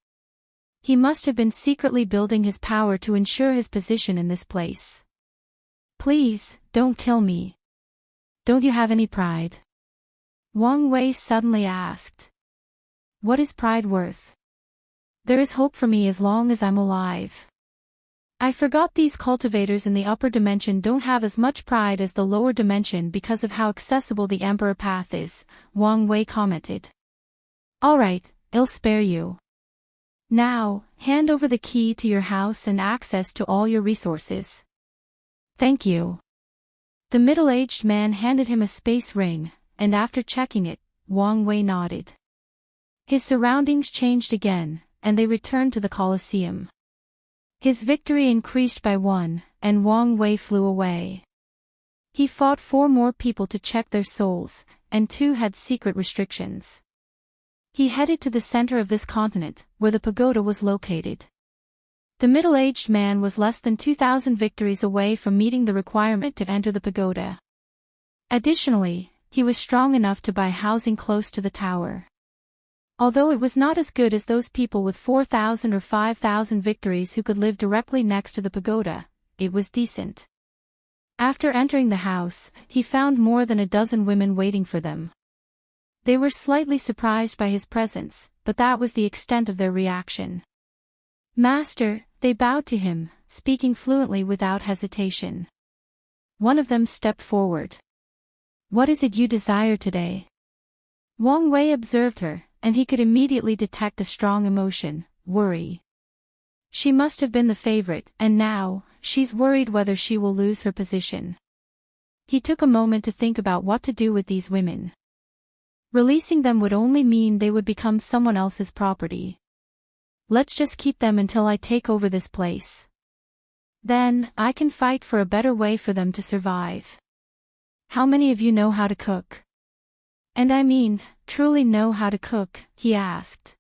He must have been secretly building his power to ensure his position in this place. Please, don't kill me. Don't you have any pride? Wang Wei suddenly asked. What is pride worth? There is hope for me as long as I'm alive. I forgot these cultivators in the upper dimension don't have as much pride as the lower dimension because of how accessible the Emperor Path is, Wang Wei commented. Alright, I'll spare you. Now, hand over the key to your house and access to all your resources. Thank you. The middle-aged man handed him a space ring, and after checking it, Wang Wei nodded. His surroundings changed again, and they returned to the Colosseum. His victory increased by 1, and Wang Wei flew away. He fought 4 more people to check their souls, and 2 had secret restrictions. He headed to the center of this continent, where the pagoda was located. The middle-aged man was less than 2,000 victories away from meeting the requirement to enter the pagoda. Additionally, he was strong enough to buy housing close to the tower. Although it was not as good as those people with 4,000 or 5,000 victories who could live directly next to the pagoda, it was decent. After entering the house, he found more than a dozen women waiting for them. They were slightly surprised by his presence, but that was the extent of their reaction. "Master," they bowed to him, speaking fluently without hesitation. One of them stepped forward. "What is it you desire today?" Wang Wei observed her, and he could immediately detect a strong emotion, worry. She must have been the favorite, and now, she's worried whether she will lose her position. He took a moment to think about what to do with these women. Releasing them would only mean they would become someone else's property. Let's just keep them until I take over this place. Then, I can fight for a better way for them to survive. How many of you know how to cook? And I mean, truly know how to cook, he asked.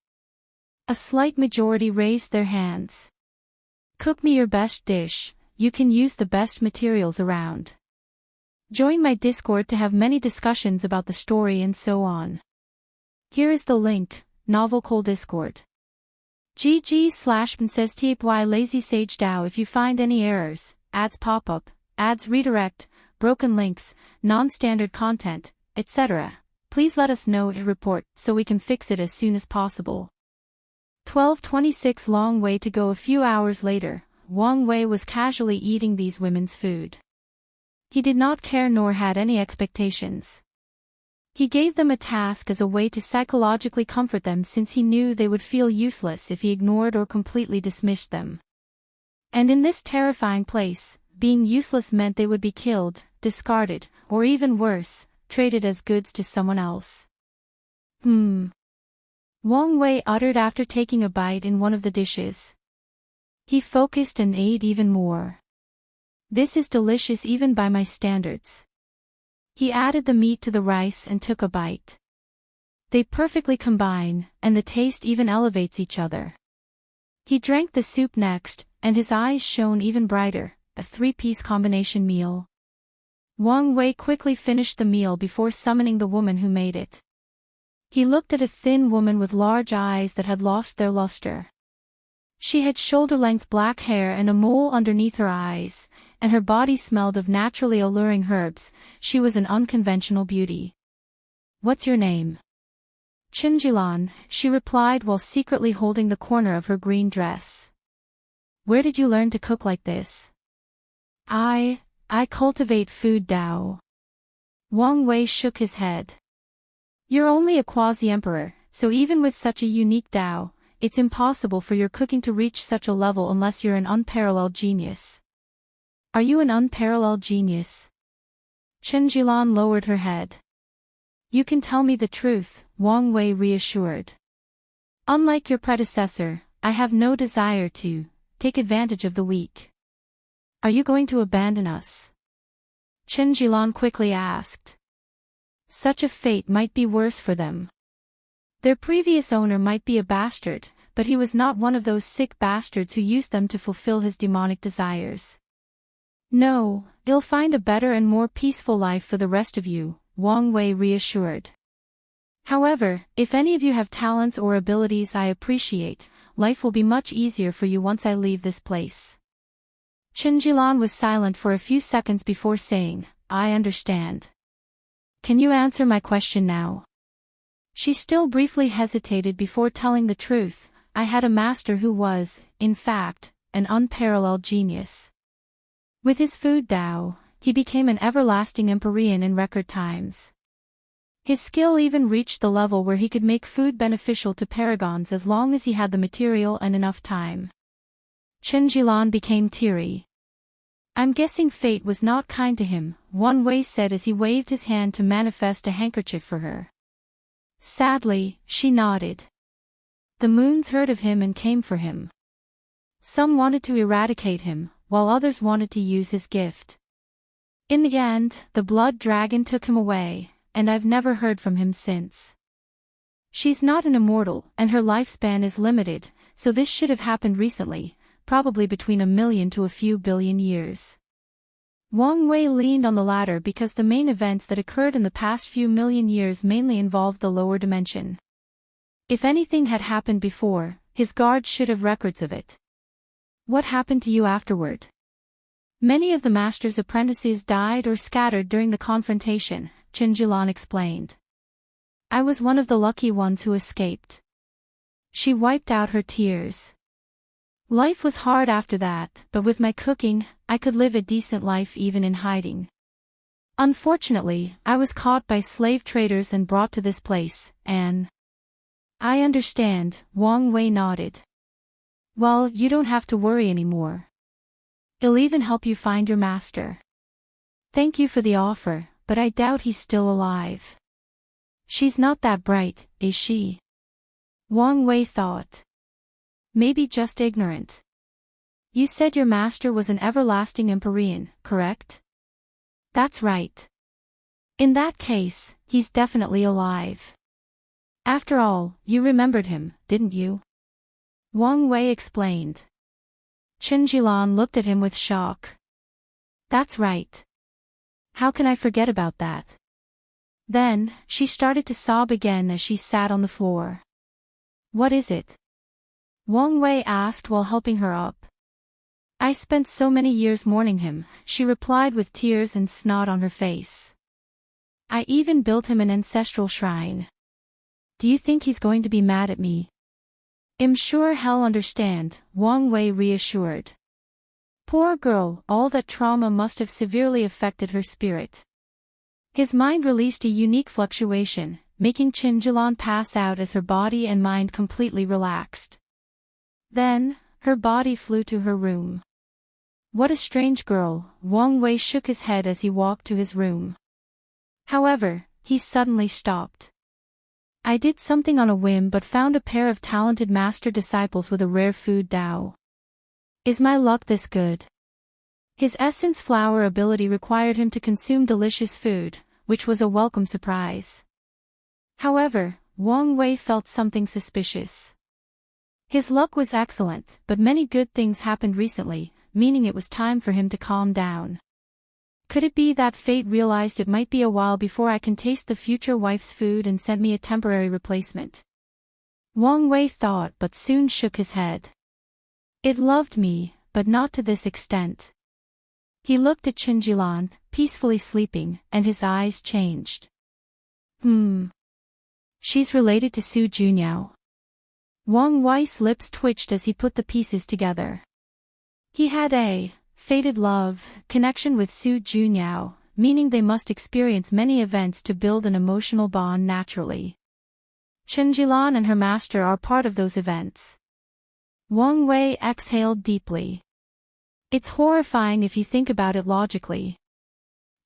A slight majority raised their hands. Cook me your best dish, you can use the best materials around. Join my Discord to have many discussions about the story and so on. Here is the link, Novel Cole Discord. GG/PrincessTPY Lazy Sage DAO. If you find any errors, ads pop up, ads redirect, broken links, non-standard content, etc., please let us know in report so we can fix it as soon as possible. 12:26 Long way to go. A few hours later, Wang Wei was casually eating these women's food. He did not care nor had any expectations. He gave them a task as a way to psychologically comfort them since he knew they would feel useless if he ignored or completely dismissed them. And in this terrifying place, being useless meant they would be killed, discarded, or even worse, traded as goods to someone else. Wang Wei uttered after taking a bite in one of the dishes. He focused and ate even more. This is delicious even by my standards. He added the meat to the rice and took a bite. They perfectly combine, and the taste even elevates each other. He drank the soup next, and his eyes shone even brighter, a three-piece combination meal. Wang Wei quickly finished the meal before summoning the woman who made it. He looked at a thin woman with large eyes that had lost their luster. She had shoulder-length black hair and a mole underneath her eyes, and her body smelled of naturally alluring herbs. She was an unconventional beauty. "What's your name?" "Chinjilan," she replied while secretly holding the corner of her green dress. "Where did you learn to cook like this?" I cultivate food Dao." Wang Wei shook his head. "You're only a quasi-emperor, so even with such a unique Dao, it's impossible for your cooking to reach such a level unless you're an unparalleled genius." "Are you an unparalleled genius?" Chinjilan lowered her head. "You can tell me the truth," Wang Wei reassured. "Unlike your predecessor, I have no desire to take advantage of the weak." "Are you going to abandon us?" Chinjilan quickly asked. Such a fate might be worse for them. Their previous owner might be a bastard, but he was not one of those sick bastards who used them to fulfill his demonic desires. "No, you'll find a better and more peaceful life for the rest of you," Wang Wei reassured. "However, if any of you have talents or abilities I appreciate, life will be much easier for you once I leave this place." Chinjilan was silent for a few seconds before saying, "I understand. Can you answer my question now?" She still briefly hesitated before telling the truth. "I had a master who was, in fact, an unparalleled genius. With his food Dao, he became an everlasting Empyrean in record times. His skill even reached the level where he could make food beneficial to paragons as long as he had the material and enough time." Chinjilan became teary. "I'm guessing fate was not kind to him," Wang Wei said as he waved his hand to manifest a handkerchief for her. Sadly, she nodded. The moons heard of him and came for him. Some wanted to eradicate him, while others wanted to use his gift. In the end, the blood dragon took him away, and I've never heard from him since. She's not an immortal, and her lifespan is limited, so this should have happened recently, probably between 1,000,000 to a few billion years. Wang Wei leaned on the latter because the main events that occurred in the past few million years mainly involved the lower dimension. If anything had happened before, his guards should have records of it. "What happened to you afterward?" Many of the master's apprentices died or scattered during the confrontation, Qinjilan explained. I was one of the lucky ones who escaped. She wiped out her tears. Life was hard after that, but with my cooking, I could live a decent life even in hiding. Unfortunately, I was caught by slave traders and brought to this place, and... I understand, Wang Wei nodded. Well, you don't have to worry anymore. It'll even help you find your master. Thank you for the offer, but I doubt he's still alive. She's not that bright, is she? Wang Wei thought. Maybe just ignorant. You said your master was an everlasting Empyrean, correct? That's right. In that case, he's definitely alive. After all, you remembered him, didn't you? Wang Wei explained. Qinjilan looked at him with shock. That's right. How can I forget about that? Then, she started to sob again as she sat on the floor. What is it? Wang Wei asked while helping her up. I spent so many years mourning him, she replied with tears and snot on her face. I even built him an ancestral shrine. Do you think he's going to be mad at me? I'm sure he'll understand, Wang Wei reassured. Poor girl, all that trauma must have severely affected her spirit. His mind released a unique fluctuation, making Qinjilan pass out as her body and mind completely relaxed. Then, her body flew to her room. What a strange girl, Wang Wei shook his head as he walked to his room. However, he suddenly stopped. I did something on a whim but found a pair of talented master disciples with a rare food Dao. Is my luck this good? His essence flower ability required him to consume delicious food, which was a welcome surprise. However, Wang Wei felt something suspicious. His luck was excellent, but many good things happened recently, meaning it was time for him to calm down. Could it be that fate realized it might be a while before I can taste the future wife's food and sent me a temporary replacement? Wang Wei thought but soon shook his head. It loved me, but not to this extent. He looked at Qinjilan, peacefully sleeping, and his eyes changed. She's related to Su Junyao. Wang Wei's lips twitched as he put the pieces together. He had a fated love connection with Su Junyao, meaning they must experience many events to build an emotional bond naturally. Qinjilan and her master are part of those events. Wang Wei exhaled deeply. It's horrifying if you think about it logically.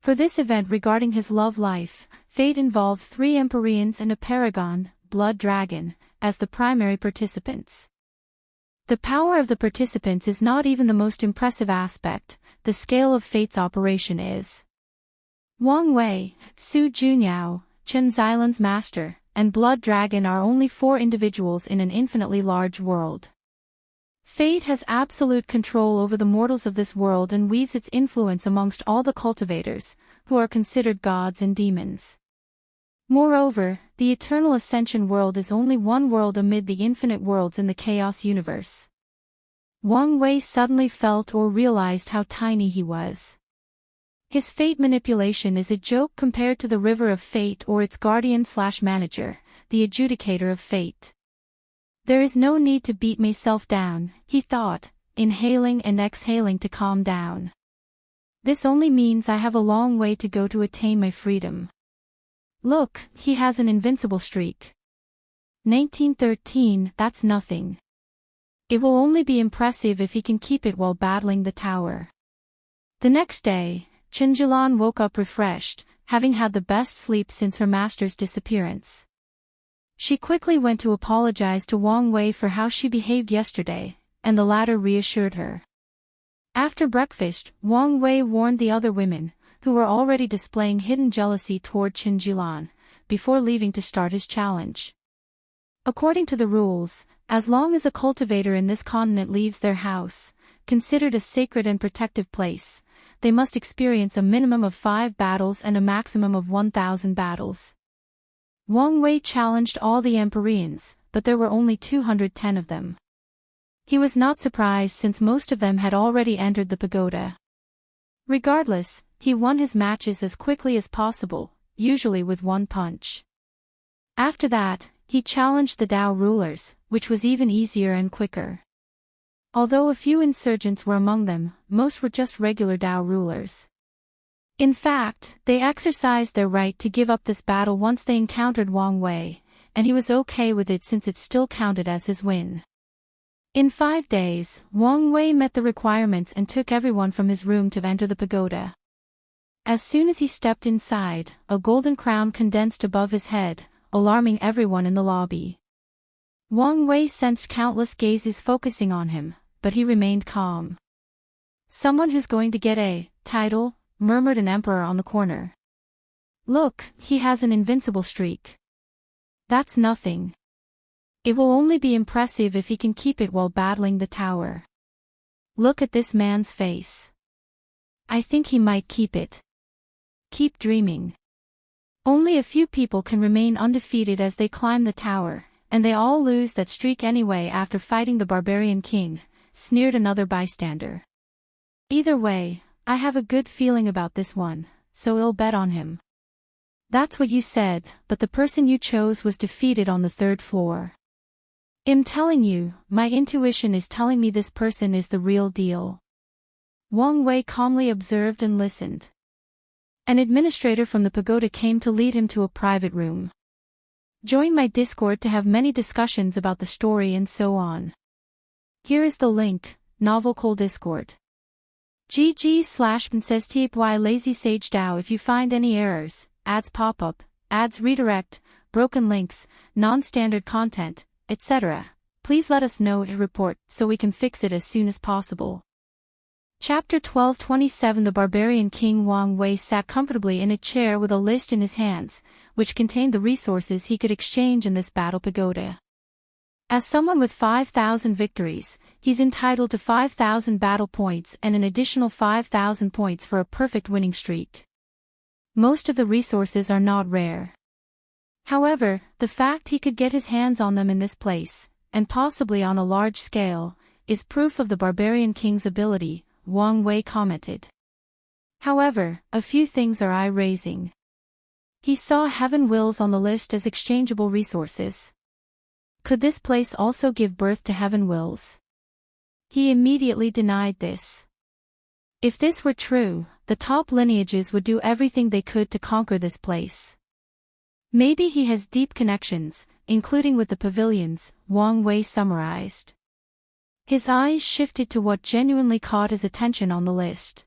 For this event regarding his love life, fate involved 3 Empyreans and a Paragon, Blood Dragon, as the primary participants. The power of the participants is not even the most impressive aspect, the scale of fate's operation is. Wang Wei, Su Junyao, Chen Xilan's master, and Blood Dragon are only 4 individuals in an infinitely large world. Fate has absolute control over the mortals of this world and weaves its influence amongst all the cultivators, who are considered gods and demons. Moreover, the eternal ascension world is only one world amid the infinite worlds in the chaos universe. Wang Wei suddenly felt or realized how tiny he was. His fate manipulation is a joke compared to the river of fate or its guardian/manager, the adjudicator of fate. There is no need to beat myself down, he thought, inhaling and exhaling to calm down. This only means I have a long way to go to attain my freedom. Look, he has an invincible streak. 1913, that's nothing. It will only be impressive if he can keep it while battling the tower. The next day, Qinjilan woke up refreshed, having had the best sleep since her master's disappearance. She quickly went to apologize to Wang Wei for how she behaved yesterday, and the latter reassured her. After breakfast, Wang Wei warned the other women, who were already displaying hidden jealousy toward Qinjilan, before leaving to start his challenge. According to the rules, as long as a cultivator in this continent leaves their house, considered a sacred and protective place, they must experience a minimum of 5 battles and a maximum of 1,000 battles. Wang Wei challenged all the Empyreans, but there were only 210 of them. He was not surprised since most of them had already entered the pagoda. Regardless, he won his matches as quickly as possible, usually with one punch. After that, he challenged the Dao rulers, which was even easier and quicker. Although a few insurgents were among them, most were just regular Dao rulers. In fact, they exercised their right to give up this battle once they encountered Wang Wei, and he was okay with it since it still counted as his win. In 5 days, Wang Wei met the requirements and took everyone from his room to enter the pagoda. As soon as he stepped inside, a golden crown condensed above his head, alarming everyone in the lobby. Wang Wei sensed countless gazes focusing on him, but he remained calm. "Someone who's going to get a title," murmured an emperor on the corner. "Look, he has an invincible streak." "That's nothing. It will only be impressive if he can keep it while battling the tower. Look at this man's face. I think he might keep it." "Keep dreaming. Only a few people can remain undefeated as they climb the tower, and they all lose that streak anyway after fighting the Barbarian King," sneered another bystander. "Either way, I have a good feeling about this one, so I'll bet on him." "That's what you said, but the person you chose was defeated on the 3rd floor. I'm telling you, my intuition is telling me this person is the real deal." Wang Wei calmly observed and listened. An administrator from the pagoda came to lead him to a private room. "Join my Discord to have many discussions about the story and so on. Here is the link, Novel Cole Discord. GG/PrincessTPY Lazy Sage DAO. If you find any errors, ads pop up, ads redirect, broken links, non-standard content, etc., please let us know in report so we can fix it as soon as possible." Chapter 1227. The Barbarian King Wang Wei sat comfortably in a chair with a list in his hands, which contained the resources he could exchange in this battle pagoda. As someone with 5,000 victories, he's entitled to 5,000 battle points and an additional 5,000 points for a perfect winning streak. Most of the resources are not rare. However, the fact he could get his hands on them in this place, and possibly on a large scale, is proof of the Barbarian King's ability, Wang Wei commented. However, a few things are eye-raising. He saw Heaven Wills on the list as exchangeable resources. Could this place also give birth to Heaven Wills? He immediately denied this. If this were true, the top lineages would do everything they could to conquer this place. Maybe he has deep connections, including with the pavilions, Wang Wei summarized. His eyes shifted to what genuinely caught his attention on the list.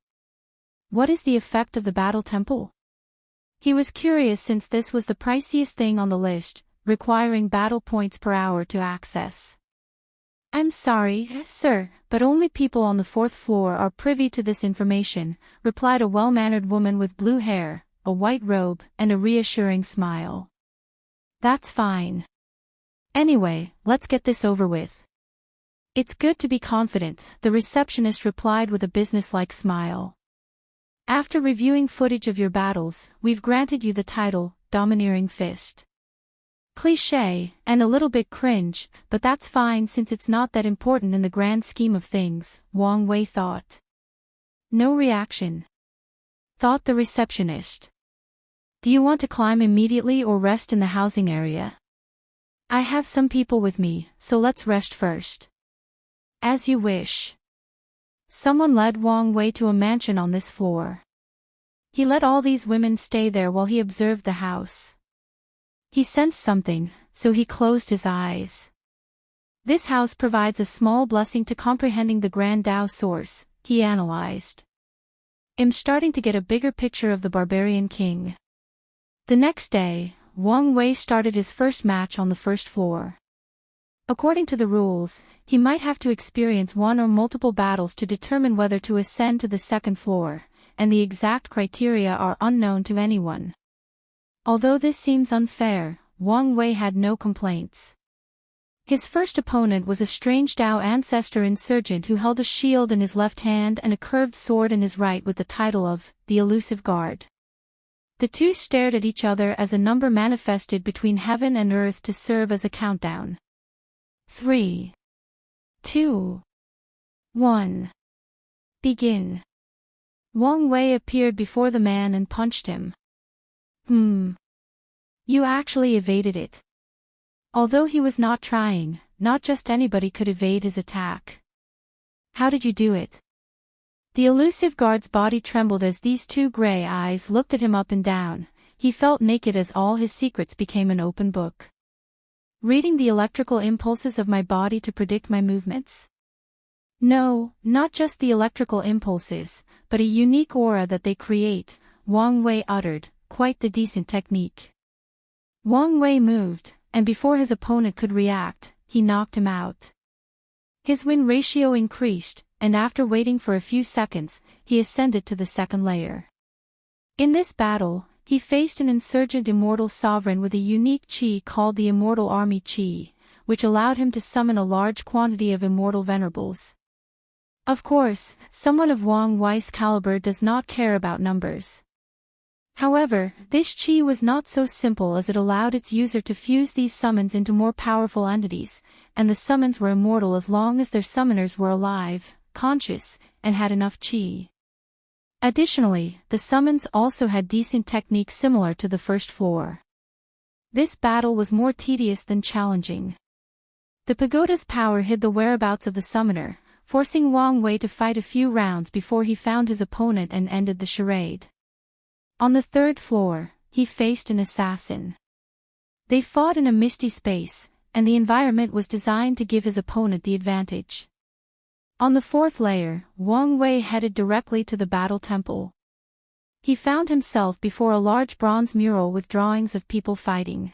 What is the effect of the Battle Temple? He was curious since this was the priciest thing on the list, requiring battle points per hour to access. "I'm sorry, sir, but only people on the 4th floor are privy to this information," replied a well-mannered woman with blue hair, a white robe, and a reassuring smile. "That's fine. Anyway, let's get this over with." "It's good to be confident," the receptionist replied with a businesslike smile. "After reviewing footage of your battles, we've granted you the title, Domineering Fist. Cliché, and a little bit cringe, but that's fine since it's not that important in the grand scheme of things," Wang Wei thought. No reaction. Thought the receptionist. "Do you want to climb immediately or rest in the housing area?" "I have some people with me, so let's rest first." "As you wish." Someone led Wang Wei to a mansion on this floor. He let all these women stay there while he observed the house. He sensed something, so he closed his eyes. This house provides a small blessing to comprehending the Grand Tao source, he analyzed. I'm starting to get a bigger picture of the Barbarian King. The next day, Wang Wei started his first match on the 1st floor. According to the rules, he might have to experience one or multiple battles to determine whether to ascend to the 2nd floor, and the exact criteria are unknown to anyone. Although this seems unfair, Wang Wei had no complaints. His first opponent was a strange Dao ancestor insurgent who held a shield in his left hand and a curved sword in his right with the title of the Elusive Guard. The two stared at each other as a number manifested between heaven and earth to serve as a countdown. 3, 2, 1. Begin. Wang Wei appeared before the man and punched him. You actually evaded it. Although he was not trying, not just anybody could evade his attack. How did you do it? The elusive guard's body trembled as these two gray eyes looked at him up and down. He felt naked as all his secrets became an open book. Reading the electrical impulses of my body to predict my movements? No, not just the electrical impulses, but a unique aura that they create, Wang Wei uttered, quite the decent technique. Wang Wei moved, and before his opponent could react, he knocked him out. His win ratio increased, and after waiting for a few seconds, he ascended to the second layer. In this battle, he faced an insurgent immortal sovereign with a unique chi called the Immortal Army Chi, which allowed him to summon a large quantity of immortal venerables. Of course, someone of Wang Wei's caliber does not care about numbers. However, this chi was not so simple as it allowed its user to fuse these summons into more powerful entities, and the summons were immortal as long as their summoners were alive, conscious, and had enough chi. Additionally, the summons also had decent techniques similar to the first floor. This battle was more tedious than challenging. The pagoda's power hid the whereabouts of the summoner, forcing Wang Wei to fight a few rounds before he found his opponent and ended the charade. On the third floor, he faced an assassin. They fought in a misty space, and the environment was designed to give his opponent the advantage. On the fourth layer, Wang Wei headed directly to the battle temple. He found himself before a large bronze mural with drawings of people fighting.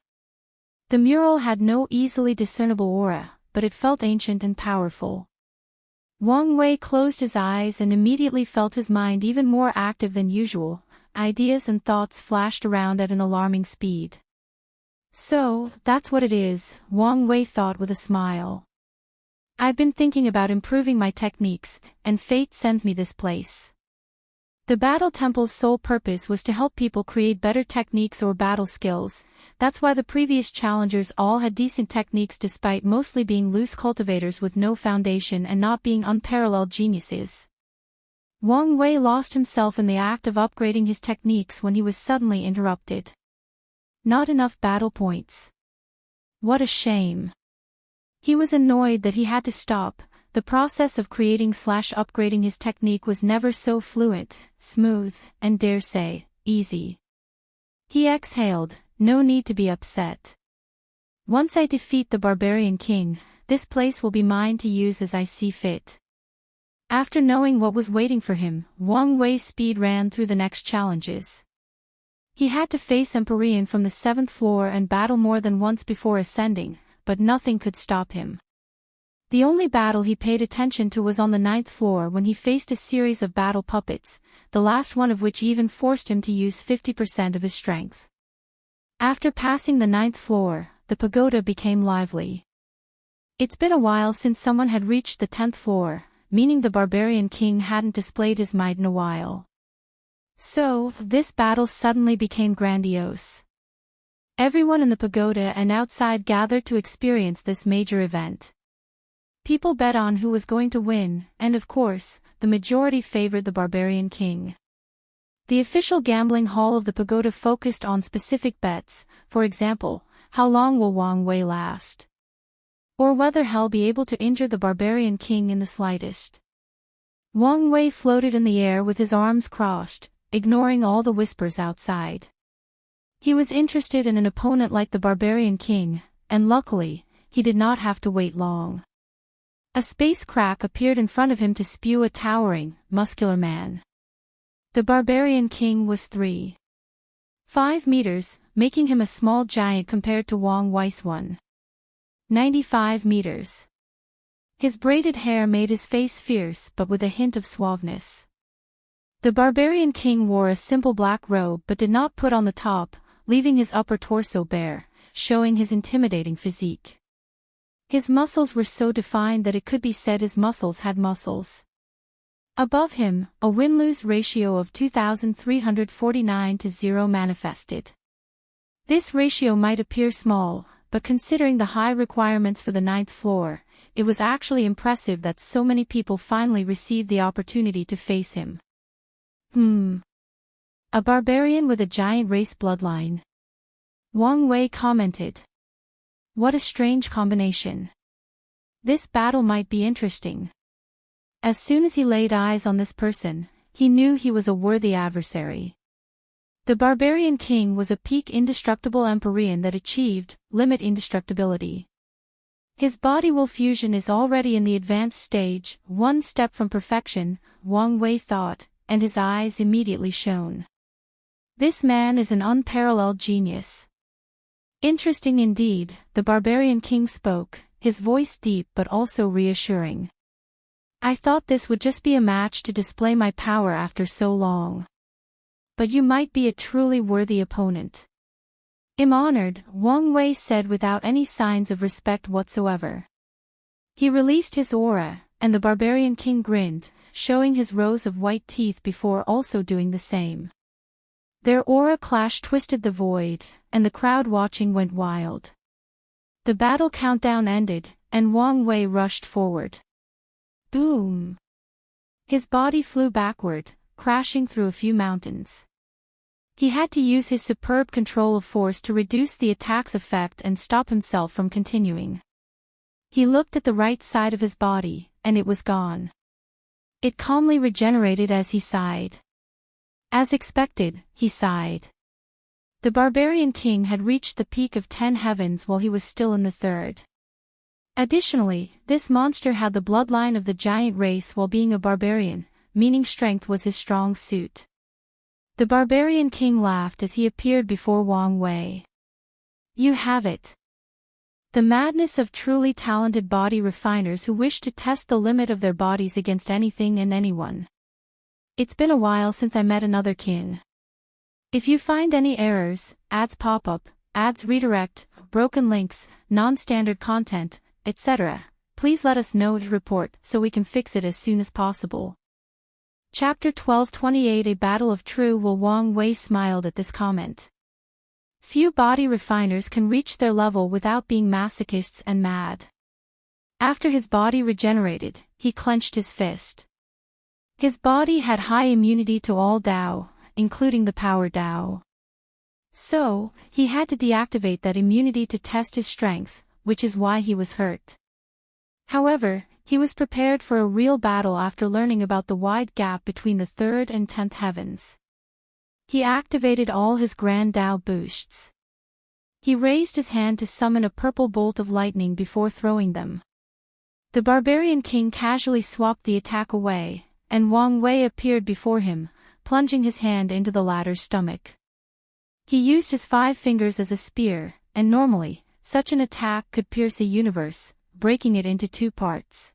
The mural had no easily discernible aura, but it felt ancient and powerful. Wang Wei closed his eyes and immediately felt his mind even more active than usual. Ideas and thoughts flashed around at an alarming speed. So, that's what it is, Wang Wei thought with a smile. I've been thinking about improving my techniques, and fate sends me this place. The battle temple's sole purpose was to help people create better techniques or battle skills. That's why the previous challengers all had decent techniques despite mostly being loose cultivators with no foundation and not being unparalleled geniuses. Wang Wei lost himself in the act of upgrading his techniques when he was suddenly interrupted. Not enough battle points. What a shame. He was annoyed that he had to stop. The process of creating/upgrading his technique was never so fluent, smooth, and dare say, easy. He exhaled, no need to be upset. Once I defeat the Barbarian King, this place will be mine to use as I see fit. After knowing what was waiting for him, Wang Wei speed ran through the next challenges. He had to face Empyrean from the 7th floor and battle more than once before ascending, but nothing could stop him. The only battle he paid attention to was on the 9th floor when he faced a series of battle puppets, the last one of which even forced him to use 50% of his strength. After passing the 9th floor, the pagoda became lively. It's been a while since someone had reached the 10th floor, meaning the Barbarian King hadn't displayed his might in a while. So, this battle suddenly became grandiose. Everyone in the pagoda and outside gathered to experience this major event. People bet on who was going to win, and of course, the majority favored the Barbarian King. The official gambling hall of the pagoda focused on specific bets, for example, how long will Wang Wei last? Or whether he'll be able to injure the Barbarian King in the slightest. Wang Wei floated in the air with his arms crossed, ignoring all the whispers outside. He was interested in an opponent like the Barbarian King, and luckily, he did not have to wait long. A space crack appeared in front of him to spew a towering, muscular man. The Barbarian King was 3.5 meters, making him a small giant compared to Wang Wei's 1.95 meters. His braided hair made his face fierce but with a hint of suaveness. The Barbarian King wore a simple black robe but did not put on the top, leaving his upper torso bare, showing his intimidating physique. His muscles were so defined that it could be said his muscles had muscles. Above him, a win-lose ratio of 2,349 to 0 manifested. This ratio might appear small, but considering the high requirements for the 9th floor, it was actually impressive that so many people finally received the opportunity to face him. A barbarian with a giant race bloodline. Wang Wei commented. What a strange combination. This battle might be interesting. As soon as he laid eyes on this person, he knew he was a worthy adversary. The Barbarian King was a peak indestructible Empyrean that achieved limit indestructibility. His body-will fusion is already in the advanced stage, one step from perfection, Wang Wei thought, and his eyes immediately shone. This man is an unparalleled genius. Interesting indeed, the Barbarian King spoke, his voice deep but also reassuring. I thought this would just be a match to display my power after so long. But you might be a truly worthy opponent. I'm honored, Wang Wei said without any signs of respect whatsoever. He released his aura, and the Barbarian King grinned, showing his rows of white teeth before also doing the same. Their aura clash twisted the void, and the crowd watching went wild. The battle countdown ended, and Wang Wei rushed forward. Boom! His body flew backward, crashing through a few mountains. He had to use his superb control of force to reduce the attack's effect and stop himself from continuing. He looked at the right side of his body, and it was gone. It calmly regenerated as he sighed. As expected, he sighed. The Barbarian King had reached the peak of 10 heavens while he was still in the third. Additionally, this monster had the bloodline of the giant race while being a barbarian, meaning strength was his strong suit. The Barbarian King laughed as he appeared before Wang Wei. You have it. The madness of truly talented body refiners who wish to test the limit of their bodies against anything and anyone. It's been a while since I met another king. If you find any errors, ads pop up, ads redirect, broken links, non-standard content, etc., please let us know to report so we can fix it as soon as possible. Chapter 1228 A Battle of True Will. Wang Wei smiled at this comment. Few body refiners can reach their level without being masochists and mad. After his body regenerated, he clenched his fist. His body had high immunity to all Dao, including the power Dao. So, he had to deactivate that immunity to test his strength, which is why he was hurt. However, he was prepared for a real battle after learning about the wide gap between the 3rd and 10th heavens. He activated all his Grand Dao boosts. He raised his hand to summon a purple bolt of lightning before throwing them. The Barbarian King casually swapped the attack away, and Wang Wei appeared before him, plunging his hand into the latter's stomach. He used his 5 fingers as a spear, and normally, such an attack could pierce a universe, breaking it into 2 parts.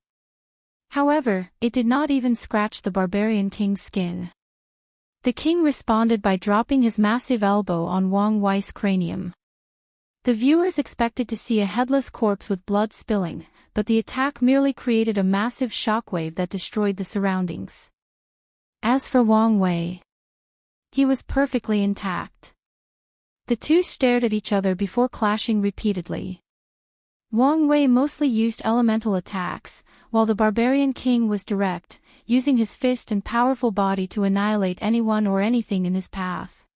However, it did not even scratch the Barbarian King's skin. The king responded by dropping his massive elbow on Wang Wei's cranium. The viewers expected to see a headless corpse with blood spilling, but the attack merely created a massive shockwave that destroyed the surroundings. As for Wang Wei, he was perfectly intact. The two stared at each other before clashing repeatedly. Wang Wei mostly used elemental attacks, while the Barbarian King was direct, using his fist and powerful body to annihilate anyone or anything in his path.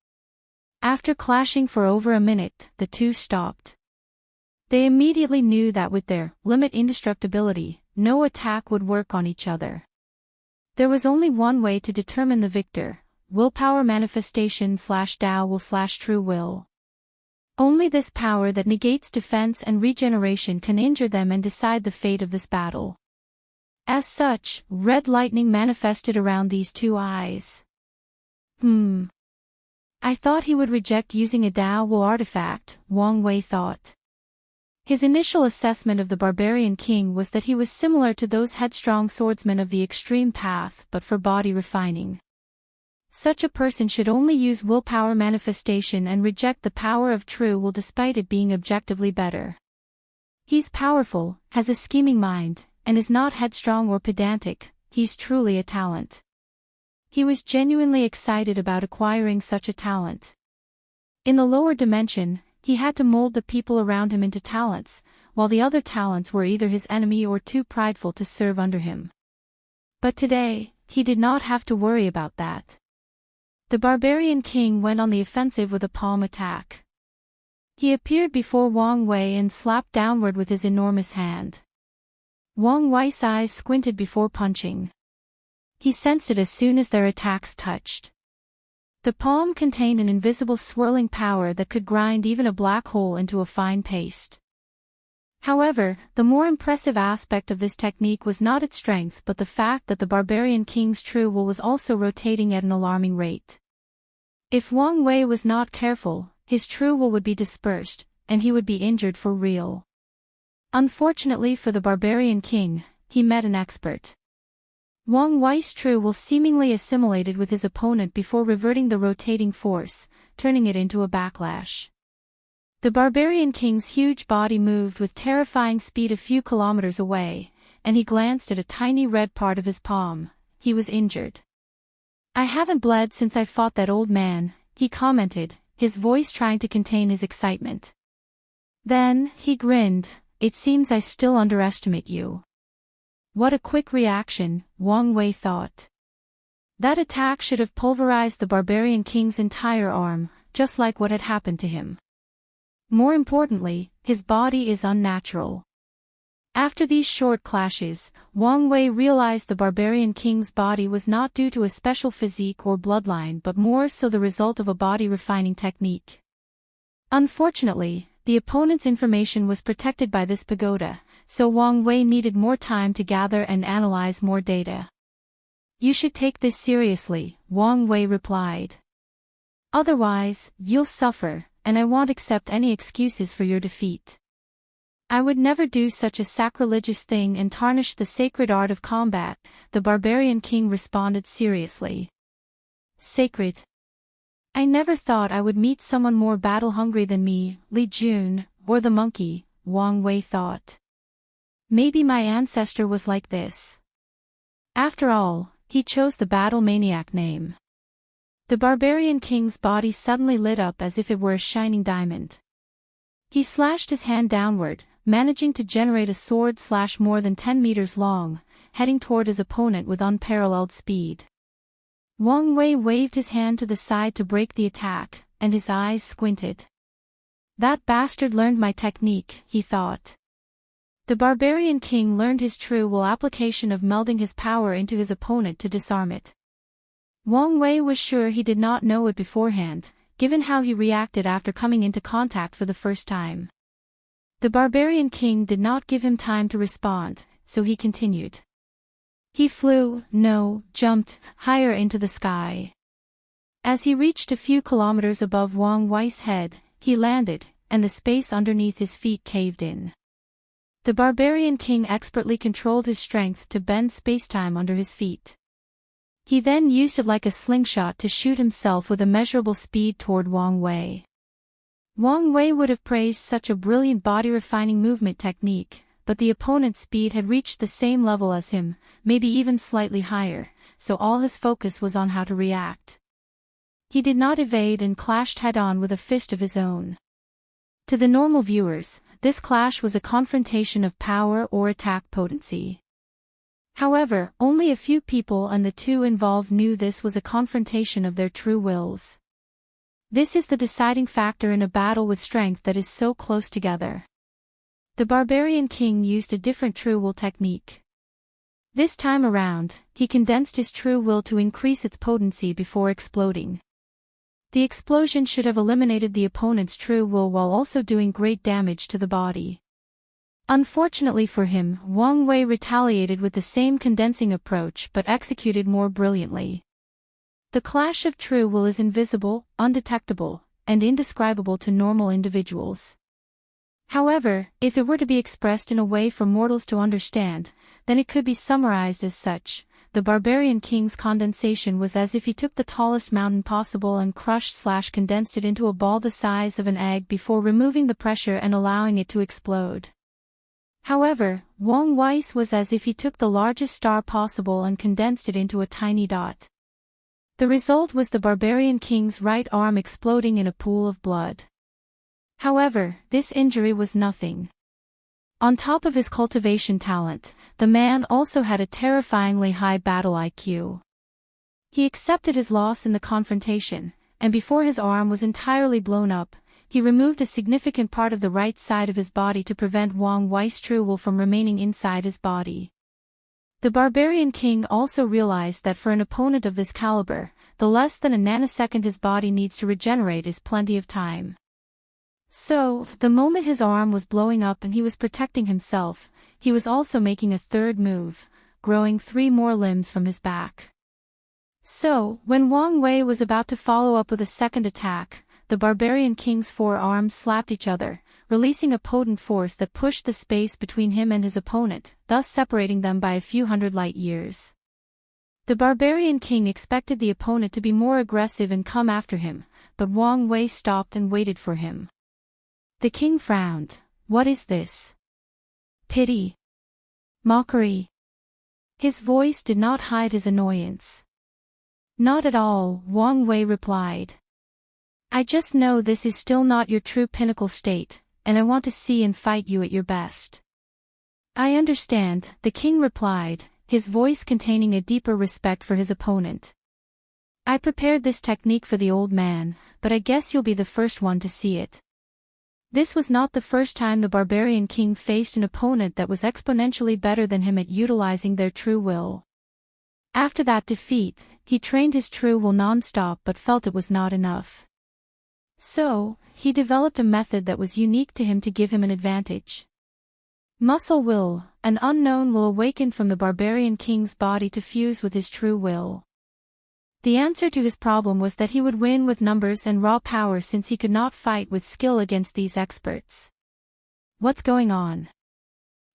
After clashing for over a minute, the two stopped. They immediately knew that with their limit indestructibility, no attack would work on each other. There was only one way to determine the victor: willpower manifestation /Dao will /true will. Only this power that negates defense and regeneration can injure them and decide the fate of this battle. As such, red lightning manifested around these two eyes. I thought he would reject using a Dao will artifact, Wang Wei thought. His initial assessment of the Barbarian King was that he was similar to those headstrong swordsmen of the extreme path but for body refining. Such a person should only use willpower manifestation and reject the power of true will despite it being objectively better. He's powerful, has a scheming mind, and is not headstrong or pedantic. He's truly a talent. He was genuinely excited about acquiring such a talent. In the lower dimension, he had to mold the people around him into talents, while the other talents were either his enemy or too prideful to serve under him. But today, he did not have to worry about that. The Barbarian King went on the offensive with a palm attack. He appeared before Wang Wei and slapped downward with his enormous hand. Wang Wei's eyes squinted before punching. He sensed it as soon as their attacks touched. The palm contained an invisible swirling power that could grind even a black hole into a fine paste. However, the more impressive aspect of this technique was not its strength but the fact that the Barbarian King's true will was also rotating at an alarming rate. If Wang Wei was not careful, his true will would be dispersed, and he would be injured for real. Unfortunately for the Barbarian King, he met an expert. Wang Wei's true will seemingly assimilated with his opponent before reverting the rotating force, turning it into a backlash. The Barbarian King's huge body moved with terrifying speed a few kilometers away, and he glanced at a tiny red part of his palm. He was injured. "I haven't bled since I fought that old man," he commented, his voice trying to contain his excitement. Then, he grinned, "It seems I still underestimate you." What a quick reaction, Wang Wei thought. That attack should have pulverized the Barbarian King's entire arm, just like what had happened to him. More importantly, his body is unnatural. After these short clashes, Wang Wei realized the Barbarian King's body was not due to a special physique or bloodline but more so the result of a body-refining technique. Unfortunately, the opponent's information was protected by this pagoda, so Wang Wei needed more time to gather and analyze more data. "You should take this seriously," Wang Wei replied. "Otherwise, you'll suffer, and I won't accept any excuses for your defeat. I would never do such a sacrilegious thing and tarnish the sacred art of combat," the Barbarian King responded seriously. "Sacred? I never thought I would meet someone more battle-hungry than me, Li Jun, or the MÖngke," Wang Wei thought. "Maybe my ancestor was like this." After all, he chose the battle maniac name. The Barbarian King's body suddenly lit up as if it were a shining diamond. He slashed his hand downward, managing to generate a sword slash more than 10 meters long, heading toward his opponent with unparalleled speed. Wang Wei waved his hand to the side to break the attack, and his eyes squinted. "That bastard learned my technique," he thought. The Barbarian King learned his true will application of melding his power into his opponent to disarm it. Wang Wei was sure he did not know it beforehand, given how he reacted after coming into contact for the first time. The Barbarian King did not give him time to respond, so he continued. He jumped, higher into the sky. As he reached a few kilometers above Wang Wei's head, he landed, and the space underneath his feet caved in. The Barbarian King expertly controlled his strength to bend spacetime under his feet. He then used it like a slingshot to shoot himself with immeasurable speed toward Wang Wei. Wang Wei would have praised such a brilliant body-refining movement technique, but the opponent's speed had reached the same level as him, maybe even slightly higher, so all his focus was on how to react. He did not evade and clashed head-on with a fist of his own. To the normal viewers, this clash was a confrontation of power or attack potency. However, only a few people and the two involved knew this was a confrontation of their true wills. This is the deciding factor in a battle with strength that is so close together. The Barbarian King used a different true will technique. This time around, he condensed his true will to increase its potency before exploding. The explosion should have eliminated the opponent's true will while also doing great damage to the body. Unfortunately for him, Wang Wei retaliated with the same condensing approach but executed more brilliantly. The clash of true will is invisible, undetectable, and indescribable to normal individuals. However, if it were to be expressed in a way for mortals to understand, then it could be summarized as such. The Barbarian King's condensation was as if he took the tallest mountain possible and crushed/condensed it into a ball the size of an egg before removing the pressure and allowing it to explode. However, Wang Wei's was as if he took the largest star possible and condensed it into a tiny dot. The result was the Barbarian King's right arm exploding in a pool of blood. However, this injury was nothing. On top of his cultivation talent, the man also had a terrifyingly high battle IQ. He accepted his loss in the confrontation, and before his arm was entirely blown up, he removed a significant part of the right side of his body to prevent Wang Wei's true will from remaining inside his body. The Barbarian King also realized that for an opponent of this caliber, the less than a nanosecond his body needs to regenerate is plenty of time. So, the moment his arm was blowing up and he was protecting himself, he was also making a third move, growing 3 more limbs from his back. So, when Wang Wei was about to follow up with a second attack, the Barbarian King's 4 arms slapped each other, releasing a potent force that pushed the space between him and his opponent, thus separating them by a few hundred light years. The Barbarian King expected the opponent to be more aggressive and come after him, but Wang Wei stopped and waited for him. The king frowned. What is this? Pity? Mockery? His voice did not hide his annoyance. Not at all, Wang Wei replied. I just know this is still not your true pinnacle state, and I want to see and fight you at your best. I understand, the king replied, his voice containing a deeper respect for his opponent. I prepared this technique for the old man, but I guess you'll be the first one to see it. This was not the first time the Barbarian King faced an opponent that was exponentially better than him at utilizing their true will. After that defeat, he trained his true will non-stop but felt it was not enough. So, he developed a method that was unique to him to give him an advantage. Muscle will, an unknown will awakened from the Barbarian King's body to fuse with his true will. The answer to his problem was that he would win with numbers and raw power since he could not fight with skill against these experts. What's going on?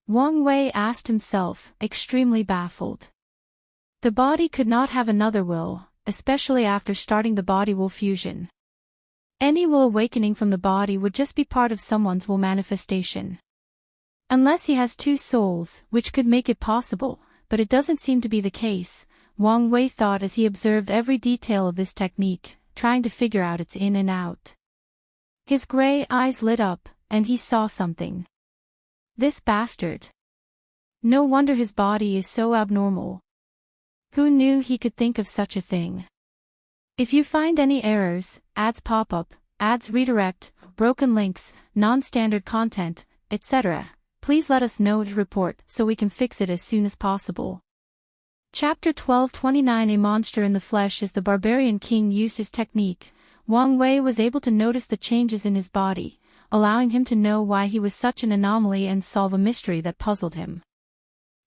Wang Wei asked himself, extremely baffled. The body could not have another will, especially after starting the body will fusion. Any will awakening from the body would just be part of someone's will manifestation. Unless he has 2 souls, which could make it possible, but it doesn't seem to be the case, Wang Wei thought as he observed every detail of this technique, trying to figure out its in and out. His gray eyes lit up, and he saw something. This bastard. No wonder his body is so abnormal. Who knew he could think of such a thing? If you find any errors, ads pop up, ads redirect, broken links, non-standard content, etc., please let us know to report so we can fix it as soon as possible. Chapter 1229 A monster in the flesh. As the Barbarian King used his technique, Wang Wei was able to notice the changes in his body, allowing him to know why he was such an anomaly and solve a mystery that puzzled him.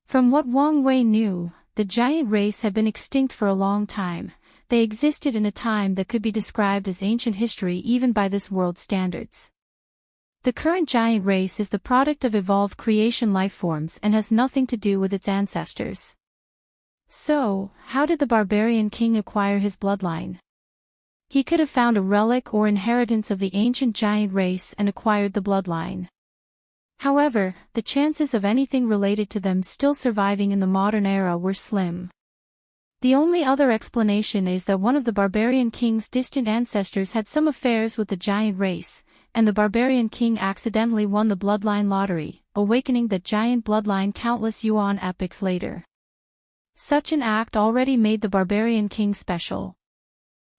From what Wang Wei knew, the giant race had been extinct for a long time. They existed in a time that could be described as ancient history even by this world's standards. The current giant race is the product of evolved creation lifeforms and has nothing to do with its ancestors. So, how did the Barbarian King acquire his bloodline? He could have found a relic or inheritance of the ancient giant race and acquired the bloodline. However, the chances of anything related to them still surviving in the modern era were slim. The only other explanation is that one of the Barbarian King's distant ancestors had some affairs with the giant race, and the Barbarian King accidentally won the bloodline lottery, awakening that giant bloodline countless yuan epochs later. Such an act already made the Barbarian King special.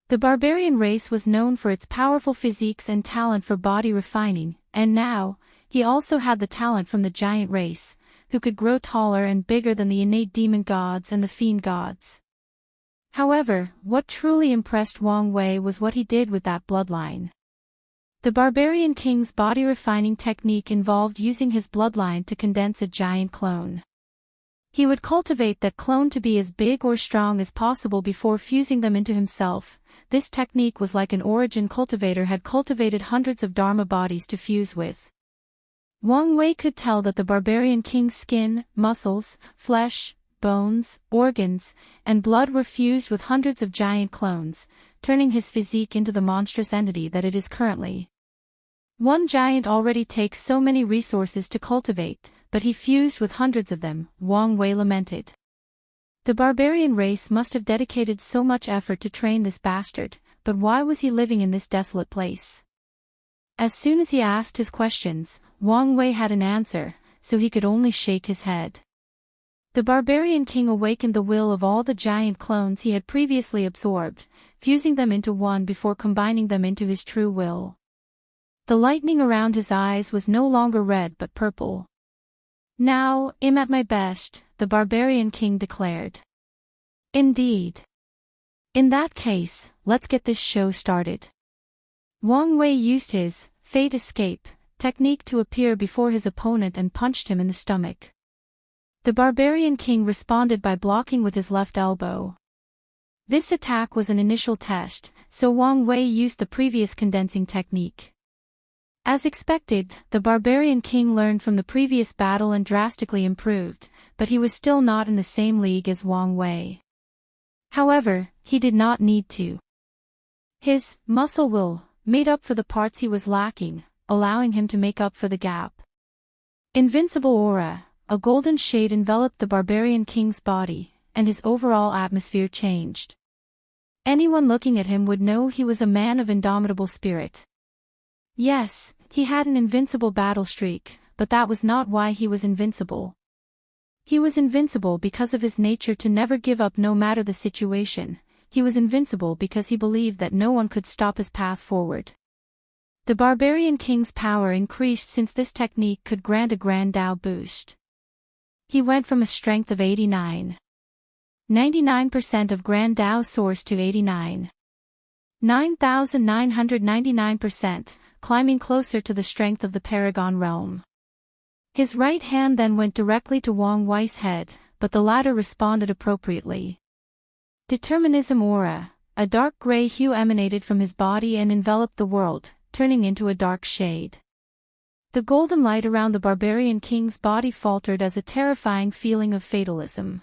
The Barbarian race was known for its powerful physiques and talent for body refining, and now, he also had the talent from the giant race, who could grow taller and bigger than the innate demon gods and the fiend gods. However, what truly impressed Wang Wei was what he did with that bloodline. The Barbarian King's body refining technique involved using his bloodline to condense a giant clone. He would cultivate that clone to be as big or strong as possible before fusing them into himself. This technique was like an origin cultivator had cultivated hundreds of Dharma bodies to fuse with. Wang Wei could tell that the Barbarian King's skin, muscles, flesh, bones, organs, and blood were fused with hundreds of giant clones, turning his physique into the monstrous entity that it is currently. One giant already takes so many resources to cultivate, but he fused with hundreds of them, Wang Wei lamented. The Barbarian race must have dedicated so much effort to train this bastard, but why was he living in this desolate place? As soon as he asked his questions, Wang Wei had an answer, so he could only shake his head. The Barbarian King awakened the will of all the giant clones he had previously absorbed, fusing them into one before combining them into his true will. The lightning around his eyes was no longer red but purple. "Now, I'm at my best," the Barbarian King declared. "Indeed. In that case, let's get this show started." Wang Wei used his Fate Escape technique to appear before his opponent and punched him in the stomach. The Barbarian King responded by blocking with his left elbow. This attack was an initial test, so Wang Wei used the previous condensing technique. As expected, the Barbarian King learned from the previous battle and drastically improved, but he was still not in the same league as Wang Wei. However, he did not need to. His muscle will made up for the parts he was lacking, allowing him to make up for the gap. Invincible aura, a golden shade enveloped the Barbarian King's body, and his overall atmosphere changed. Anyone looking at him would know he was a man of indomitable spirit. Yes, he had an invincible battle streak, but that was not why he was invincible. He was invincible because of his nature to never give up no matter the situation. He was invincible because he believed that no one could stop his path forward. The Barbarian King's power increased since this technique could grant a Grand Dao boost. He went from a strength of 99% of Grand Dao source to 9,999%, climbing closer to the strength of the Paragon realm. His right hand then went directly to Wang Wei's head, but the latter responded appropriately. Determinism aura, a dark gray hue emanated from his body and enveloped the world, turning into a dark shade. The golden light around the Barbarian King's body faltered as a terrifying feeling of fatalism.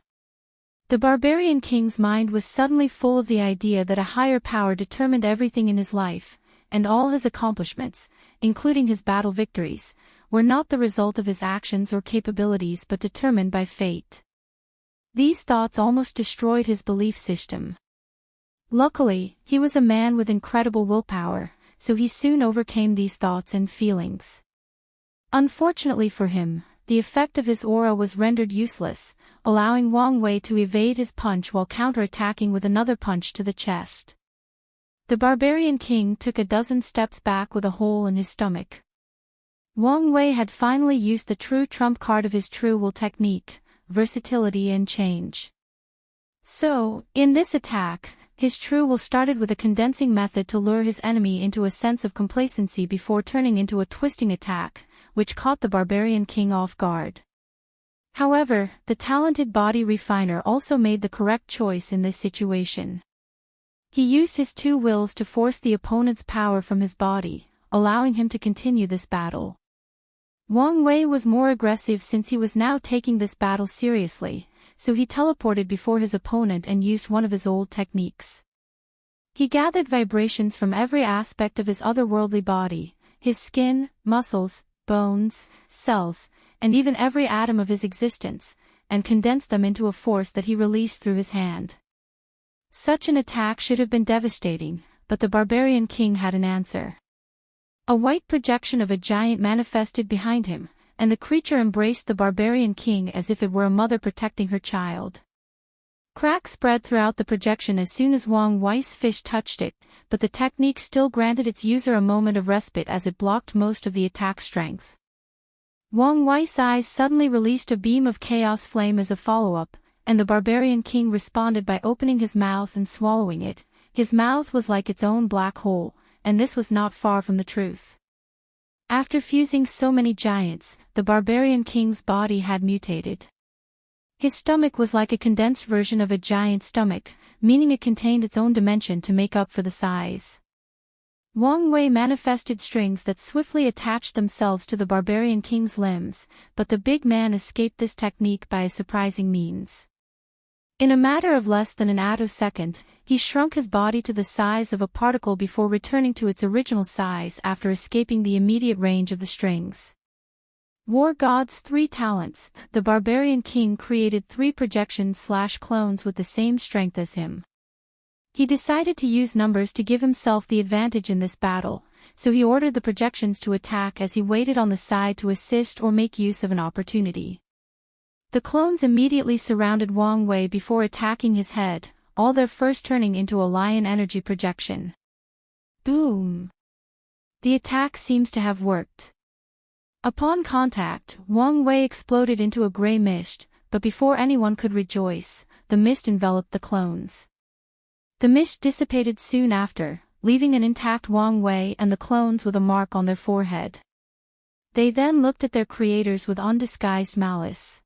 The Barbarian King's mind was suddenly full of the idea that a higher power determined everything in his life, and all his accomplishments, including his battle victories, were not the result of his actions or capabilities but determined by fate. These thoughts almost destroyed his belief system. Luckily, he was a man with incredible willpower, so he soon overcame these thoughts and feelings. Unfortunately for him, the effect of his aura was rendered useless, allowing Wang Wei to evade his punch while counterattacking with another punch to the chest. The Barbarian King took a dozen steps back with a hole in his stomach. Wang Wei had finally used the true trump card of his true will technique, versatility and change. So, in this attack, his true will started with a condensing method to lure his enemy into a sense of complacency before turning into a twisting attack, which caught the Barbarian King off guard. However, the talented body refiner also made the correct choice in this situation. He used his two wills to force the opponent's power from his body, allowing him to continue this battle. Wang Wei was more aggressive since he was now taking this battle seriously, so he teleported before his opponent and used one of his old techniques. He gathered vibrations from every aspect of his otherworldly body, his skin, muscles, bones, cells, and even every atom of his existence, and condensed them into a force that he released through his hand. Such an attack should have been devastating, but the Barbarian King had an answer. A white projection of a giant manifested behind him, and the creature embraced the Barbarian King as if it were a mother protecting her child. Cracks spread throughout the projection as soon as Wang Wei's fist touched it, but the technique still granted its user a moment of respite as it blocked most of the attack strength. Wang Wei's eyes suddenly released a beam of chaos flame as a follow-up, and the Barbarian King responded by opening his mouth and swallowing it. His mouth was like its own black hole, and this was not far from the truth. After fusing so many giants, the Barbarian King's body had mutated. His stomach was like a condensed version of a giant stomach, meaning it contained its own dimension to make up for the size. Wang Wei manifested strings that swiftly attached themselves to the Barbarian King's limbs, but the big man escaped this technique by a surprising means. In a matter of less than an attosecond, he shrunk his body to the size of a particle before returning to its original size after escaping the immediate range of the strings. War God's 3 talents, the Barbarian King created 3 projections/clones with the same strength as him. He decided to use numbers to give himself the advantage in this battle, so he ordered the projections to attack as he waited on the side to assist or make use of an opportunity. The clones immediately surrounded Wang Wei before attacking his head, all their first turning into a lion energy projection. Boom! The attack seems to have worked. Upon contact, Wang Wei exploded into a gray mist, but before anyone could rejoice, the mist enveloped the clones. The mist dissipated soon after, leaving an intact Wang Wei and the clones with a mark on their forehead. They then looked at their creators with undisguised malice.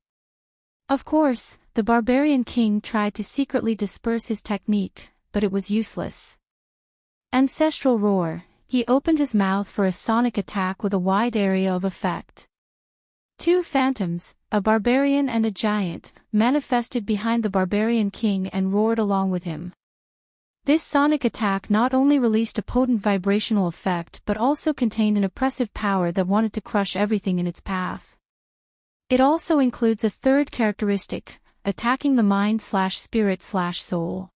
Of course, the Barbarian King tried to secretly disperse his technique, but it was useless. Ancestral Roar, he opened his mouth for a sonic attack with a wide area of effect. Two phantoms, a barbarian and a giant, manifested behind the Barbarian King and roared along with him. This sonic attack not only released a potent vibrational effect but also contained an oppressive power that wanted to crush everything in its path. It also includes a third characteristic, attacking the mind/spirit/soul.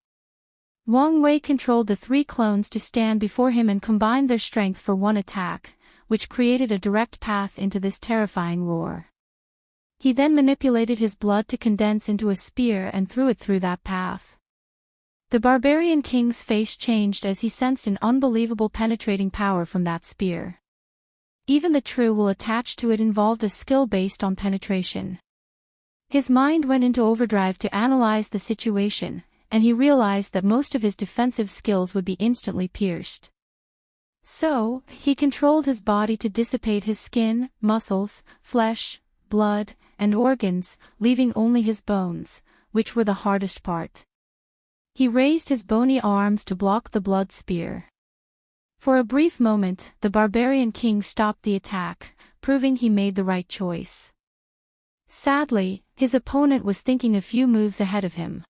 Wang Wei controlled the three clones to stand before him and combined their strength for one attack, which created a direct path into this terrifying roar. He then manipulated his blood to condense into a spear and threw it through that path. The Barbarian King's face changed as he sensed an unbelievable penetrating power from that spear. Even the true will attached to it involved a skill based on penetration. His mind went into overdrive to analyze the situation, and he realized that most of his defensive skills would be instantly pierced. So, he controlled his body to dissipate his skin, muscles, flesh, blood, and organs, leaving only his bones, which were the hardest part. He raised his bony arms to block the blood spear. For a brief moment, the Barbarian King stopped the attack, proving he made the right choice. Sadly, his opponent was thinking a few moves ahead of him.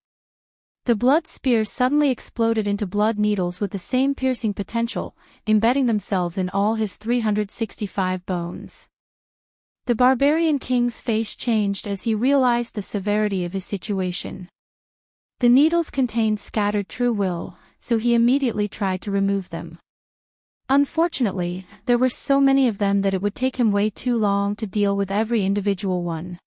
The blood spear suddenly exploded into blood needles with the same piercing potential, embedding themselves in all his 365 bones. The Barbarian King's face changed as he realized the severity of his situation. The needles contained scattered true will, so he immediately tried to remove them. Unfortunately, there were so many of them that it would take him way too long to deal with every individual one.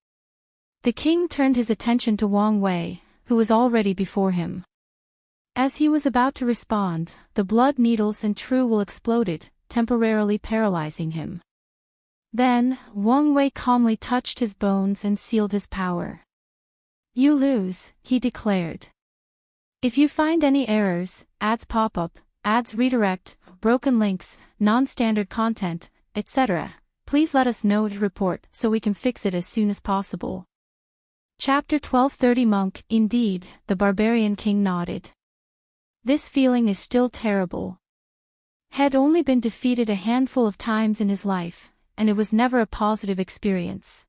The king turned his attention to Wang Wei, who was already before him. As he was about to respond, the blood needles and true will exploded, temporarily paralyzing him. Then, Wang Wei calmly touched his bones and sealed his power. "You lose," he declared. "If you find any errors, ads pop up, ads redirect, broken links, non-standard content, etc., please let us know to report so we can fix it as soon as possible." Chapter 1230 Monk. Indeed, the Barbarian King nodded. This feeling is still terrible. Had only been defeated a handful of times in his life, and it was never a positive experience.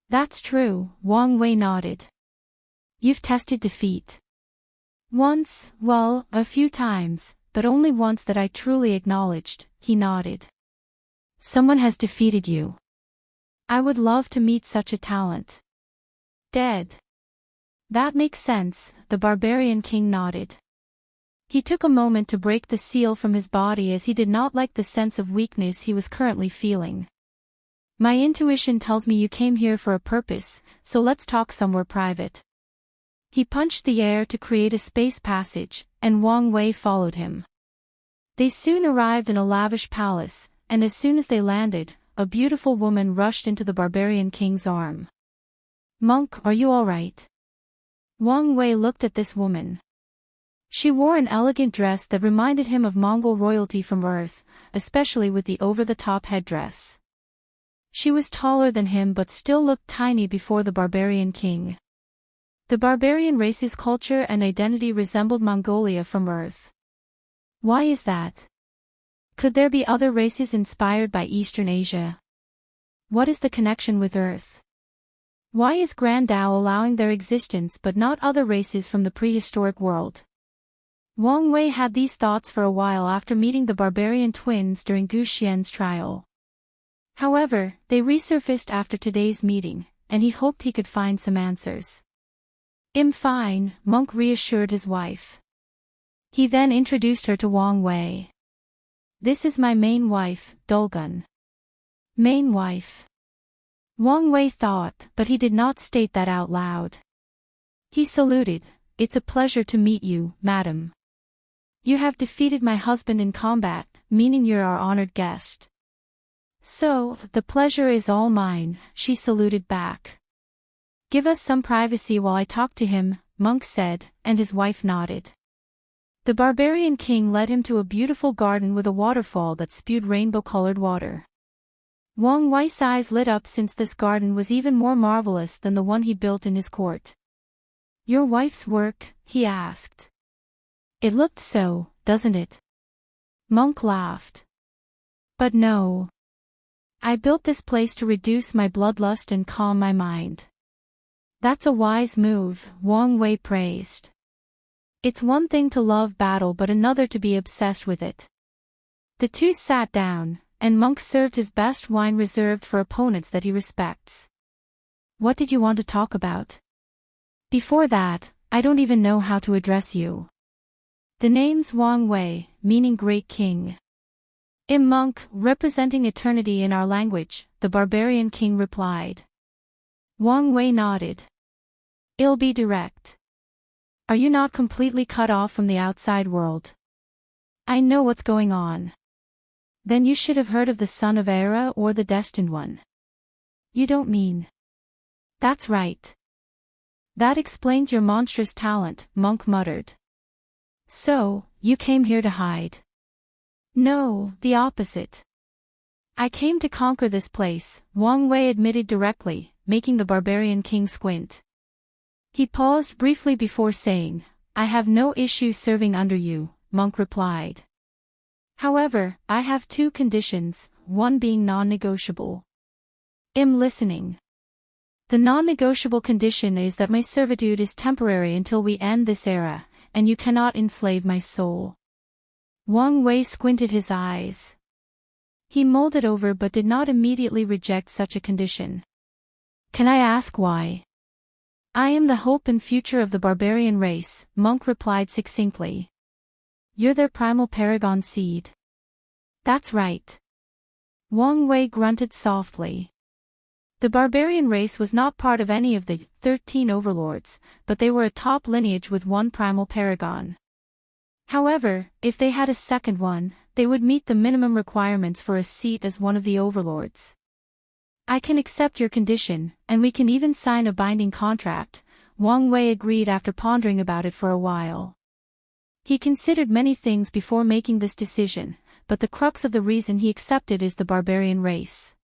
"That's true," Wang Wei nodded. "You've tested defeat." "Once, well, a few times, but only once that I truly acknowledged," he nodded. "Someone has defeated you. I would love to meet such a talent." "Dead." "That makes sense," the Barbarian King nodded. He took a moment to break the seal from his body as he did not like the sense of weakness he was currently feeling. "My intuition tells me you came here for a purpose, so let's talk somewhere private." He punched the air to create a space passage, and Wang Wei followed him. They soon arrived in a lavish palace, and as soon as they landed, a beautiful woman rushed into the Barbarian King's arm. "Monk, are you all right?" Wang Wei looked at this woman. She wore an elegant dress that reminded him of Mongol royalty from Earth, especially with the over-the-top headdress. She was taller than him but still looked tiny before the Barbarian King. The barbarian race's culture and identity resembled Mongolia from Earth. Why is that? Could there be other races inspired by Eastern Asia? What is the connection with Earth? Why is Grand Dao allowing their existence but not other races from the prehistoric world? Wang Wei had these thoughts for a while after meeting the barbarian twins during Gu Xian's trial. However, they resurfaced after today's meeting, and he hoped he could find some answers. "I'm fine," Monk reassured his wife. He then introduced her to Wang Wei. "This is my main wife, Dulgun." "Main wife?" Wang Wei thought, but he did not state that out loud. He saluted. It's a pleasure to meet you, madam. You have defeated my husband in combat, meaning you're our honored guest. So, the pleasure is all mine, she saluted back. Give us some privacy while I talk to him, MÖngke said, and his wife nodded. The barbarian king led him to a beautiful garden with a waterfall that spewed rainbow-colored water. Wang Wei's eyes lit up since this garden was even more marvelous than the one he built in his court. Your wife's work? He asked. It looked so, doesn't it? MÖngke laughed. But no. I built this place to reduce my bloodlust and calm my mind. That's a wise move, Wang Wei praised. It's one thing to love battle but another to be obsessed with it. The two sat down, and MÖngke served his best wine reserved for opponents that he respects. What did you want to talk about? Before that, I don't even know how to address you. The name's Wang Wei, meaning Great King. MÖngke, representing eternity in our language, the barbarian king replied. Wang Wei nodded. I'll be direct. Are you not completely cut off from the outside world? I know what's going on. Then you should have heard of the Son of Era or the Destined One. You don't mean. That's right. That explains your monstrous talent, MÖngke muttered. So, you came here to hide? No, the opposite. I came to conquer this place, Wang Wei admitted directly, making the barbarian king squint. He paused briefly before saying, I have no issue serving under you, MÖngke replied. However, I have two conditions, one being non-negotiable. I'm listening. The non-negotiable condition is that my servitude is temporary until we end this era, and you cannot enslave my soul. Wang Wei squinted his eyes. He mulled it over but did not immediately reject such a condition. Can I ask why? I am the hope and future of the barbarian race, MÖngke replied succinctly. You're their primal paragon seed. That's right. Wang Wei grunted softly. The barbarian race was not part of any of the 13 overlords, but they were a top lineage with one primal paragon. However, if they had a second one, they would meet the minimum requirements for a seat as one of the overlords. I can accept your condition, and we can even sign a binding contract, Wang Wei agreed after pondering about it for a while. He considered many things before making this decision, but the crux of the reason he accepted is the barbarian race.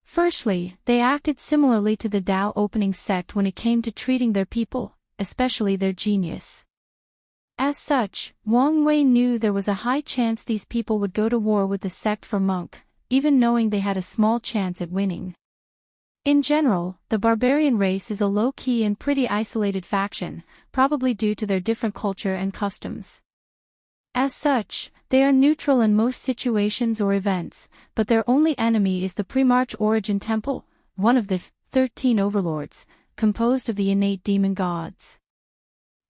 Firstly, they acted similarly to the Dao opening sect when it came to treating their people, especially their genius. As such, Wang Wei knew there was a high chance these people would go to war with the sect for MÖngke, even knowing they had a small chance at winning. In general, the barbarian race is a low-key and pretty isolated faction, probably due to their different culture and customs. As such, they are neutral in most situations or events, but their only enemy is the Pre-March Origin Temple, one of the 13 overlords, composed of the innate demon gods.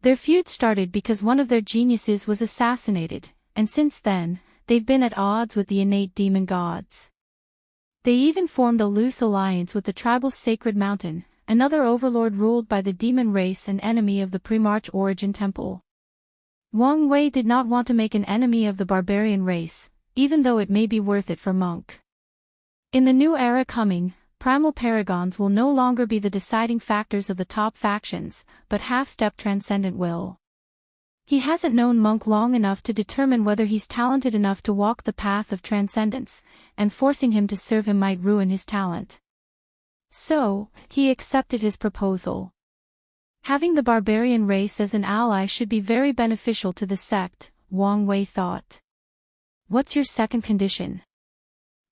Their feud started because one of their geniuses was assassinated, and since then, they've been at odds with the innate demon gods. They even formed a loose alliance with the tribal Sacred Mountain, another overlord ruled by the demon race and enemy of the Pre-March Origin Temple. Wang Wei did not want to make an enemy of the barbarian race, even though it may be worth it for MÖngke. In the new era coming, primal paragons will no longer be the deciding factors of the top factions, but half-step transcendent will. He hasn't known MÖngke long enough to determine whether he's talented enough to walk the path of transcendence, and forcing him to serve him might ruin his talent. So, he accepted his proposal. Having the barbarian race as an ally should be very beneficial to the sect, Wang Wei thought. What's your second condition?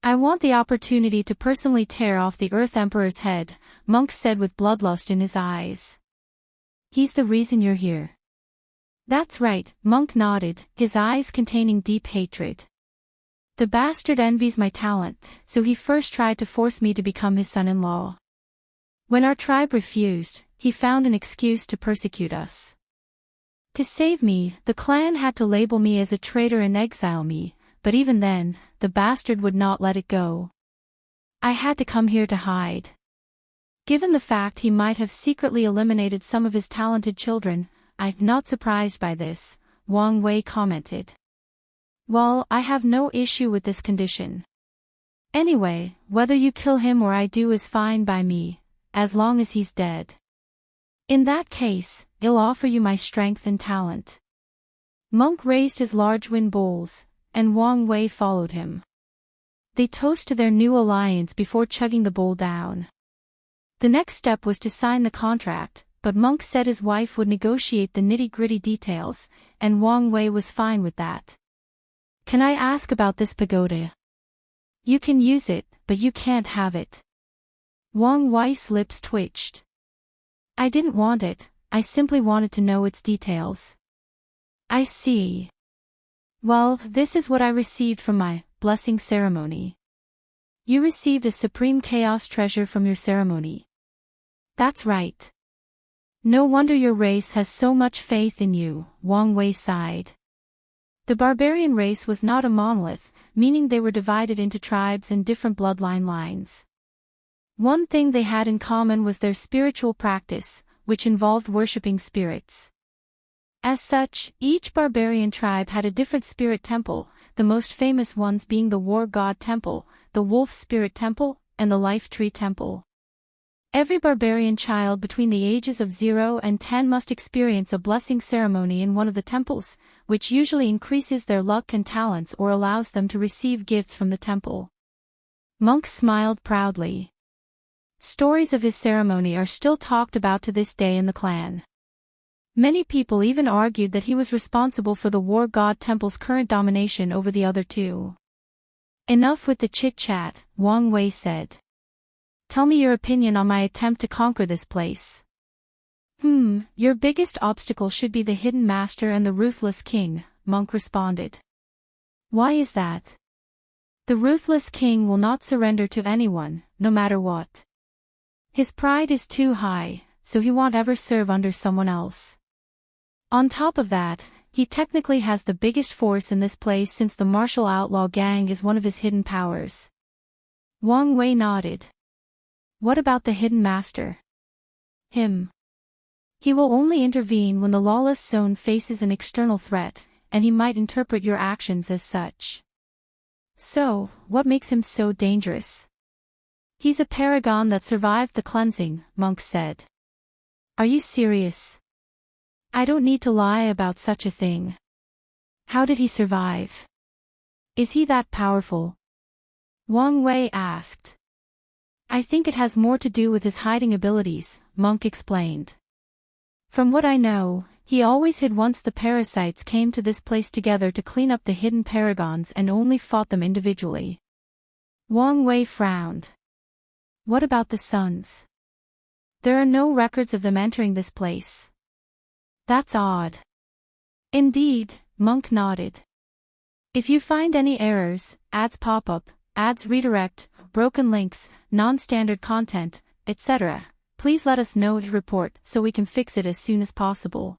I want the opportunity to personally tear off the Earth Emperor's head, MÖngke said with bloodlust in his eyes. He's the reason you're here. That's right, MÖngke nodded, his eyes containing deep hatred. The bastard envies my talent, so he first tried to force me to become his son-in-law. When our tribe refused, he found an excuse to persecute us. To save me, the clan had to label me as a traitor and exile me, but even then, the bastard would not let it go. I had to come here to hide. Given the fact he might have secretly eliminated some of his talented children, I'm not surprised by this, Wang Wei commented. Well, I have no issue with this condition. Anyway, whether you kill him or I do is fine by me, as long as he's dead. In that case, I'll offer you my strength and talent. Monk raised his large wind bowls, and Wang Wei followed him. They toast to their new alliance before chugging the bowl down. The next step was to sign the contract, but Monk said his wife would negotiate the nitty-gritty details, and Wang Wei was fine with that. Can I ask about this pagoda? You can use it, but you can't have it. Wang Wei's lips twitched. I didn't want it, I simply wanted to know its details. I see. Well, this is what I received from my blessing ceremony. You received a supreme chaos treasure from your ceremony. That's right. No wonder your race has so much faith in you, Wang Wei sighed. The barbarian race was not a monolith, meaning they were divided into tribes and different bloodline lines. One thing they had in common was their spiritual practice, which involved worshipping spirits. As such, each barbarian tribe had a different spirit temple, the most famous ones being the War God Temple, the Wolf Spirit Temple, and the Life Tree Temple. Every barbarian child between the ages of 0 and 10 must experience a blessing ceremony in one of the temples, which usually increases their luck and talents or allows them to receive gifts from the temple. Monk smiled proudly. Stories of his ceremony are still talked about to this day in the clan. Many people even argued that he was responsible for the War God Temple's current domination over the other two. Enough with the chit-chat, Wang Wei said. Tell me your opinion on my attempt to conquer this place. Your biggest obstacle should be the Hidden Master and the Ruthless King, Monk responded. Why is that? The Ruthless King will not surrender to anyone, no matter what. His pride is too high, so he won't ever serve under someone else. On top of that, he technically has the biggest force in this place since the martial outlaw gang is one of his hidden powers. Wang Wei nodded. What about the Hidden Master? Him. He will only intervene when the Lawless zone faces an external threat, and he might interpret your actions as such. So, what makes him so dangerous? He's a paragon that survived the cleansing, Monk said. Are you serious? I don't need to lie about such a thing. How did he survive? Is he that powerful? Wang Wei asked. I think it has more to do with his hiding abilities, Monk explained. From what I know, he always hid once the parasites came to this place together to clean up the hidden paragons and only fought them individually. Wang Wei frowned. What about the sons? There are no records of them entering this place. That's odd. Indeed, Monk nodded. If you find any errors, ads pop up, ads redirect, broken links, non-standard content, etc., please let us know to report so we can fix it as soon as possible.